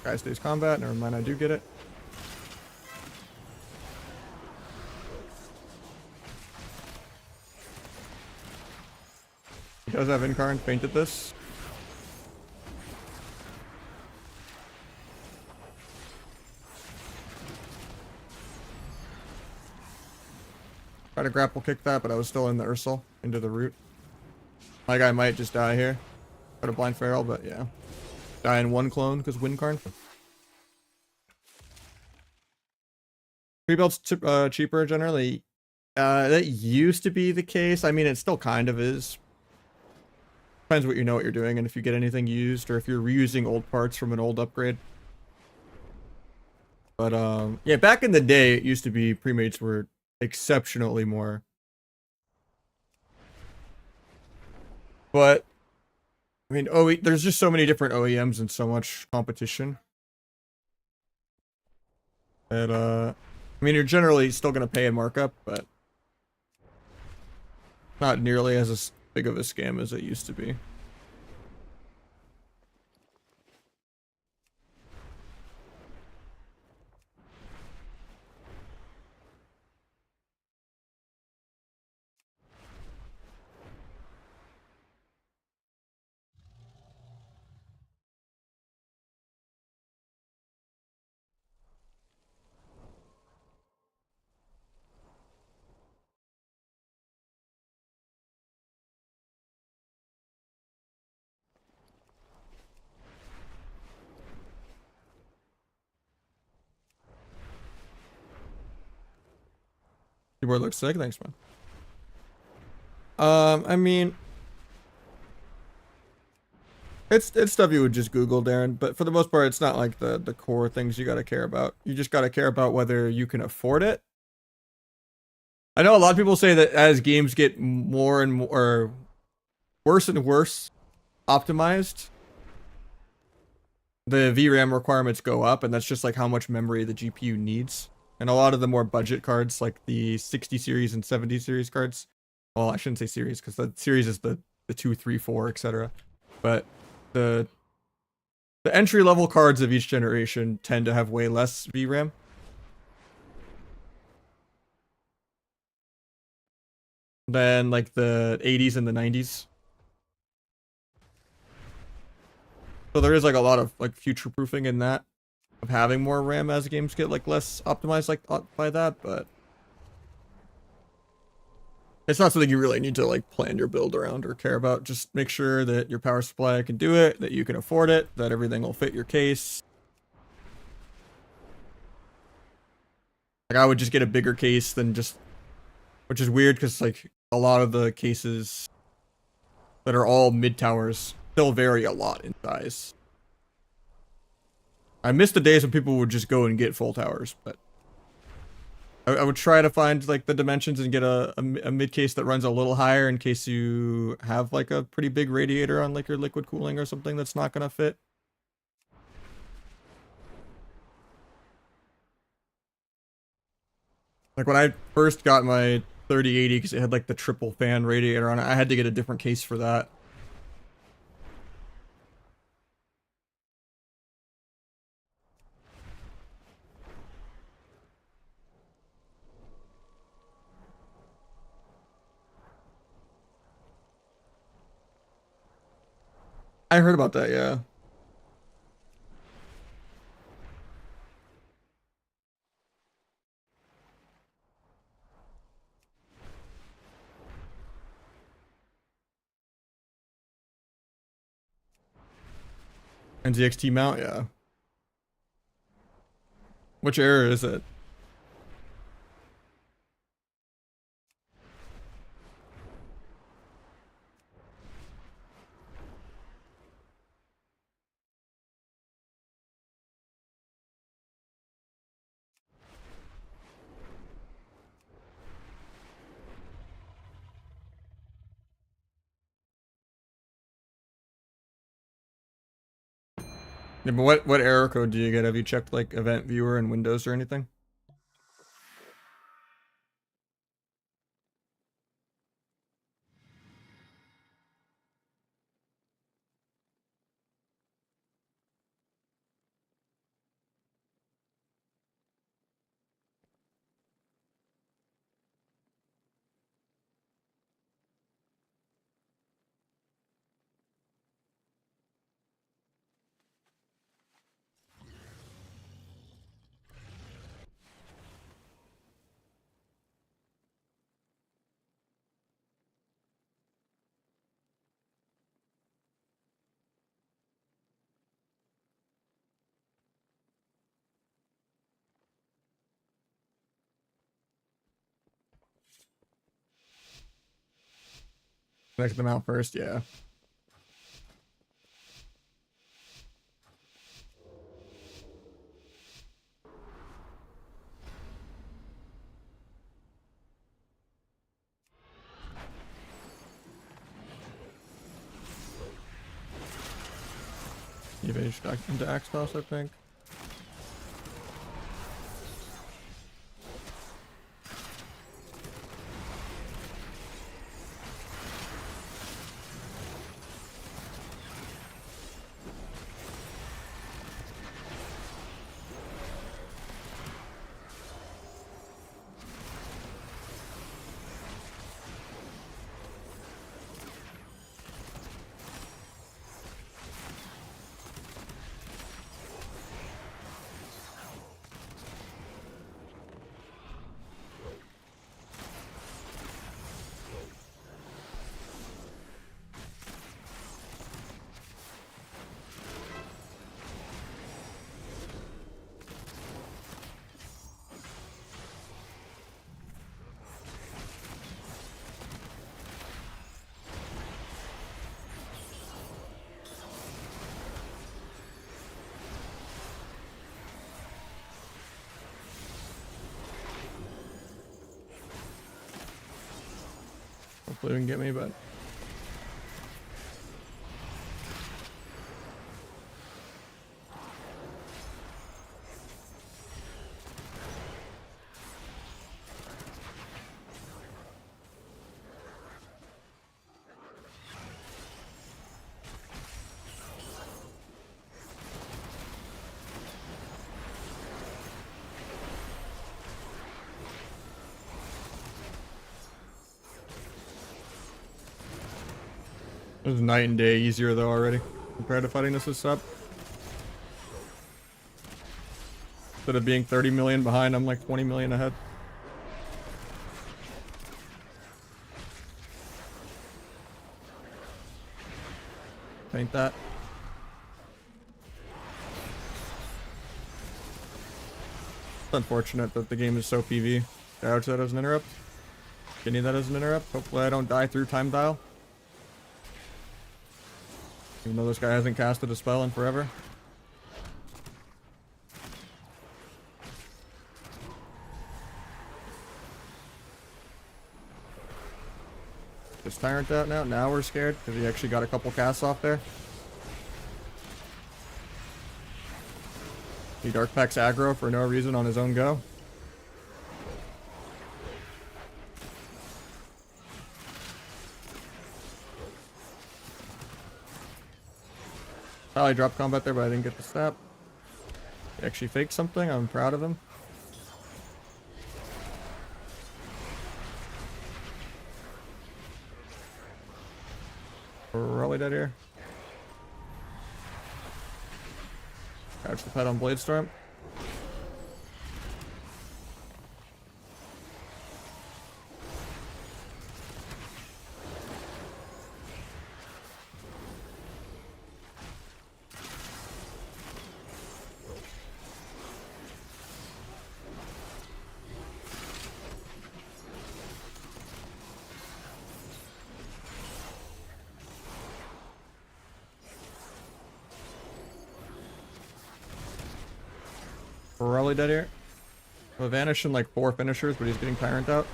Guy stays combat. Never mind, I do get it. He does have Incarn, fainted this. Try to grapple kick that, but I was still in the Ursul, into the root. My guy might just die here. Try to blind feral, but yeah. Die in 1 clone because Windcarn. Pre-build's cheaper generally. That used to be the case. I mean, it still kind of is. Depends what you know what you're doing and if you get anything used or if you're reusing old parts from an old upgrade. But yeah, back in the day, it used to be pre-mates were exceptionally more. But I mean, there's just so many different OEMs and so much competition. And I mean, you're generally still gonna pay a markup, but not nearly as big of a scam as it used to be. Keyboard looks sick, thanks man. I mean, it's stuff you would just Google, Darren, but for the most part, it's not like the core things you gotta care about. You just gotta care about whether you can afford it. I know a lot of people say that as games get more and more, or worse and worse optimized, the VRAM requirements go up, and that's just like how much memory the GPU needs. And a lot of the more budget cards, like the 60 series and 70 series cards, well, I shouldn't say series, because the series is the 2, 3, 4, etc. But the entry-level cards of each generation tend to have way less VRAM. Than like the 80s and the 90s. So there is like a lot of like future proofing in that, of having more RAM as games get like less optimized like by that, but it's not something you really need to like plan your build around or care about. Just make sure that your power supply can do it, that you can afford it, that everything will fit your case. Like I would just get a bigger case than just, which is weird because like a lot of the cases that are all mid towers still vary a lot in size. I miss the days when people would just go and get full towers, but I would try to find like the dimensions and get a mid case that runs a little higher in case you have like a pretty big radiator on like your liquid cooling or something that's not gonna fit. Like when I first got my 3080, because it had like the triple fan radiator on it, I had to get a different case for that. I heard about that, yeah. NZXT mount, yeah. Which error is it? Yeah, but what error code do you get? Have you checked like event viewer in Windows or anything? Connect them out first, yeah. You've aged into Axtos, I think. Hopefully they can get me, but it was night and day easier though already compared to fighting this with sub. Instead of being 30 million behind, I'm like 20 million ahead. Ain't that? It's unfortunate that the game is so PV. Gouge that as an interrupt. Give me that as an interrupt. Hopefully I don't die through time dial. Even though this guy hasn't casted a spell in forever. Is Tyrant out now? Now we're scared because he actually got a couple casts off there. He Dark Packs aggro for no reason on his own go. Probably dropped combat there, but I didn't get the step. He actually faked something. I'm proud of him. Probably dead here. Catch the pet on Bladestorm. Probably dead here. We'll vanish in like 4 finishers, but he's getting Tyrant out.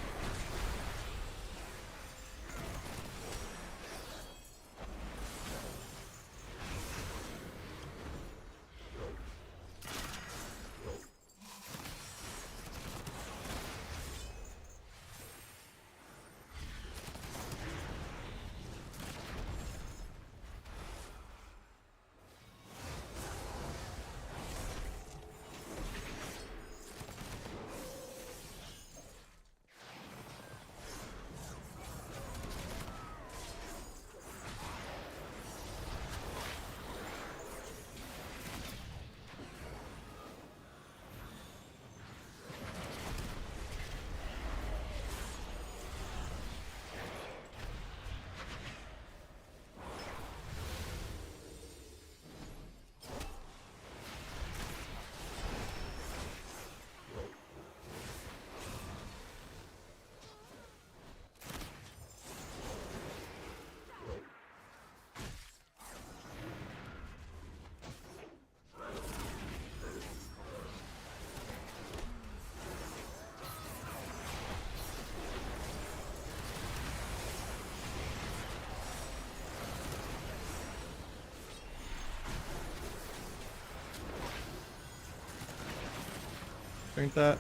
Drink that.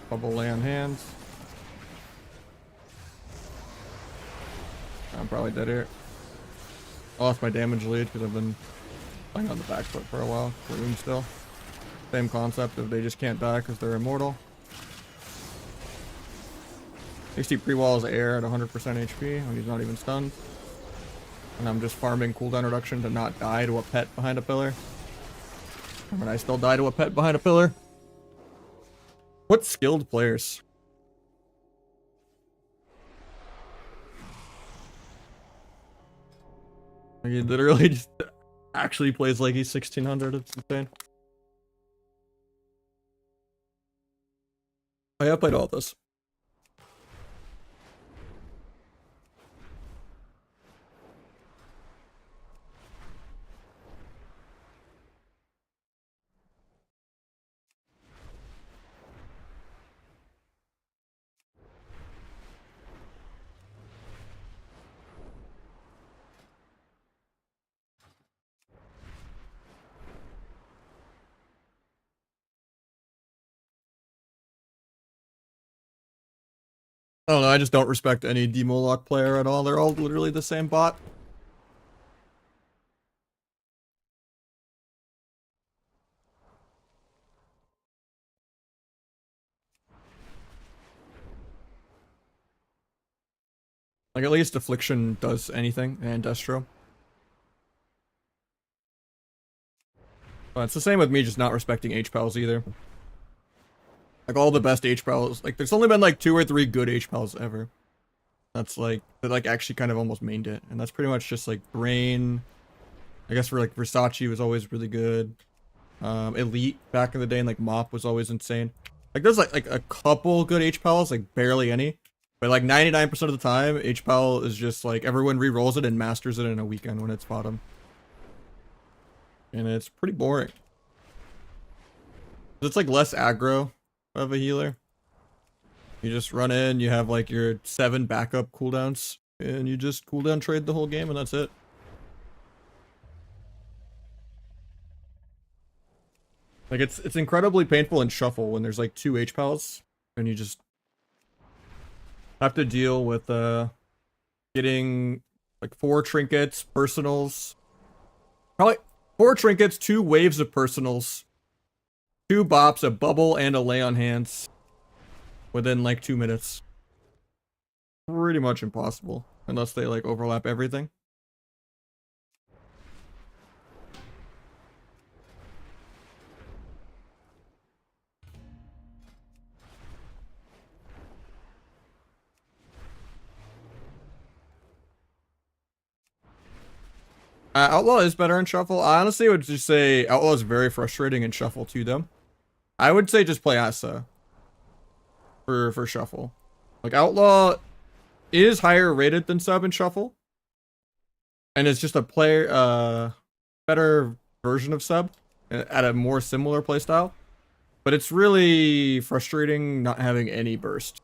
Bubble lay on hands. I'm probably dead here. I lost my damage lead because I've been playing on the back foot for a while. Bloom still. Same concept of they just can't die because they're immortal. HD pre-wall is air at 100% HP when he's not even stunned. And I'm just farming cooldown reduction to not die to a pet behind a pillar. I mean, I still die to a pet behind a pillar. What skilled players? Like, he literally just actually plays like he's 1600. It's insane. I have played all this. I don't know, I just don't respect any Demoloch player at all. They're all literally the same bot. Like, at least Affliction does anything, and Destro. But it's the same with me just not respecting H-Pals either. Like, all the best H-Pals, like, there's only been like 2 or 3 good H-Pals ever. That's like, that like actually kind of almost mained it. And that's pretty much just like Brain. I guess for like Versace was always really good. Elite back in the day, and like Mop was always insane. Like there's like a couple good H-Pals, like barely any. But like 99% of the time, HPAL is just like everyone re-rolls it and masters it in a weekend when it's bottom. And it's pretty boring. It's like less aggro of a healer. You just run in, you have like your 7 backup cooldowns, and you just cooldown trade the whole game, and that's it. Like it's incredibly painful in shuffle when there's like 2 HPALs, and you just have to deal with getting like 4 trinkets, personals. Probably 4 trinkets, 2 waves of personals, 2 bops, a bubble, and a lay on hands within like 2 minutes. Pretty much impossible unless they like overlap everything. Outlaw is better in shuffle. I honestly would just say Outlaw is very frustrating in shuffle to them. I would say just play Asa for shuffle. Like Outlaw is higher rated than sub in shuffle, and it's just a better version of sub at a more similar playstyle. But it's really frustrating not having any burst.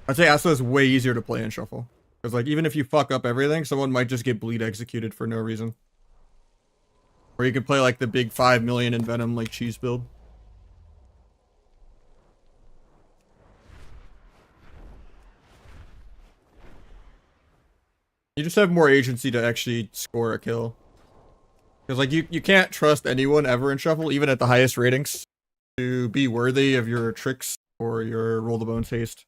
I'd say Asa is way easier to play in shuffle. Because like even if you fuck up everything, someone might just get bleed executed for no reason. Or you could play like the big 5 million in Venom like cheese build. You just have more agency to actually score a kill. Because like you can't trust anyone ever in shuffle, even at the highest ratings, to be worthy of your tricks or your roll the bones haste.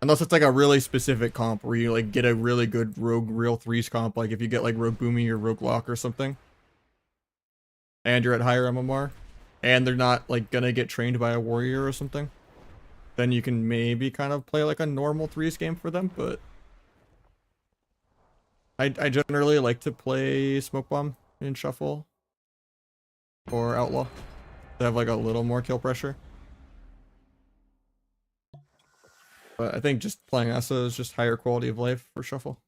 Unless it's like a really specific comp where you like get a really good rogue real threes comp, like if you get like rogue boomy or rogue lock or something, and you're at higher MMR, and they're not like gonna get trained by a warrior or something, then you can maybe kind of play like a normal threes game for them. But I generally like to play smoke bomb in shuffle or outlaw to have like a little more kill pressure. But I think just playing Asa is just higher quality of life for shuffle.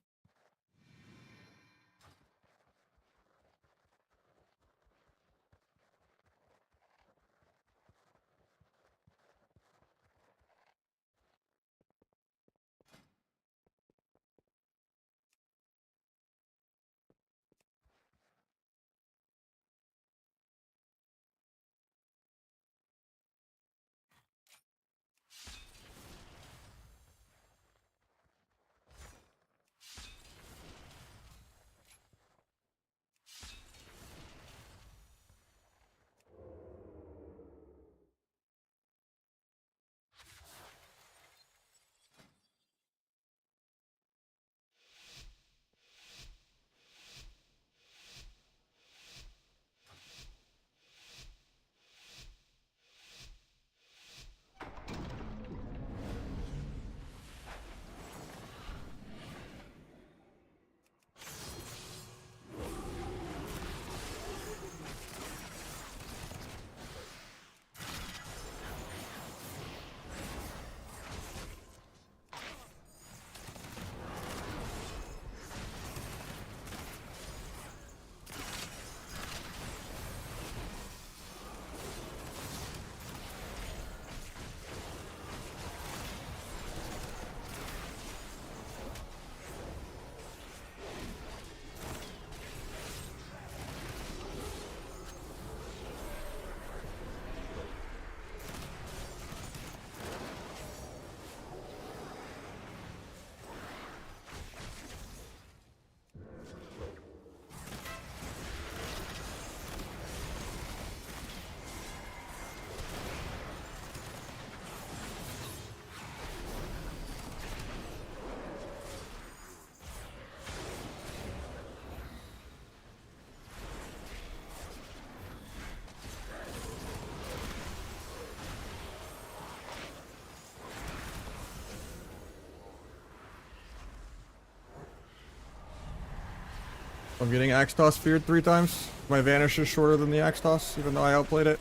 I'm getting axe toss feared 3 times. My vanish is shorter than the axe toss, even though I outplayed it.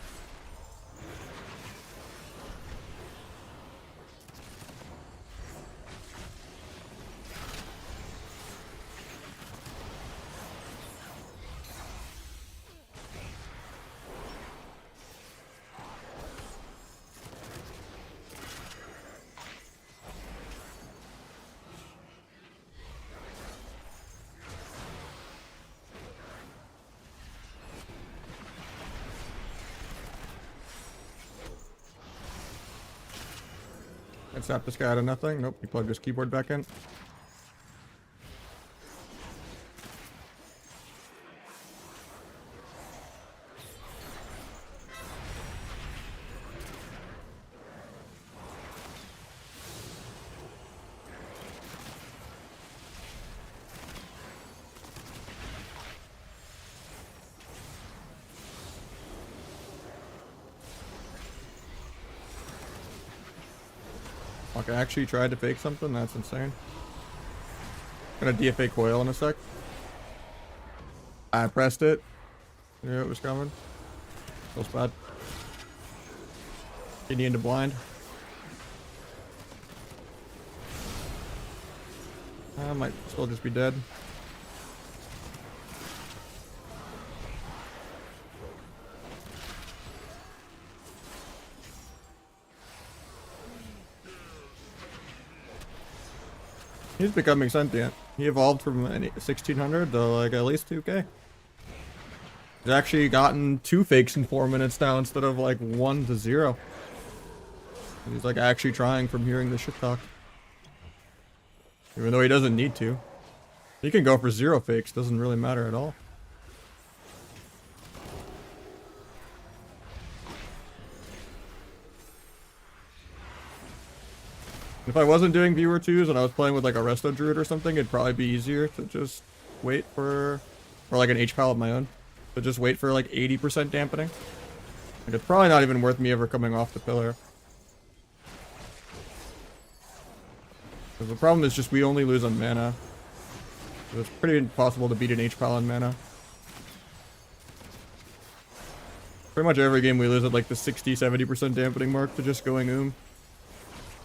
I zapped this guy out of nothing. Nope, he plugged his keyboard back in. Okay, I actually tried to fake something. That's insane. Gonna DFA coil in a sec. I pressed it. Knew it was coming. Feels bad. Getting into blind. I might still just be dead. He's becoming sentient. He evolved from 1600 to like at least 2k. He's actually gotten 2 fakes in 4 minutes now instead of like 1 to 0. He's like actually trying from hearing the shit talk. Even though he doesn't need to. He can go for 0 fakes, doesn't really matter at all. If I wasn't doing viewer 2s and I was playing with like a resto druid or something, it'd probably be easier to just wait for, or like an H-pal of my own, to just wait for like 80% dampening. Like it's probably not even worth me ever coming off the pillar. Because the problem is just we only lose on mana. So it's pretty impossible to beat an H-pal on mana. Pretty much every game we lose at like the 60-70% dampening mark to just going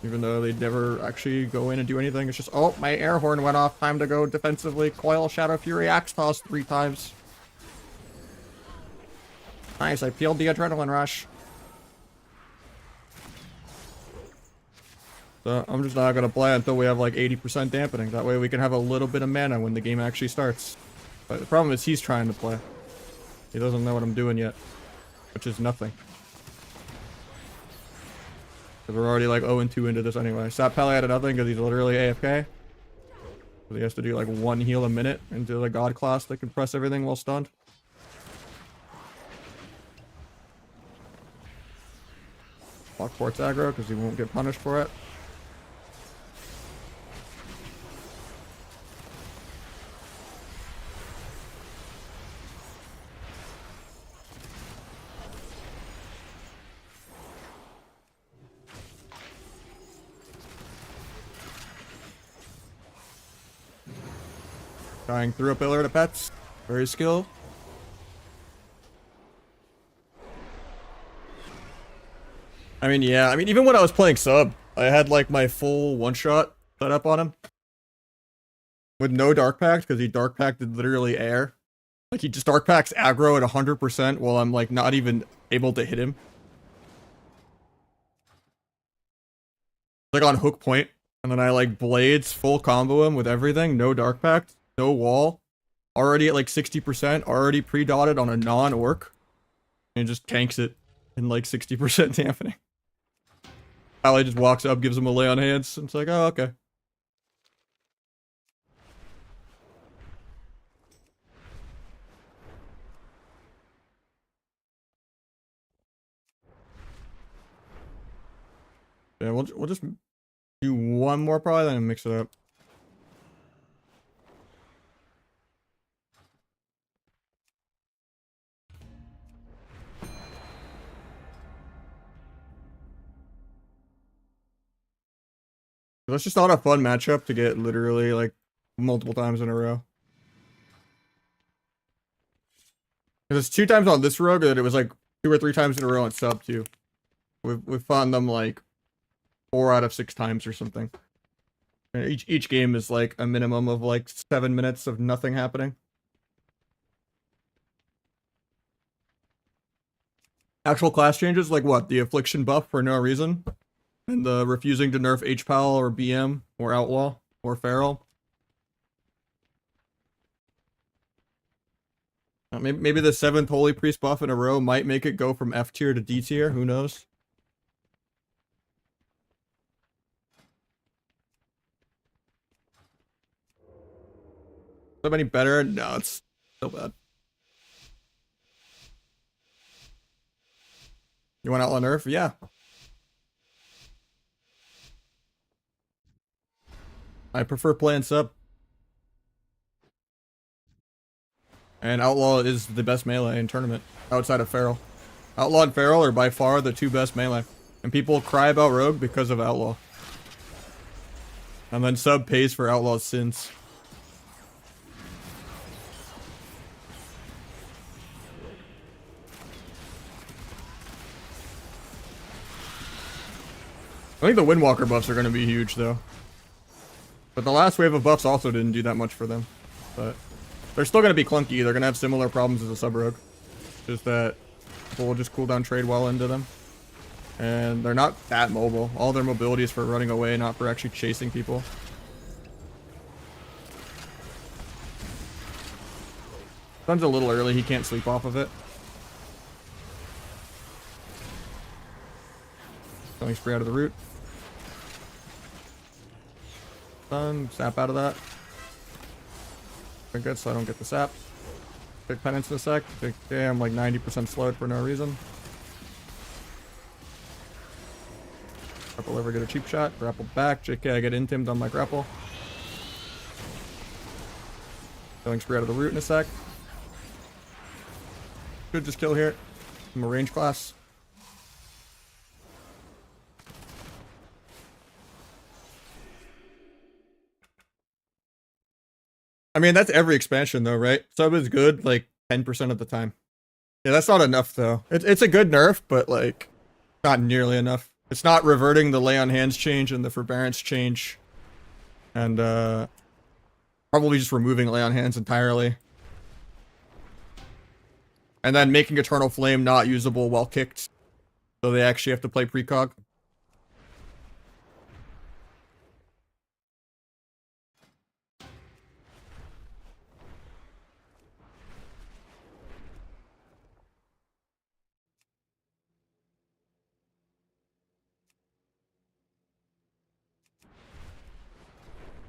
Even though they never actually go in and do anything. It's just, oh, my air horn went off. Time to go defensively. Coil, Shadow Fury, Axe Toss 3 times. Nice, I peeled the Adrenaline Rush. So I'm just not going to play until we have like 80% dampening. That way we can have a little bit of mana when the game actually starts. But the problem is he's trying to play. He doesn't know what I'm doing yet. Which is nothing. Because we're already like 0-2 into this anyway. Sap Pally out of nothing because he's literally AFK. So he has to do like 1 heal a minute into the god class that can press everything while stunned. Block Port's aggro because he won't get punished for it. Dying through a pillar to pets. Very skilled. I mean, yeah. I mean, even when I was playing sub, I had like my full one-shot set up on him. With no Dark Pact, because he Dark Pacted literally air. Like, he just Dark Pacts aggro at 100% while I'm like not even able to hit him. Like on hook point. And then I like blades full combo him with everything. No Dark Pact. No wall. Already at like 60%. Already pre-dotted on a non-orc. And just tanks it in like 60% dampening. Ally just walks up, gives him a lay on hands. And it's like, oh, okay. Yeah, we'll just do one more probably, then mix it up. That's just not a fun matchup to get literally like multiple times in a row. Because it's 2 times on this rogue that it was like 2 or 3 times in a row on sub too. We've fought them like 4 out of 6 times or something. And each game is like a minimum of like 7 minutes of nothing happening. Actual class changes like what? The affliction buff for no reason, and the refusing to nerf HPAL or BM or outlaw or feral. Maybe the 7th Holy Priest buff in a row might make it go from F tier to D tier. Who knows? Is that any better? No, it's still bad. You want outlaw nerf? Yeah. I prefer playing sub. And outlaw is the best melee in tournament outside of feral. Outlaw and feral are by far the 2 best melee. And people cry about rogue because of outlaw. And then sub pays for outlaw's sins. I think the Windwalker buffs are going to be huge though. But the last wave of buffs also didn't do that much for them. But they're still going to be clunky. They're going to have similar problems as a sub rogue. Just that people will just cooldown trade well into them. And they're not that mobile. All their mobility is for running away, not for actually chasing people. Sun's a little early. He can't sleep off of it. Going spree out of the root. Sun, sap out of that. Very good, so I don't get the sap. Big penance in a sec. Big, damn, like 90% slowed for no reason. Grapple ever get a cheap shot. Grapple back. JK, I get intimed on my grapple. Going spree out of the root in a sec. Should just kill here. I'm a range class. I mean, that's every expansion though, right? Sub is good like 10% of the time. Yeah, that's not enough though. It's a good nerf, but like not nearly enough. It's not reverting the lay on hands change and the forbearance change. And probably just removing lay on hands entirely. And then making Eternal Flame not usable while kicked. So they actually have to play precog.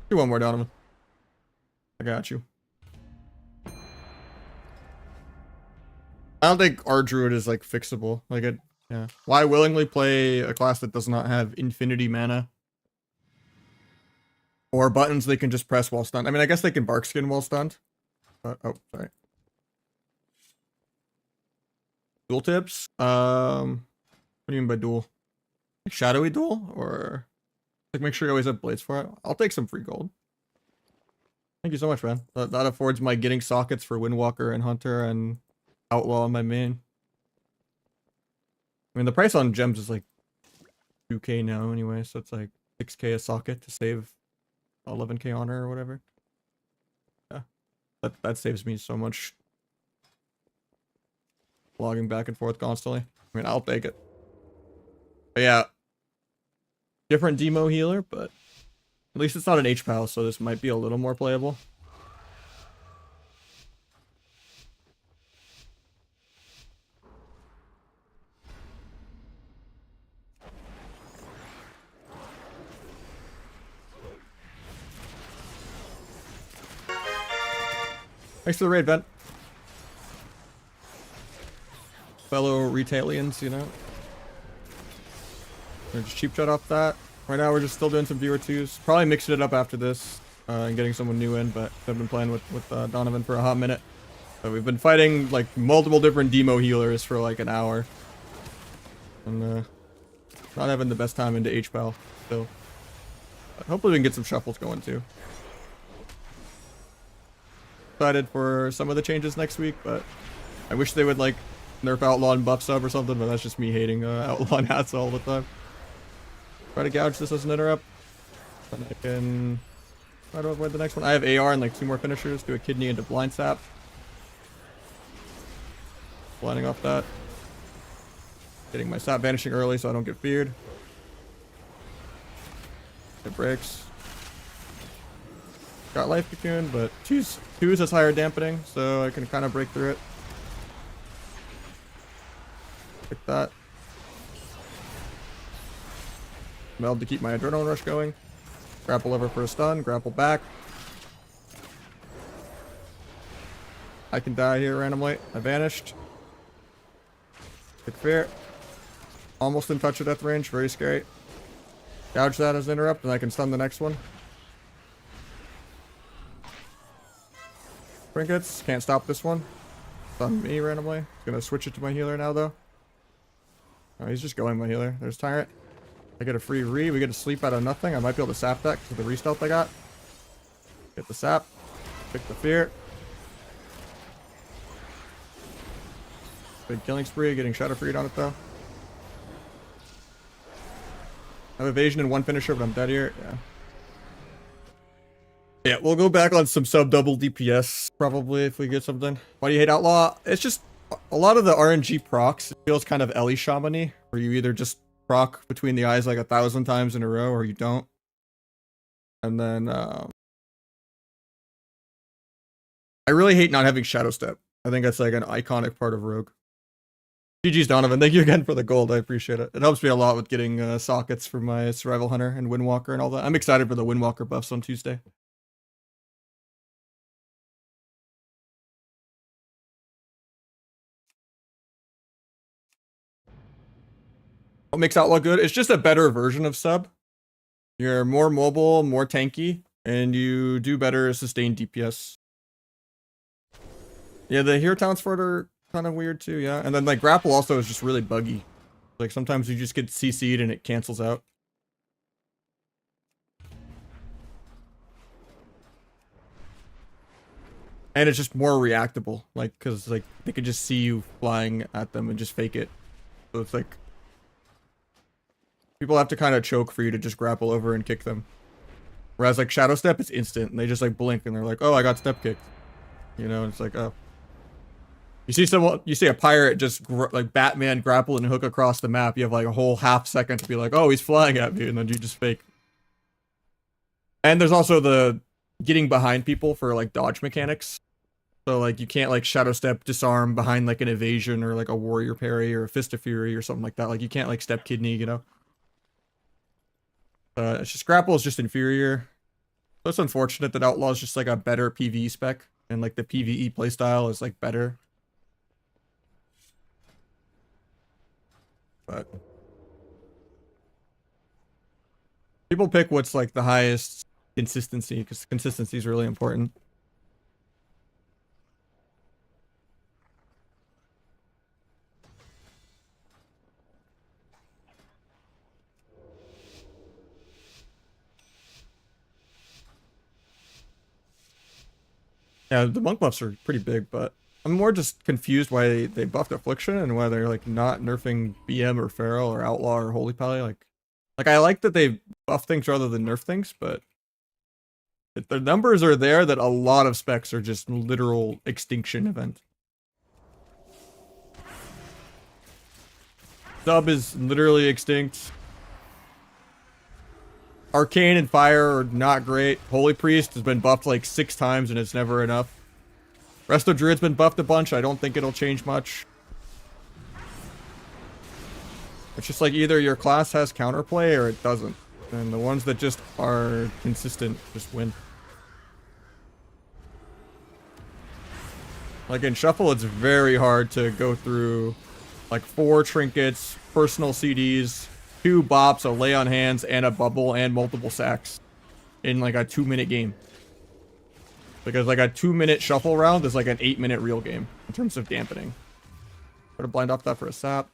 Do one more, Donovan. I got you. I don't think our druid is like fixable. Like it, yeah. Why willingly play a class that does not have infinity mana? Or buttons they can just press while stunned. I mean, I guess they can bark skin while stunned. But, oh, sorry. Dual tips? What do you mean by dual? Like shadowy dual? Or like make sure you always have blades for it? I'll take some free gold. Thank you so much, man. That affords my getting sockets for Windwalker and Hunter and Outlaw on my main. I mean, the price on gems is like 2k now anyway, so it's like 6k a socket to save 11k honor or whatever. Yeah, that saves me so much logging back and forth constantly. I mean, I'll take it. But yeah, different demo healer, but at least it's not an HPAL, so this might be a little more playable. Thanks for the raid, Ben. Fellow retailians, you know. We're just cheap shot off that. Right now we're just still doing some viewer twos. Probably mixing it up after this and getting someone new in, but I've been playing with Donovan for a hot minute. So we've been fighting like multiple different demo healers for like an hour. And not having the best time into HPAL still. But hopefully we can get some shuffles going too. Excited for some of the changes next week, but I wish they would like nerf outlaw and buff sub or something, but that's just me hating outlaw and hats all the time. Try to gouge this as an interrupt. And I can try to avoid the next one. I have AR and like 2 more finishers. Do a kidney into blind sap. Blinding off that. Getting my sap vanishing early so I don't get feared. It breaks. Got life cocoon, but 2's has higher dampening, so I can kind of break through it. Like that. Meld to keep my adrenaline rush going. Grapple over for a stun, grapple back. I can die here randomly. I vanished. Good fear. Almost in touch of death range, very scary. Gouge that as an interrupt, and I can stun the next one. Trinkets, can't stop this one. Stun me randomly. Gonna switch it to my healer now though. Oh, he's just going my healer. There's Tyrant. I get a free re. We get a sleep out of nothing. I might be able to sap that because of the re-stealth I got. Get the sap. Pick the fear. Big killing spree. Getting shadow freed on it though. I have evasion and 1 finisher, but I'm dead here. Yeah. Yeah, we'll go back on some sub-double DPS probably if we get something. Why do you hate Outlaw? It's just a lot of the RNG procs feels kind of Ellie Shaman-y, where you either just proc between the eyes like 1,000 times in a row or you don't. And then I really hate not having Shadow Step. I think that's like an iconic part of Rogue. GG's Donovan, thank you again for the gold. I appreciate it. It helps me a lot with getting sockets for my Survival Hunter and Windwalker and all that. I'm excited for the Windwalker buffs on Tuesday. What makes Outlaw good? It's just a better version of sub. You're more mobile, more tanky, and you do better sustained DPS. Yeah, the hero talents for it are kind of weird too, yeah. And then like grapple also is just really buggy. Like sometimes you just get CC'd and it cancels out. And it's just more reactable, like, cause like they could just see you flying at them and just fake it. So it's like people have to kind of choke for you to just grapple over and kick them. Whereas like Shadow Step, it's instant, and they just like blink and they're like, "Oh, I got step kicked," you know. And it's like, oh, you see someone, you see a pirate just like Batman grapple and hook across the map. You have like a whole half second to be like, "Oh, he's flying at me," and then you just fake. And there's also the getting behind people for like dodge mechanics. So like you can't like Shadow Step disarm behind like an evasion or like a warrior parry or a fist of fury or something like that. Like you can't like step kidney, you know. It's just grapple is just inferior. So it's unfortunate that Outlaw is just like a better PvE spec and like the PvE playstyle is like better. But people pick what's like the highest consistency because consistency is really important. Yeah, the monk buffs are pretty big, but I'm more just confused why they buffed Affliction and why they're like not nerfing BM or Feral or Outlaw or Holy Pally. Like I like that they buff things rather than nerf things, but if the numbers are there that a lot of specs are just literal extinction event. Sub is literally extinct. Arcane and Fire are not great. Holy Priest has been buffed like 6 times and it's never enough. Resto Druid's been buffed a bunch. I don't think it'll change much. It's just like either your class has counterplay or it doesn't. And the ones that just are consistent just win. Like in Shuffle, it's very hard to go through like 4 trinkets, personal CDs, 2 bops, a lay on hands, and a bubble, and multiple sacks in like a 2-minute game. Because like a 2-minute shuffle round is like an 8-minute real game in terms of dampening. Try to blind off that for a sap.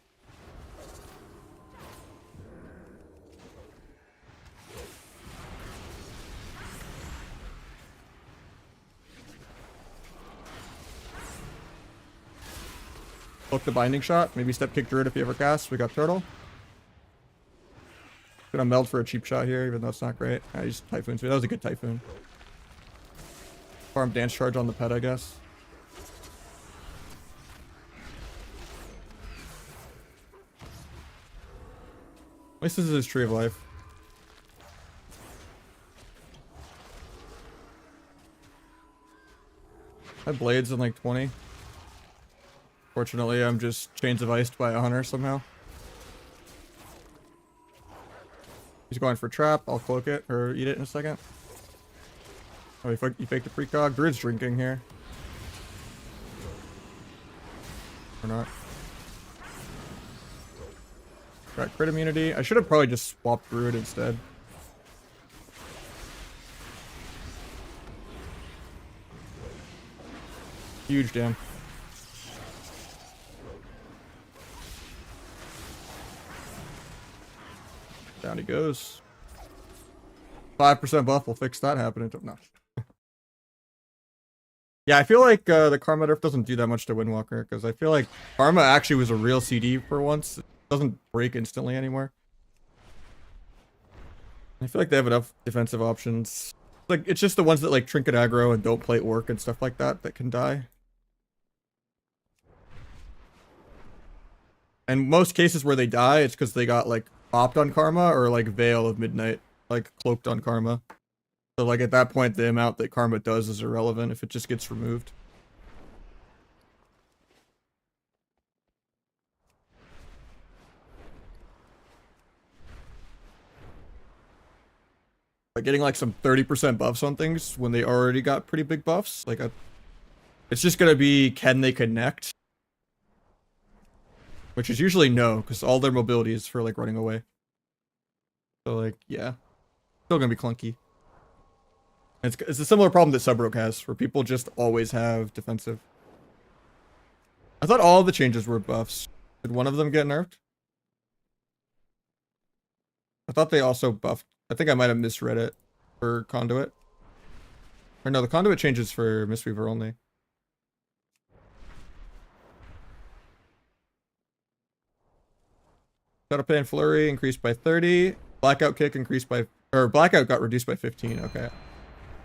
Book the binding shot. Maybe step kick druid if he ever casts. We got turtle. Gonna meld for a cheap shot here, even though it's not great. I used typhoon too. That was a good typhoon. Farm dance charge on the pet, I guess. At least this is his tree of life. I have blades in like 20. Fortunately, I'm just chains of iced by a hunter somehow. He's going for trap. I'll cloak it or eat it in a second. Oh, you faked the precog. Druid's drinking here. Or not. Got crit immunity. I should have probably just swapped Druid instead. Huge damn. Down he goes. 5% buff will fix that happening. No. Yeah, I feel like the Karma nerf doesn't do that much to Windwalker, because I feel like Karma actually was a real CD for once. It doesn't break instantly anymore. I feel like they have enough defensive options. Like, it's just the ones that like trinket aggro and don't plate work and stuff like that that can die. And most cases where they die, it's because they got like popped on Karma or like Veil of Midnight, like cloaked on Karma. So like at that point, the amount that Karma does is irrelevant if it just gets removed. Like getting like some 30% buffs on things when they already got pretty big buffs, like it's just gonna be, can they connect? Which is usually no, because all their mobility is for like running away. So like, yeah, still gonna be clunky. It's a similar problem that Subrogue has, where people just always have defensive. I thought all the changes were buffs. Did one of them get nerfed? I thought they also buffed. I think I might have misread it for Conduit. Or no, the Conduit changes for Mistweaver only. Shadowpan and Flurry increased by 30. Blackout Kick increased by... Or Blackout got reduced by 15. Okay.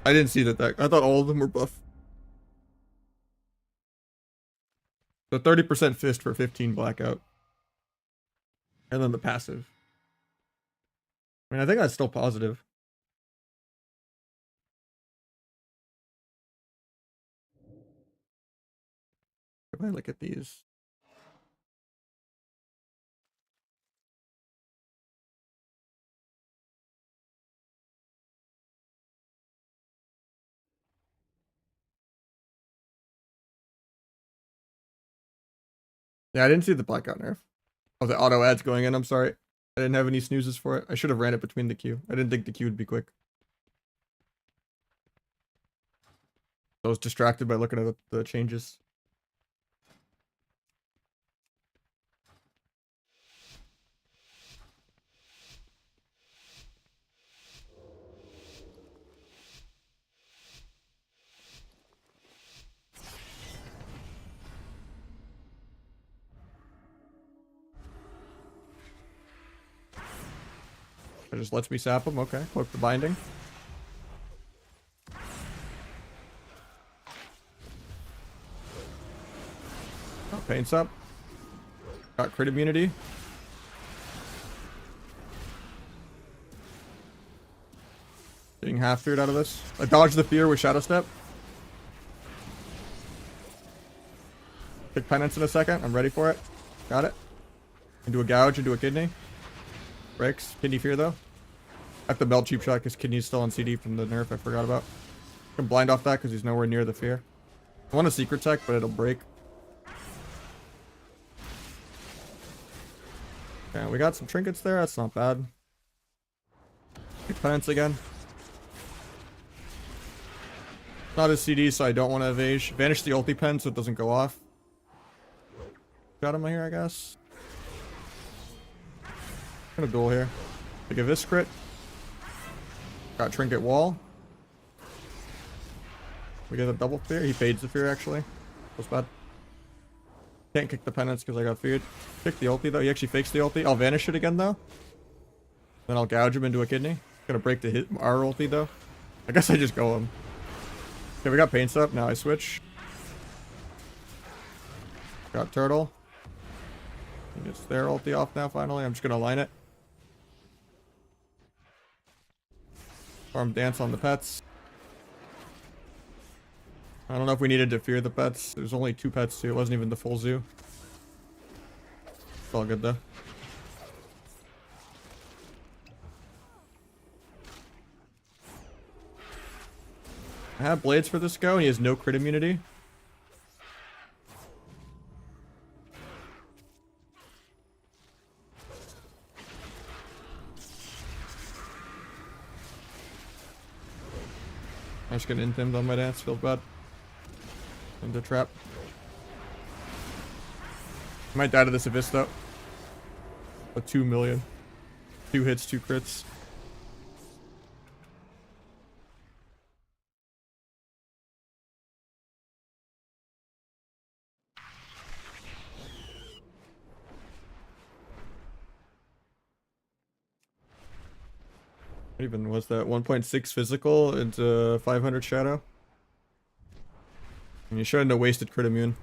I didn't see that. I thought all of them were buff. So 30% Fist for 15 Blackout. And then the passive. I mean, I think that's still positive. If I look at these. Yeah, I didn't see the Blackout nerf. Oh, the auto ads going in. I'm sorry. I didn't have any snoozes for it. I should have ran it between the queue. I didn't think the queue would be quick. I was distracted by looking at the changes. It just lets me sap them. Okay, cloak the binding. Oh, paint's up. Got crit immunity. Getting half feared out of this. I dodged the fear with Shadow Step. Pick penance in a second. I'm ready for it. Got it. Into a gouge, into a kidney. Breaks. Kidney fear though. I have to melt cheap shot because kidney's still on CD from the nerf I forgot about. I can blind off that because he's nowhere near the fear. I want a secret tech, but it'll break. Okay, we got some trinkets there. That's not bad. Pick penance again. Not a CD, so I don't want to evade. Vanish the ulti pen so it doesn't go off. Got him here, I guess. Gonna duel here. Take a Vis crit. Got trinket wall. We get a double fear. He fades the fear actually. That's bad. Can't kick the penance because I got feared. Kick the ulti though. He actually fakes the ulti. I'll vanish it again though. Then I'll gouge him into a kidney. Gonna break the hit our ulti though. I guess I just go him. Okay, we got paints up. Now I switch. Got turtle. He gets their ulti off now finally. I'm just gonna line it. Farm dance on the pets. I don't know if we needed to fear the pets. There's only 2 pets too. It wasn't even the full zoo. It's all good though. I have blades for this go, and he has no crit immunity. I'm just getting intimed on my dance. Feels bad. Into trap. I might die to this abyss though. A 2 million. 2 hits, 2 crits. What even was that? 1.6 physical into 500 shadow? And you showed no wasted crit immune.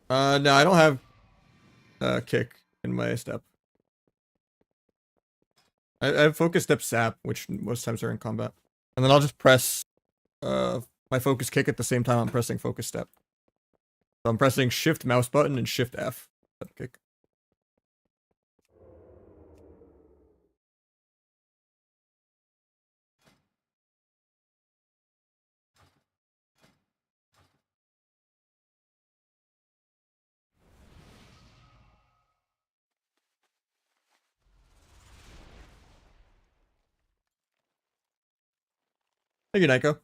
No, I don't have kick in my step. I have focus step sap, which most times are in combat. And then I'll just press my focus kick at the same time I'm pressing focus step. So I'm pressing shift mouse button and shift F. Step kick. Thank you, Nico.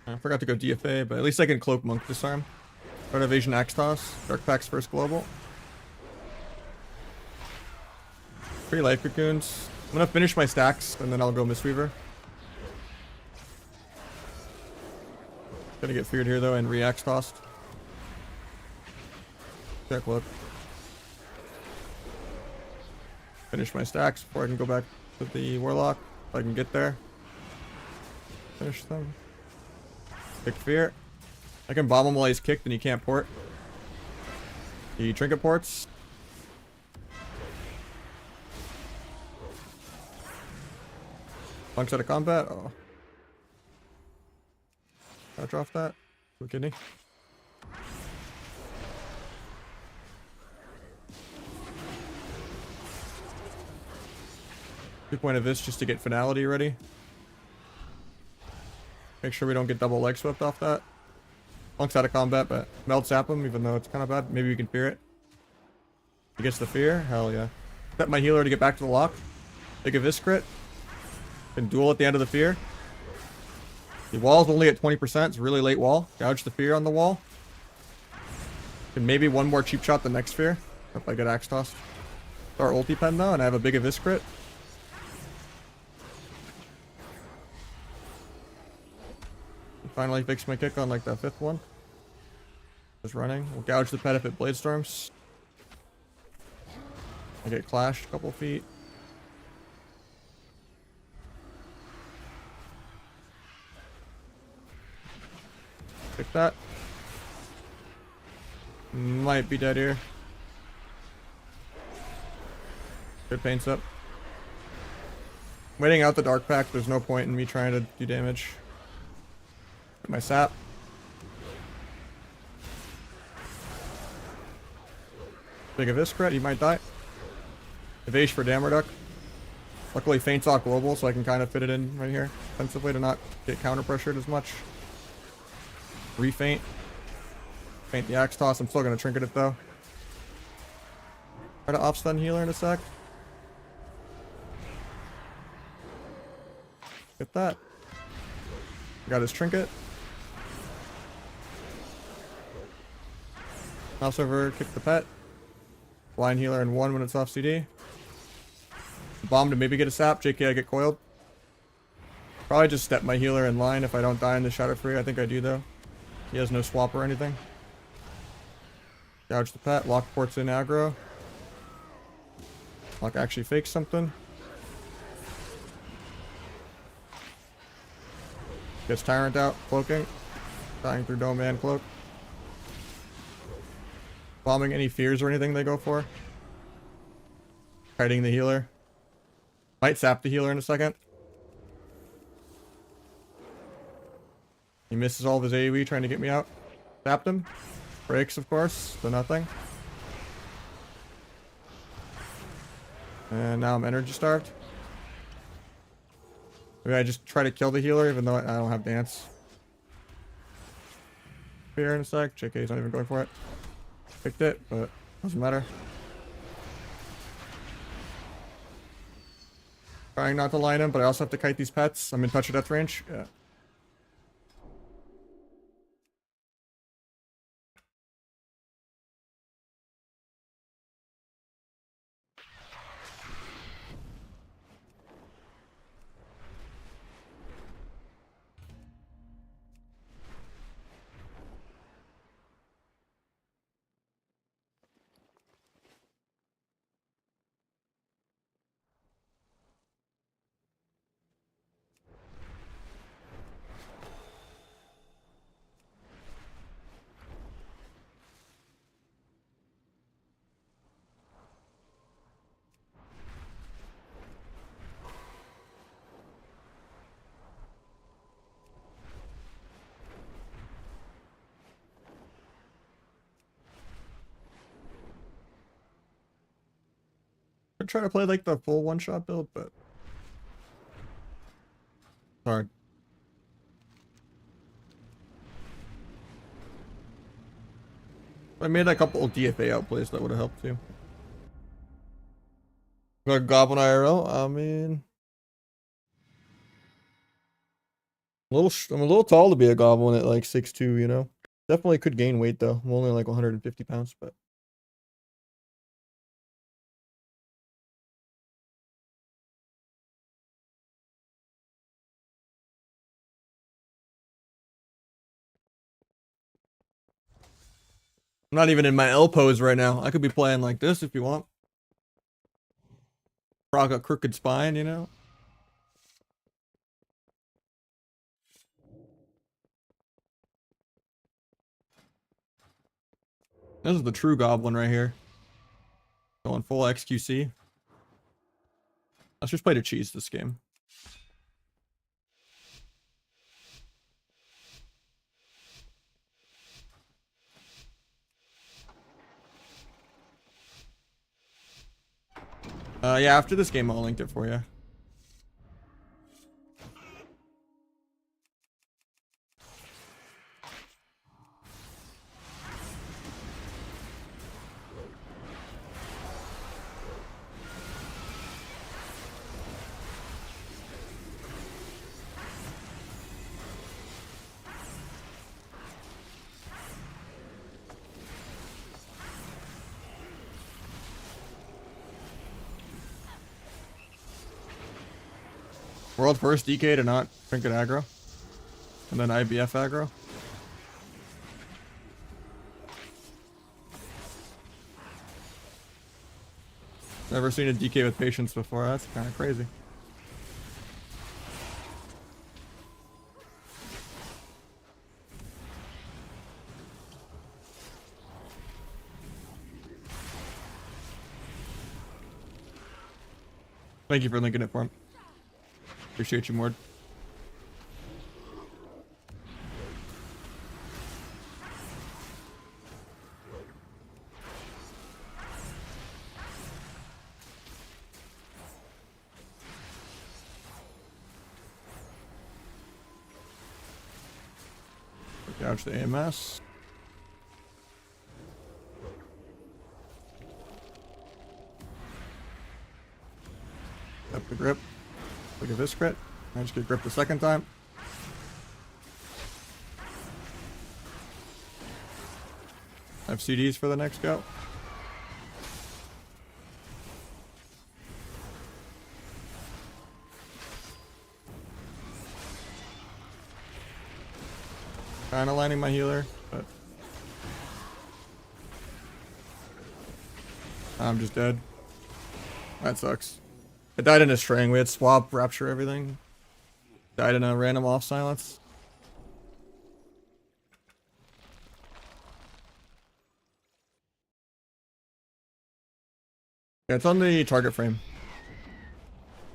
I forgot to go DFA, but at least I can cloak monk disarm. Red evasion axe toss. Dark Pack's first global. 3 life cocoons. I'm gonna finish my stacks and then I'll go Mistweaver. Gonna get feared here though and re-axe tossed. Check look. Finish my stacks before I can go back to the warlock. If I can get there. Finish them. Pick fear. I can bomb him while he's kicked and he can't port. He trinket ports. Punks out of combat. Oh. Gotta off that. Good kidney. Good point of this just to get finality ready. Make sure we don't get double leg swept off that. Punk's out of combat, but meld sap him, even though it's kind of bad. Maybe we can fear it. He gets the fear. Hell yeah. Set my healer to get back to the lock. Take a vis crit. Can duel at the end of the fear. The wall's only at 20%. It's a really late wall. Gouge the fear on the wall. Can maybe one more cheap shot the next fear. If I get axe tossed. Our ulti pen though, and I have a big avis crit. Finally fix my kick on like the 5th one. Just running. We'll gouge the pet if it blade storms. I get clashed a couple feet. Pick that. Might be dead here. Good paints up. Waiting out the dark pack. There's no point in me trying to do damage. Get my sap. Big avis crit, he might die. Evase for Damerduck. Luckily faints off global, so I can kind of fit it in right here. Defensively to not get counter pressured as much. Refaint. Faint the axe toss. I'm still gonna trinket it though. Try to off-stun healer in a sec. Get that. Got his trinket. Mouse over, kick the pet. Blind healer in 1 when it's off CD. Bomb to maybe get a sap. JK, I get coiled. Probably just step my healer in line if I don't die in the shadow free. I think I do though. He has no swap or anything. Gouge the pet. Lock ports in aggro. Lock actually fakes something. Gets Tyrant out. Cloaking. Dying through Dome and Cloak. Bombing any fears or anything they go for. Kiting the healer. Might sap the healer in a second. He misses all of his AoE trying to get me out. Sapped him. Breaks, of course. So nothing. And now I'm energy starved. Maybe I just try to kill the healer even though I don't have dance. Here in a sec. JK's not even going for it. Picked it, but doesn't matter. Trying not to line him, but I also have to kite these pets. I'm in touch of death range. Yeah. I'm trying to play like the full one-shot build, but it's hard. I made a couple of DFA outplays that would have helped too. Got Goblin IRL. I mean, I'm a little tall to be a goblin at like 6'2", you know. Definitely could gain weight though. I'm only like 150 pounds, but. I'm not even in my L pose right now. I could be playing like this if you want. Frog a crooked spine, you know. This is the true goblin right here. Going full XQC. Let's just play to cheese this game. Yeah, after this game, I'll link it for you. World first DK to not trinket aggro. And then IBF aggro. Never seen a DK with patience before. That's kind of crazy. Thank you for linking it for him. Appreciate you, Mord. Gouge the AMS. The grip. Look at this crit. I just get gripped the second time. I have CDs for the next go. Kind of lining my healer, but I'm just dead. That sucks. I died in a string. We had swap, rapture, everything. Died in a random off silence. Yeah, it's on the target frame.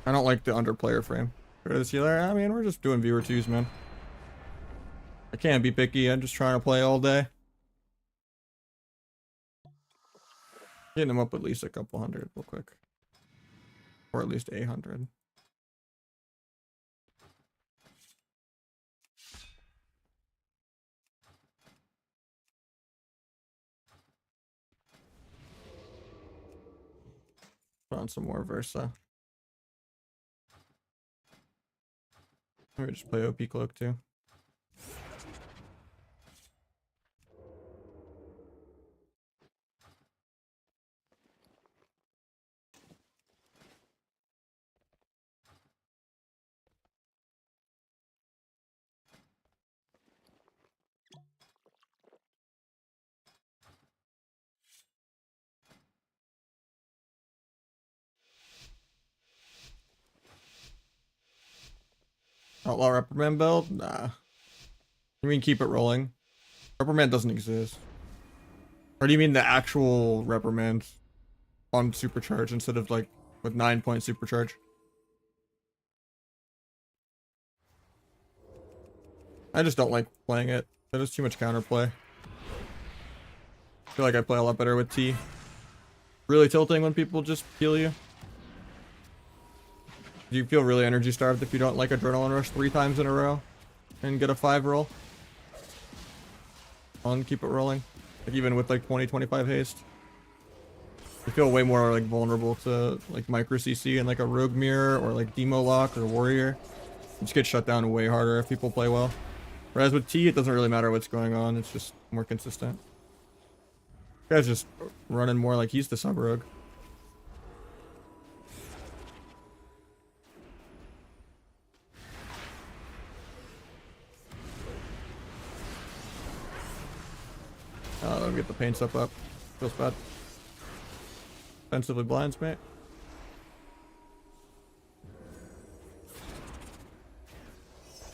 I don't like the under player frame. Get rid of this healer. I mean, we're just doing viewer twos, man. I can't be picky. I'm just trying to play all day. Getting them up at least a couple hundred real quick. Or at least 800. Put on some more Versa. Maybe just play OP Cloak too. Outlaw Reprimand build? Nah. You mean keep it rolling? Reprimand doesn't exist. Or do you mean the actual Reprimand on Supercharge instead of like with 9-point Supercharge? I just don't like playing it. There's too much counterplay. I feel like I play a lot better with T. Really tilting when people just heal you. Do you feel really energy starved if you don't like Adrenaline Rush 3 times in a row and get a 5 roll? On, keep it rolling. Like even with like 20-25 haste. You feel way more like vulnerable to like micro CC and like a rogue mirror or like demo lock or warrior. You just get shut down way harder if people play well. Whereas with T, it doesn't really matter what's going on. It's just more consistent. This guy's just running more like he's the sub rogue. Oh, don't get the paint stuff up. Feels bad. Offensively blinds, mate.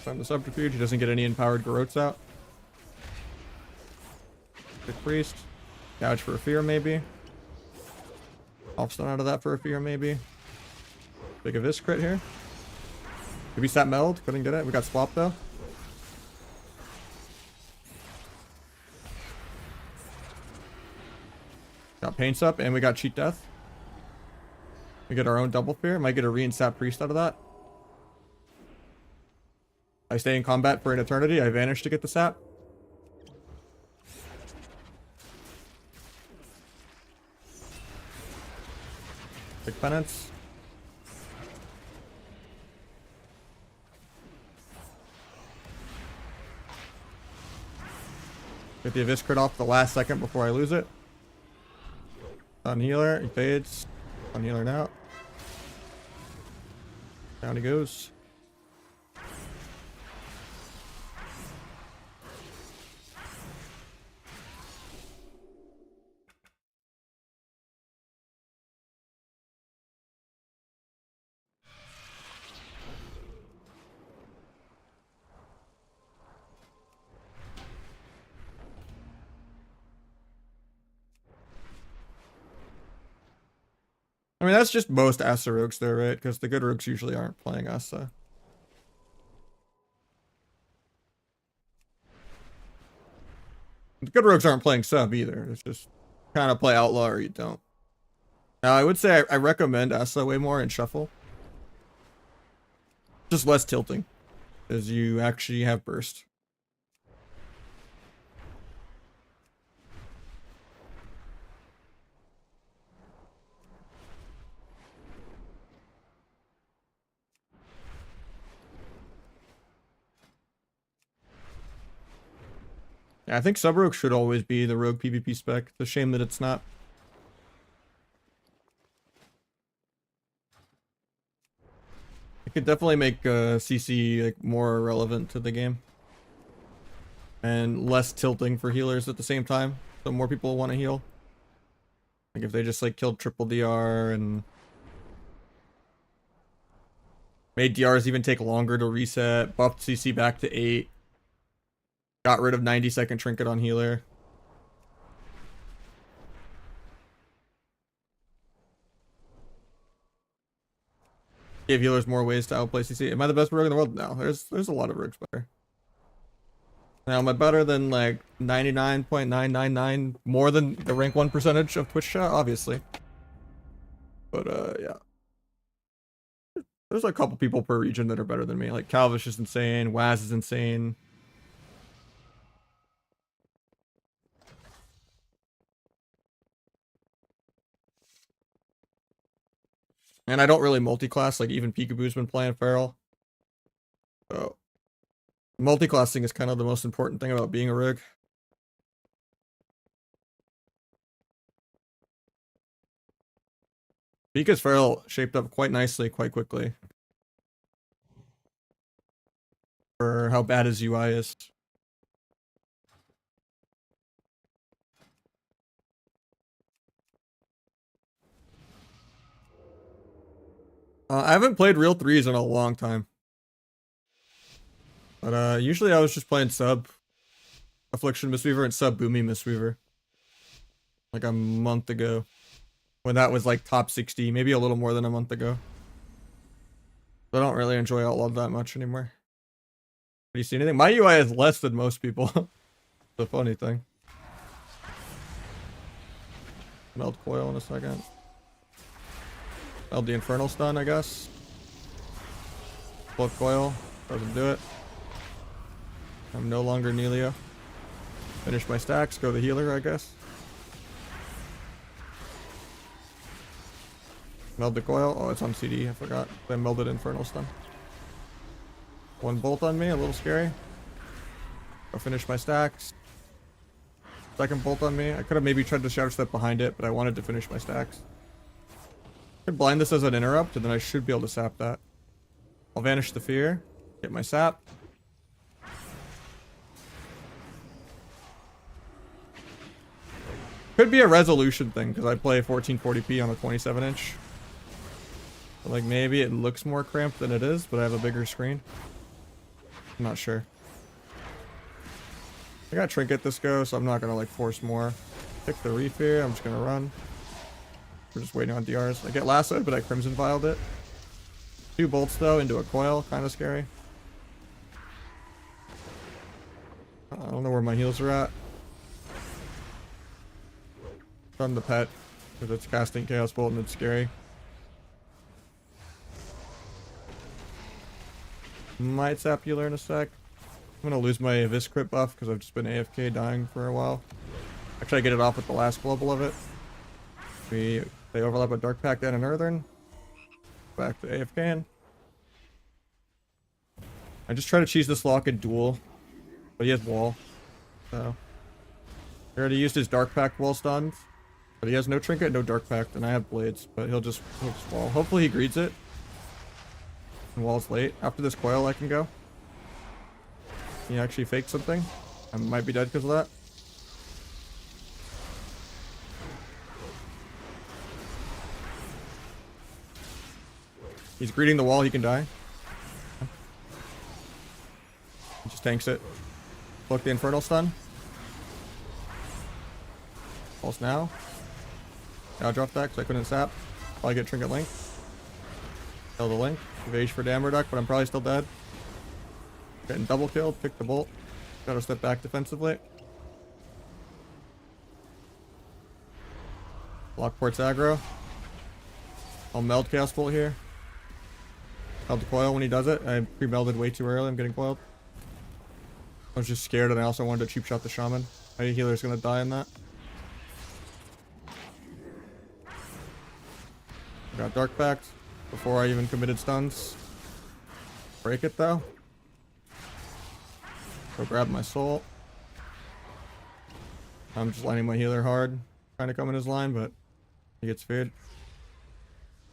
Time the subterfuge. He doesn't get any empowered Garrotes out. Big priest. Gouge for a fear, maybe. Offstone out of that for a fear, maybe. Big Abyss crit here. Did we stat meld? Couldn't get it. We got swapped though. Got paints up and we got cheat death. We get our own double fear. Might get a reinstat priest out of that. I stay in combat for an eternity. I vanish to get the sap. Big penance. Get the Abyss crit off the last second before I lose it. On healer, he fades. On healer now. Down he goes. I mean, that's just most Asa rogues though, right? Because the good rogues usually aren't playing Asa. The good rogues aren't playing sub either. It's just kind of play outlaw or you don't. Now, I would say I recommend Asa way more in shuffle. Just less tilting. Because you actually have burst. I think sub rogue should always be the rogue PvP spec. It's a shame that it's not. It could definitely make CC like more relevant to the game and less tilting for healers at the same time, so more people want to heal. Like if they just like killed triple DR and made DRs even take longer to reset, buffed CC back to 8, got rid of 90-second trinket on healer. Gave healers more ways to outplay CC. Am I the best rogue in the world? No, there's a lot of rogues better. Now, am I better than like 99.999 more than the rank 1 percentage of Twitch chat? Obviously. But yeah. There's like a couple people per region that are better than me. Like Calvish is insane, Waz is insane. And I don't really multi-class, like even Peekaboo's been playing Feral. So multi-classing is kind of the most important thing about being a rogue. Pika's Feral shaped up quite nicely, quite quickly. For how bad his UI is. I haven't played real threes in a long time. But usually I was just playing sub Affliction Mistweaver and sub Boomy Mistweaver. Like a month ago. When that was like top 60, maybe a little more than a month ago. I don't really enjoy Outlawed that much anymore. Do you see anything? My UI is less than most people. The funny thing. Meld coil in a second. Meld the infernal stun, I guess. Flip coil. Doesn't do it. I'm no longer Nelio. Finish my stacks. Go the healer, I guess. Meld the coil. Oh, it's on CD. I forgot. Then melded infernal stun. One bolt on me. A little scary. Go finish my stacks. Second bolt on me. I could have maybe tried to shadow step behind it, but I wanted to finish my stacks. I could blind this as an interrupt, and then I should be able to sap that. I'll vanish the fear. Get my sap. Could be a resolution thing, because I play 1440p on a 27-inch. Like, maybe it looks more cramped than it is, but I have a bigger screen. I'm not sure. I got Trinket this go, so I'm not gonna, like, force more. Pick the Reef here, I'm just gonna run. We're just waiting on DRs. I get lassoed, but I Crimson Viled it. 2 bolts, though, into a coil. Kind of scary. I don't know where my heals are at. From the pet, because it's casting Chaos Bolt and it's scary. Might sap healer in a sec. I'm gonna lose my Vis crit buff because I've just been AFK dying for a while. Actually, I get it off with the last global of it. They overlap with Dark Pact and a Northern. Back to AFK. I just try to cheese this lock at duel, but he has wall. So he already used his Dark Pact wall stuns. But he has no trinket, no dark pact, and I have blades, but he'll just wall. Hopefully he greets it. And wall's late. After this coil I can go. He actually faked something. I might be dead because of that. He's greeting the wall, he can die. He just tanks it. Book the infernal stun. Pulse now. Now drop that because I couldn't sap. Probably get Trinket Link. Kill the Link. Evade for Dammer Duck, but I'm probably still dead. Getting double killed. Pick the bolt. Gotta step back defensively. Lockport's aggro. I'll meld Chaos Bolt here. Meld the coil when he does it. I pre-melded way too early. I'm getting coiled. I was just scared and I also wanted to cheap shot the Shaman. My healer's gonna die in that. I got Dark Pact before I even committed stuns. Break it though. Go grab my soul. I'm just lining my healer hard, trying to come in his line, but he gets fed.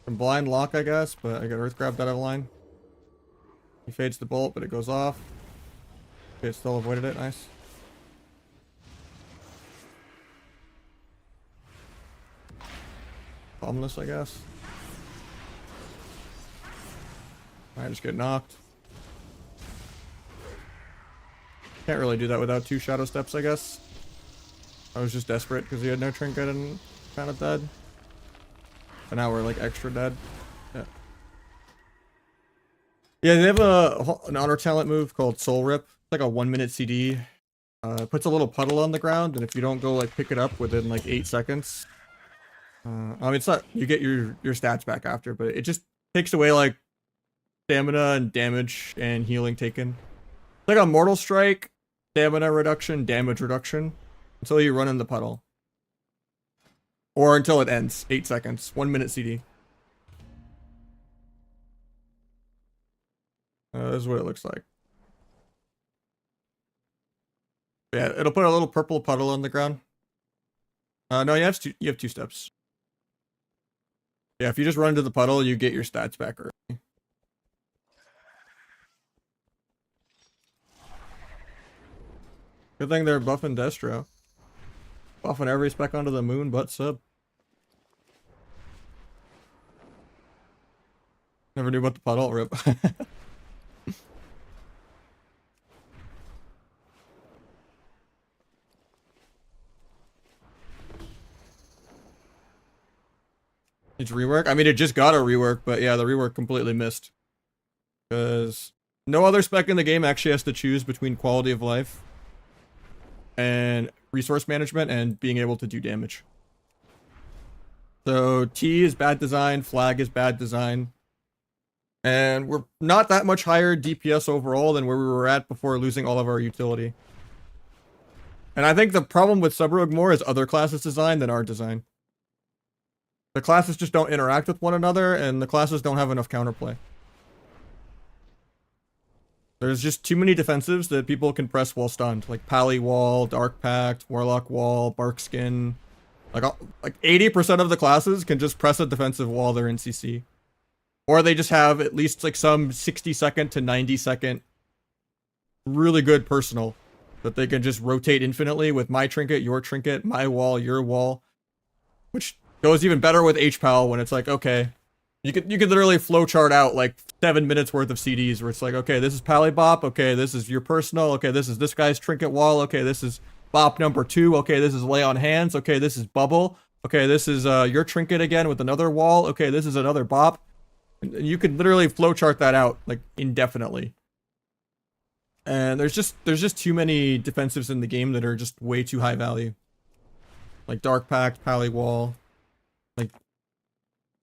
Can blind lock, I guess, but I got earth grabbed out of line. He fades the bolt, but it goes off. Okay, still avoided it. Nice. Bombless, I guess. I just get knocked. Can't really do that without 2 shadow steps, I guess. I was just desperate because he had no trinket and kind of dead. But now we're like extra dead. Yeah. Yeah, they have an honor talent move called Soul Rip. It's like a 1-minute CD. It puts a little puddle on the ground, and if you don't go like pick it up within like 8 seconds, I mean, it's not, you get your stats back after, but it just takes away like stamina and damage and healing taken. It's like a Mortal Strike, stamina reduction, damage reduction, until you run in the puddle. Or until it ends, 8 seconds, 1-minute CD. This is what it looks like. Yeah, it'll put a little purple puddle on the ground. No, you have 2 steps. Yeah, if you just run into the puddle, you get your stats back early. Good thing they're buffing Destro. Buffing every spec onto the moon but sub. Never knew about the puddle, rip. It's rework? I mean, it just got a rework, but yeah, the rework completely missed. Because no other spec in the game actually has to choose between quality of life and resource management and being able to do damage. So T is bad design, flag is bad design. And we're not that much higher DPS overall than where we were at before losing all of our utility. And I think the problem with Sub-Rogue more is other classes' design than our design. The classes just don't interact with one another, and the classes don't have enough counterplay. There's just too many defensives that people can press while stunned, like Pally Wall, Dark Pact, Warlock Wall, Bark Skin. Like 80% of the classes can just press a defensive while they're in CC. Or they just have at least like some 60-second to 90-second really good personal that they can just rotate infinitely with my trinket, your trinket, my wall, your wall. Which goes even better with HPAL when it's like, okay, you could literally flowchart out like 7 minutes worth of CDs where it's like, okay, this is Pally Bop, okay, this is your personal, okay, this is this guy's trinket wall, okay, this is Bop number 2, okay, this is Lay on Hands, okay, this is Bubble, okay, this is your trinket again with another wall, okay, this is another Bop. And you could literally flowchart that out like indefinitely. And there's just too many defensives in the game that are just way too high value. Like Dark Pact, Pally Wall. Like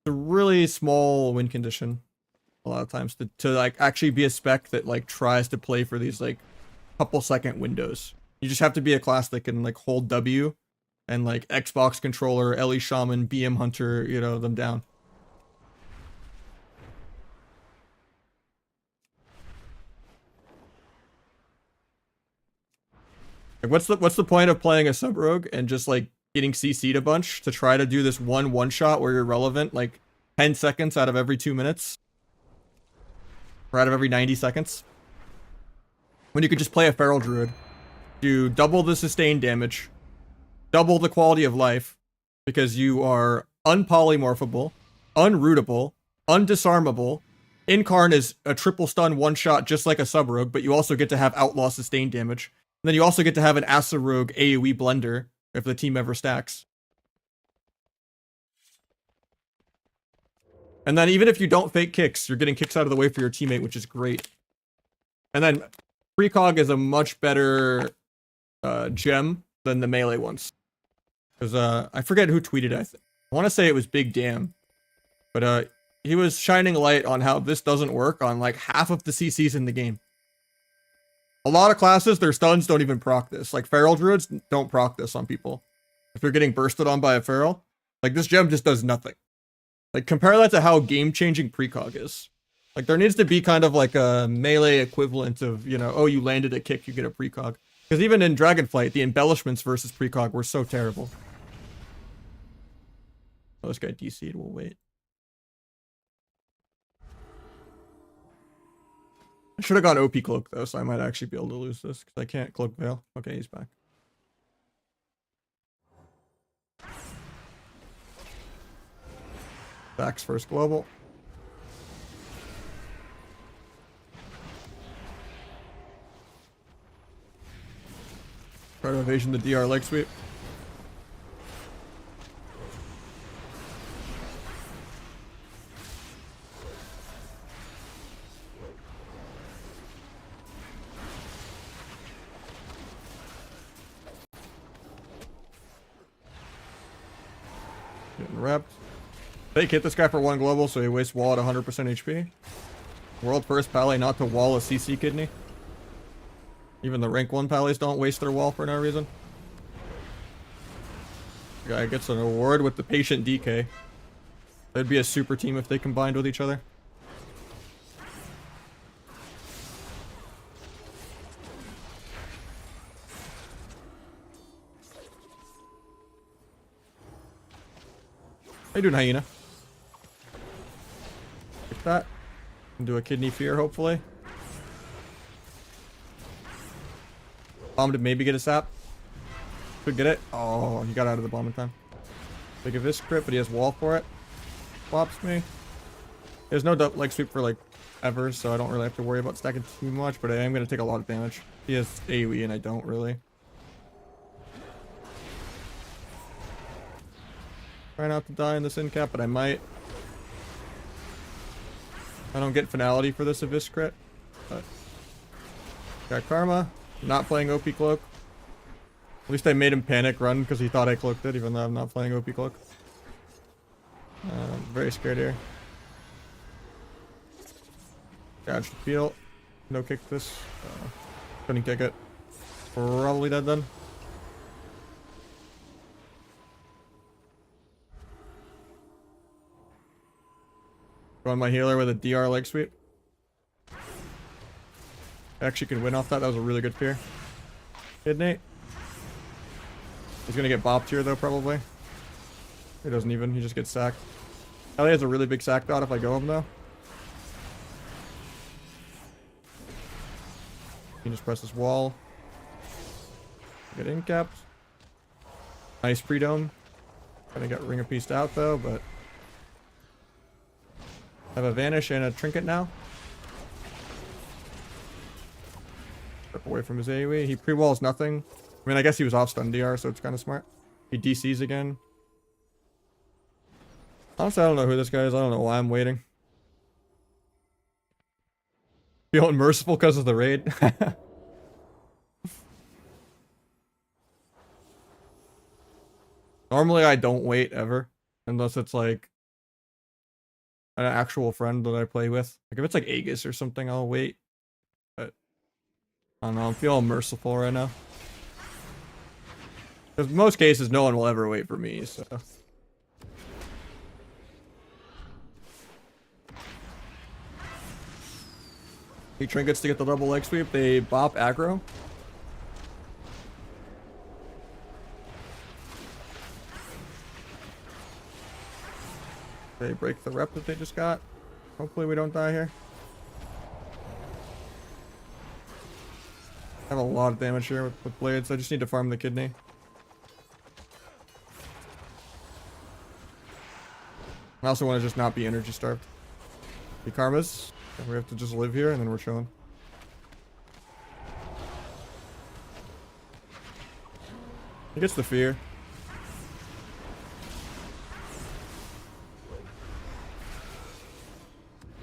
a really small win condition a lot of times to like actually be a spec that like tries to play for these like couple second windows. You just have to be a class that can like hold W and like Xbox controller, Ellie Shaman, BM Hunter, you know, them down. Like what's the point of playing a sub-rogue and just like getting CC'd a bunch to try to do this one shot where you're relevant like 10 seconds out of every 2 minutes? Or out of every 90 seconds? When you could just play a Feral Druid, do double the sustained damage, double the quality of life, because you are unpolymorphable, unrootable, undisarmable. Incarn is a triple stun one shot just like a sub-rogue, but you also get to have outlaw sustained damage. And then you also get to have an Acid Rogue AoE blender if the team ever stacks. And then even if you don't fake kicks, you're getting kicks out of the way for your teammate, which is great. And then precog is a much better gem than the melee ones. Because I forget who tweeted it. I want to say it was Big Damn. But he was shining light on how this doesn't work on like half of the CCs in the game. A lot of classes, their stuns don't even proc this. Like Feral Druids don't proc this on people. If they're getting bursted on by a Feral, like this gem just does nothing. Like compare that to how game-changing precog is. Like there needs to be kind of like a melee equivalent of, you know, oh, you landed a kick, you get a precog. Because even in Dragonflight, the embellishments versus precog were so terrible. Oh, this guy DC'd, we'll wait. I should have gone OP Cloak though, so I might actually be able to lose this, because I can't Cloak Veil. Okay, he's back. Back's first global. Try to evasion the DR leg sweep. Getting repped. Fake hit this guy for 1 global, so he wastes wall at 100% HP. World first pally not to wall a CC kidney. Even the rank 1 pallies don't waste their wall for no reason. Guy gets an award with the patient DK. They'd be a super team if they combined with each other. How you doing, Hyena? Like that. Do a kidney fear, hopefully. Bomb to maybe get a sap. Could get it. Oh, he got out of the bomb in time. Big of this crit, but he has wall for it. Flops me. There's no leg sweep for like ever, so I don't really have to worry about stacking too much, but I am going to take a lot of damage. He has AoE and I don't really. Try not to die in this in cap, but I might. I don't get finality for this Abyss crit, but got Karma. Not playing OP Cloak. At least I made him panic run because he thought I cloaked it, even though I'm not playing OP Cloak. Very scared here. Dodge the peel. No kick this. Couldn't kick it. Probably dead then. Going my healer with a DR leg sweep. Actually could win off that. That was a really good fear. Kidney. He's gonna get bopped here though, probably. He doesn't even. He just gets sacked. Ellie has a really big sack dot if I go him though. He can just press this wall. Get in capped. Nice pre-dome. Gonna get Ring of Peace out though, but I have a vanish and a trinket now. Step away from his AoE. He pre-walls nothing. I mean, I guess he was off stun DR, so it's kind of smart. He DCs again. Honestly, I don't know who this guy is. I don't know why I'm waiting. Feeling merciful because of the raid. Normally, I don't wait ever. Unless it's like an actual friend that I play with. Like if it's like Aegis or something, I'll wait. But I don't know. I'm feeling merciful right now. Because in most cases, no one will ever wait for me, so. He trinkets to get the double leg sweep. They bop aggro. They break the rep that they just got. Hopefully we don't die here. I have a lot of damage here with blades. I just need to farm the kidney. I also want to just not be energy starved. The karmas. We have to just live here and then we're chilling. He gets the fear.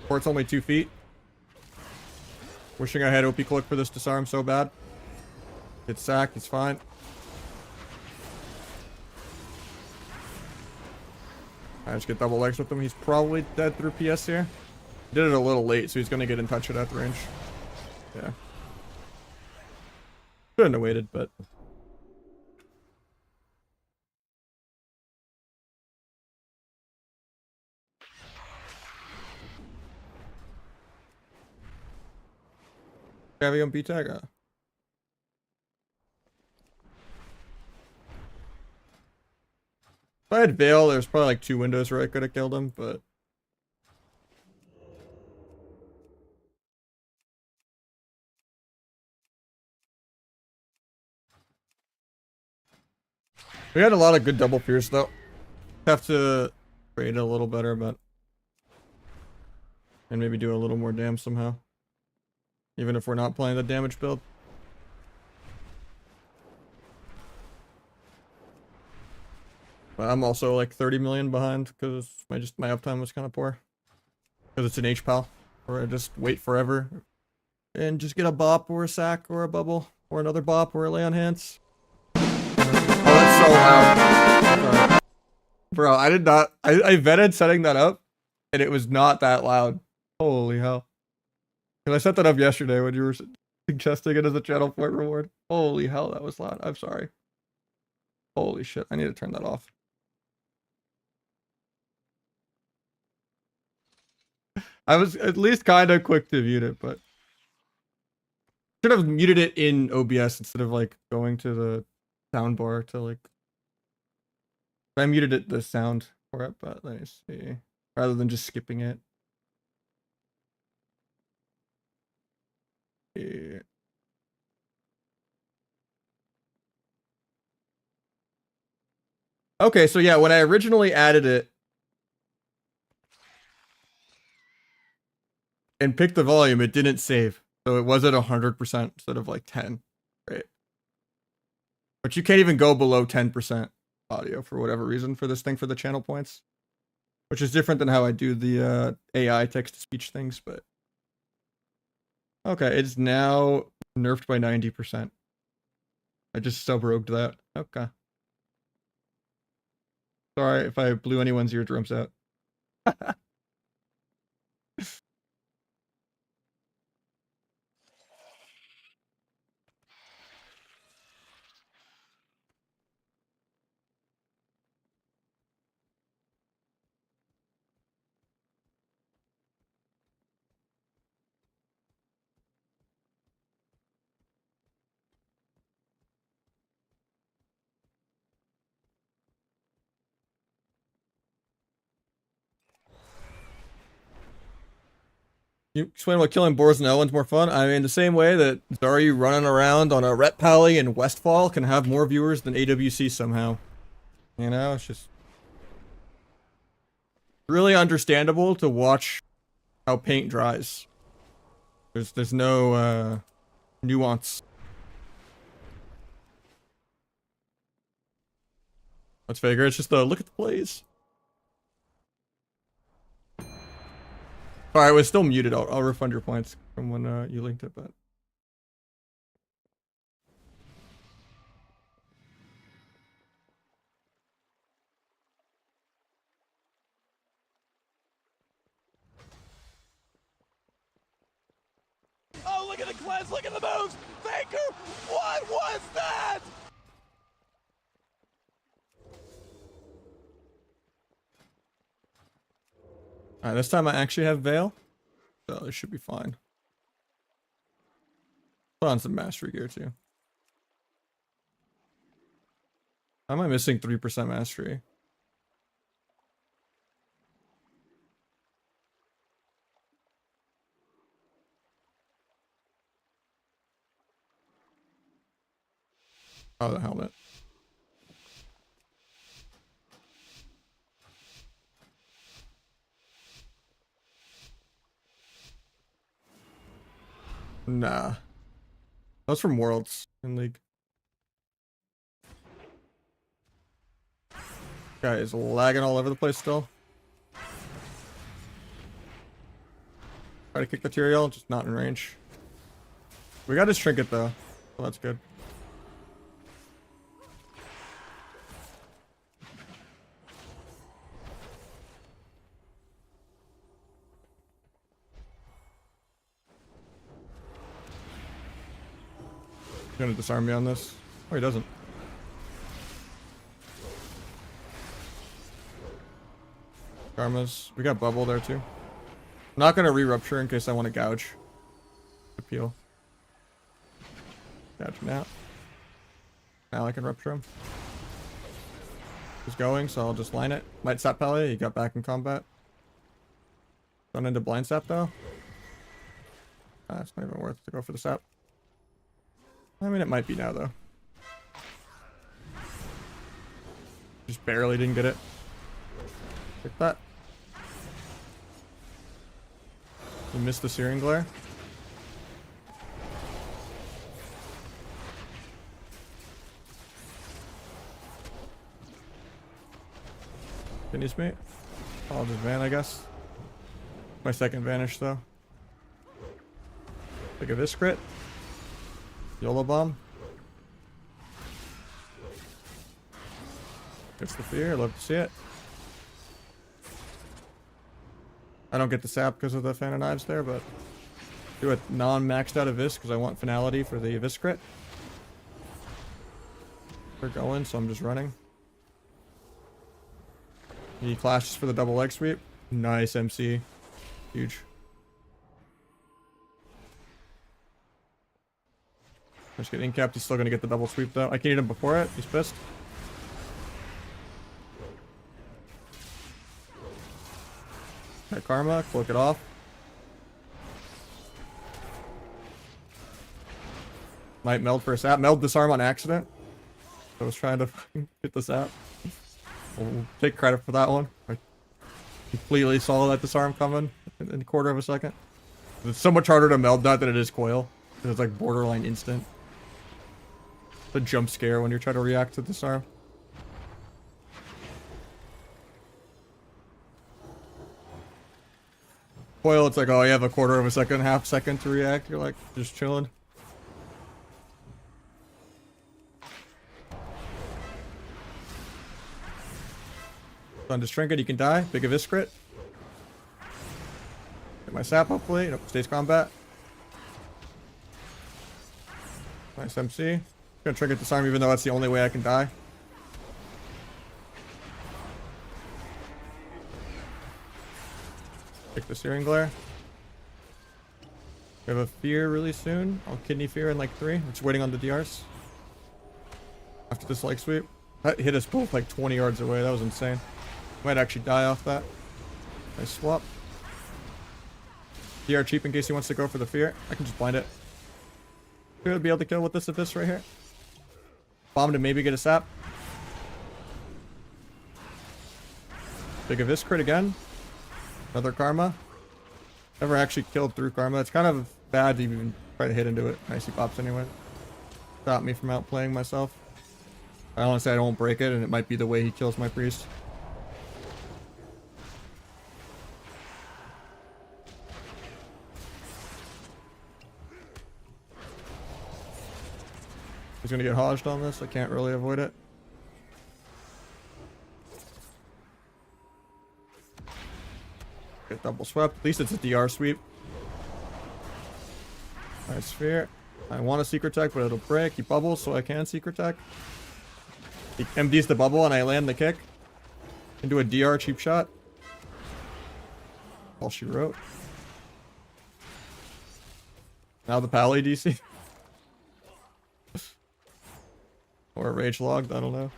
Port's only 2 feet. Wishing I had OP Cloak for this disarm so bad. Gets sacked, it's fine. I just get double legs with him. He's probably dead through PS here. Did it a little late, so he's gonna get in touch with that range. Yeah. Shouldn't have waited, but. Heavy on B-Tag. If I had Veil, there's probably like 2 windows where I could have killed him, but... We had a lot of good double pierce though. Have to trade a little better, but... And maybe do a little more damage somehow. Even if we're not playing the damage build. But I'm also like 30 million behind because my uptime was kind of poor. Because it's an H-Pal, where I just wait forever and just get a bop or a sack or a bubble or another bop or a lay on hands. Oh, that's so loud. Sorry. Bro, I did not. I vetted setting that up and it was not that loud. Holy hell. Because I set that up yesterday when you were suggesting it as a channel point reward. Holy hell, that was loud. I'm sorry. Holy shit, I need to turn that off. I was at least kind of quick to mute it, but should have muted it in OBS instead of like going to the sound bar to like. I muted it the sound for it, but let me see. Rather than just skipping it. Yeah. Okay, so yeah, when I originally added it and picked the volume, it didn't save. So it was at 100% instead of like 10, right? But you can't even go below 10% audio for whatever reason for this thing for the channel points. Which is different than how I do the AI text-to-speech things, but... Okay, it's now nerfed by 90%. I just sub-rogued that. Okay. Sorry if I blew anyone's eardrums out. You explain why killing boars and Elwyn's more fun? I mean, the same way that Zari running around on a Ret Pally in Westfall can have more viewers than AWC somehow. You know, it's just... really understandable to watch how paint dries. There's no, nuance. Let's figure it's just a look at the plays. Alright, it was still muted. I'll refund your points from when you linked it, but... Oh, look at the cleanse, look at the moves! Faker, what was that? Alright, this time I actually have Veil. So this should be fine. Put on some mastery gear too. How am I missing 3% mastery? Oh, the helmet. Nah. That's from Worlds in League. Guy is lagging all over the place still. Try to kick the Tyrael, just not in range. We got his trinket though, so that's good. He's gonna disarm me on this. Oh, he doesn't. Karmas. We got bubble there too. I'm not gonna re-rupture in case I want to gouge. Appeal. Gouge him out. Now I can rupture him. is going, so I'll just line it. Might sap Pele, he got back in combat. Run into blind sap though. It's not even worth to go for the sap. I mean, it might be now though. Just barely didn't get it. Take that. You missed the searing glare. Finish me. I'll just van, I guess. My second vanish though. Look at this crit. YOLO bomb. Gets the fear. Love to see it. I don't get the sap because of the fan of knives there, but do a non-maxed out of this because I want finality for the Vis crit. They're going, so I'm just running. He clashes for the double leg sweep. Nice MC. Huge. Just getting capped. He's still gonna get the double sweep though. I can eat him before it. He's pissed. That karma, cloak it off. Might meld for a sap. Meld disarm on accident. I was trying to get the sap. We'll take credit for that one. I completely saw that disarm coming in a quarter of a second. It's so much harder to meld that than it is coil. It's like borderline instant. The jump scare when you're trying to react to disarm. Coil, it's like, oh, you have a quarter of a second, half second to react. You're like, just chilling. On to Trinket, you can die. Big Abyss crit. Get my sap, hopefully. Nope, stays combat. Nice MC. Gonna Trinket disarm even though that's the only way I can die. Take the searing glare. We have a fear really soon. I'll kidney fear in like 3. I'm just waiting on the DRs. After this leg sweep. That hit us both like 20 yards away. That was insane. Might actually die off that. Nice swap. DR cheap in case he wants to go for the fear. I can just blind it. Should be able to kill with this Abyss right here. Bomb to maybe get a sap. Big Abyss crit again. Another karma. Never actually killed through karma. It's kind of bad to even try to hit into it. Nice, he pops anyway. Stop me from outplaying myself. I honestly, I don't break it, and it might be the way he kills my priest. He's gonna get hodged on this. I can't really avoid it. Get double swept. At least it's a DR sweep. Nice sphere. I want a secret tech, but it'll break. He bubbles, so I can secret tech. He MDs the bubble, and I land the kick. Into a DR cheap shot. All she wrote. Now the Pally DC. Or a rage logged, I don't know.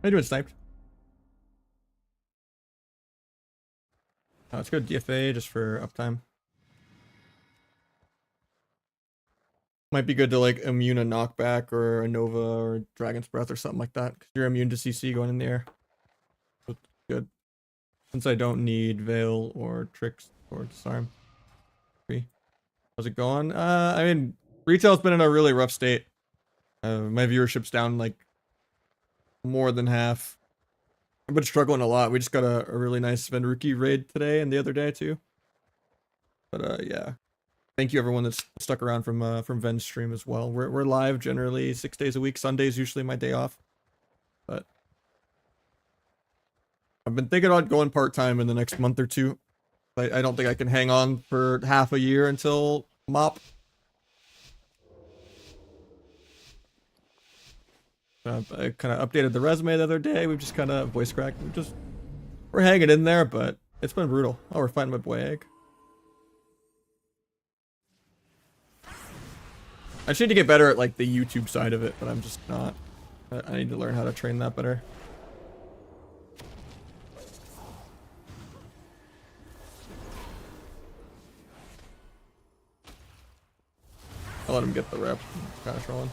How you doing, Sniped? Let's go DFA just for uptime. Might be good to like immune a knockback or a Nova or Dragon's Breath or something like that, because you're immune to CC going in the air. So it's good. Since I don't need Veil or Tricks or Disarm. How's it going? I mean, retail's been in a really rough state. My viewership's down like more than half. I've been struggling a lot. We just got a really nice Venruki raid today and the other day too. But yeah. Thank you everyone that's stuck around from Ven's stream as well. We're live generally 6 days a week. Sunday's usually my day off. But I've been thinking about going part-time in the next month or two. I don't think I can hang on for half a year until MOP. I kind of updated the resume the other day. We've just kind of voice cracked. We're hanging in there, but it's been brutal. Oh, we're fighting my boy Egg. I just need to get better at like the YouTube side of it, but I'm just not. I need to learn how to train that better. I'll let him get the rep. Kind of trolling.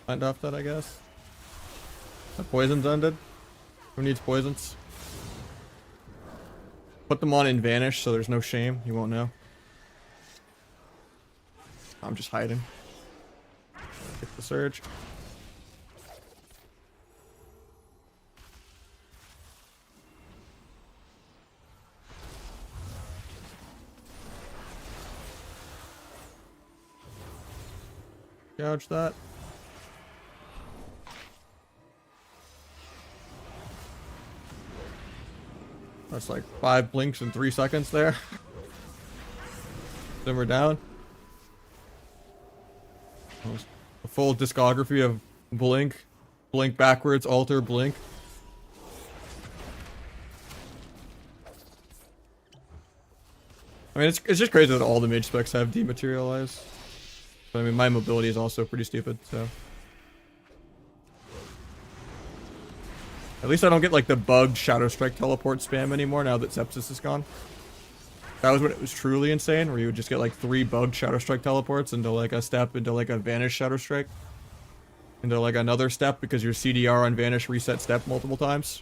Find off that, I guess. The poison's ended. Who needs poisons? Put them on in Vanish so there's no shame. You won't know. I'm just hiding. Get the surge. Gouge that. That's like 5 blinks in 3 seconds there. Then we're down. A full discography of blink, blink backwards, alter, blink. I mean, it's just crazy that all the mage specs have dematerialized. But I mean, my mobility is also pretty stupid, so. At least I don't get like the bugged Shadow Strike teleport spam anymore now that Sepsis is gone. That was when it was truly insane, where you would just get like 3 bugged Shadow Strike teleports into like a step, into like a Vanish Shadow Strike. Into like another step because your CDR on Vanish reset step multiple times.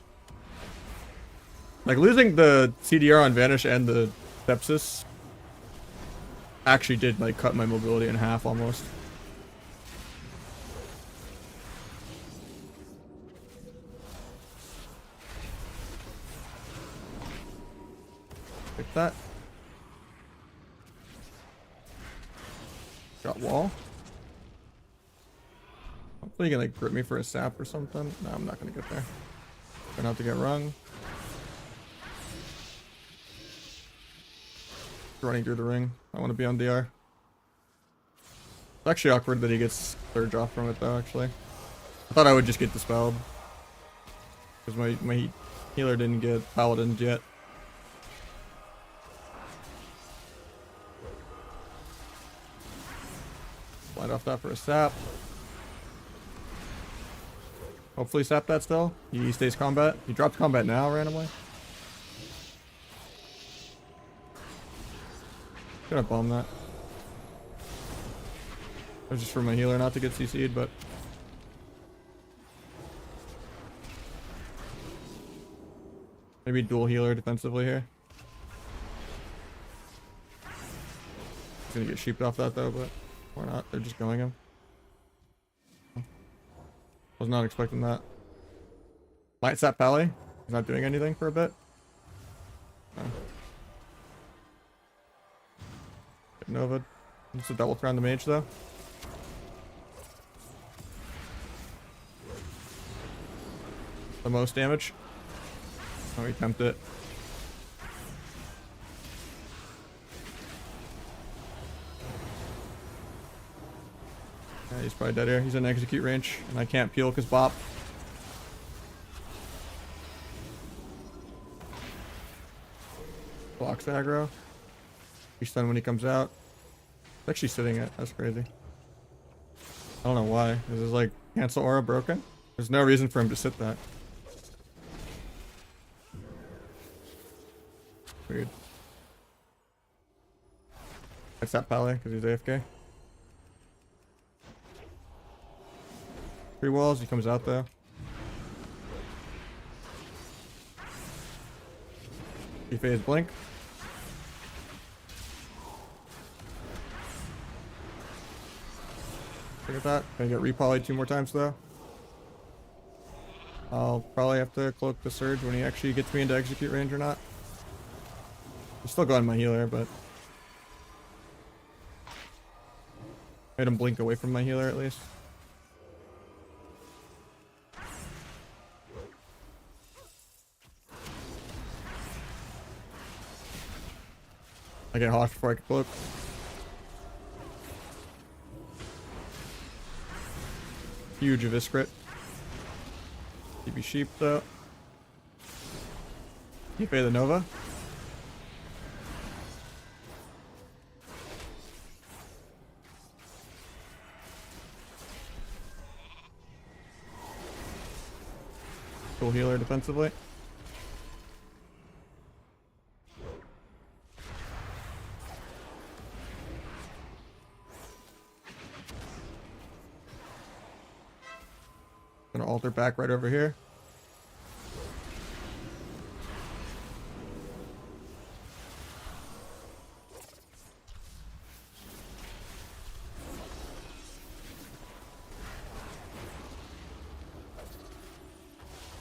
Like losing the CDR on Vanish and the Sepsis actually did like cut my mobility in half almost. Pick that. Got wall. Hopefully you can like grip me for a sap or something. No, I'm not gonna get there. Gonna have to get rung. Running through the ring. I want to be on DR. It's actually awkward that he gets surge off from it though, actually. I thought I would just get dispelled. Because my healer didn't get paladin yet. Slide off that for a sap. Hopefully sap that still. He stays combat. He dropped combat now randomly. Gonna bomb that. It was just for my healer not to get CC'd, but maybe dual healer defensively here. He's gonna get sheeped off that though, but why not? They're just going him. Was not expecting that. Light sap Pally. He's not doing anything for a bit. No. Get Nova. Just a double throw on the mage though. The most damage. Oh, he tempted it. Yeah, he's probably dead here. He's in execute range, and I can't peel because bop. Blocks aggro. He's stunned when he comes out. It's actually sitting it. That's crazy. I don't know why. Is his like cancel aura broken? There's no reason for him to sit that. Weird. That's that Pally because he's AFK. 3 walls. He comes out though. He phase blink. Look at that. Gonna get repolyed 2 more times though. I'll probably have to cloak the surge when he actually gets me into execute range or not. I'm still going my healer, but made him blink away from my healer at least. I get hawked before I can cloak. Huge Eviscerate. TB sheep though. You pay the Nova. Cool healer defensively. Gonna alter back right over here.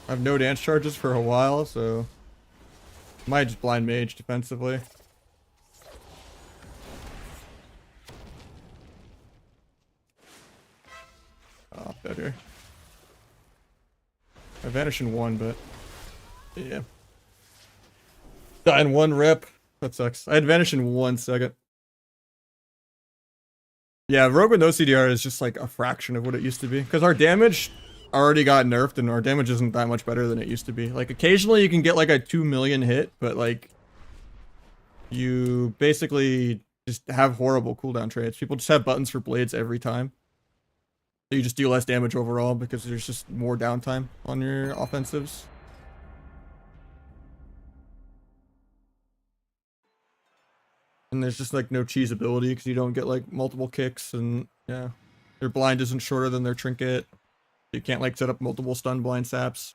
I have no dance charges for a while, so might just blind mage defensively. Oh, dead here. I vanish in 1, but yeah. Die in 1 rip. That sucks. I had vanish in 1 second. Yeah, Rogue with no CDR is just like a fraction of what it used to be. Because our damage already got nerfed and our damage isn't that much better than it used to be. Like occasionally you can get like a 2 million hit, but like you basically just have horrible cooldown trades. People just have buttons for blades every time. So you just do less damage overall because there's just more downtime on your offensives. And there's just like no cheese ability because you don't get like multiple kicks, and yeah, their blind isn't shorter than their trinket. You can't like set up multiple stun blind saps.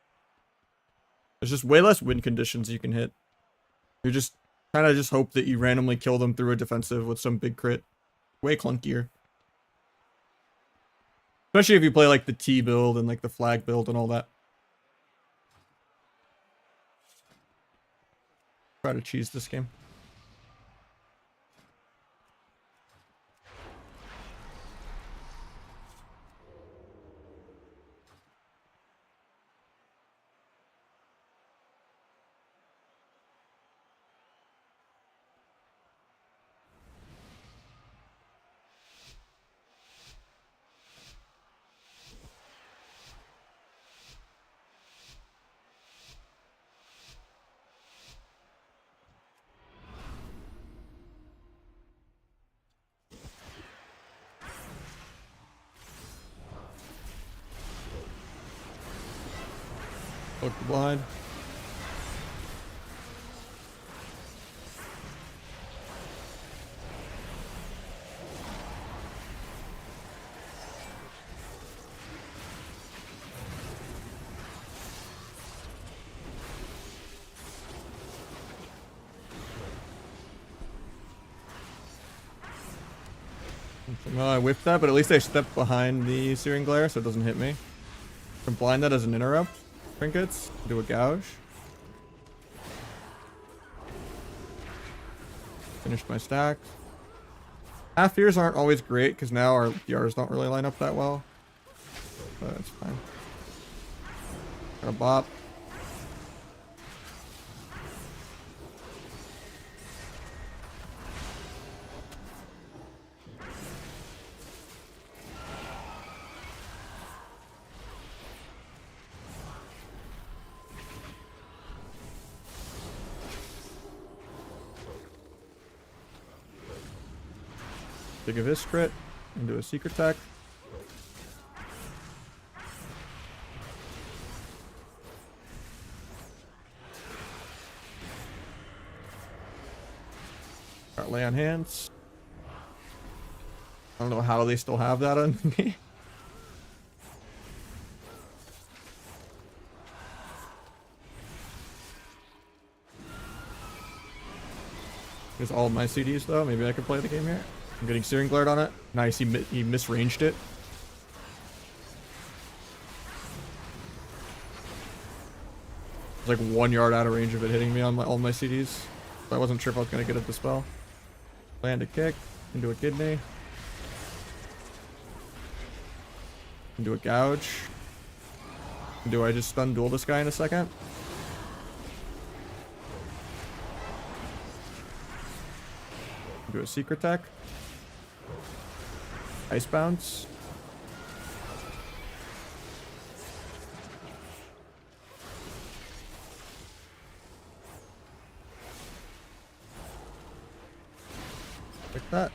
There's just way less win conditions you can hit. You just kind of just hope that you randomly kill them through a defensive with some big crit. Way clunkier. Especially if you play like the T build and like the flag build and all that. Try to cheese this game. Look the blind. Well, I whiffed that, but at least I stepped behind the Searing Glare so it doesn't hit me. Can blind that as an interrupt. Trinkets. Do a gouge. Finished my stack. Half fears aren't always great because now our DRs don't really line up that well. But it's fine. Got a bop. Take a Vis crit into a secret tech. Got lay on hands. I don't know how they still have that on me. Here's all of my CDs though. Maybe I can play the game here. I'm getting Searing Glared on it. Nice, he misranged it. It's like 1 yard out of range of it hitting me on all my CDs. So I wasn't sure if I was gonna get it to spell. Land a kick into a kidney. Into a gouge. Do I just stun duel this guy in a second? Do a secret tech. Ice bounce. Like that.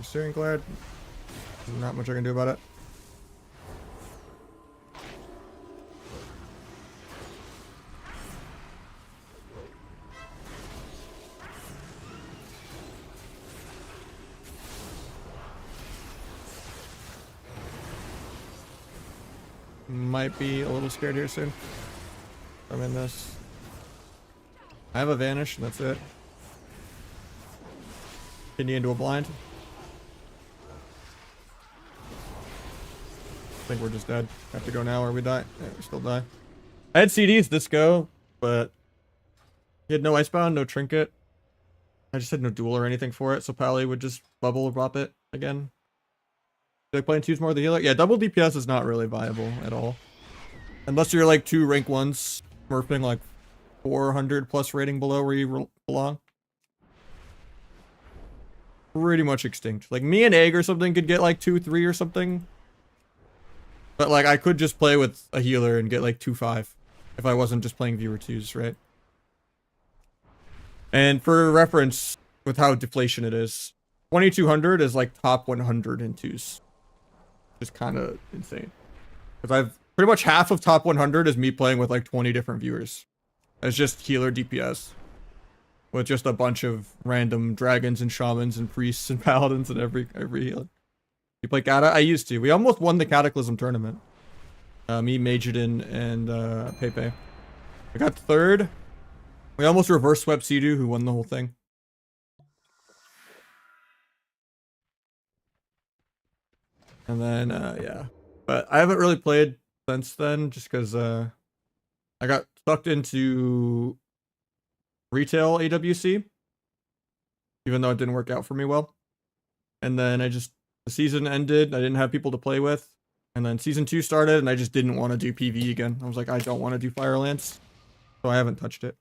Steering Glad. Not much I can do about it. Might be a little scared here soon. I'm in this. I have a vanish and that's it. Kidney into a blind. I think we're just dead. Have to go now or we die. Yeah, we still die. I had CDs this go, but he had no icebound, no trinket. I just had no duel or anything for it, so Pally would just bubble or bop it again. Did I play and choose more of the healer? Yeah, double DPS is not really viable at all. Unless you're like 2 rank 1s, smurfing like 400 plus rating below where you belong. Pretty much extinct. Like me and Egg or something could get like 2-3 or something. But like I could just play with a healer and get like 2-5 if I wasn't just playing viewer 2s, right? And for reference with how deflation it is, 2200 is like top 100 in 2s. Just kind of insane. Because I've pretty much half of top 100 is me playing with like 20 different viewers. As just healer DPS. With just a bunch of random dragons and shamans and priests and paladins and every healer. You play Kata? I used to. We almost won the Cataclysm tournament. Me, Majidin, and Pepe. I got third. We almost reverse swept Sidu, who won the whole thing. And then, yeah. But I haven't really played since then, just because I got sucked into retail AWC. Even though it didn't work out for me well. And then the season ended, I didn't have people to play with. And then season 2 started, and I just didn't want to do PvE again. I was like, I don't want to do Firelance. So I haven't touched it.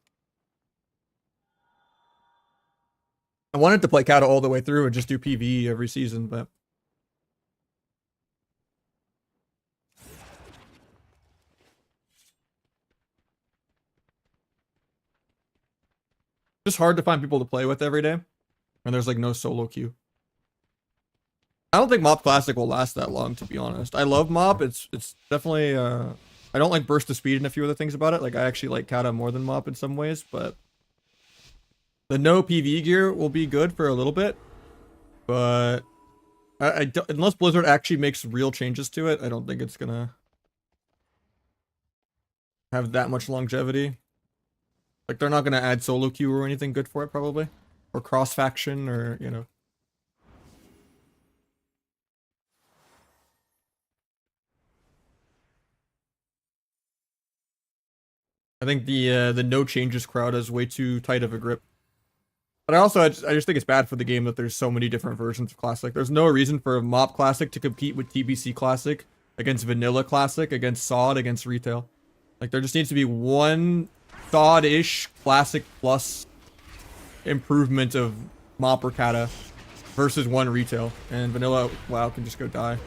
I wanted to play Kata all the way through and just do PvE every season, but... It's just hard to find people to play with every day. And there's like no solo queue. I don't think Mop Classic will last that long, to be honest. I love Mop. It's definitely I don't like Burst of Speed and a few other things about it. Like I actually like Kata more than Mop in some ways, but the no PvE gear will be good for a little bit. But I don't, unless Blizzard actually makes real changes to it, I don't think it's gonna have that much longevity. Like they're not gonna add solo queue or anything good for it probably. Or cross faction or, you know. I think the no changes crowd has way too tight of a grip. But I just think it's bad for the game that there's so many different versions of Classic. There's no reason for Mop Classic to compete with TBC Classic against Vanilla Classic, against SOD, against Retail. Like there just needs to be one SOD-ish Classic plus improvement of Mop or Kata versus one Retail. And Vanilla WoW can just go die.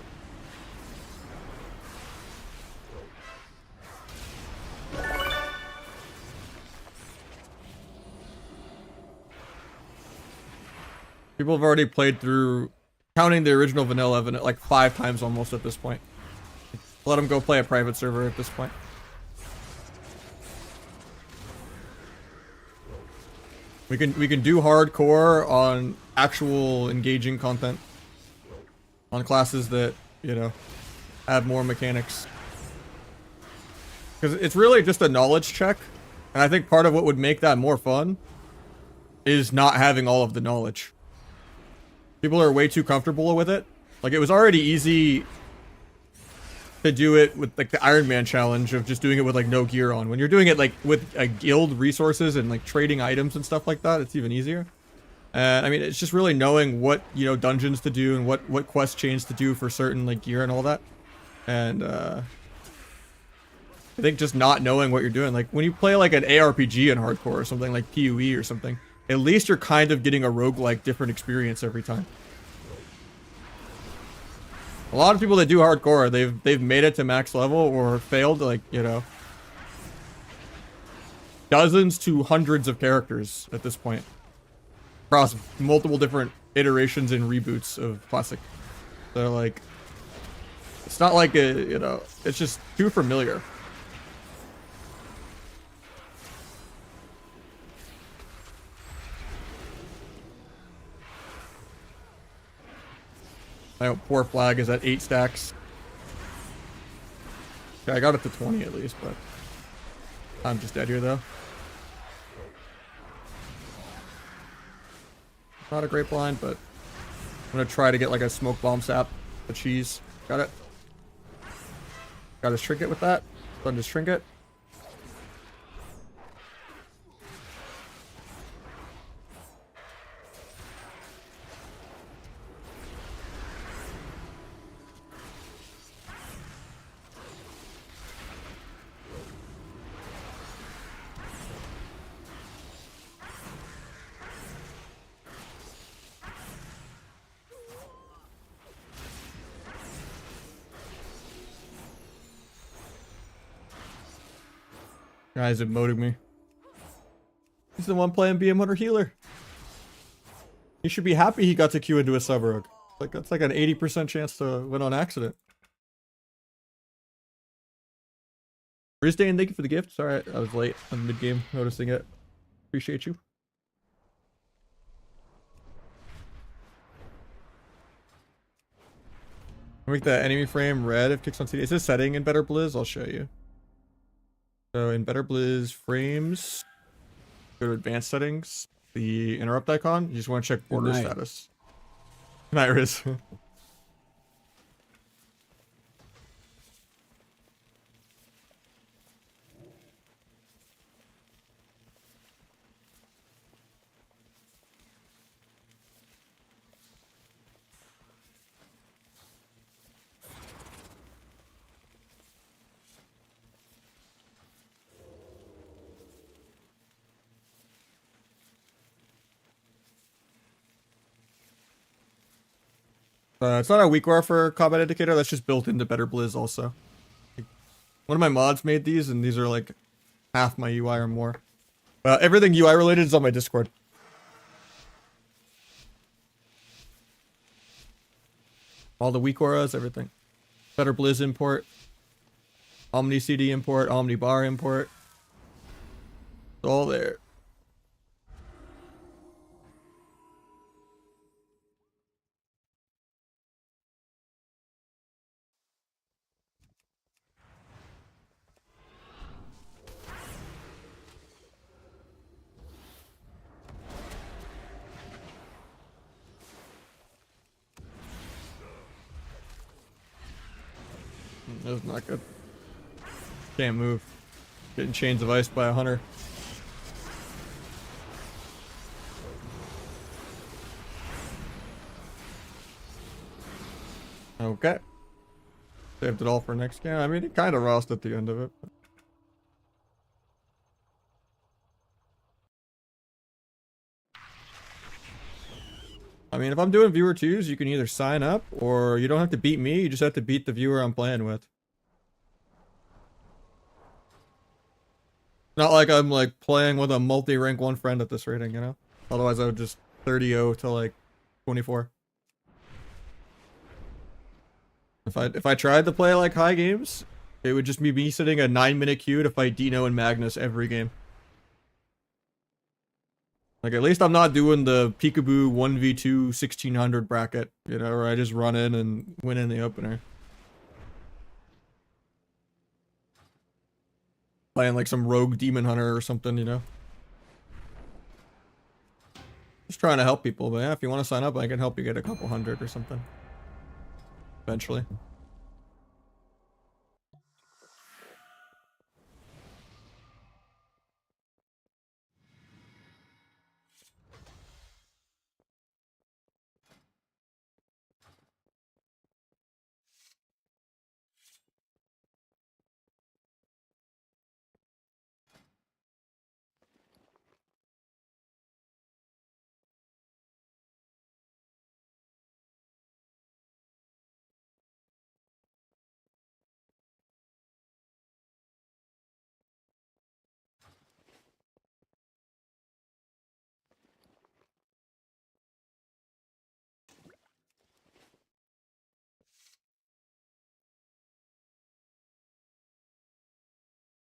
People have already played through, counting the original vanilla like 5 times almost at this point. Let them go play a private server at this point. We can do hardcore on actual engaging content. On classes that, you know, have more mechanics. Because it's really just a knowledge check. And I think part of what would make that more fun is not having all of the knowledge. People are way too comfortable with it. Like, it was already easy to do it with, like, the Iron Man challenge of just doing it with, like, no gear on. When you're doing it, like, with guild resources and, like, trading items and stuff like that, it's even easier. I mean, it's just really knowing what, you know, dungeons to do and what quest chains to do for certain, like, gear and all that. And, I think just not knowing what you're doing. Like, when you play, like, an ARPG in hardcore or something like PoE or something, at least you're kind of getting a roguelike different experience every time. A lot of people that do hardcore, they've made it to max level or failed, like, you know, dozens to hundreds of characters at this point. Across multiple different iterations and reboots of Classic. So, like, it's not like a, you know, it's just too familiar. My poor flag is at 8 stacks. Okay, I got it to 20 at least, but I'm just dead here though. Not a great blind, but I'm gonna try to get like a smoke bomb sap, a cheese. Got it. Got his trinket with that. Done his trinket. Guy's emoting me. He's the one playing BM Hunter Healer. He should be happy he got to queue into a sub rogue. Like, that's like an 80% chance to win on accident. Brisdane, thank you for the gift. Sorry, I was late on mid game noticing it. Appreciate you. Make the enemy frame red if kicks on CD. Is this setting in Better Blizz? I'll show you. So in Better Blizz frames, go to advanced settings, the interrupt icon, you just want to check border status. Good night, Riz. It's not a weak war for combat indicator, that's just built into Better Blizz also. One of my mods made these, and these are like half my UI or more. Everything UI related is on my Discord. All the weak auras, everything. Better Blizz import. Omni CD import, Omni bar import. It's all there. That was not good. Can't move. Getting chains of ice by a hunter. Okay. Saved it all for next game. I mean, it kind of roused at the end of it. But... I mean, if I'm doing viewer twos, you can either sign up or you don't have to beat me. You just have to beat the viewer I'm playing with. Not like I'm like playing with a multi-rank 1 friend at this rating, you know? Otherwise I would just 30-0 to like 24. If I tried to play like high games, it would just be me sitting a 9-minute queue to fight Dino and Magnus every game. Like, at least I'm not doing the peekaboo 1v2 1600 bracket, you know, where I just run in and win in the opener. Playing like some rogue demon hunter or something, you know. Just trying to help people, but yeah, if you want to sign up, I can help you get a couple hundred or something. Eventually.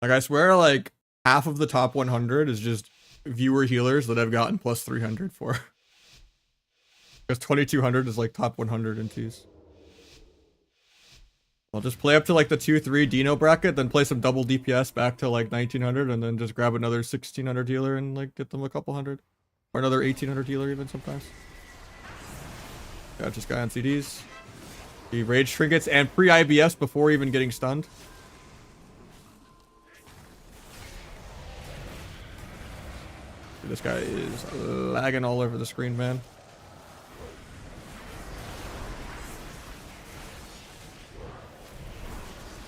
Like, I swear, like, half of the top 100 is just viewer healers that I've gotten plus 300 for. Because 2200 is like top 100 in twos. I'll just play up to like the 2-3 Dino bracket, then play some double DPS back to like 1900, and then just grab another 1600 healer and like get them a couple hundred. Or another 1800 healer even sometimes. Got this guy on CDs. He rage trinkets and pre-IBS before even getting stunned. This guy is lagging all over the screen, man.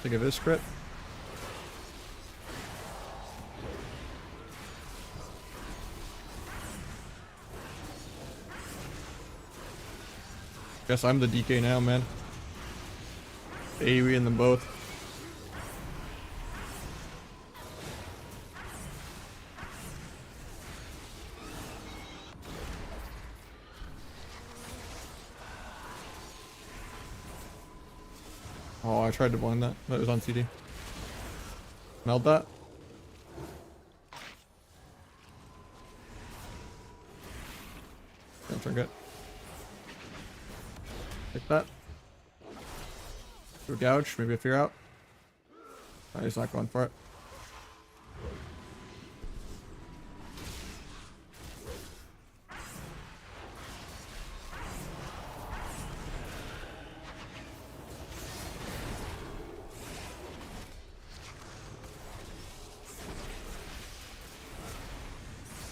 Think of this crit. Guess I'm the DK now, man. AoE in them both. Oh, I tried to blind that. That was on CD. Meld that. Don't trinket. Take that. Do a gouge, maybe a fear out. Oh, he's not going for it.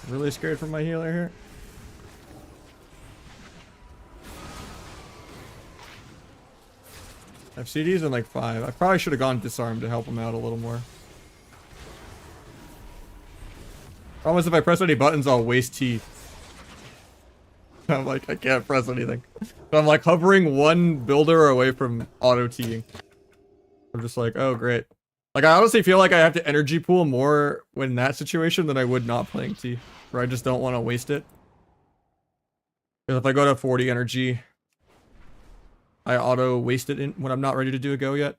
Really scared for my healer here. I have CDs in like 5. I probably should have gone disarm to help him out a little more. Problem is if I press any buttons, I'll waste T. I'm like, I can't press anything. So I'm like hovering one builder away from auto T'ing. I'm just like, oh great. Like, I honestly feel like I have to energy pool more when in that situation than I would not playing T. Where I just don't want to waste it. Because if I go to 40 energy, I auto waste it in when I'm not ready to do a go yet.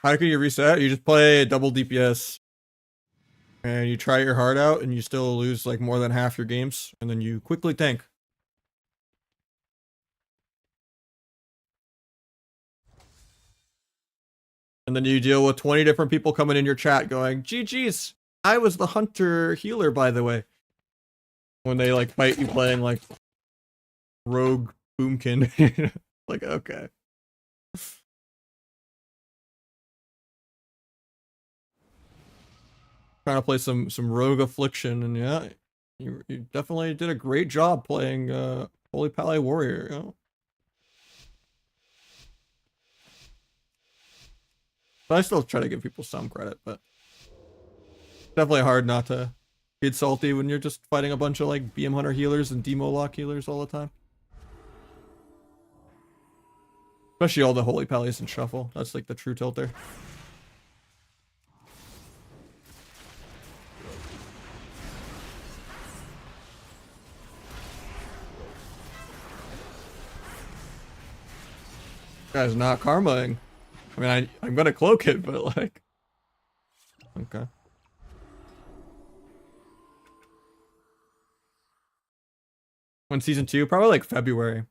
How can you reset? You just play double DPS. And you try your heart out and you still lose like more than half your games. And then you quickly tank. And then you deal with 20 different people coming in your chat going, GG's, I was the hunter healer, by the way. When they like fight you playing like rogue boomkin. Like, okay. Trying to play some rogue affliction, and yeah, you definitely did a great job playing Holy Pally Warrior, you know? But I still try to give people some credit, but definitely hard not to Get salty when you're just fighting a bunch of like BM Hunter healers and Demo Lock healers all the time. Especially all the Holy Pallies and Shuffle. That's like the true tilter. Guy's not karmaing. I mean, I'm gonna cloak it, but like... Okay. When season 2? Probably like February.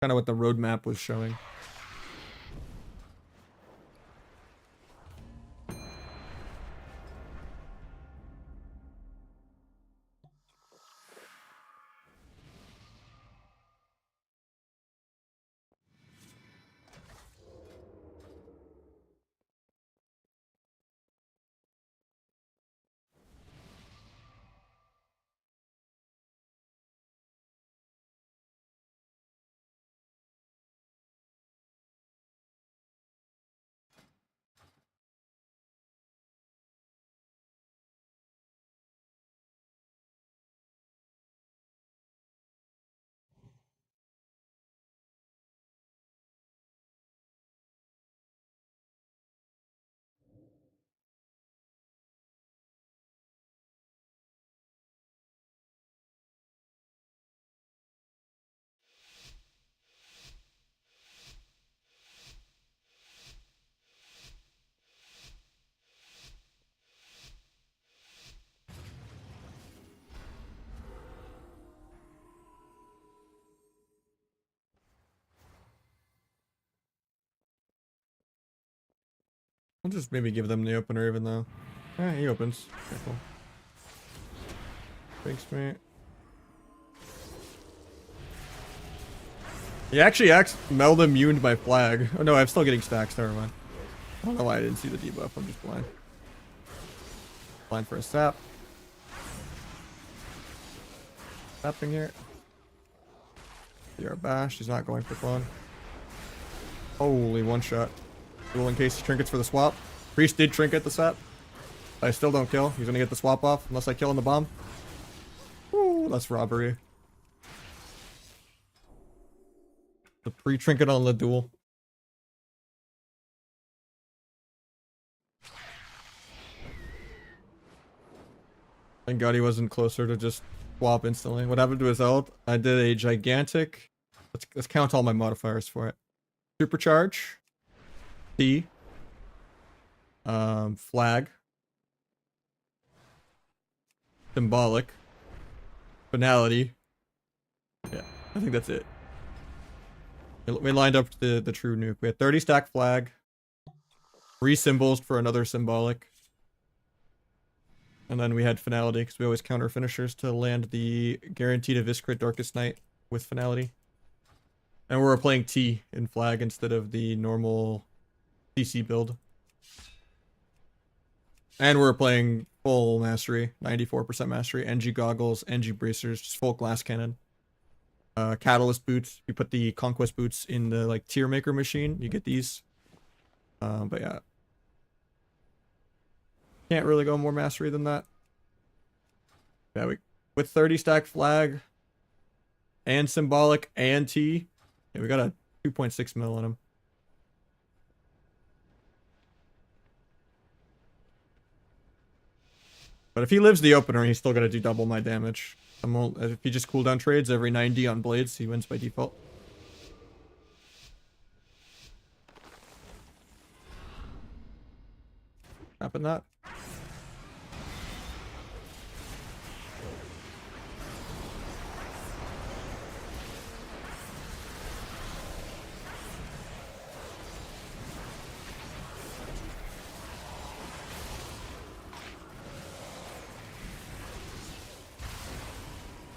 Kind of what the roadmap was showing. I'll just maybe give them the opener even though. Yeah, he opens. Okay, cool. Thanks, mate. He actually meld immune my flag. Oh no, I'm still getting stacks, never mind. I don't know why I didn't see the debuff, I'm just blind. Blind for a sap. Sapping here. You're bash, he's not going for clone. Holy one shot. Duel in case trinkets for the swap. Priest did trinket the sap. I still don't kill. He's gonna get the swap off unless I kill on the bomb. Ooh, that's robbery. The pre-trinket on the duel. Thank God he wasn't closer to just swap instantly. What happened to his ult? I did a gigantic... Let's count all my modifiers for it. Supercharge. T. Flag. Symbolic. Finality. Yeah, I think that's it. We lined up the true nuke. We had 30 stack flag. 3 symbols for another symbolic. And then we had finality, because we always counter finishers to land the guaranteed Eviscerate Darkest Night with finality. And we were playing T in flag instead of the normal CC build. And we're playing full mastery, 94% mastery, NG goggles, NG bracers, just full glass cannon. Catalyst boots. You put the conquest boots in the like tier maker machine, you get these. But yeah. Can't really go more mastery than that. Yeah, with 30 stack flag and symbolic and T, yeah, we got a 2.6 mil on him. But if he lives the opener, he's still gonna do double my damage. If he just cooldown trades every 90 on blades, he wins by default. Happen that.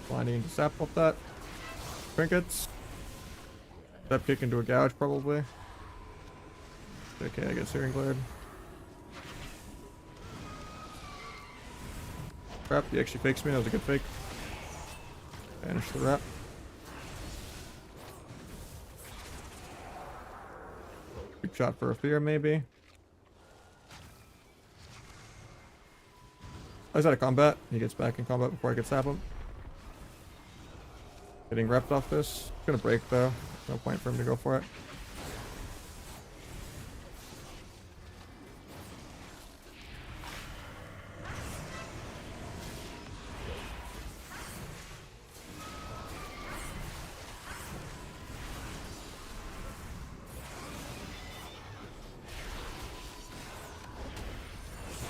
Blinding to sap up that. Trinkets. Step kick into a gouge probably. Okay, I get searing cleared. Crap, he actually fakes me. That was a good fake. Banish the wrap. Big shot for a fear, maybe. I was out of combat. He gets back in combat before I can stab him. Getting repped off this. Gonna break though. No point for him to go for it.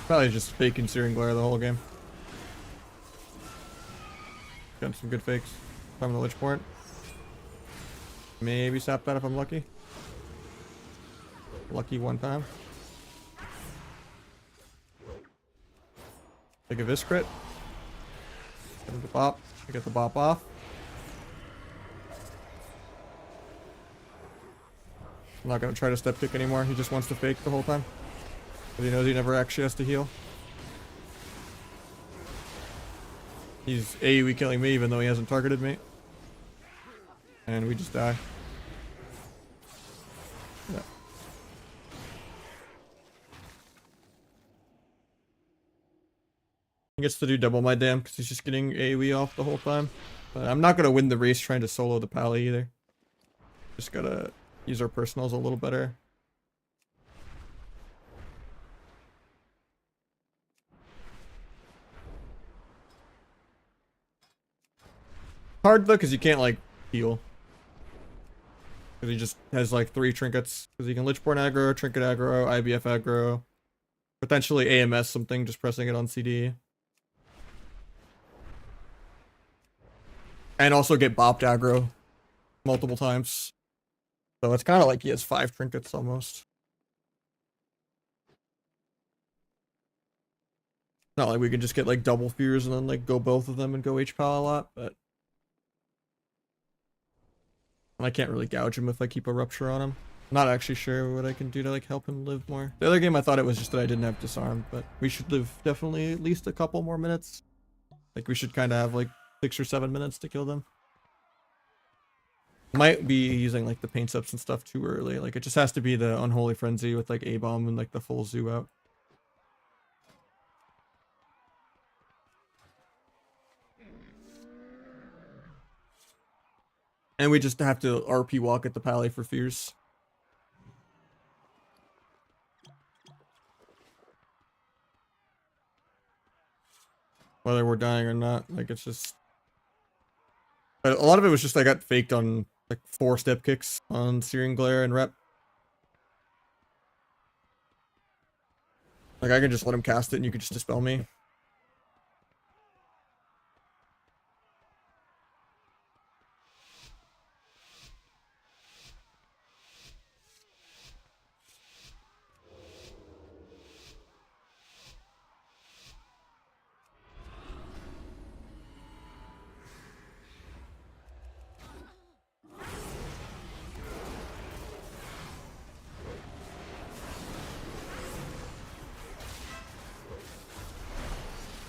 Probably just faking Searing Glare the whole game. Got some good fakes. Climbing the Lich Port. Maybe sap that if I'm lucky. Lucky one time. Take a Vis crit. Get the bop. Get the bop off. I'm not gonna try to step kick anymore. He just wants to fake the whole time. Because he knows he never actually has to heal. He's AoE killing me even though he hasn't targeted me. And we just die. Yeah. He gets to do double my damn because he's just getting AoE off the whole time. But I'm not going to win the race trying to solo the pally either. Just gotta use our personals a little better. Hard though, because you can't like heal. Because he just has like 3 trinkets. Because he can Lichborn aggro, trinket aggro, IBF aggro. Potentially AMS something, just pressing it on CD. And also get bopped aggro multiple times. So it's kind of like he has 5 trinkets almost. Not like we can just get like double fears and then like go both of them and go HPAL a lot, but I can't really gouge him if I keep a rupture on him. Not actually sure what I can do to like help him live more. The other game I thought it was just that I didn't have disarm, but we should live definitely at least a couple more minutes. Like we should kind of have like 6 or 7 minutes to kill them. Might be using like the paint steps and stuff too early. Like it just has to be the Unholy Frenzy with like A-bomb and like the full zoo out. And we just have to RP walk at the pally for fears. Whether we're dying or not, like it's just... But a lot of it was just I got faked on like 4 step kicks on Searing Glare and rep. Like I can just let him cast it and you can just dispel me.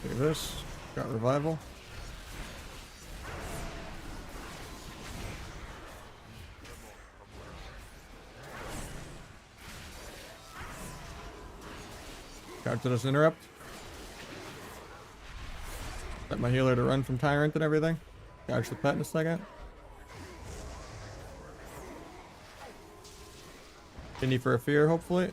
Look at this. Got revival. Got to this interrupt. Set my healer to run from Tyrant and everything. Gouge the pet in a second. Kidney for a fear, hopefully.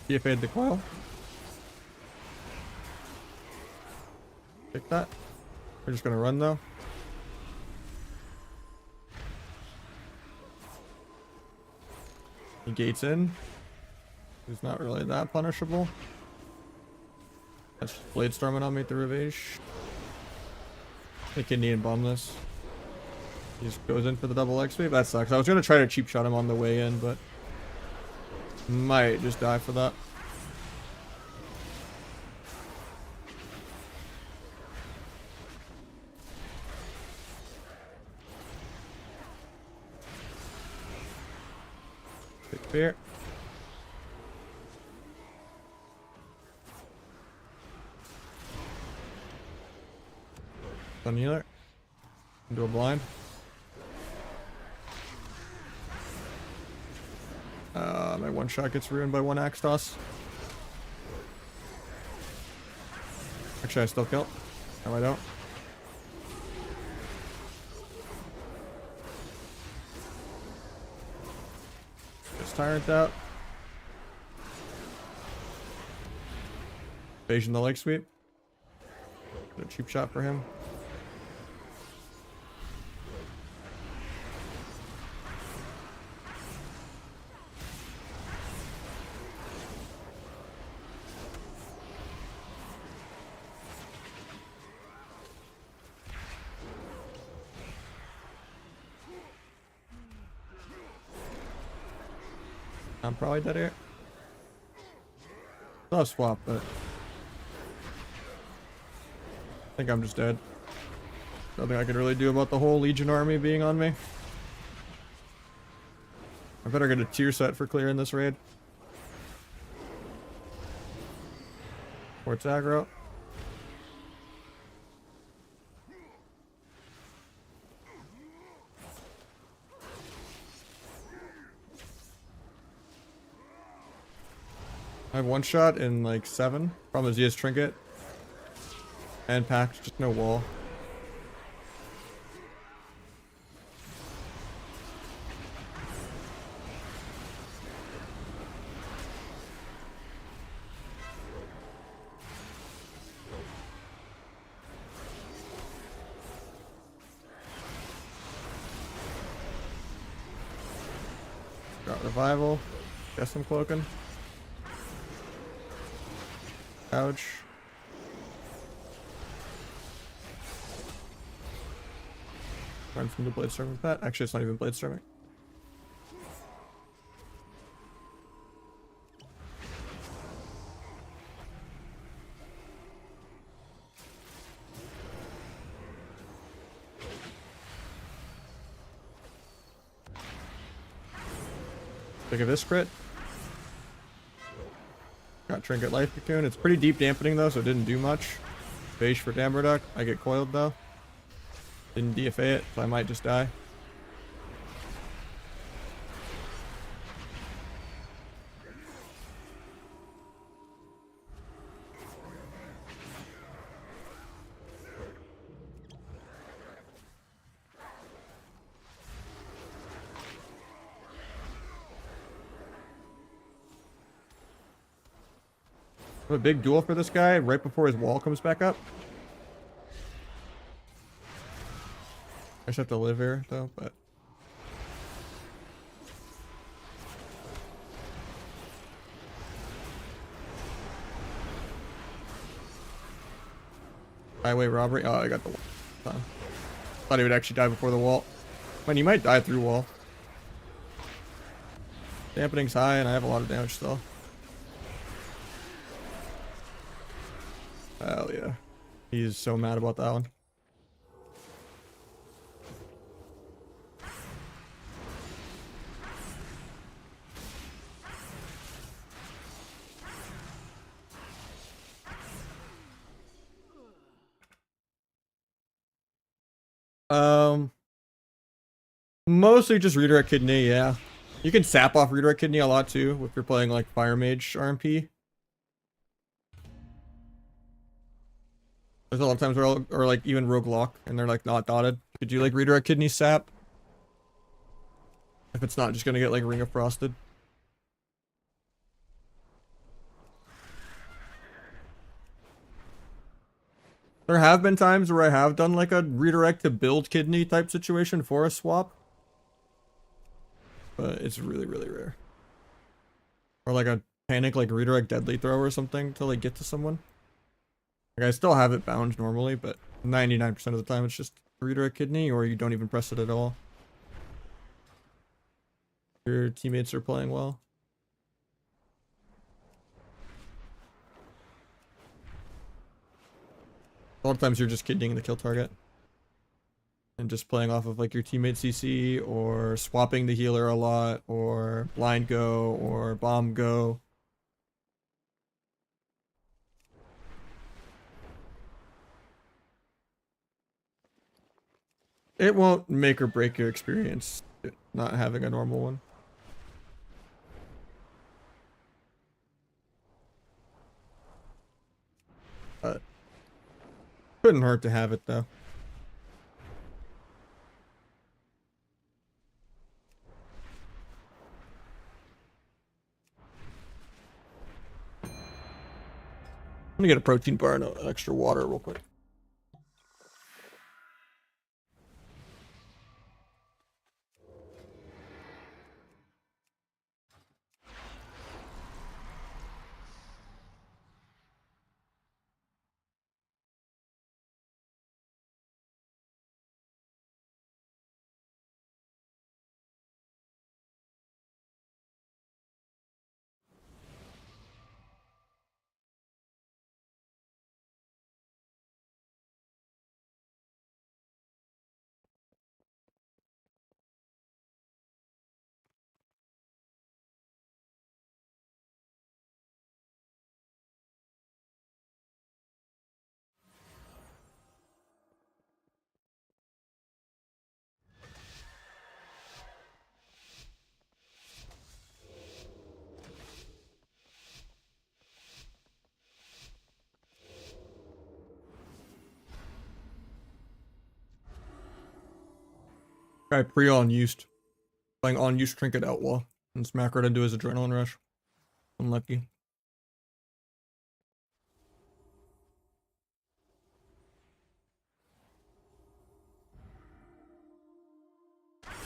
DFA'd the coil. Pick that. We're just gonna run though. He gates in. He's not really that punishable. That's Blade Storming on me through Ravage. I can knee and bomb this. He just goes in for the double leg sweep. That sucks. I was gonna try to cheap shot him on the way in, but might just die for that. Big fear. Stun healer. Into a blind. My one shot gets ruined by one axe toss. Actually, I still kill. No, I don't. Just Tyrant out. Invasion the leg sweep. Get a cheap shot for him. I'm probably dead here. Still have swap, but I think I'm just dead. Nothing I can really do about the whole Legion army being on me. I better get a tier set for clearing this raid. Or it's aggro. I have one shot in like 7. Problem is he has trinket. And packed, just no wall. Got revival. Guess I'm cloaking. Ouch. Run from the blade storming pet. Actually, it's not even blade storming. Think of this crit. Got Trinket Life Cocoon. It's pretty deep dampening though, so it didn't do much. Beige for Damberduck. I get coiled though. Didn't DFA it, so I might just die. A big duel for this guy right before his wall comes back up. I just have to live here though, but highway robbery. Oh, I got the wall. Thought he would actually die before the wall. Man, he might die through wall. Dampening's high, and I have a lot of damage still. Hell yeah. He's so mad about that one. Mostly just redirect kidney, yeah. You can sap off redirect kidney a lot too if you're playing like Fire Mage RMP. There's a lot of times where or like even Rogue Lock and they're like not dotted. Could you like redirect kidney sap? If it's not just gonna get like Ring of Frosted. There have been times where I have done like a redirect to build kidney type situation for a swap. But it's really, really rare. Or like a panic like redirect deadly throw or something to like get to someone. Like I still have it bound normally, but 99% of the time it's just redirect kidney or you don't even press it at all. Your teammates are playing well. A lot of times you're just kidneying the kill target. And just playing off of like your teammate CC or swapping the healer a lot or blind go or bomb go. It won't make or break your experience, not having a normal one. But couldn't hurt to have it though. Let me get a protein bar and extra water real quick. Try pre-unused. Playing unused trinket outlaw. And smack right into his adrenaline rush. Unlucky.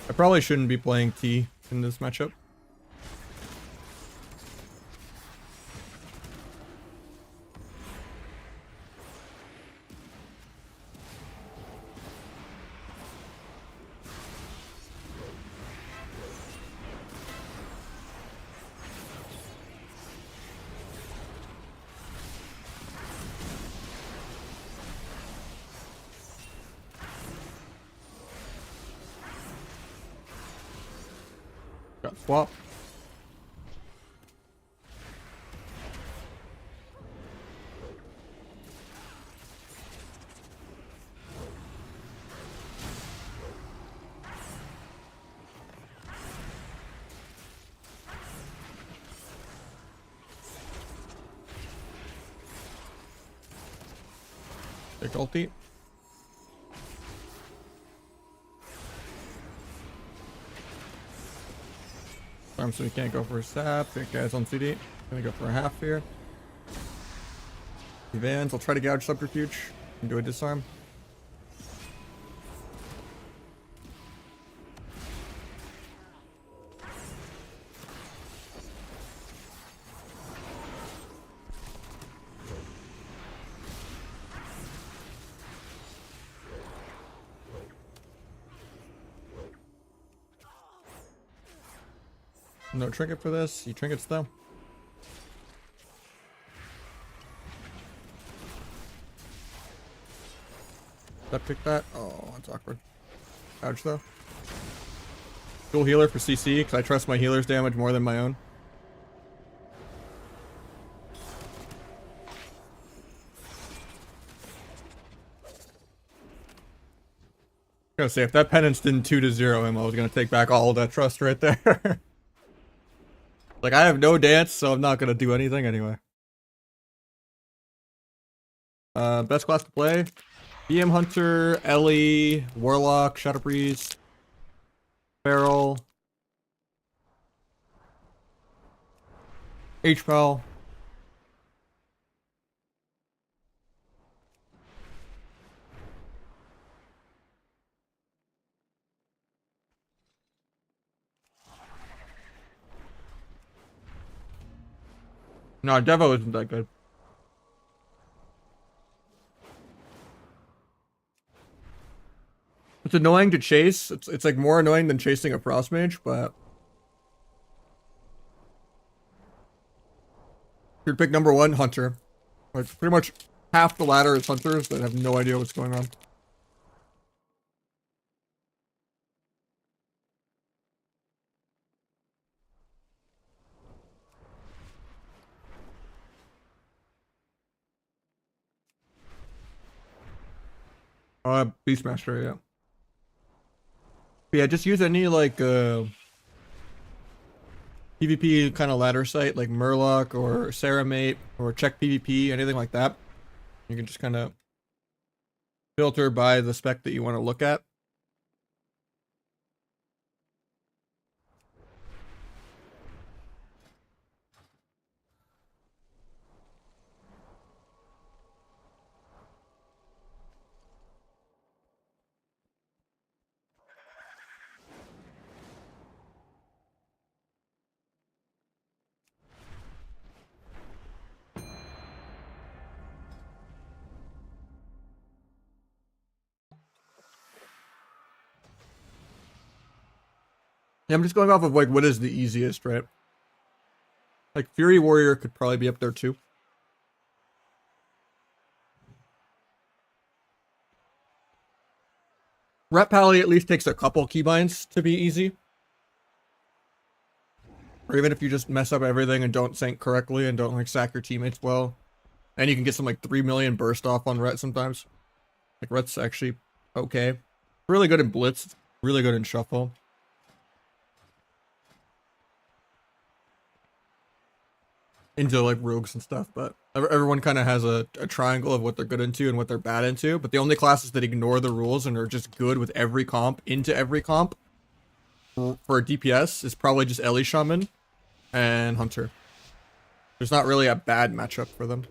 I probably shouldn't be playing T in this matchup. Got swap. Take ulti. So he can't go for a sap. That guy's on CD. Gonna go for a half here. Vans, I'll try to gouge subterfuge and do a disarm. No trinket for this. He trinkets though. That pick that. Oh, that's awkward. Ouch though. Dual healer for CC because I trust my healer's damage more than my own. I was gonna say if that penance didn't 2-0 him, I was gonna take back all of that trust right there. Like, I have no dance, so I'm not gonna do anything anyway. Best class to play. BM Hunter, Ellie, Warlock, Shadow Breeze, Feral, H-Pal. No, Devo isn't that good. It's annoying to chase. It's like more annoying than chasing a frost mage, but your pick number one, Hunter. Like pretty much half the ladder is hunters that have no idea what's going on. Beastmaster, yeah. But yeah, just use any like PvP kind of ladder site like Murloc or Ceramate or check PvP, anything like that. You can just kind of filter by the spec that you want to look at. Yeah, I'm just going off of like what is the easiest, right? Like Fury Warrior could probably be up there too. Rat Pally at least takes a couple keybinds to be easy. Or even if you just mess up everything and don't sync correctly and don't like sack your teammates well. And you can get some like 3 million burst off on Ret sometimes. Like Ret's actually okay. Really good in Blitz, really good in Shuffle. Into like rogues and stuff, but everyone kind of has a triangle of what they're good into and what they're bad into. But the only classes that ignore the rules and are just good with every comp into every comp for a DPS is probably just Ellie Shaman and Hunter. There's not really a bad matchup for them.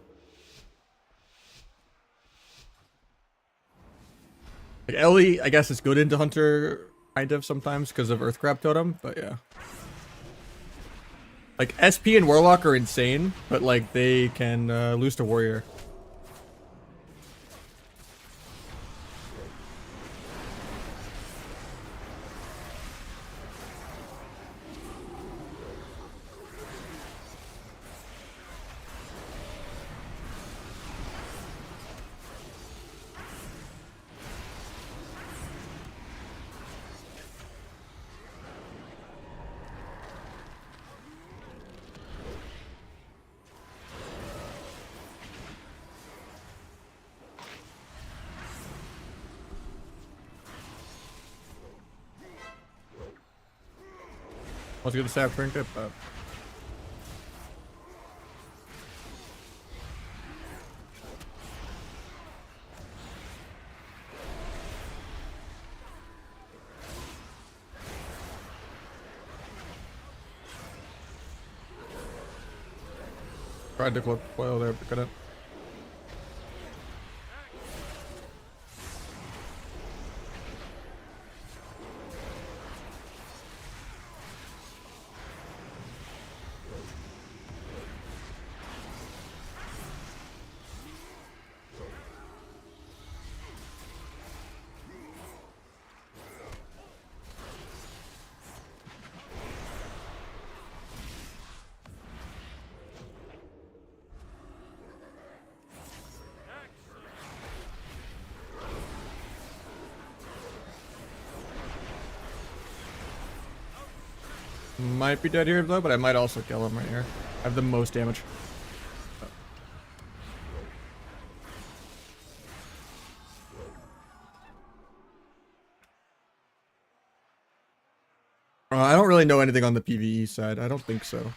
Like Ellie, I guess, is good into Hunter kind of sometimes because of Earthcrab Totem, but yeah. Like, SP and Warlock are insane, but, like, they can lose to Warrior. I was gonna say I've turned it, but... Tried to clip foil there, but couldn't. Might be dead here though, but I might also kill him right here. I have the most damage. I don't really know anything on the PvE side. I don't think so.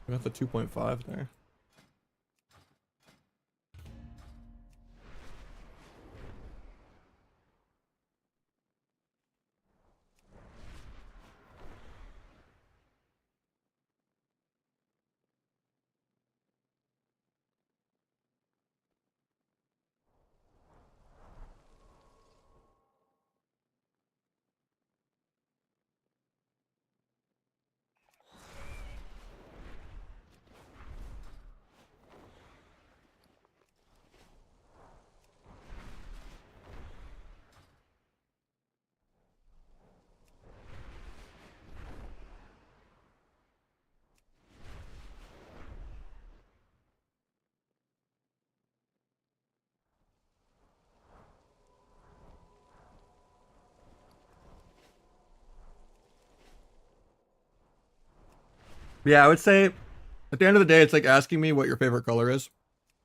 I got the 2.5 there. Yeah, I would say at the end of the day, it's like asking me what your favorite color is.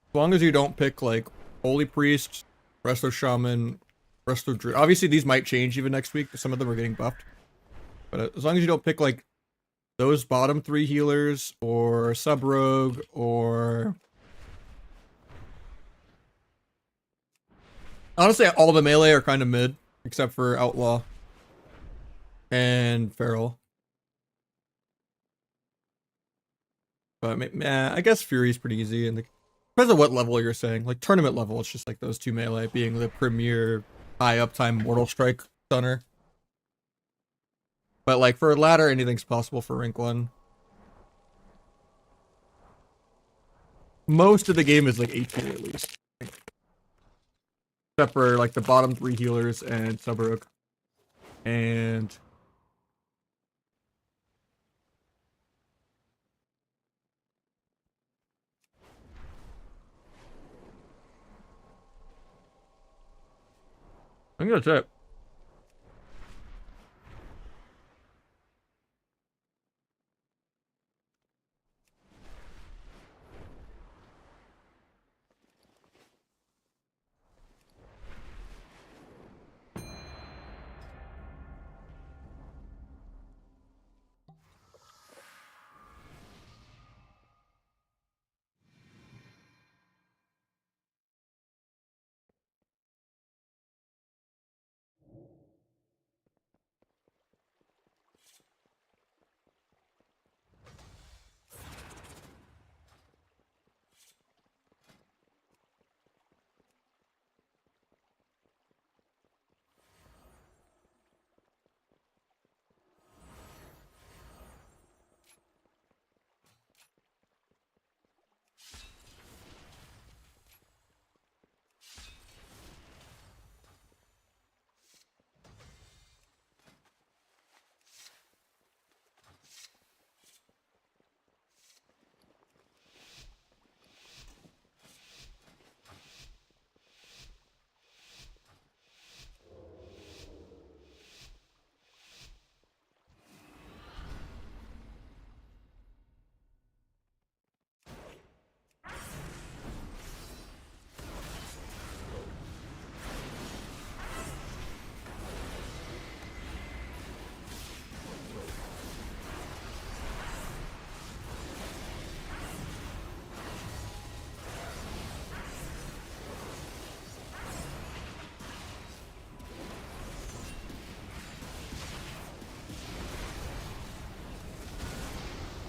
As long as you don't pick like Holy Priest, Resto Shaman, Resto Druid. Obviously, these might change even next week. Some of them are getting buffed. But as long as you don't pick, like, those bottom 3 healers, or Sub-Rogue, or... Honestly, all the melee are kind of mid, except for Outlaw and Feral. But I guess Fury's pretty easy, and depends on what level you're saying. Like tournament level, it's just like those 2 melee being the premier high uptime Mortal Strike stunner. But like for ladder, anything's possible for rank 1. Most of the game is like 8 tier at least. Except for like the bottom 3 healers and Sub-Rogue. And I'm gonna tip.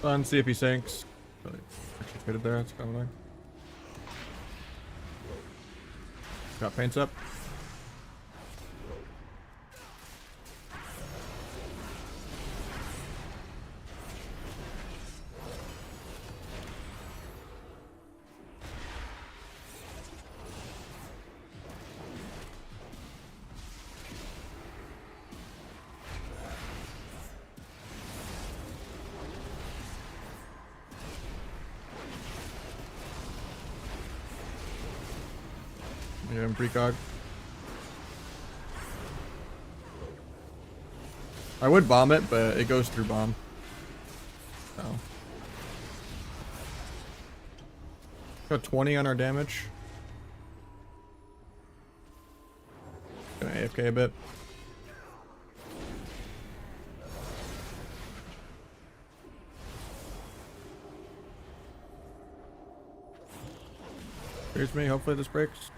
Let's see if he sinks. Actually fitted there, it's kind of annoying. Got paints up. Yeah, I'm precog. I would bomb it, but it goes through bomb. So. Got 20 on our damage. Gonna AFK a bit. Here's me, hopefully this breaks.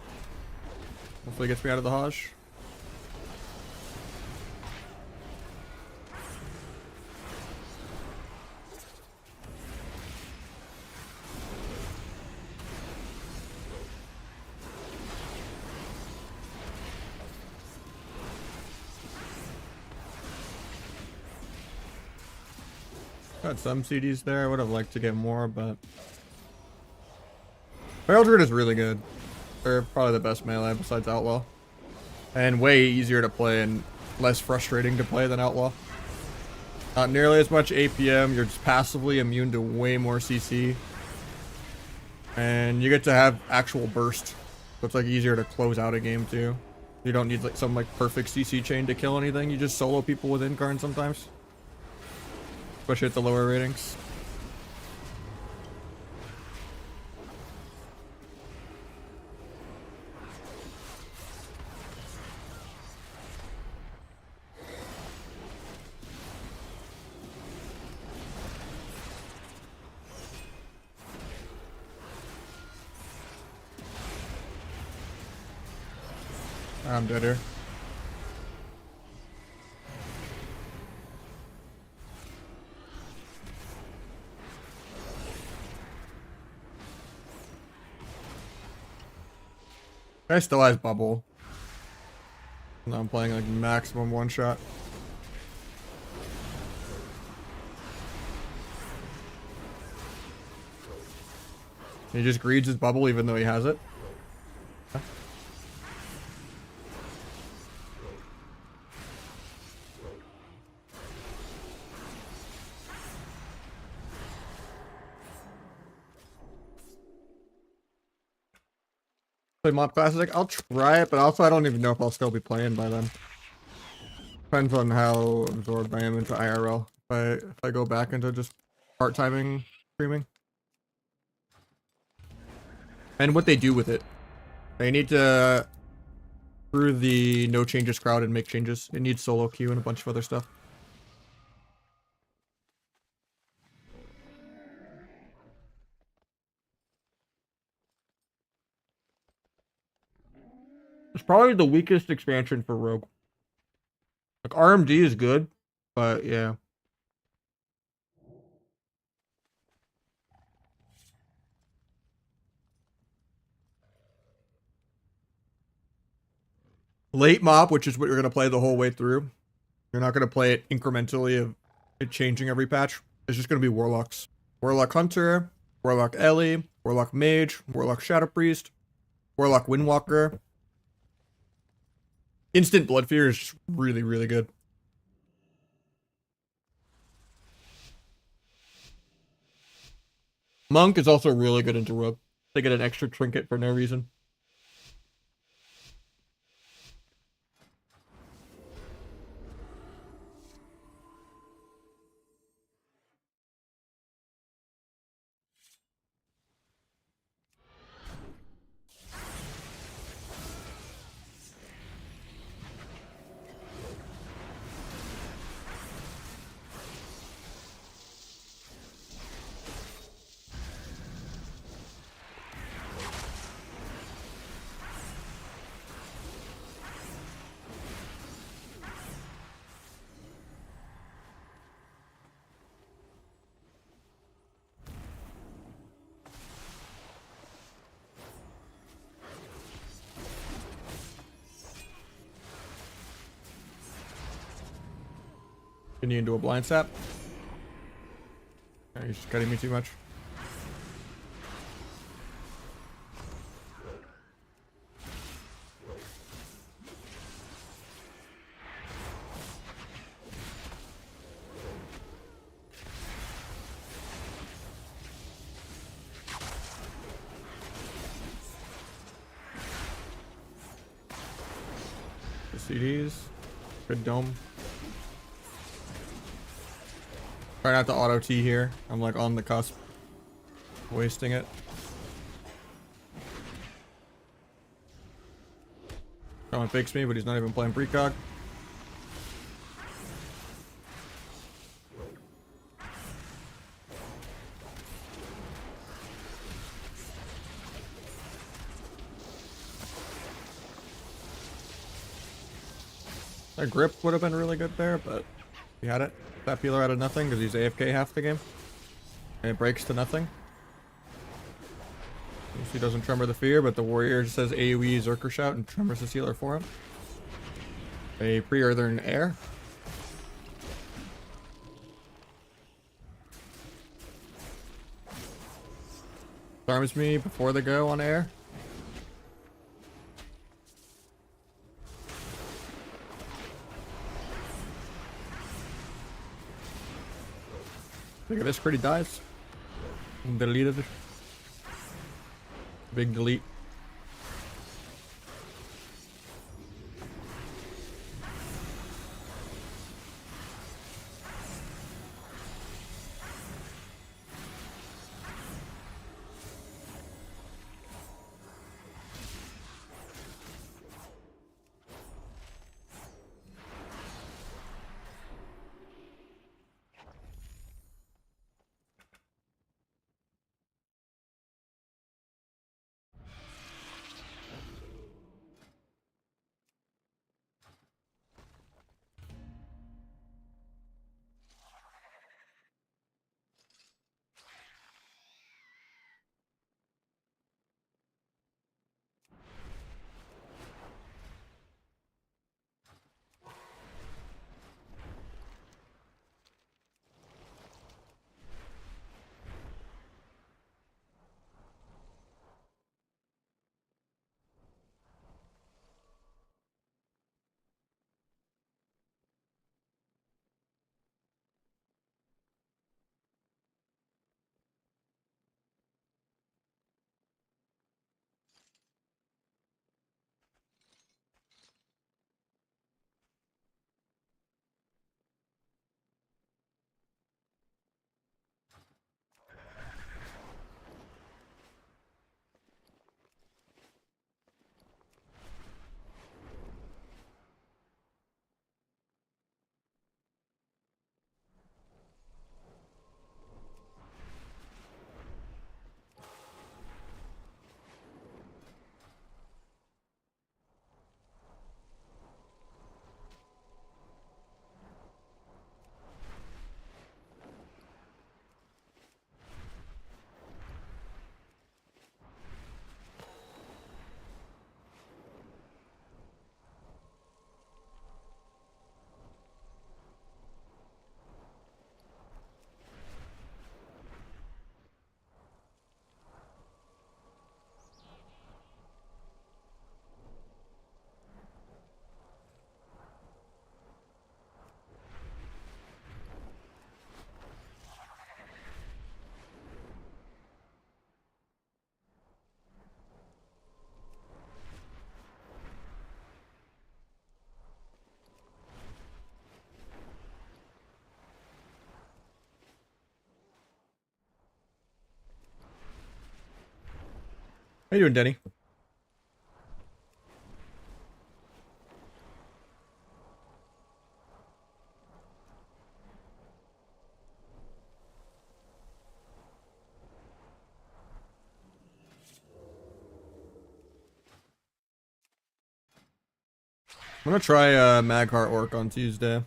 Hopefully it gets me out of the Nahj. Got some CDs there. I would have liked to get more, but Feral Druid is really good. They're probably the best melee besides Outlaw. And way easier to play and less frustrating to play than Outlaw. Not nearly as much APM, you're just passively immune to way more CC. And you get to have actual burst. So it's like easier to close out a game too. You don't need like some like perfect CC chain to kill anything, you just solo people with Incarn sometimes. Especially at the lower ratings. I'm dead here. Guy still has bubble. Now I'm playing like maximum one shot. He just greeds his bubble even though he has it. Play mob classic. I'll try it, but also I don't even know if I'll still be playing by then. Depends on how absorbed I am into IRL. If I go back into just part-timing streaming. And what they do with it. They need to through the no changes crowd and make changes. It needs solo queue and a bunch of other stuff. It's probably the weakest expansion for Rogue. Like RMD is good, but yeah. Late mob, which is what you're gonna play the whole way through. You're not gonna play it incrementally of it changing every patch. It's just gonna be warlocks. Warlock Hunter, Warlock Ellie, Warlock Mage, Warlock Shadow Priest, Warlock Windwalker. Instant Blood Fear is just really, really good. Monk is also really good into Rogue. They get an extra trinket for no reason. Getting into a blind sap. Yeah, he's just cutting me too much. The CDs. Good dome. Try not to auto T here. I'm like on the cusp. Wasting it. Someone fakes me, but he's not even playing precog. That grip would have been really good there, but he had it. That peeler out of nothing because he's AFK half the game. And it breaks to nothing. He doesn't Tremor the Fear, but the warrior just says AoE Zerker Shout and Tremors the Sealer for him. A pre-earthen air. Arms me before they go on air. Look at this, pretty dies. Deleted. Big delete. How you doing, Denny? I'm gonna try Magheart Orc on Tuesday.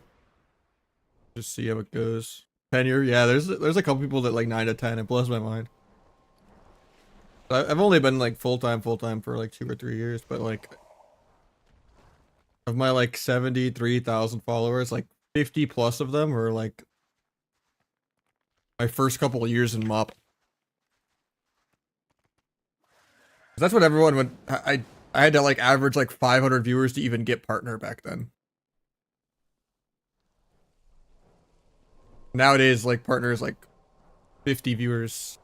Just see how it goes. Tenure, yeah, there's a couple people that like 9 to 10. It blows my mind. I've only been like full time for like 2 or 3 years, but like of my like 73,000 followers, like 50 plus of them were like my first couple of years in MOP. That's what everyone would. I had to like average like 500 viewers to even get partner back then. Nowadays, like partner is like 50 viewers.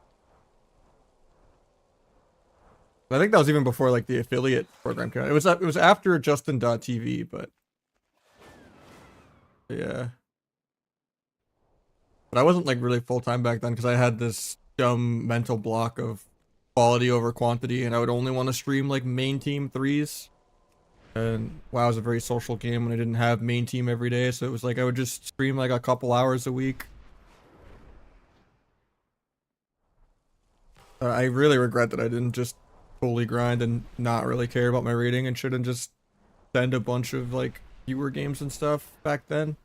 I think that was even before like the affiliate program came out. It was after Justin.tv, but yeah. But I wasn't like really full time back then because I had this dumb mental block of quality over quantity, and I would only want to stream like main team threes. And WoW was a very social game when I didn't have main team every day, so it was like I would just stream like a couple hours a week. I really regret that I didn't just fully grind and not really care about my rating and shouldn't just send a bunch of like viewer games and stuff back then.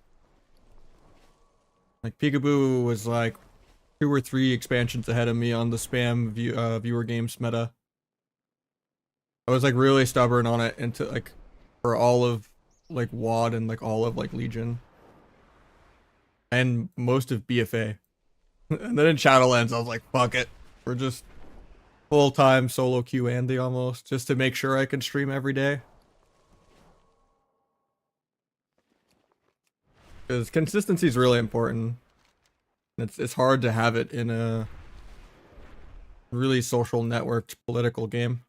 Like Peekaboo was like 2 or 3 expansions ahead of me on the spam viewer games meta. I was like really stubborn on it into like for all of like WoD and like all of like Legion and most of BFA. And then in Shadowlands I was like, fuck it, we're just full-time solo queue Andy almost just to make sure I can stream every day. Because consistency is really important. It's hard to have it in a really social networked political game.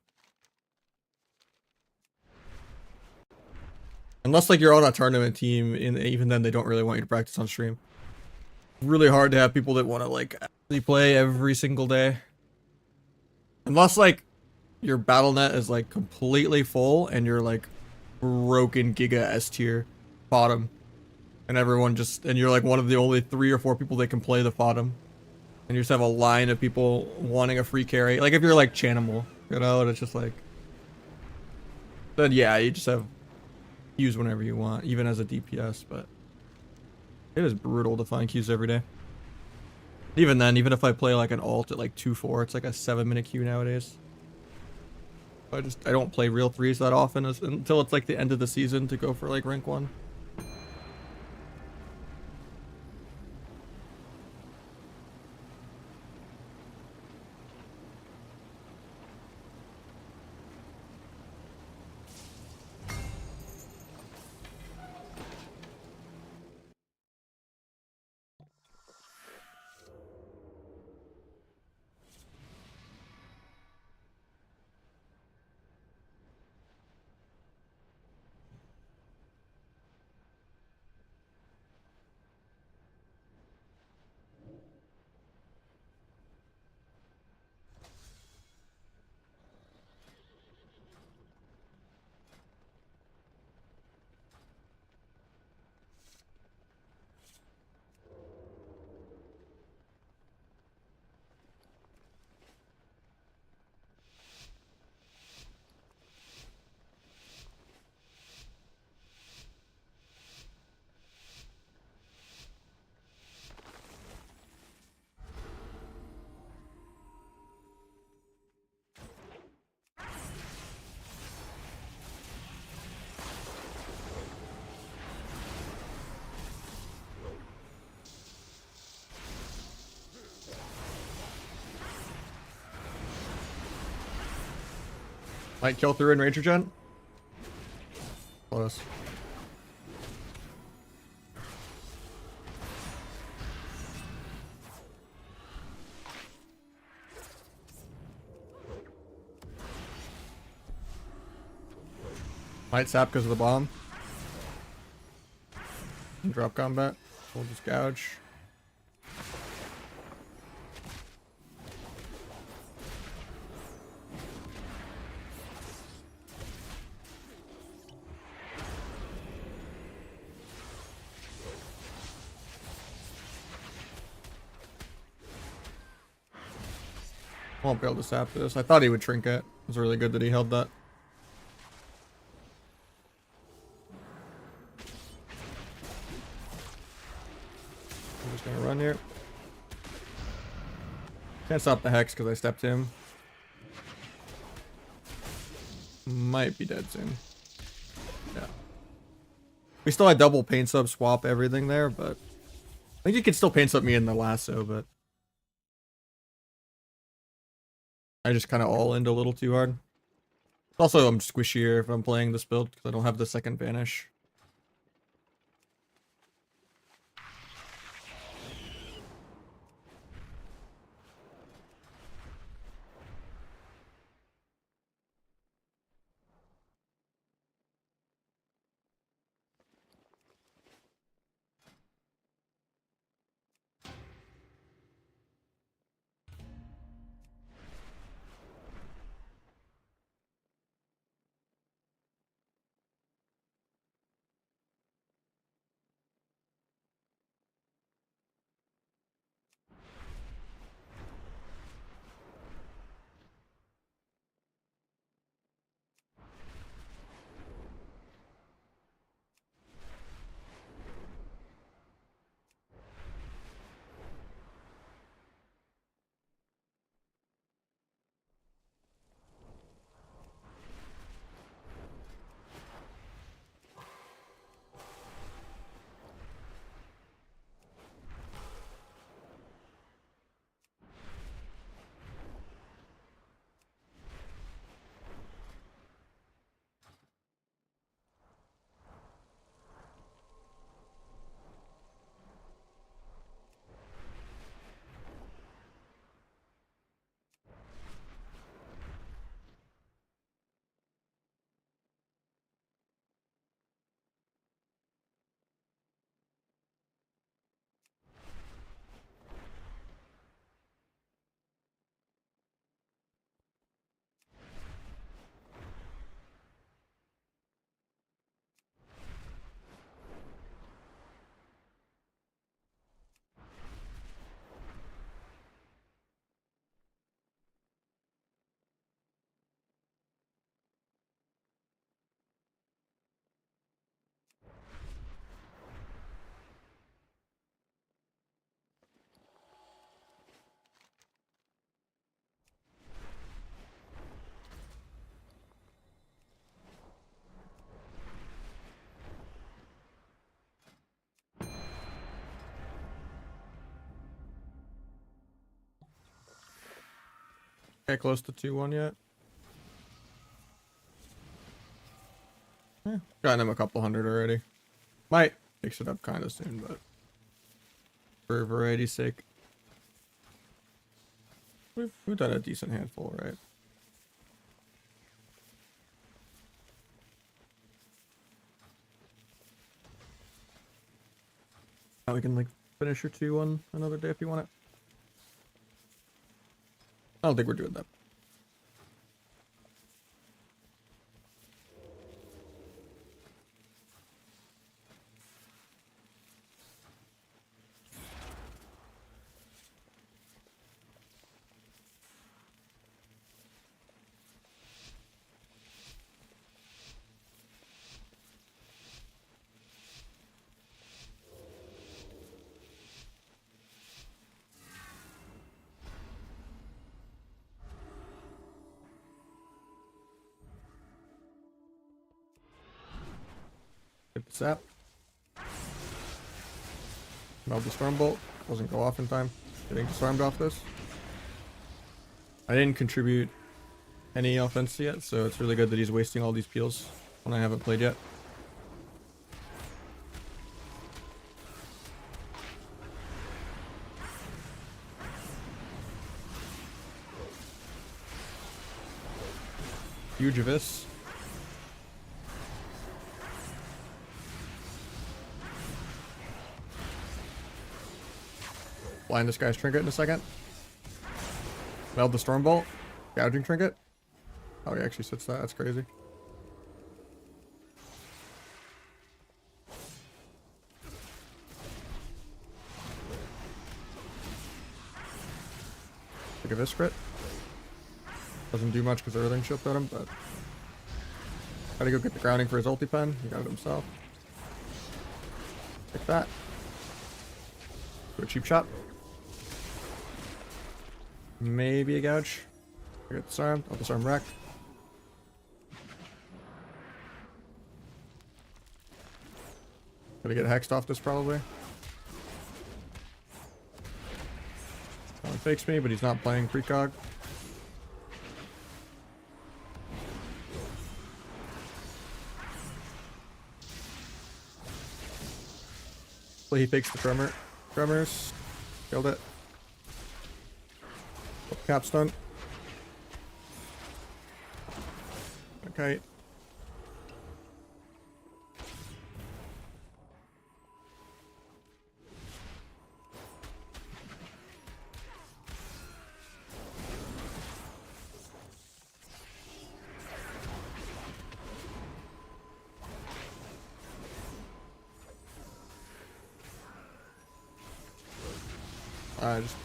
Unless like you're on a tournament team, and even then they don't really want you to practice on stream. Really hard to have people that want to like actually play every single day. Unless like your BattleNet is like completely full and you're like broken Giga S tier bottom. And everyone just, and you're like one of the only 3 or 4 people that can play the bottom. And you just have a line of people wanting a free carry. Like if you're like Chanimal, you know, and it's just like, then yeah, you just have queues whenever you want, even as a DPS, but it is brutal to find queues every day. Even then, even if I play like an alt at like 2-4, it's like a 7-minute queue nowadays. I don't play real threes that often until it's like the end of the season to go for like rank 1. Might kill through in Ranger Gen. Close. Might sap because of the bomb. And drop combat. We'll just gouge. Won't be able to sap this. I thought he would trinket. It was really good that he held that. I'm just gonna run here. Can't stop the hex because I stepped him. Might be dead soon. Yeah. We still had double paint sub swap everything there, but I think you could still paint sub me in the lasso, but I just kind of all in a little too hard. Also, I'm squishier if I'm playing this build because I don't have the second vanish. Okay, close to 2-1 yet. Gotten him a couple hundred already. Might mix it up kind of soon, but for variety's sake. We've done a decent handful, right? Now we can like finish your 2-1 another day if you want it. I don't think we're doing that. Get the sap. Meld the storm bolt. Doesn't go off in time. Getting disarmed off this. I didn't contribute any offense yet, so it's really good that he's wasting all these peels when I haven't played yet. Huge abyss. Blind this guy's trinket in a second. Meld the storm bolt. Gouging trinket. Oh, he actually sits that. That's crazy. Take a Viscrit. Doesn't do much because everything chipped at him, but gotta go get the grounding for his ulti pen. He got it himself. Take that. Do a cheap shot. Maybe a gouge. I got disarmed. I'll disarm wreck. Gotta get hexed off this probably. Someone fakes me, but he's not playing precog. Hopefully he fakes the tremors. Killed it. Capstone. Okay. I just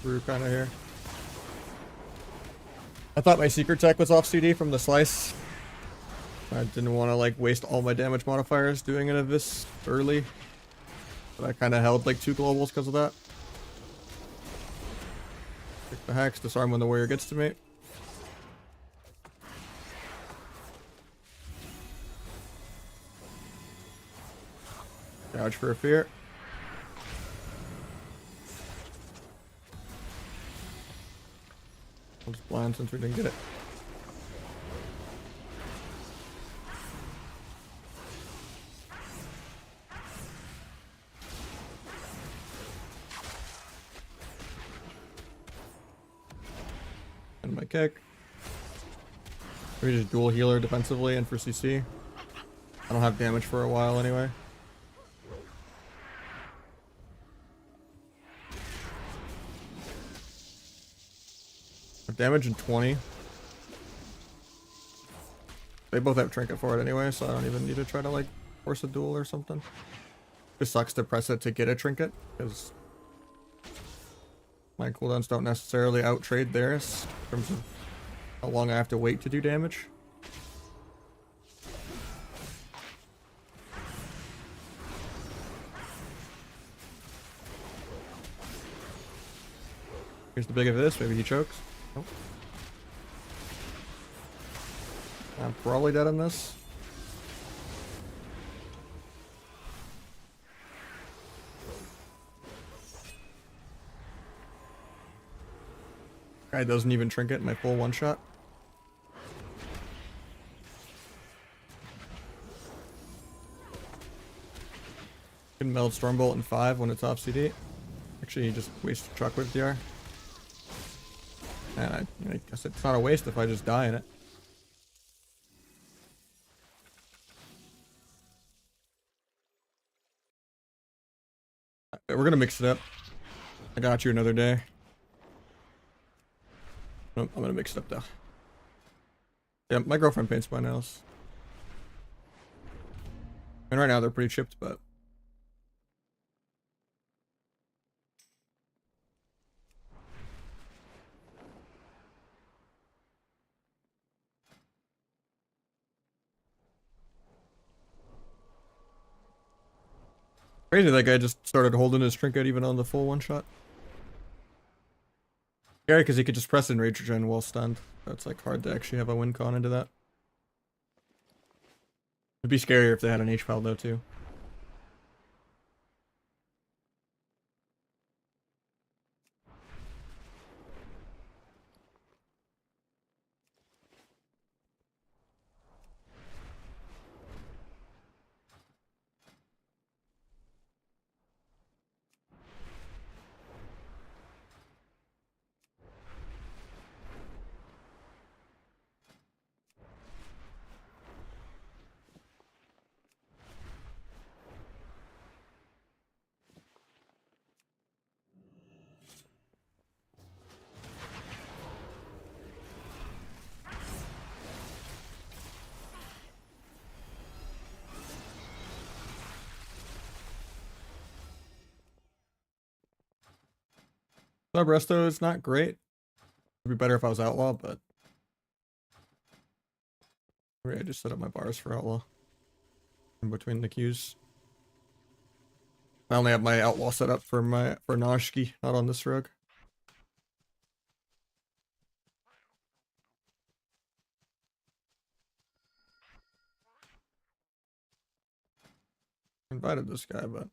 threw kind of here. I thought my secret tech was off CD from the slice. I didn't want to like waste all my damage modifiers doing it this early. But I kind of held like 2 globals because of that. Pick the hex, disarm when the warrior gets to me. Gouge for a fear. I'll just blind since we didn't get it. And my kick. Maybe just dual healer defensively and for CC. I don't have damage for a while anyway. Damage in 20. They both have trinket for it anyway, so I don't even need to try to like force a duel or something. It sucks to press it to get a trinket because my cooldowns don't necessarily outtrade theirs in terms of how long I have to wait to do damage. Here's the big of this. Maybe he chokes. Nope. I'm probably dead on this. Guy doesn't even trinket my full one shot. Can meld Stormbolt in 5 when it's off CD. Actually, you just waste truck with DR. And I guess it's not a waste if I just die in it. We're gonna mix it up. I got you another day. Nope, I'm gonna mix it up though. Yeah, my girlfriend paints my nails. And right now they're pretty chipped, but crazy that guy just started holding his trinket even on the full one shot. Scary because he could just press in Rage Regen while stunned. That's like hard to actually have a win con into that. It'd be scarier if they had an H-Pal though too. Sub Resto is not great. It'd be better if I was Outlaw, but Maybe I just set up my bars for outlaw in between the queues. I only have my outlaw set up for Nahj, not on this rogue. Invited this guy, but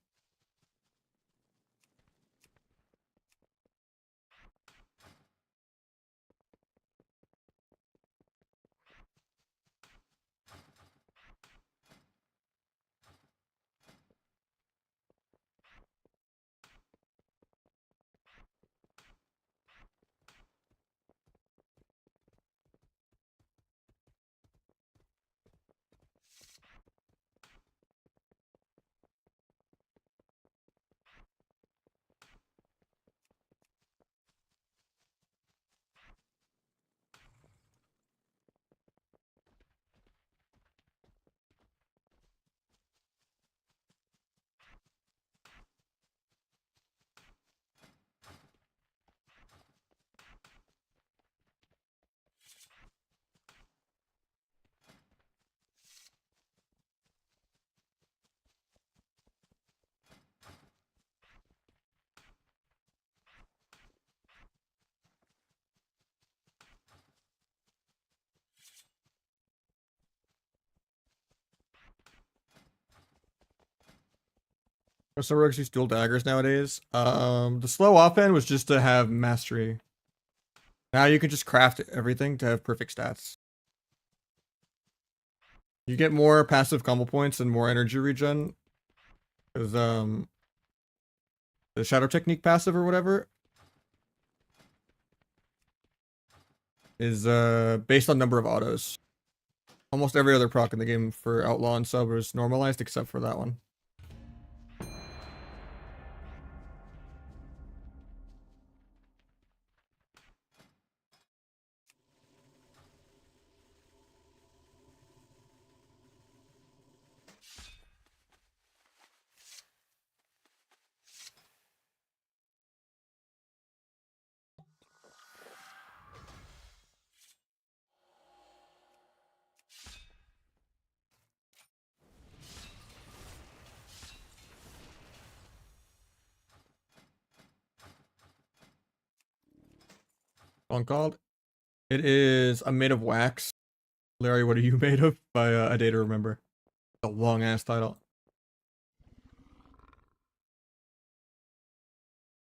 some rogues use dual daggers nowadays. The slow offhand was just to have mastery. Now you can just craft everything to have perfect stats. You get more passive combo points and more energy regen. Because the shadow technique passive or whatever is based on number of autos. Almost every other proc in the game for outlaw and sub is normalized except for that one. One called. It is I'm made of wax. Larry, what are you made of? By A Day to Remember. A long ass title.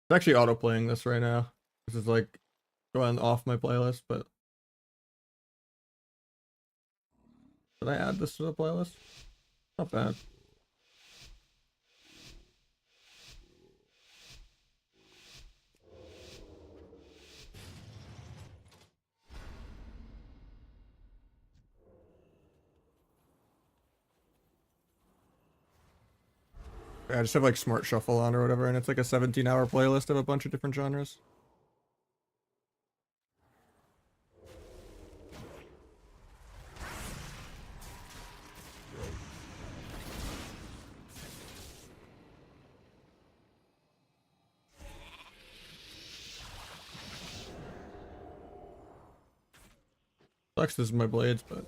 It's actually auto playing this right now. This is like going off my playlist, but did I add this to the playlist? Not bad. Yeah, I just have like Smart Shuffle on or whatever, and it's like a 17-hour playlist of a bunch of different genres. Sucks this is my blades, but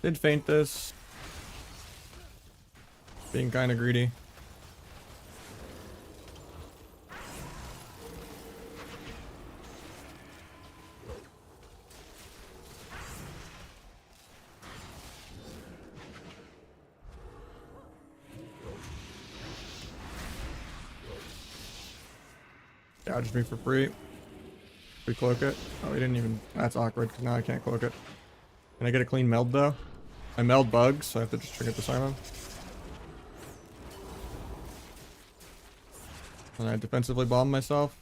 did feint this. Being kind of greedy. Dodged me for free. We cloak it. Oh, we didn't even. That's awkward because now I can't cloak it. Can I get a clean meld though? I meld bugs, so I have to just trigger disarm him. And I defensively bomb myself.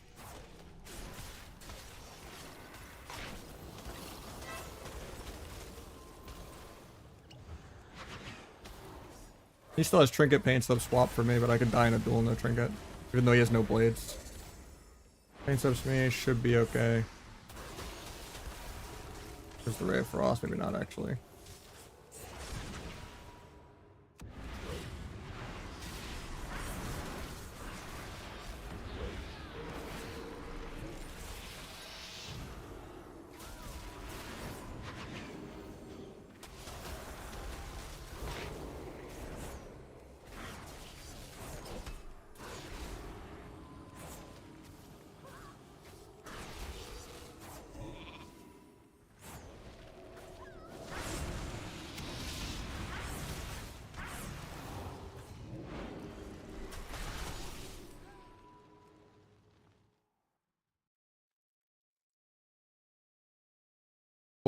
He still has trinket paint sub swap for me, but I could die in a duel no trinket, even though he has no blades. Paint subs for me should be okay. There's the Ray of Frost, maybe not actually.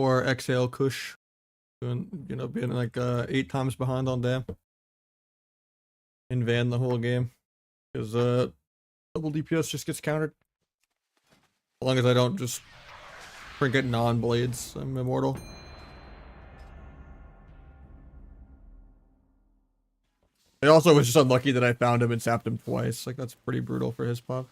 Or exhale Kush. Doing, you know, being like 8 times behind on damn. In van the whole game. Because double DPS just gets countered. As long as I don't just trinket non-blades, I'm immortal. I also was just unlucky that I found him and sapped him twice. Like, that's pretty brutal for his pop.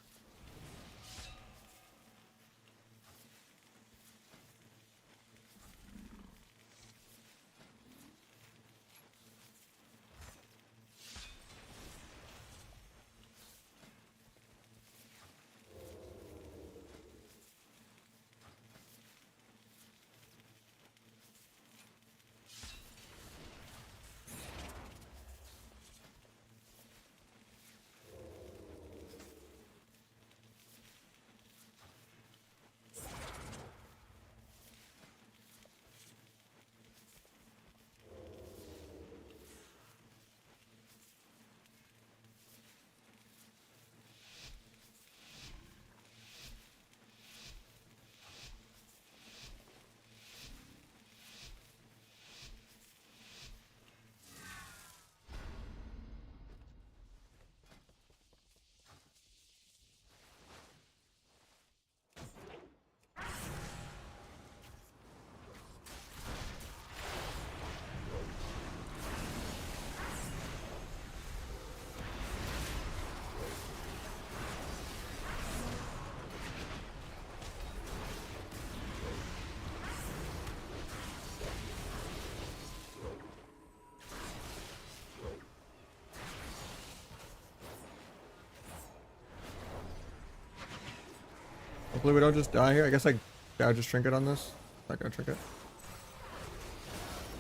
Hopefully we don't just die here. I guess I gouge just trinket on this. Not gonna trinket.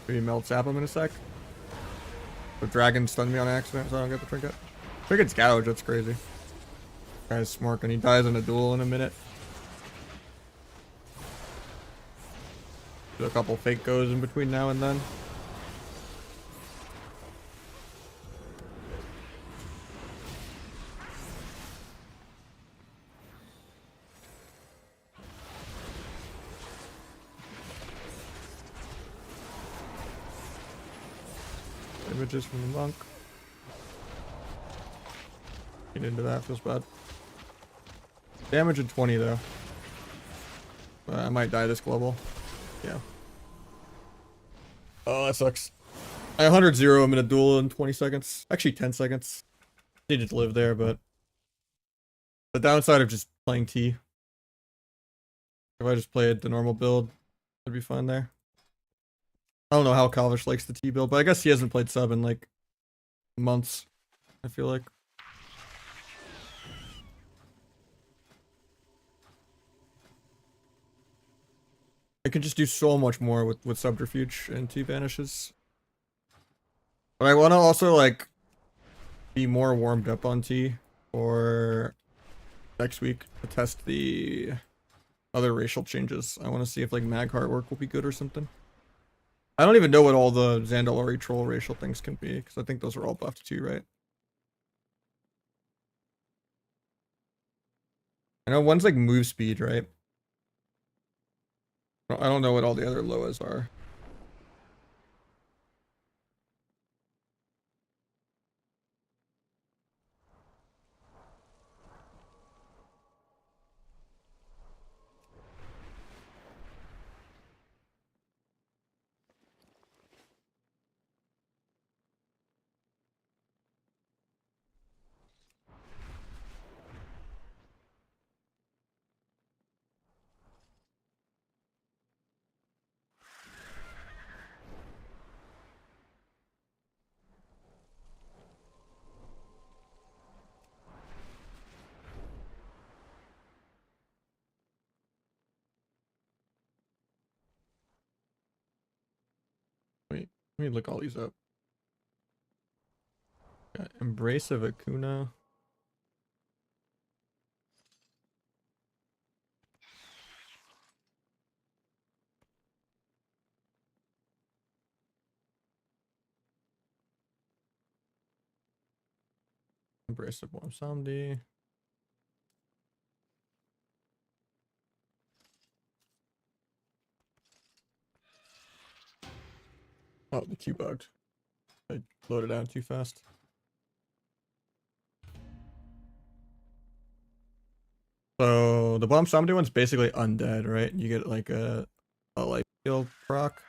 Maybe melt sap him in a sec. The dragon stunned me on accident, so I don't get the trinket. Trinket's gouge, that's crazy. Guy's smart and he dies in a duel in a minute. Do a couple fake goes in between now and then. Images from the monk. Get into that, feels bad. Damage at 20 though. I might die this global. Yeah. Oh, that sucks. I 100-0 him in a duel in 20 seconds. Actually 10 seconds. Needed to live there, but the downside of just playing T. If I just played the normal build, I'd be fine there. I don't know how Kalvish likes the T build, but I guess he hasn't played sub in like months, I feel like. I can just do so much more with subterfuge and T vanishes. But I want to also like be more warmed up on T for next week to test the other racial changes. I want to see if like mag heart work will be good or something. I don't even know what all the Zandalari troll racial things can be, because I think those are all buffed too, right? I know one's like move speed, right? I don't know what all the other Loas are. Wait, let me look all these up. Got Embrace of Akuna. Embrace of Warm Samdi. Oh, the queue bugged. I loaded out too fast. So the bomb somebody one's basically undead, right? You get like a life steal proc.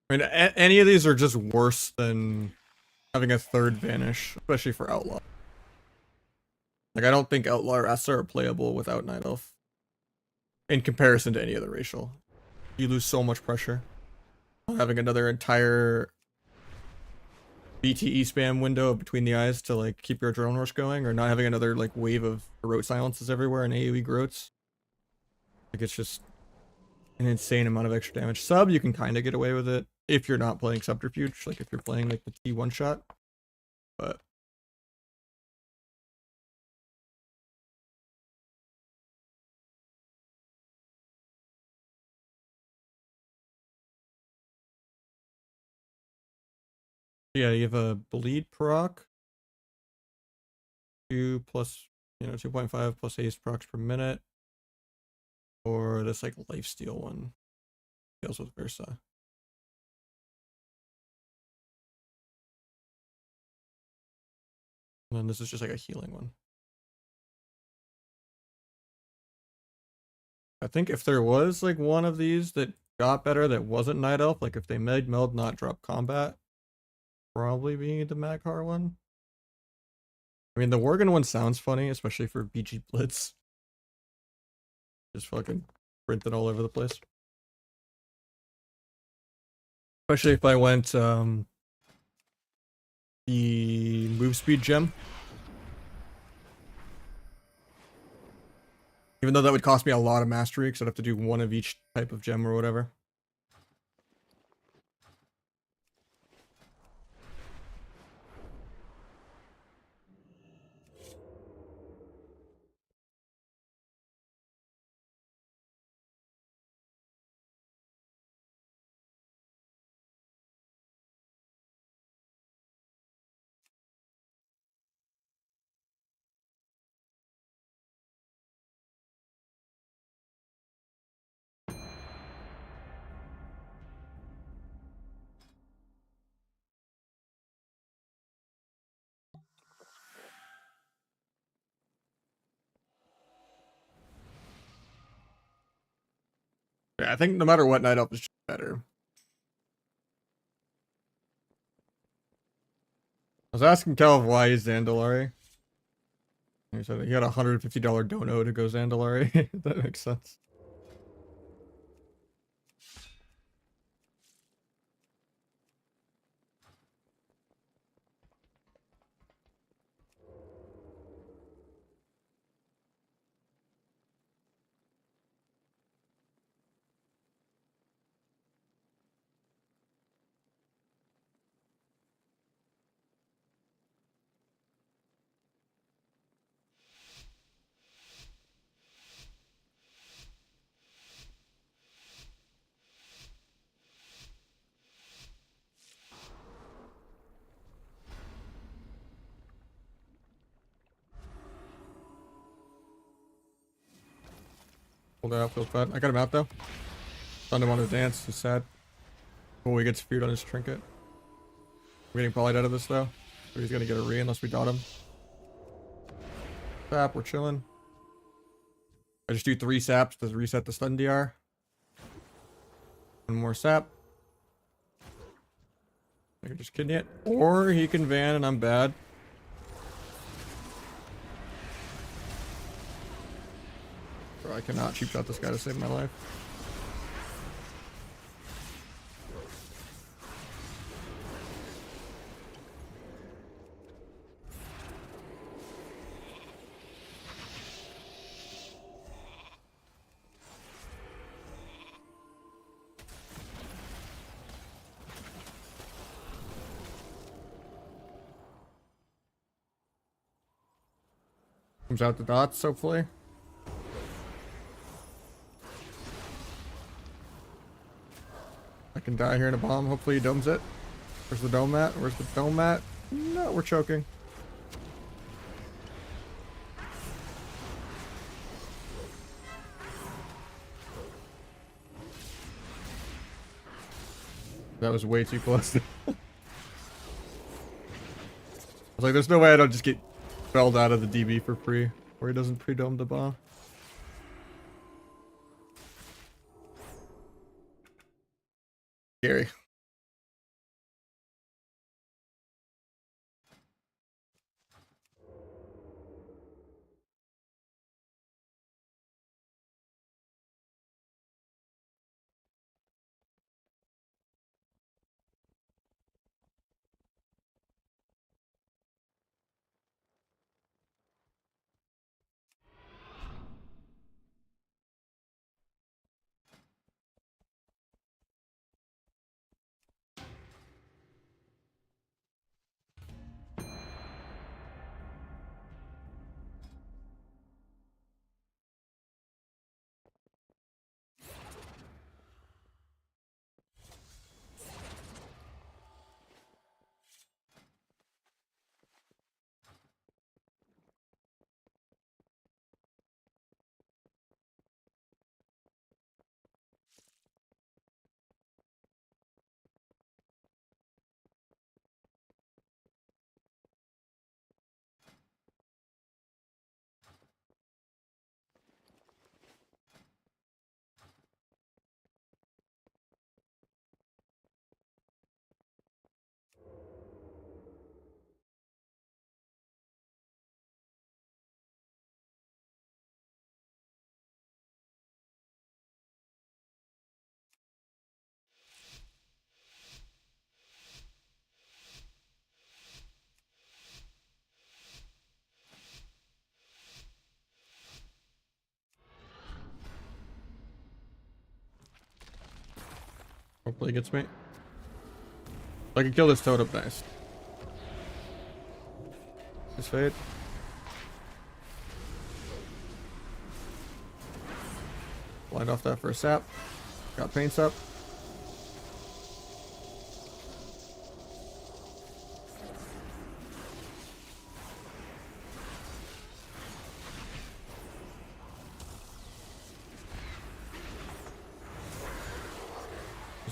I mean, any of these are just worse than having a third vanish, especially for outlaw. Like I don't think outlaw or Esther are playable without night elf in comparison to any other racial. You lose so much pressure. Having another entire BTE spam window between the eyes to like keep your adrenaline rush going, or not having another like wave of rote silences everywhere and AoE groats. Like it's just an insane amount of extra damage. Sub, you can kind of get away with it if you're not playing subterfuge, like if you're playing like the T one shot. But yeah, you have a bleed proc, 2 plus, 2.5 plus haste procs per minute, or this like lifesteal one deals with Versa. And then this is just like a healing one. I think if there was like one of these that got better that wasn't Night Elf, like if they made Meld not drop combat, probably being the Maghar one. I mean, the Worgen one sounds funny, especially for BG Blitz. Just fucking printing all over the place. Especially if I went the move speed gem. Even though that would cost me a lot of mastery, because I'd have to do one of each type of gem or whatever. Yeah, I think no matter what, Night Elf is just better. I was asking Calv why he's Zandalari. He said he had a $150 dono to go Zandalari. That makes sense. Hold out, feels bad. I got him out though. Stunned him on his dance. He's sad. Oh, he gets feared on his trinket. We're getting polyed out of this though. So he's gonna get a re unless we dot him. Sap, we're chilling. I just do 3 saps to reset the stun DR. One more sap. I can just kidney it. Or he can van and I'm bad. Bro, I cannot cheap shot this guy to save my life. Comes out the dots, hopefully. I can die here in a bomb. Hopefully he domes it. Where's the dome at? Where's the dome at? No, we're choking. That was way too close. I was like, there's no way I don't just get felled out of the DB for free, where he doesn't pre-dome the bomb. Scary. Hopefully he gets me. If I can kill this totem, nice. Just fade. Blind off that for a sap. Got paints up.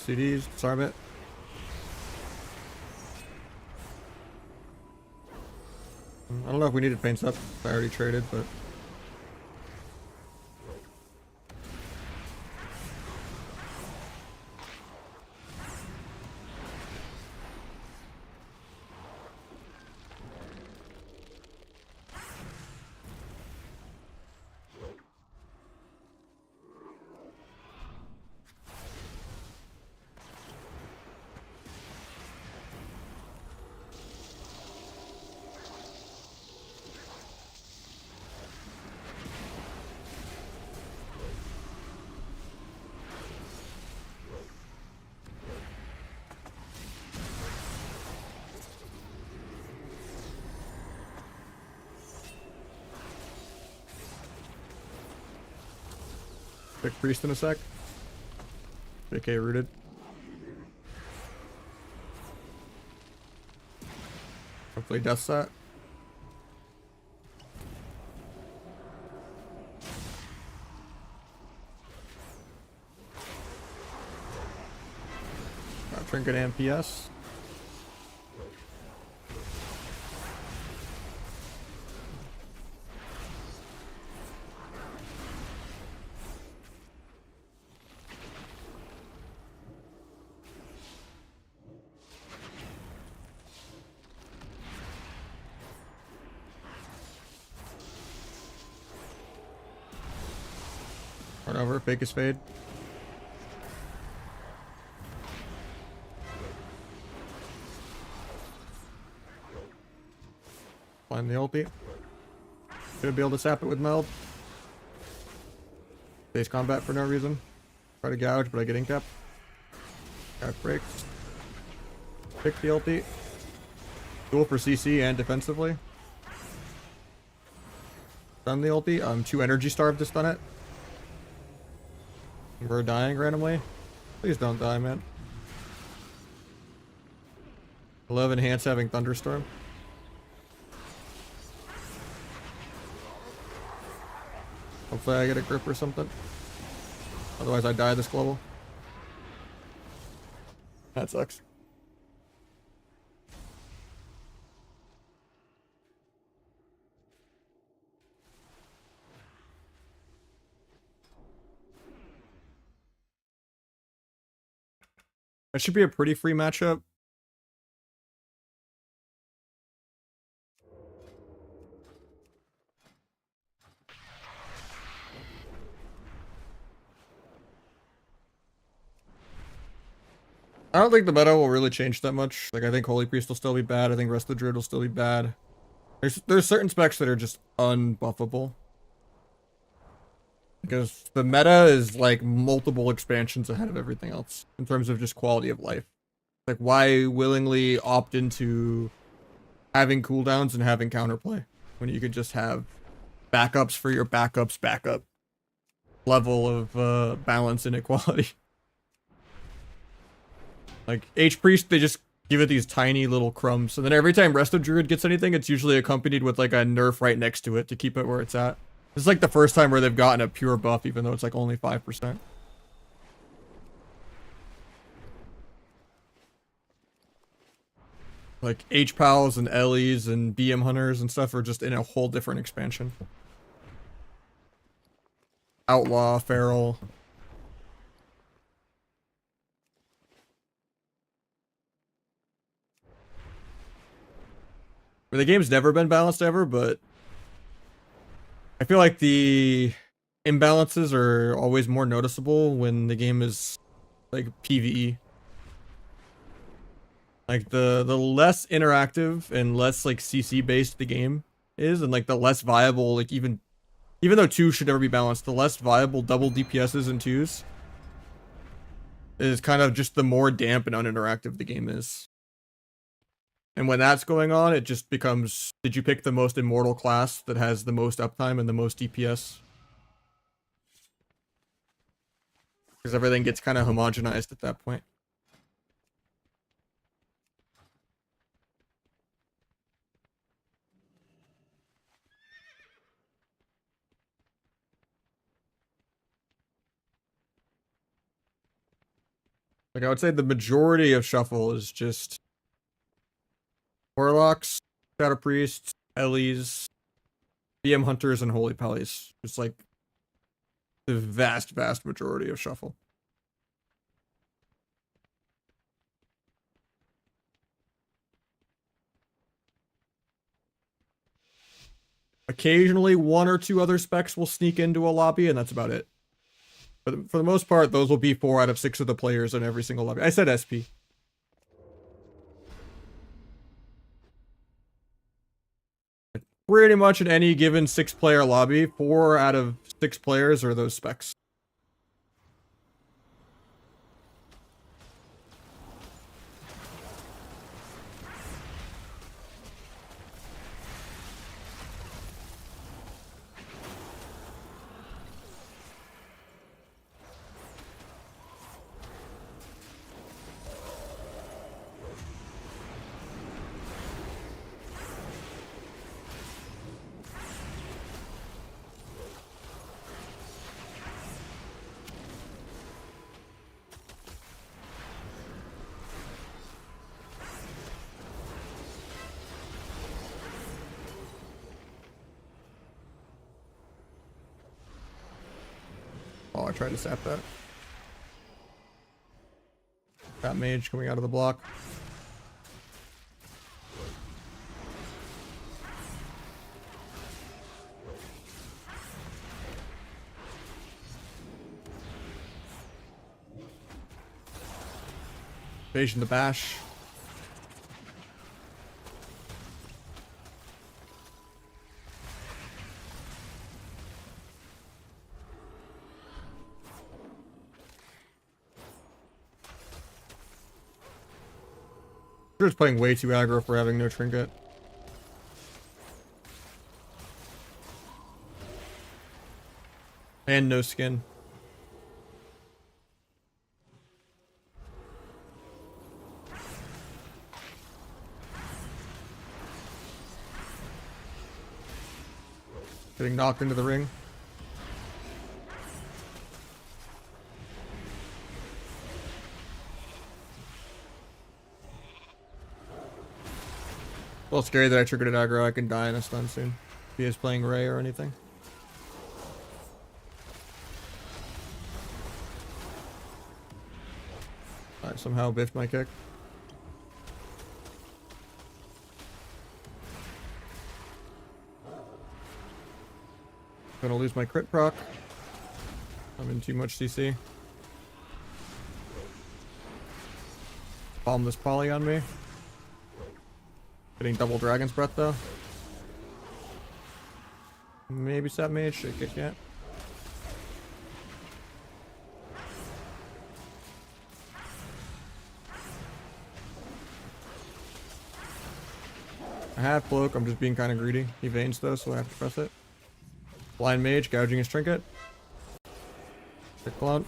CDs, disarm it. I don't know if we needed paints up. I already traded, but pick priest in a sec. JK rooted. Hopefully deaths that. Got trinket and PS. Run over, fake his fade. Find the ulti. Should be able to sap it with meld. Base combat for no reason. Try to gouge, but I get incap. Gouge breaks. Pick the ulti. Duel for CC and defensively. Stun the ulti. I'm too energy starved to stun it. We're dying randomly. Please don't die, man. I love enhance having thunderstorm. Hopefully I get a grip or something. Otherwise I die this global. That sucks. That should be a pretty free matchup. I don't think the meta will really change that much. Like, I think Holy Priest will still be bad. I think Rest of the Druid will still be bad. There's certain specs that are just unbuffable. Because the meta is like multiple expansions ahead of everything else in terms of just quality of life. Like, why willingly opt into having cooldowns and having counterplay when you could just have backups for your backups backup level of balance inequality? Like, H-Priest, they just give it these tiny little crumbs. And then every time Resto Druid gets anything, it's usually accompanied with like a nerf right next to it to keep it where it's at. This is like the first time where they've gotten a pure buff, even though it's like only 5%. Like, H-Pals and Ellies and BM Hunters and stuff are just in a whole different expansion. Outlaw, Feral. The game's never been balanced ever, but I feel like the imbalances are always more noticeable when the game is like PvE. Like the less interactive and less like CC based the game is, and like the less viable, like even though 2 should never be balanced, the less viable double DPSs and 2s is kind of just the more damp and uninteractive the game is. And when that's going on, it just becomes, did you pick the most immortal class that has the most uptime and the most DPS? Because everything gets kind of homogenized at that point. Like, I would say the majority of Shuffle is just Warlocks, Shadow Priests, Ellies, BM Hunters, and Holy Pallies. It's like the vast majority of Shuffle. Occasionally, 1 or 2 other specs will sneak into a lobby, and that's about it. But for the most part, those will be 4 out of 6 of the players in every single lobby. I said SP. Pretty much in any given 6-player lobby, 4 out of 6 players are those specs. Oh, I tried to sap that. That mage coming out of the block. Invasion the bash. Just playing way too aggro for having no trinket. And no skin. Getting knocked into the ring. A little scary that I triggered an aggro. I can die in a stun soon. If he is playing Ray or anything. I somehow biffed my kick. Gonna lose my crit proc. I'm in too much CC. Bomb this poly on me. Getting double Dragon's Breath though. Maybe Sap Mage, shit kick yet. I have Cloak, I'm just being kind of greedy. He veins though, so I have to press it. Blind Mage, gouging his trinket. Kick clone.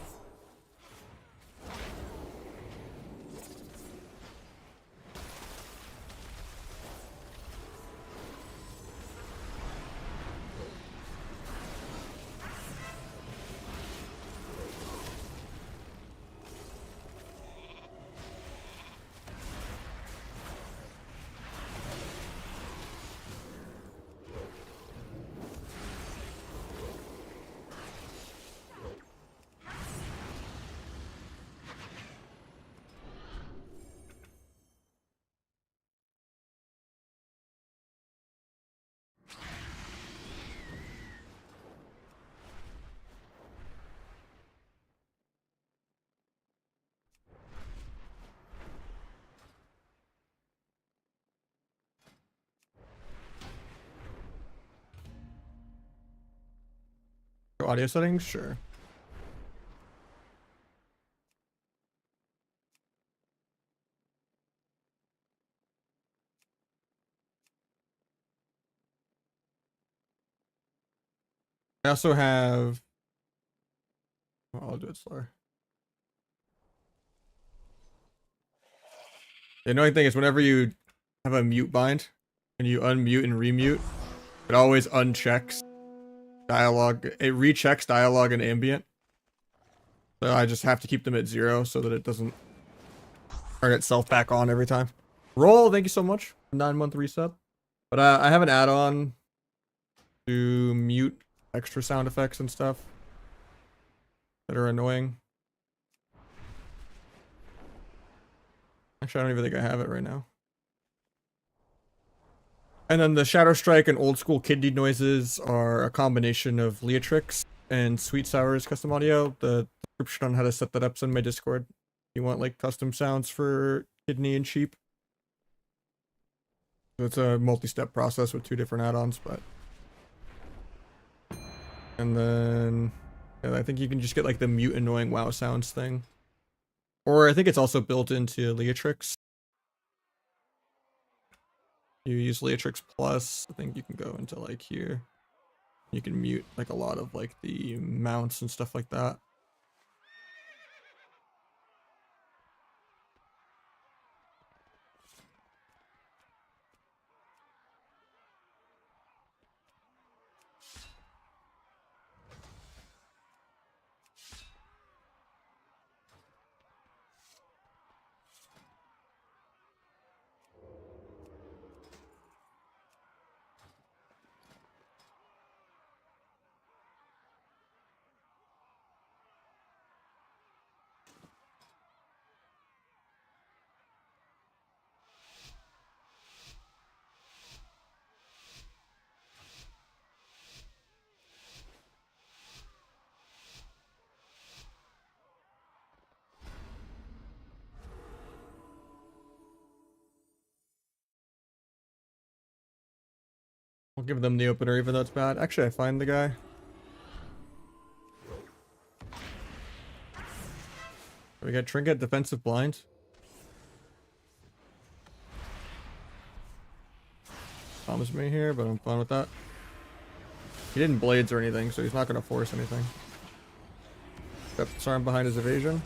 Audio settings, sure. I also have. Well, I'll do it slower. The annoying thing is whenever you have a mute bind and you unmute and remute, it always unchecks dialogue. It rechecks dialogue and ambient. So I just have to keep them at 0 so that it doesn't turn itself back on every time. Roll, thank you so much. 9-month reset. But I have an add-on to mute extra sound effects and stuff that are annoying. Actually, I don't even think I have it right now. And then the Shadow Strike and old school kidney noises are a combination of Leatrix and Sweet Sour's custom audio. The description on how to set that up's in my Discord. You want like custom sounds for kidney and sheep. So it's a multi-step process with 2 different add-ons, but. And then yeah, I think you can just get like the mute annoying WoW sounds thing. Or I think it's also built into Leatrix. You use Leatrix Plus, I think you can go into like here. You can mute like a lot of like the mounts and stuff like that. I'll give them the opener even though it's bad. Actually, I find the guy. We got Trinket, defensive blind. Thomas me here, but I'm fine with that. He didn't blades or anything, so he's not going to force anything. Got the Disarm behind his evasion.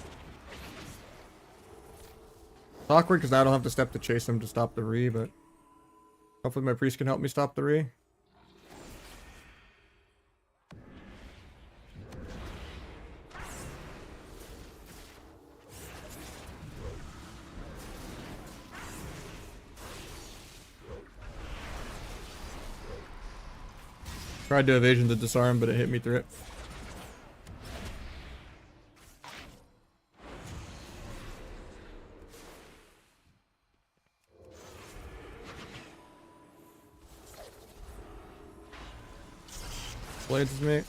It's awkward because now I don't have to step to chase him to stop the re, but hopefully my priest can help me stop the re. Tried to evasion the disarm, but it hit me through it. Blades is me.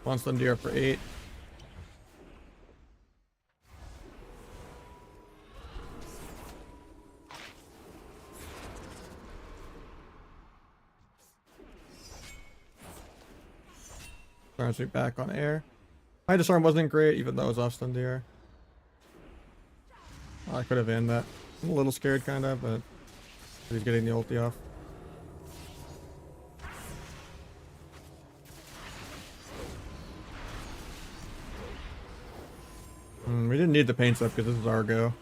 One stun DR for 8. Turns me back on air. My disarm wasn't great, even though it was off stun DR. Oh, I could have ended that. I'm a little scared, kind of, but he's getting the ulti off. We didn't need the paint stuff because this is our go.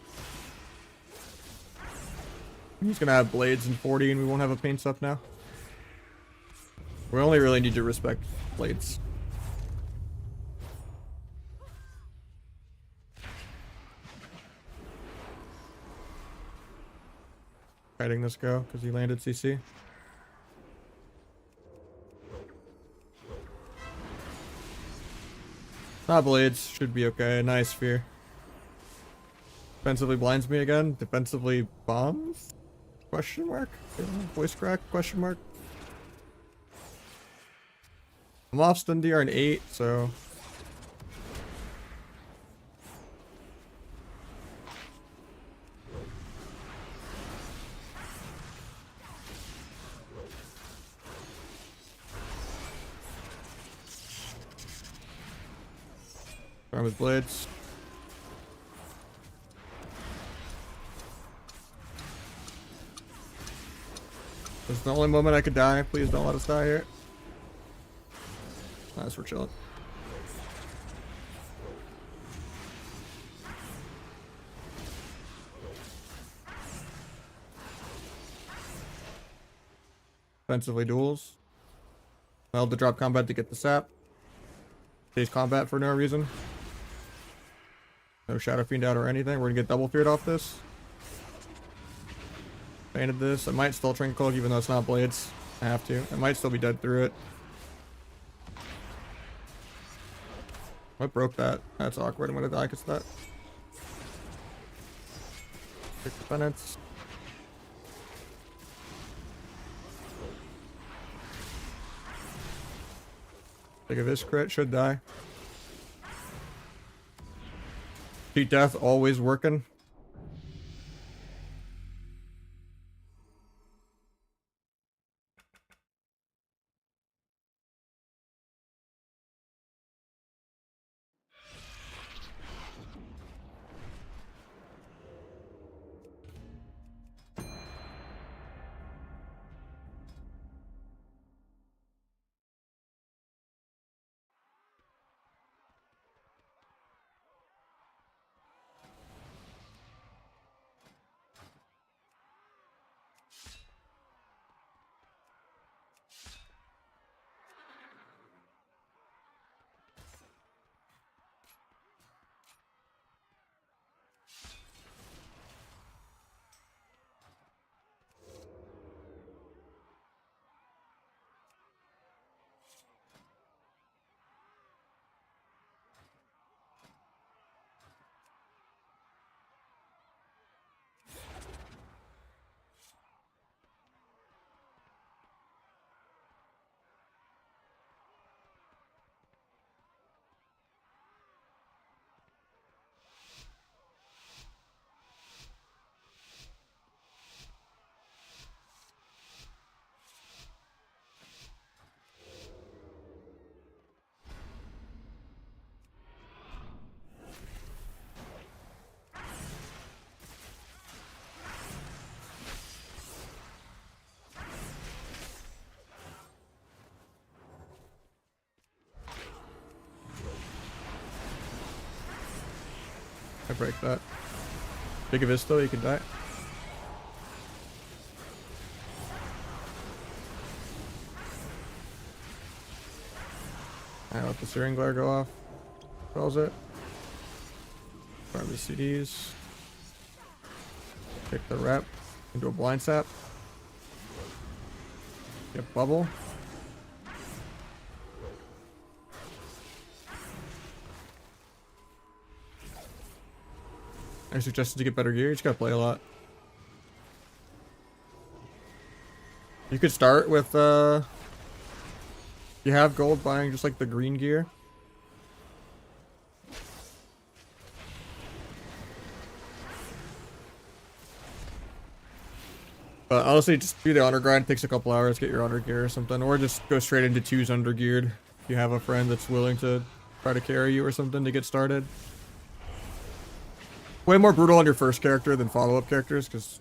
He's gonna have blades in 40 and we won't have a paint stuff now. We only really need to respect blades. Fighting this go because he landed CC. Not blades, should be okay. Nice sphere. Defensively blinds me again. Defensively bombs? Question mark? Voice crack? Question mark? I'm off stun DR in 8, so. Arm his blades. This is the only moment I could die. Please don't let us die here. Nice, we're chilling. Defensively duels. Failed to drop combat to get the sap. Stays combat for no reason. No Shadow Fiend out or anything. We're gonna get double feared off this. Painted this. I might still Trinket Cloak even though it's not blades. I have to. I might still be dead through it. What broke that? That's awkward. I'm gonna die because of that. Pick the penance. Think of this crit, should die. Cheat death always working. I break that. Big of Isto, you can die. Now let the searing glare go off. Spells it. Grab the CDs. Kick the rep into a blind sap. Get bubble. I suggested to get better gear. You just gotta play a lot. You could start with you have gold buying just like the green gear. But honestly, just do the honor grind. It takes a couple hours, get your honor gear or something. Or just go straight into 2's undergeared. If you have a friend that's willing to try to carry you or something to get started. Way more brutal on your first character than follow-up characters, because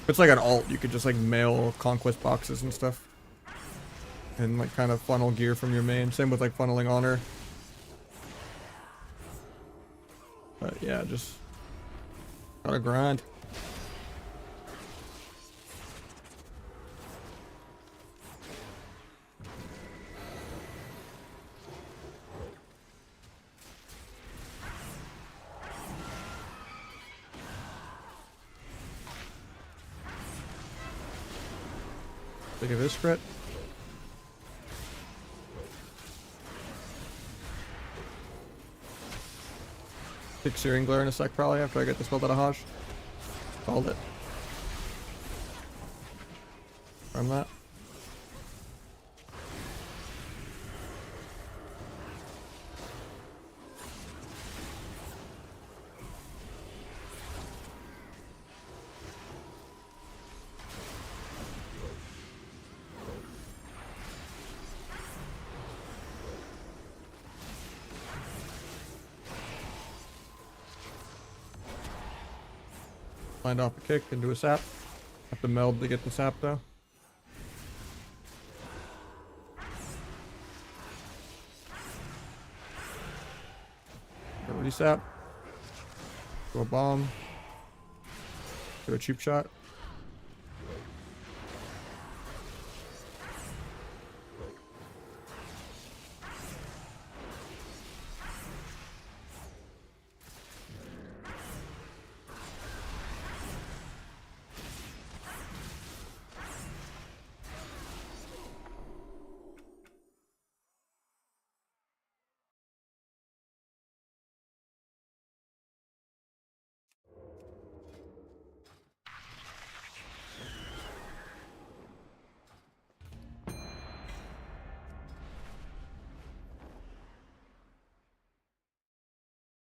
if it's like an alt, you could just like mail conquest boxes and stuff. And like kind of funnel gear from your main. Same with like funneling honor. But yeah, just gotta grind. Think of this crit. Take Searing Glare in a sec probably after I get the spell out of Nahj. Called it. From that. Find off a kick into a sap. Have to meld to get the sap though. Go resap. Go a bomb. Do a cheap shot.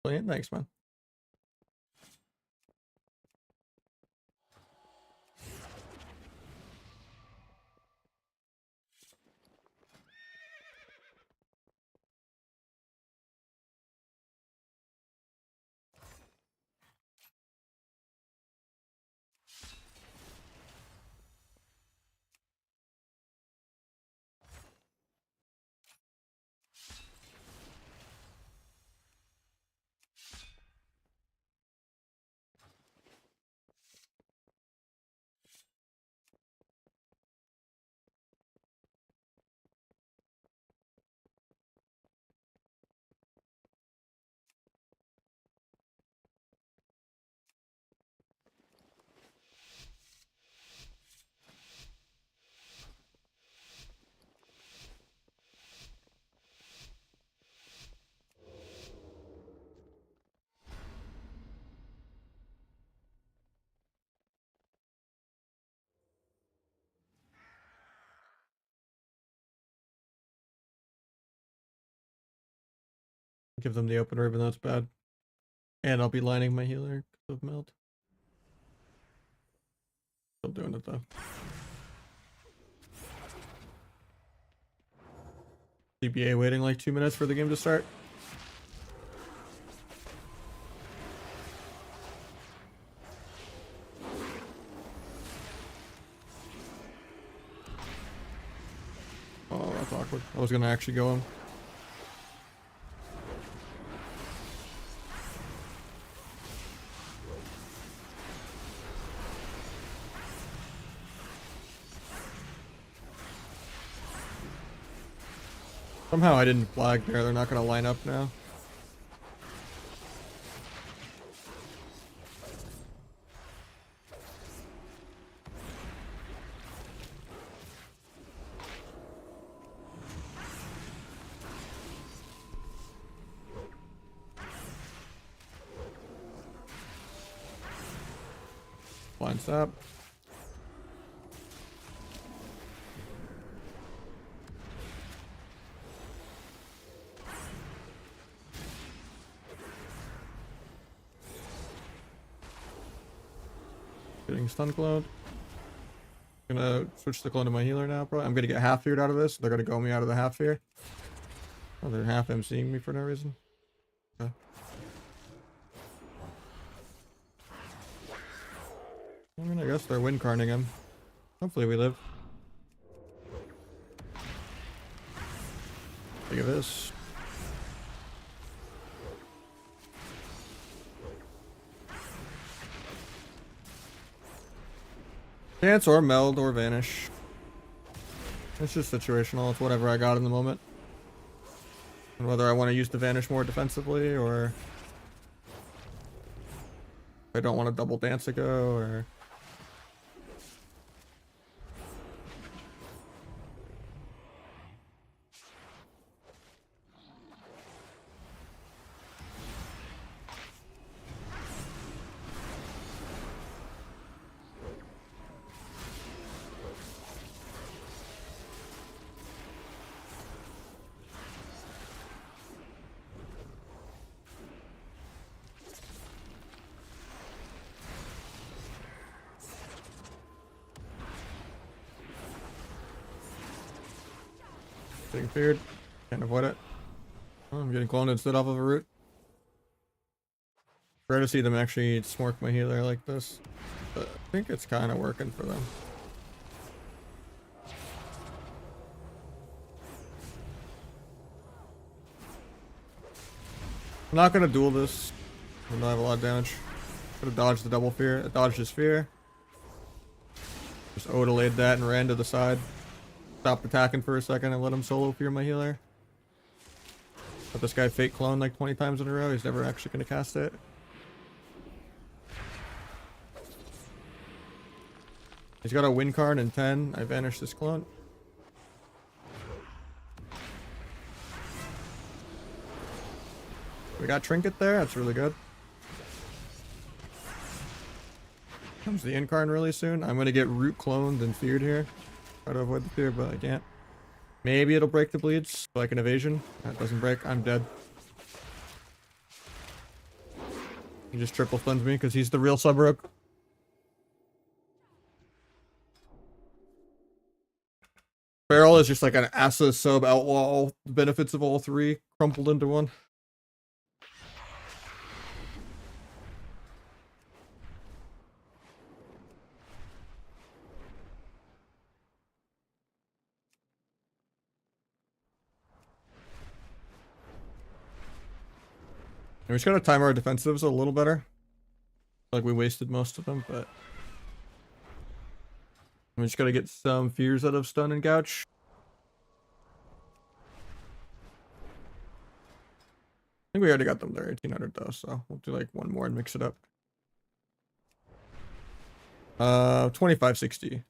Brilliant, thanks man. Give them the opener even though it's bad. And I'll be lining my healer because of meld. Still doing it though. CBA waiting like 2 minutes for the game to start. Oh, that's awkward. I was gonna actually go him. Somehow I didn't flag there. They're not gonna line up now. Blind stop. Getting stun cloned. Gonna switch the clone to my healer now, probably. I'm gonna get half feared out of this. They're gonna go me out of the half fear. Oh, they're half MCing me for no reason. Okay. I mean, I guess they're win carning him. Hopefully we live. Look at this. Dance or meld or vanish. It's just situational. It's whatever I got in the moment. And whether I want to use the vanish more defensively or I don't want to double dance ago or getting feared. Can't avoid it. Oh, I'm getting cloned instead off of a root. Rare to see them actually smork my healer like this. But I think it's kind of working for them. I'm not gonna duel this. I don't have a lot of damage. Could have dodged the double fear. It dodged his fear. Just Odelayed that and ran to the side. Stopped attacking for a second and let him solo fear my healer. Let this guy fake clone like 20 times in a row. He's never actually gonna cast it. He's got a win card in 10. I vanished this clone. We got trinket there. That's really good. Comes the incarn really soon. I'm gonna get root cloned and feared here. Try to avoid the fear, but I can't. Maybe it'll break the bleeds, like an evasion. That doesn't break. I'm dead. He just triple stuns me because he's the real sub-rogue. Barrel is just like an Asa sub outlaw, all the benefits of all three crumpled into one. And we just gotta time our defensives a little better. Like we wasted most of them, but we just gotta get some fears out of stun and gouge. I think we already got them there, 1800 though, so we'll do like one more and mix it up. 2560.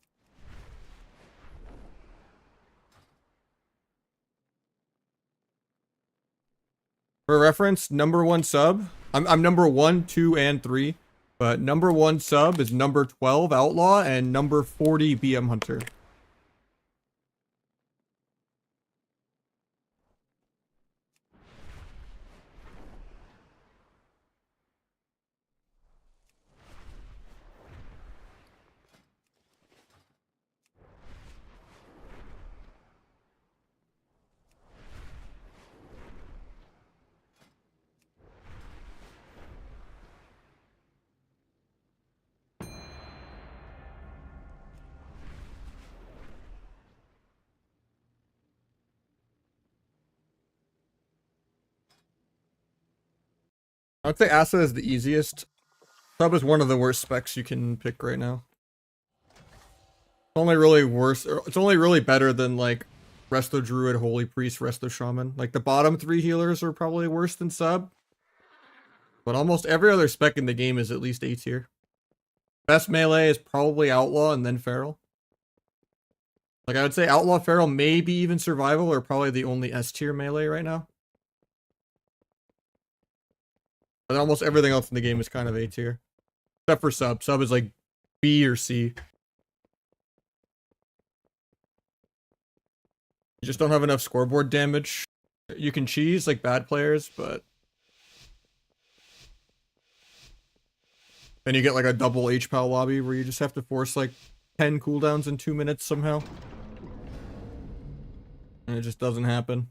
For reference, number one sub. I'm number 1, 2, and 3. But number 1 sub is number 12 Outlaw and number 40 BM Hunter. I would say Asa is the easiest. Sub is one of the worst specs you can pick right now. It's only really worse, or it's only really better than like Resto Druid, Holy Priest, Resto Shaman. Like the bottom 3 healers are probably worse than sub. But almost every other spec in the game is at least A tier. Best melee is probably Outlaw and then Feral. Like I would say Outlaw, Feral, maybe even Survival are probably the only S tier melee right now. But almost everything else in the game is kind of A tier. Except for sub. Sub is like B or C. You just don't have enough scoreboard damage. You can cheese like bad players, but then you get like a double HPAL lobby where you just have to force like 10 cooldowns in 2 minutes somehow. And it just doesn't happen.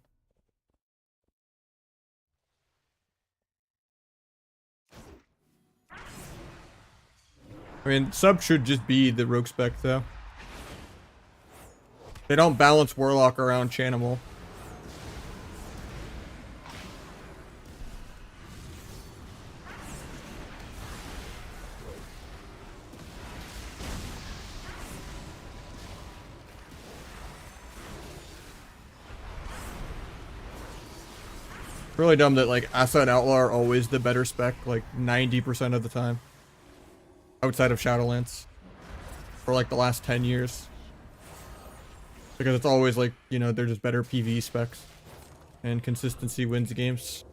I mean, sub should just be the rogue spec though. They don't balance Warlock around Chanimal. Really dumb that like Asa and Outlaw are always the better spec like 90% of the time. Outside of Shadowlands. For like the last 10 years. Because it's always like, you know, they're just better PvE specs. And consistency wins games.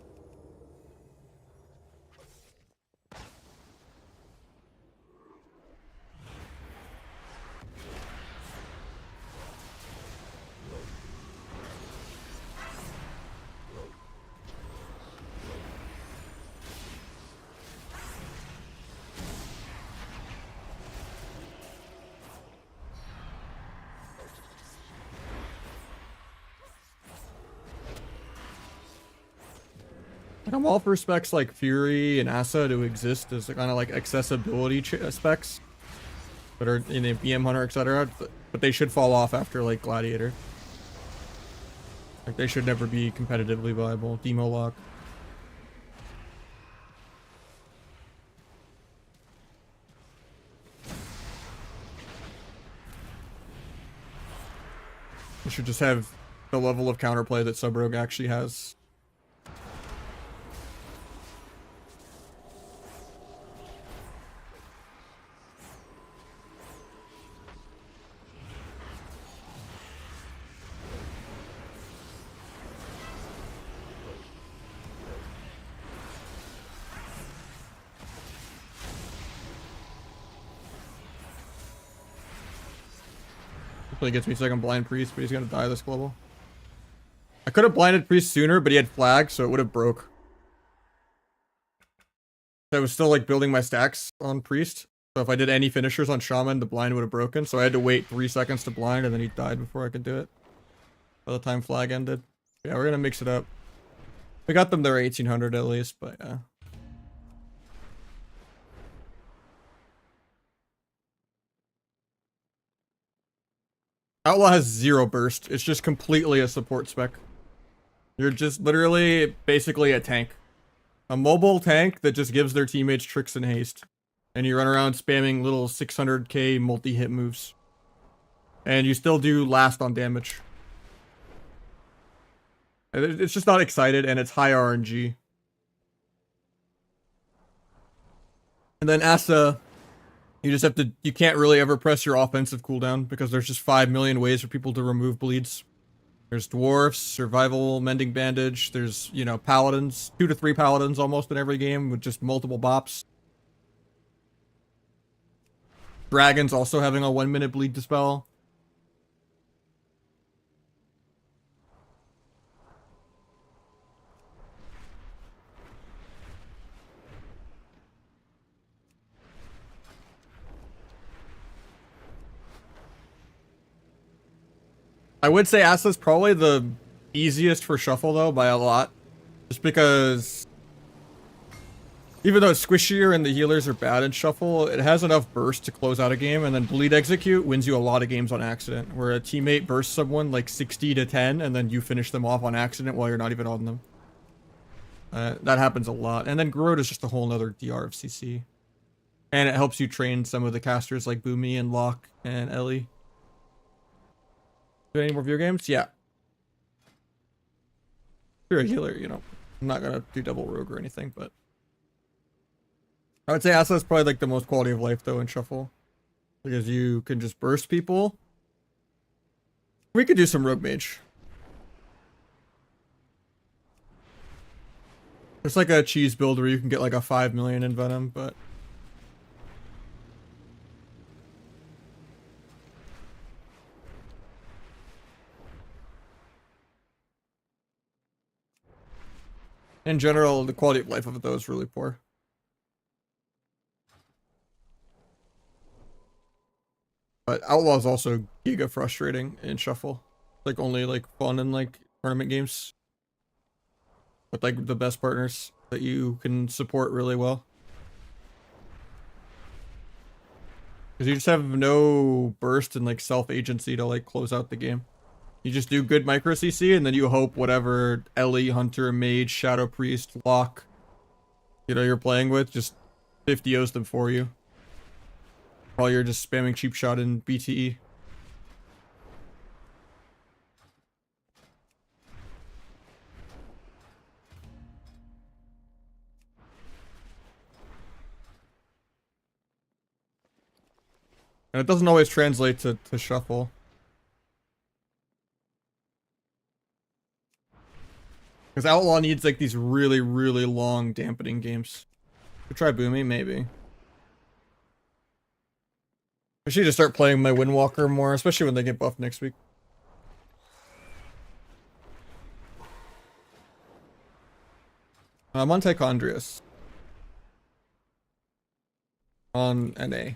Like, I'm all for specs like Fury and Asa to exist as kind of like accessibility specs that are in a BM Hunter, etc. But they should fall off after like Gladiator. Like they should never be competitively viable. Demo lock. You should just have the level of counterplay that Sub Rogue actually has. Hopefully gets me second blind priest, but he's gonna die this global. I could have blinded priest sooner, but he had flag, so it would have broke. I was still like building my stacks on priest, so if I did any finishers on shaman, the blind would have broken. So I had to wait 3 seconds to blind, and then he died before I could do it. By the time flag ended, yeah, we're gonna mix it up. We got them there 1800 at least, but yeah. Outlaw has 0 burst. It's just completely a support spec. You're just literally basically a tank. A mobile tank that just gives their teammates tricks and haste. And you run around spamming little 600k multi-hit moves. And you still do last on damage. It's just not excited and it's high RNG. And then Asa, you just have to, you can't really ever press your offensive cooldown because there's just 5 million ways for people to remove bleeds. There's dwarfs, survival, mending bandage. There's, you know, paladins, 2 to 3 paladins almost in every game with just multiple bops. Dragons also having a 1-minute bleed dispel. I would say Asa's probably the easiest for shuffle though by a lot. Just because even though it's squishier and the healers are bad in shuffle, it has enough burst to close out a game, and then bleed execute wins you a lot of games on accident, where a teammate bursts someone like 60 to 10 and then you finish them off on accident while you're not even on them. That happens a lot. And then Growth is just a whole nother DR of CC. And it helps you train some of the casters like Boomy and Locke and Ellie. Do any more viewer games? Yeah. you're a healer, you know, I'm not gonna do double rogue or anything, but I would say Asa is probably like the most quality of life though in shuffle, because you can just burst people. We could do some rogue mage. It's like a cheese build where you can get like a 5 million in venom, but in general, the quality of life of those is really poor. But Outlaw is also giga frustrating in shuffle. Like only like fun in like tournament games with like the best partners that you can support really well. Because you just have no burst and like self-agency to like close out the game. You just do good micro CC and then you hope whatever Ellie, Hunter, Mage, Shadow Priest, Lock, you know, you're playing with just 50-0s them for you. While you're just spamming cheap shot in BTE. And it doesn't always translate to shuffle. Because Outlaw needs like these really, really long dampening games. Could try Boomy, maybe. I should just start playing my Windwalker more, especially when they get buffed next week. I'm on Tychondrius. On NA.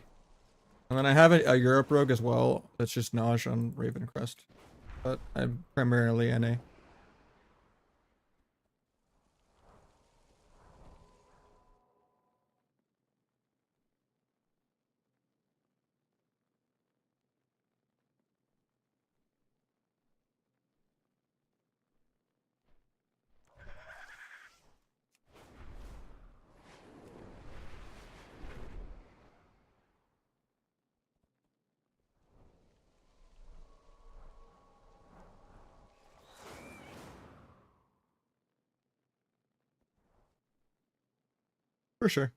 And then I have a Europe rogue as well. That's just Nahj on Ravencrest. But I'm primarily NA. For sure.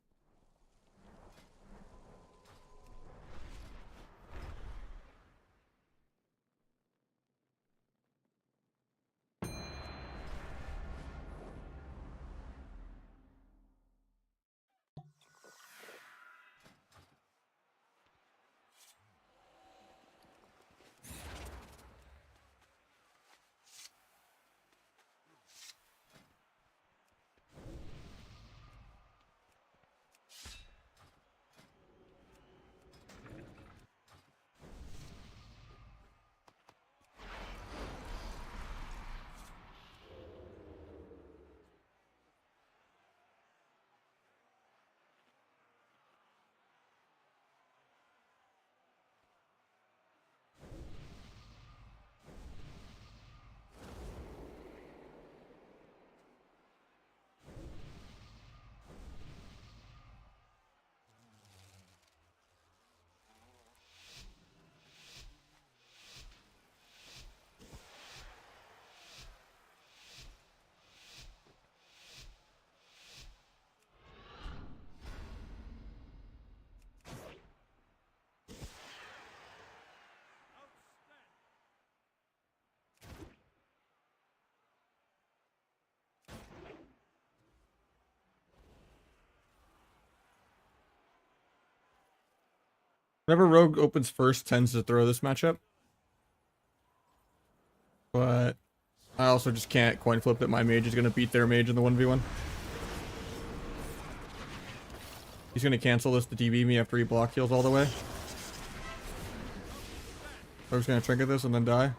Whenever Rogue opens first tends to throw this matchup. But I also just can't coin flip that my mage is going to beat their mage in the 1v1. He's going to cancel this to DB me after he block heals all the way. Rogue's going to trinket this and then die.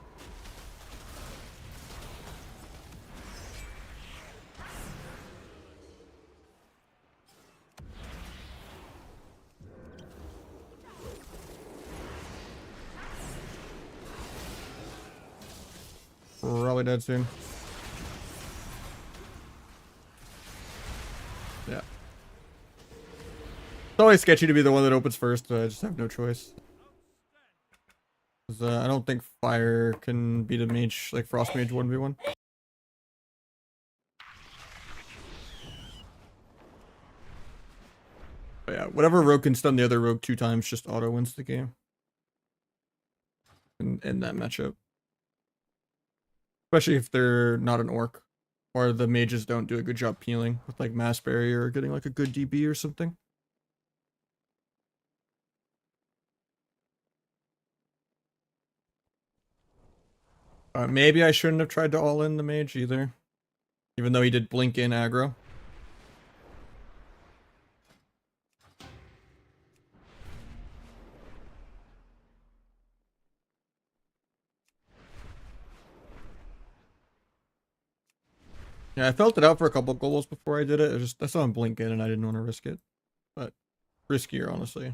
Probably dead soon. Yeah. It's always sketchy to be the one that opens first, but I just have no choice. I don't think fire can beat a mage like Frost Mage 1v1. But yeah, whatever rogue can stun the other rogue 2 times just auto wins the game. In that matchup. Especially if they're not an orc. Or the mages don't do a good job peeling with like mass barrier or getting like a good DB or something. Maybe I shouldn't have tried to all in the mage either. Even though he did blink in aggro. Yeah, I felt it out for a couple goals before I did it. I saw him blink in and I didn't want to risk it. But riskier, honestly.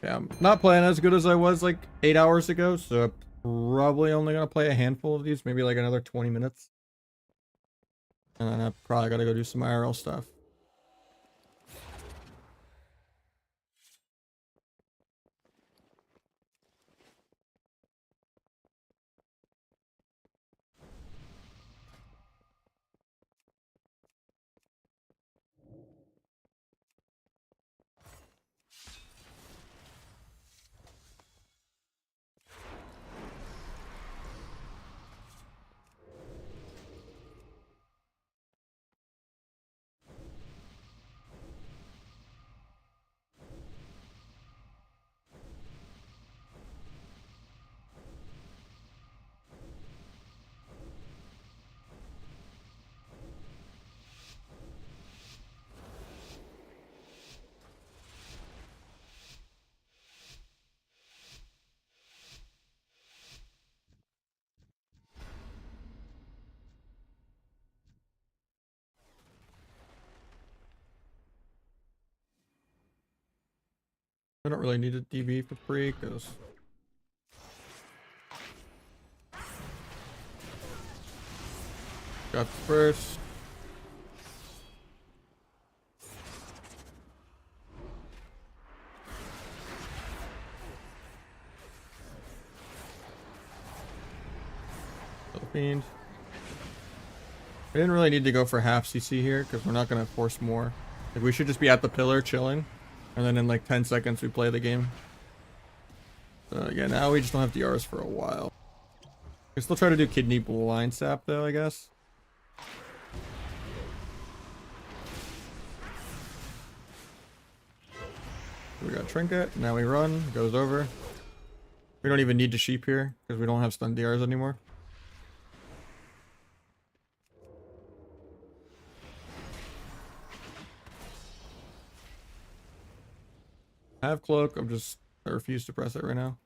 Yeah, I'm not playing as good as I was like 8 hours ago, so probably only gonna play a handful of these, maybe like another 20 minutes. And then I probably gotta go do some IRL stuff. I don't really need a DB for free because got the first. Fiend. We didn't really need to go for half CC here because we're not going to force more. Like, we should just be at the pillar chilling. And then in like 10 seconds we play the game. Yeah, now we just don't have DRs for a while. We can still try to do kidney blind sap though, I guess. We got trinket, now we run, goes over. We don't even need to sheep here because we don't have stun DRs anymore. I have cloak, I refuse to press it right now.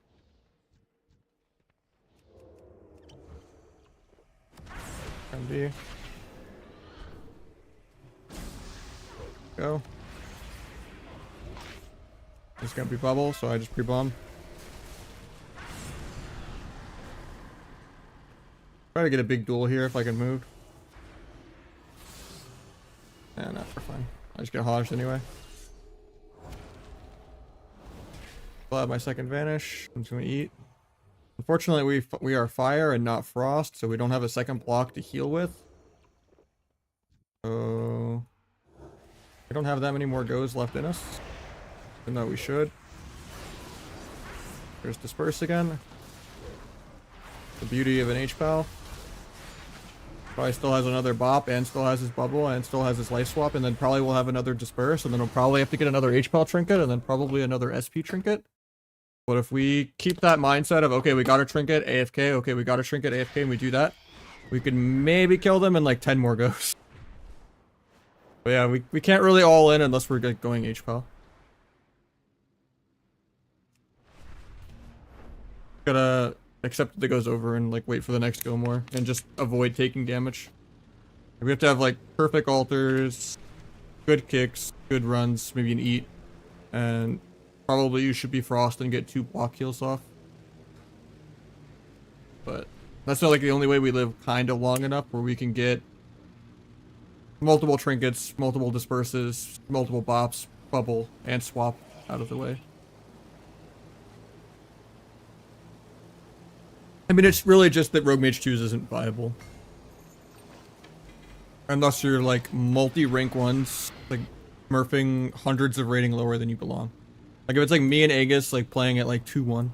MD. Go. It's gonna be bubble, so I just pre-bomb. Try to get a big duel here if I can move. Yeah, no, we're fine. I just get hodged anyway. I'll have my second vanish. I'm just gonna eat. Unfortunately, we are fire and not frost, so we don't have a second block to heal with. So we don't have that many more goes left in us, even though we should. There's disperse again. The beauty of an H-Pal. Probably still has another bop and still has his bubble and still has his life swap, and then probably will have another disperse, and then we'll probably have to get another H-Pal trinket and then probably another SP trinket. But if we keep that mindset of, okay, we got a trinket, AFK, okay, we got a trinket, AFK, and we do that, we can maybe kill them in like 10 more goes. But yeah, we can't really all in unless we're going H-Pal. Gotta accept that it goes over and like wait for the next go more and just avoid taking damage. We have to have like perfect altars, good kicks, good runs, maybe an eat, and probably you should be frost and get 2 block heals off. But that's not like the only way we live kind of long enough where we can get multiple trinkets, multiple disperses, multiple bops, bubble, and swap out of the way. I mean, it's really just that Rogue Mage 2s isn't viable. Unless you're like multi-rank ones, like smurfing hundreds of rating lower than you belong. Like if it's like me and Aegis like playing at like 2-1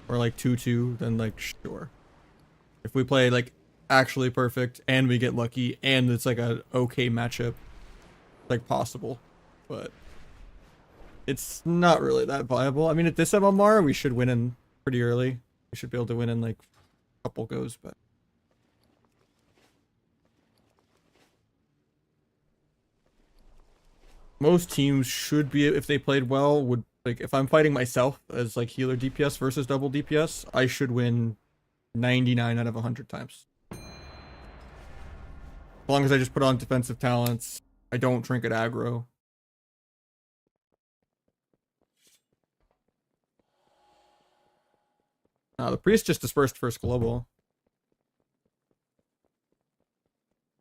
or like 2-2, then like sure. If we play like actually perfect and we get lucky and it's like a okay matchup, like possible, but it's not really that viable. I mean, at this MMR we should win in pretty early. We should be able to win in like a couple goes, but most teams should be, if they played well, would like, if I'm fighting myself as like healer DPS versus double DPS, I should win 99 out of 100 times. As long as I just put on defensive talents, I don't trinket aggro. The priest just dispersed first global.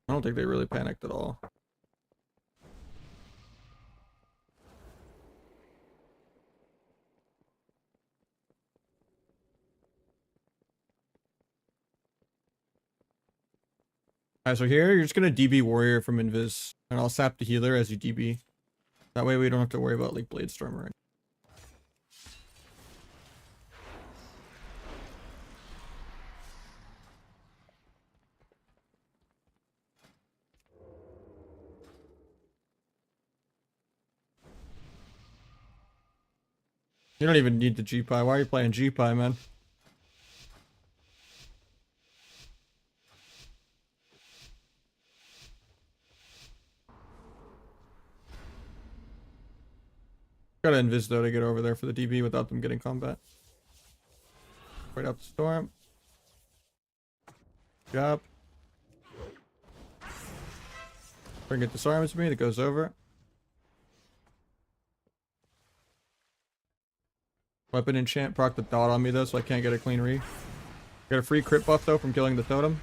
I don't think they really panicked at all. Alright, so here you're just gonna DB warrior from invis, and I'll sap the healer as you DB. That way we don't have to worry about like blade storm or anything. You don't even need the G-Pie. Why are you playing G-Pie, man? Gotta invis though to get over there for the DB without them getting combat. Wait out the storm. Job. Bring it disarms to me, that goes over. Weapon enchant proc the dot on me though, so I can't get a clean re. Got a free crit buff though from killing the totem.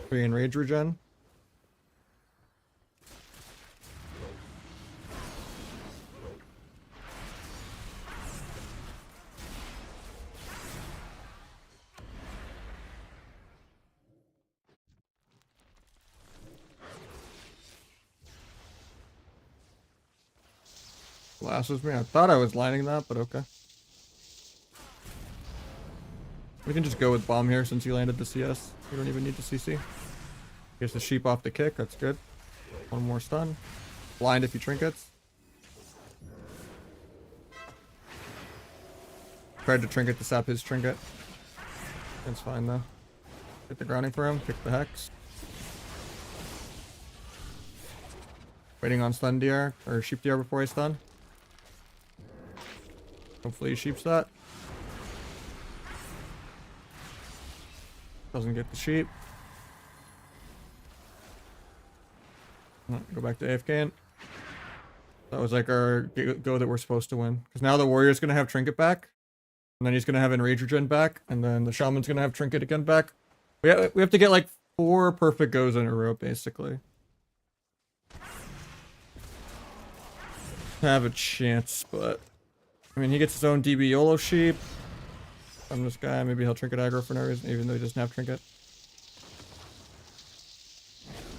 Free enrage regen. Lashes me. I thought I was lining that, but okay. We can just go with bomb here since he landed the CS. We don't even need the CC. Gets the sheep off the kick. That's good. One more stun. Blind if he trinkets. Tried to trinket to sap his trinket. It's fine though. Get the grounding for him. Kick the hex. Waiting on stun DR or sheep DR before I stun. Hopefully he sheeps that. Doesn't get the sheep. Go back to AFK. That was like our go that we're supposed to win. Because now the warrior's going to have trinket back. And then he's going to have enrage regen back. And then the shaman's going to have trinket again back. We have to get like 4 perfect goes in a row basically. Have a chance, but I mean, he gets his own DB YOLO sheep. I'm this guy. Maybe he'll trinket aggro for no reason, even though he doesn't have trinket.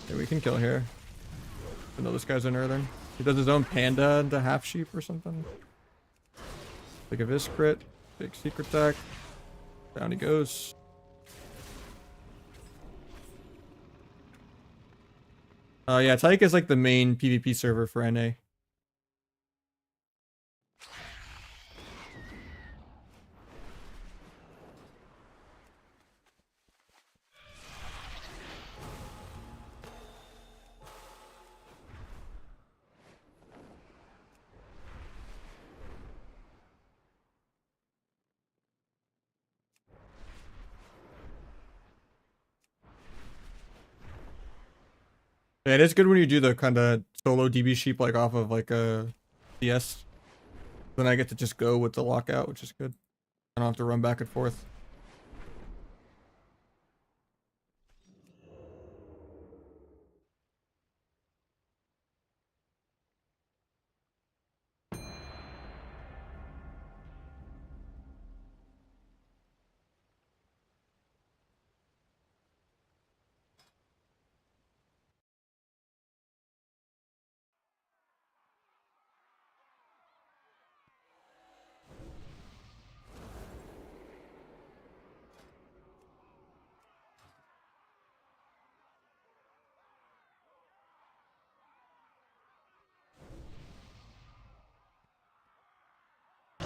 Yeah, we can kill here. Even though this guy's a northern. He does his own panda into half sheep or something. Like a vis crit. Big secret attack. Down he goes. Yeah, Taika is like the main PvP server for NA. Yeah, it is good when you do the kind of solo DB sheep like off of like a CS Then I get to just go with the lockout, which is good. I don't have to run back and forth.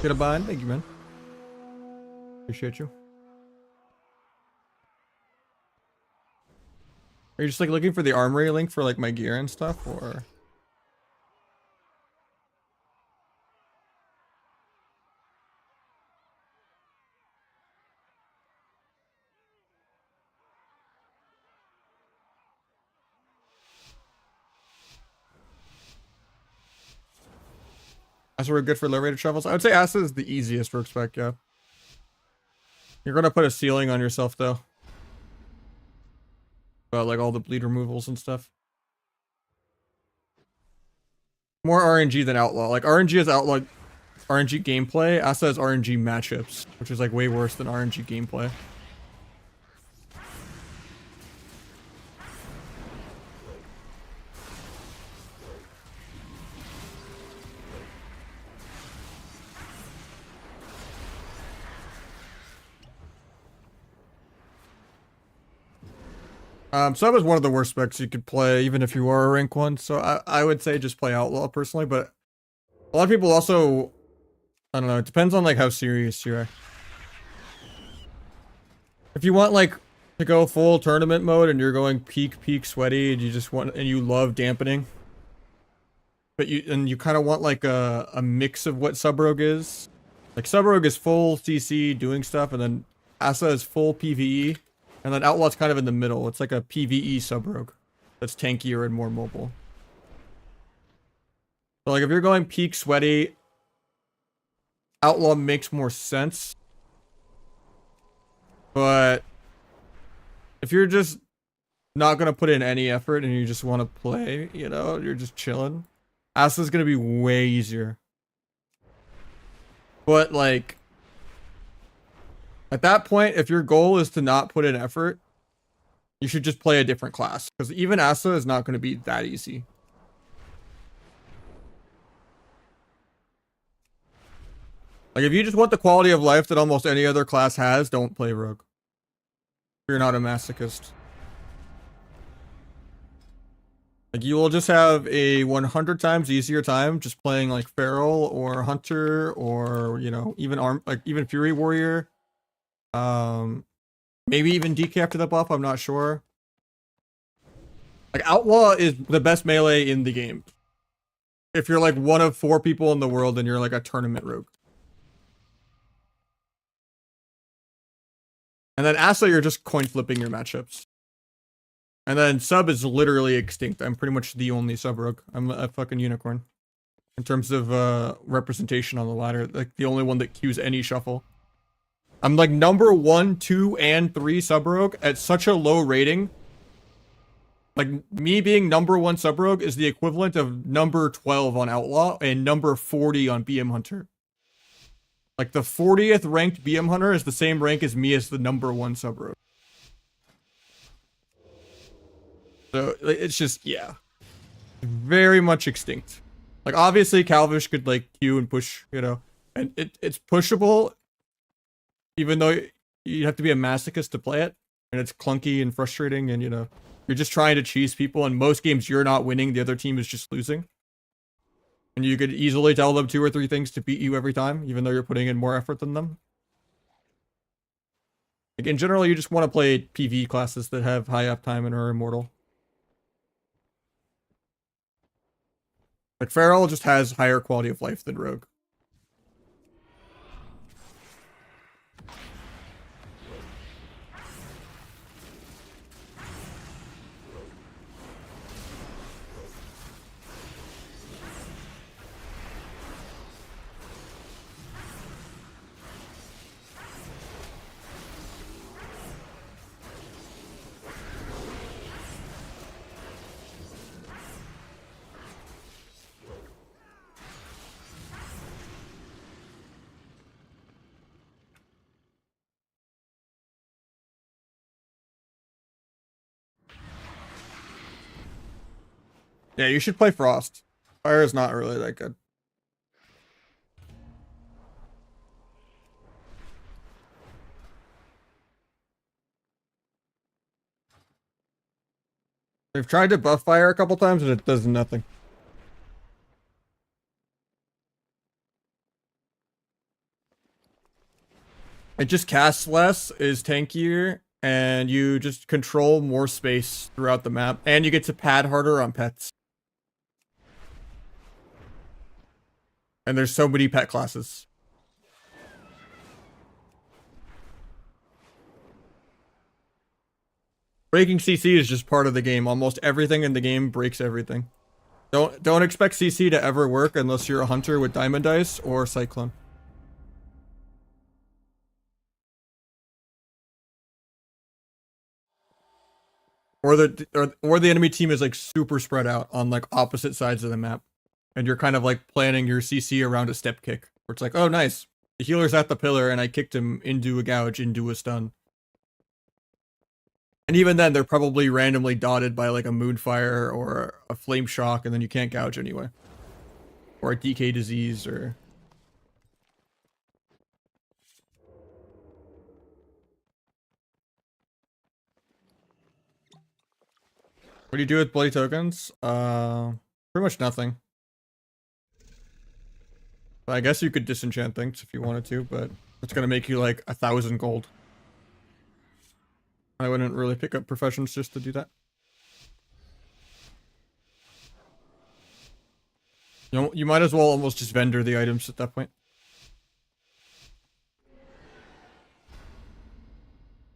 Get a bind. Thank you, man. Appreciate you. Are you just like looking for the armory link for like my gear and stuff, or? That's where we're good for low rated travels. I would say Asa is the easiest rogue spec, yeah. You're gonna put a ceiling on yourself though. About like all the bleed removals and stuff. More RNG than outlaw. Like RNG is outlaw RNG gameplay. Asa is RNG matchups, which is like way worse than RNG gameplay. Sub is one of the worst specs you could play, even if you are a rank 1. So I would say just play Outlaw personally, but a lot of people also, I don't know, it depends on like how serious you are. If you want like to go full tournament mode and you're going peak sweaty and you just want, and you love dampening, but you kind of want like a mix of what Sub Rogue is. Like Sub Rogue is full CC doing stuff, and then Asa is full PvE. And then Outlaw's kind of in the middle. It's like a PvE sub-rogue that's tankier and more mobile. So like if you're going peak sweaty, Outlaw makes more sense. But if you're just not going to put in any effort and you just want to play, you know, you're just chilling, Asa's going to be way easier. But like, at that point, if your goal is to not put in effort, you should just play a different class. Because even Asa is not going to be that easy. Like, if you just want the quality of life that almost any other class has, don't play Rogue. You're not a masochist. Like, you will just have a 100 times easier time just playing, like, Feral or Hunter or, you know, even Fury Warrior. Maybe even DK after the buff, I'm not sure. Like, Outlaw is the best melee in the game. If you're like one of 4 people in the world and you're like a tournament rogue. And then Asa, you're just coin flipping your matchups. And then Sub is literally extinct. I'm pretty much the only Sub rogue. I'm a fucking unicorn. In terms of representation on the ladder. Like, the only one that queues any shuffle. I'm like number 1, 2, and 3 sub rogue at such a low rating. Like, me being number 1 sub rogue is the equivalent of number 12 on Outlaw and number 40 on BM Hunter. Like, the 40th ranked BM Hunter is the same rank as me as the number 1 sub rogue. So, it's just, yeah. Very much extinct. Like, obviously, Calvish could, like, queue and push, you know. And it's pushable. Even though you have to be a masochist to play it, and it's clunky and frustrating, and you know, you're just trying to cheese people, and most games you're not winning, the other team is just losing. And you could easily tell them 2 or 3 things to beat you every time, even though you're putting in more effort than them. Like, in general, you just want to play PvE classes that have high uptime and are immortal. Like, Feral just has higher quality of life than Rogue. Yeah, you should play Frost. Fire is not really that good. They've tried to buff fire a couple times and it does nothing. It just casts less, is tankier, and you just control more space throughout the map, and you get to pad harder on pets. And there's so many pet classes. Breaking CC is just part of the game. Almost everything in the game breaks everything. Don't expect CC to ever work unless you're a hunter with diamond dice or cyclone. Or the enemy team is like super spread out on like opposite sides of the map. And you're kind of like planning your CC around a step kick. Where it's like, oh nice. The healer's at the pillar and I kicked him into a gouge, into a stun. And even then, they're probably randomly dotted by like a moonfire or a flame shock, and then you can't gouge anyway. Or a DK disease, or... What do you do with bloody tokens? Pretty much nothing. I guess you could disenchant things if you wanted to, but it's gonna make you like 1,000 gold. I wouldn't really pick up professions just to do that. You know, you might as well almost just vendor the items at that point.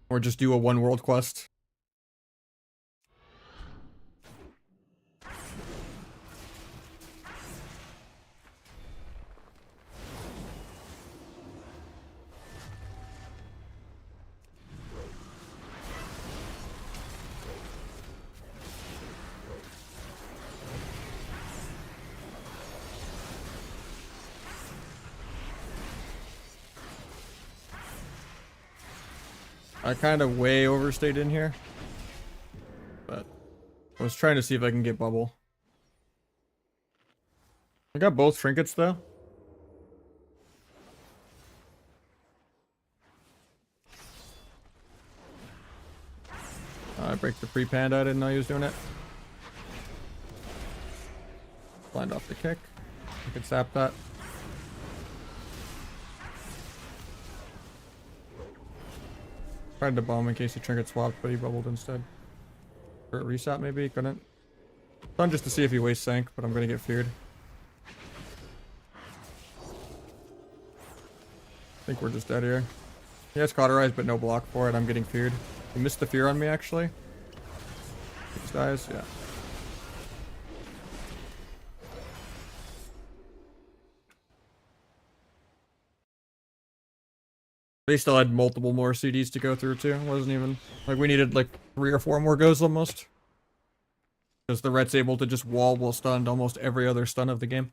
Or just do a one world quest. I kind of way overstayed in here. But I was trying to see if I can get bubble. I got both trinkets though. I break the pre-panda, I didn't know he was doing it. Blind off the kick. I could sap that. Tried to bomb in case the trinket swapped, but he bubbled instead. Or reset maybe, couldn't. Done just to see if he waste sank, but I'm gonna get feared. I think we're just dead here. He has cauterized, but no block for it. I'm getting feared. He missed the fear on me, actually. He just dies, yeah. They still had multiple more CDs to go through, too. It wasn't even... Like, we needed, like, 3 or 4 more goes, almost. Because the Ret's able to just wall while stunned almost every other stun of the game.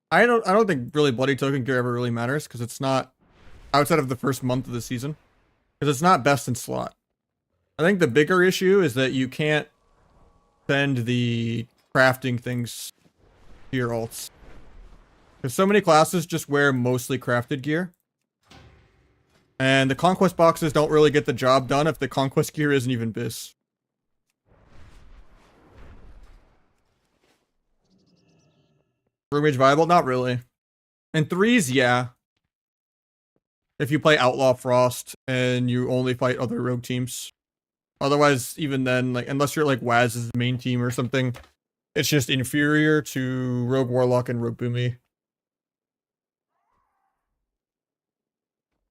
I don't think really bloody token gear ever really matters, because it's not outside of the first month of the season. Because it's not best in slot. I think the bigger issue is that you can't send the crafting things to your ults. Because so many classes just wear mostly crafted gear. And the conquest boxes don't really get the job done if the conquest gear isn't even bis. Room Age viable? Not really. In threes, yeah. If you play Outlaw Frost and you only fight other rogue teams. Otherwise, even then, like, unless you're like Waz's main team or something, it's just inferior to Rogue Warlock and Rogue Boomy.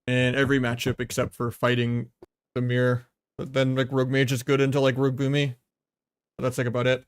In every matchup except for fighting the mirror. But then like Rogue Mage is good into like Rogue Boomy. But that's like about it.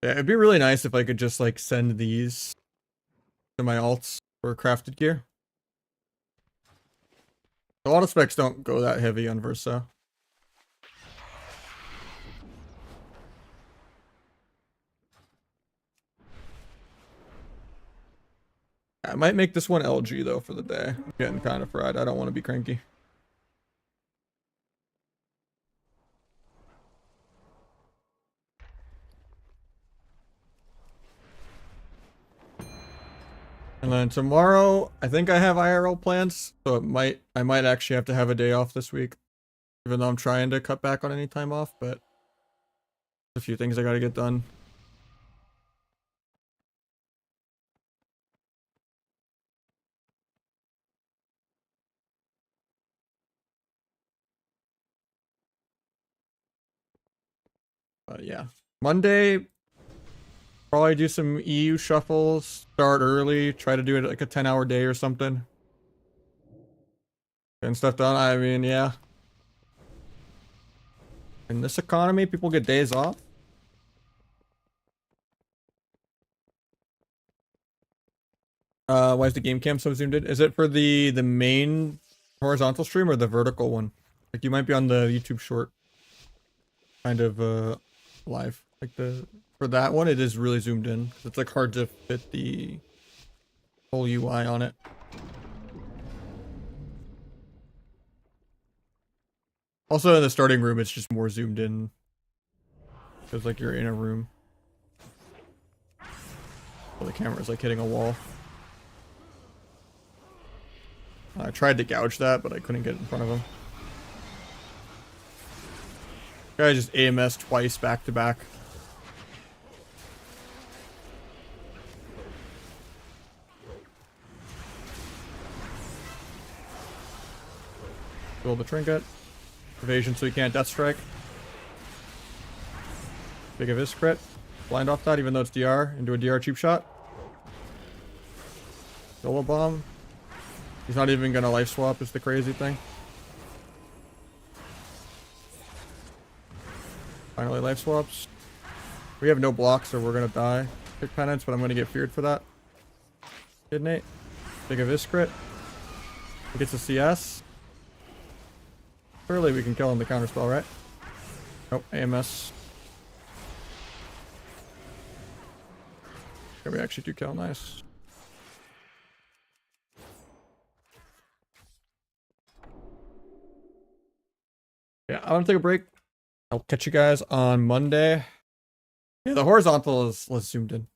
Yeah, it'd be really nice if I could just like send these to my alts for crafted gear. A lot of specs don't go that heavy on Versa. I might make this one LG though for the day. I'm getting kind of fried. I don't want to be cranky. And then tomorrow, I think I have IRL plans, so I might actually have to have a day off this week, even though I'm trying to cut back on any time off, but a few things I gotta get done. But yeah, Monday, probably do some EU shuffles, start early, try to do it like a 10-hour day or something. Getting stuff done, I mean, yeah. In this economy, people get days off. Why is the game cam so zoomed in? Is it for the main horizontal stream or the vertical one? Like you might be on the YouTube short kind of live. Like for that one, it is really zoomed in. It's like hard to fit the whole UI on it. Also in the starting room, it's just more zoomed in. Feels like you're in a room. Well, the camera's like hitting a wall. I tried to gouge that, but I couldn't get in front of him. Guy just AMS twice back to back. Build the trinket. Evasion so he can't death strike. Big of his crit. Blind off that even though it's DR into a DR cheap shot. Solo bomb. He's not even gonna life swap is the crazy thing. Finally life swaps. We have no blocks so we're gonna die. Pick penance, but I'm gonna get feared for that. Kid Nate. Big of his crit. He gets a CS. Surely we can kill him the counterspell, right? Nope, AMS. Okay, we actually do kill, nice. Yeah, I'm gonna take a break. I'll catch you guys on Monday. Yeah, the horizontal is less zoomed in.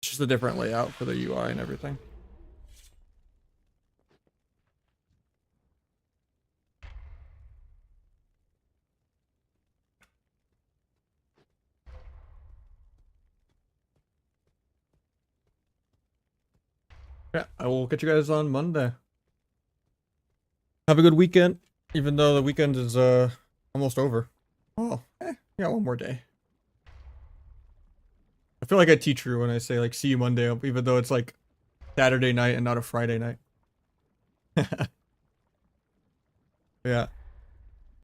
It's just a different layout for the UI and everything. Yeah, I will catch you guys on Monday. Have a good weekend, even though the weekend is almost over. Oh, yeah, one more day. I feel like I teach you when I say like see you Monday, even though it's like Saturday night and not a Friday night. Yeah.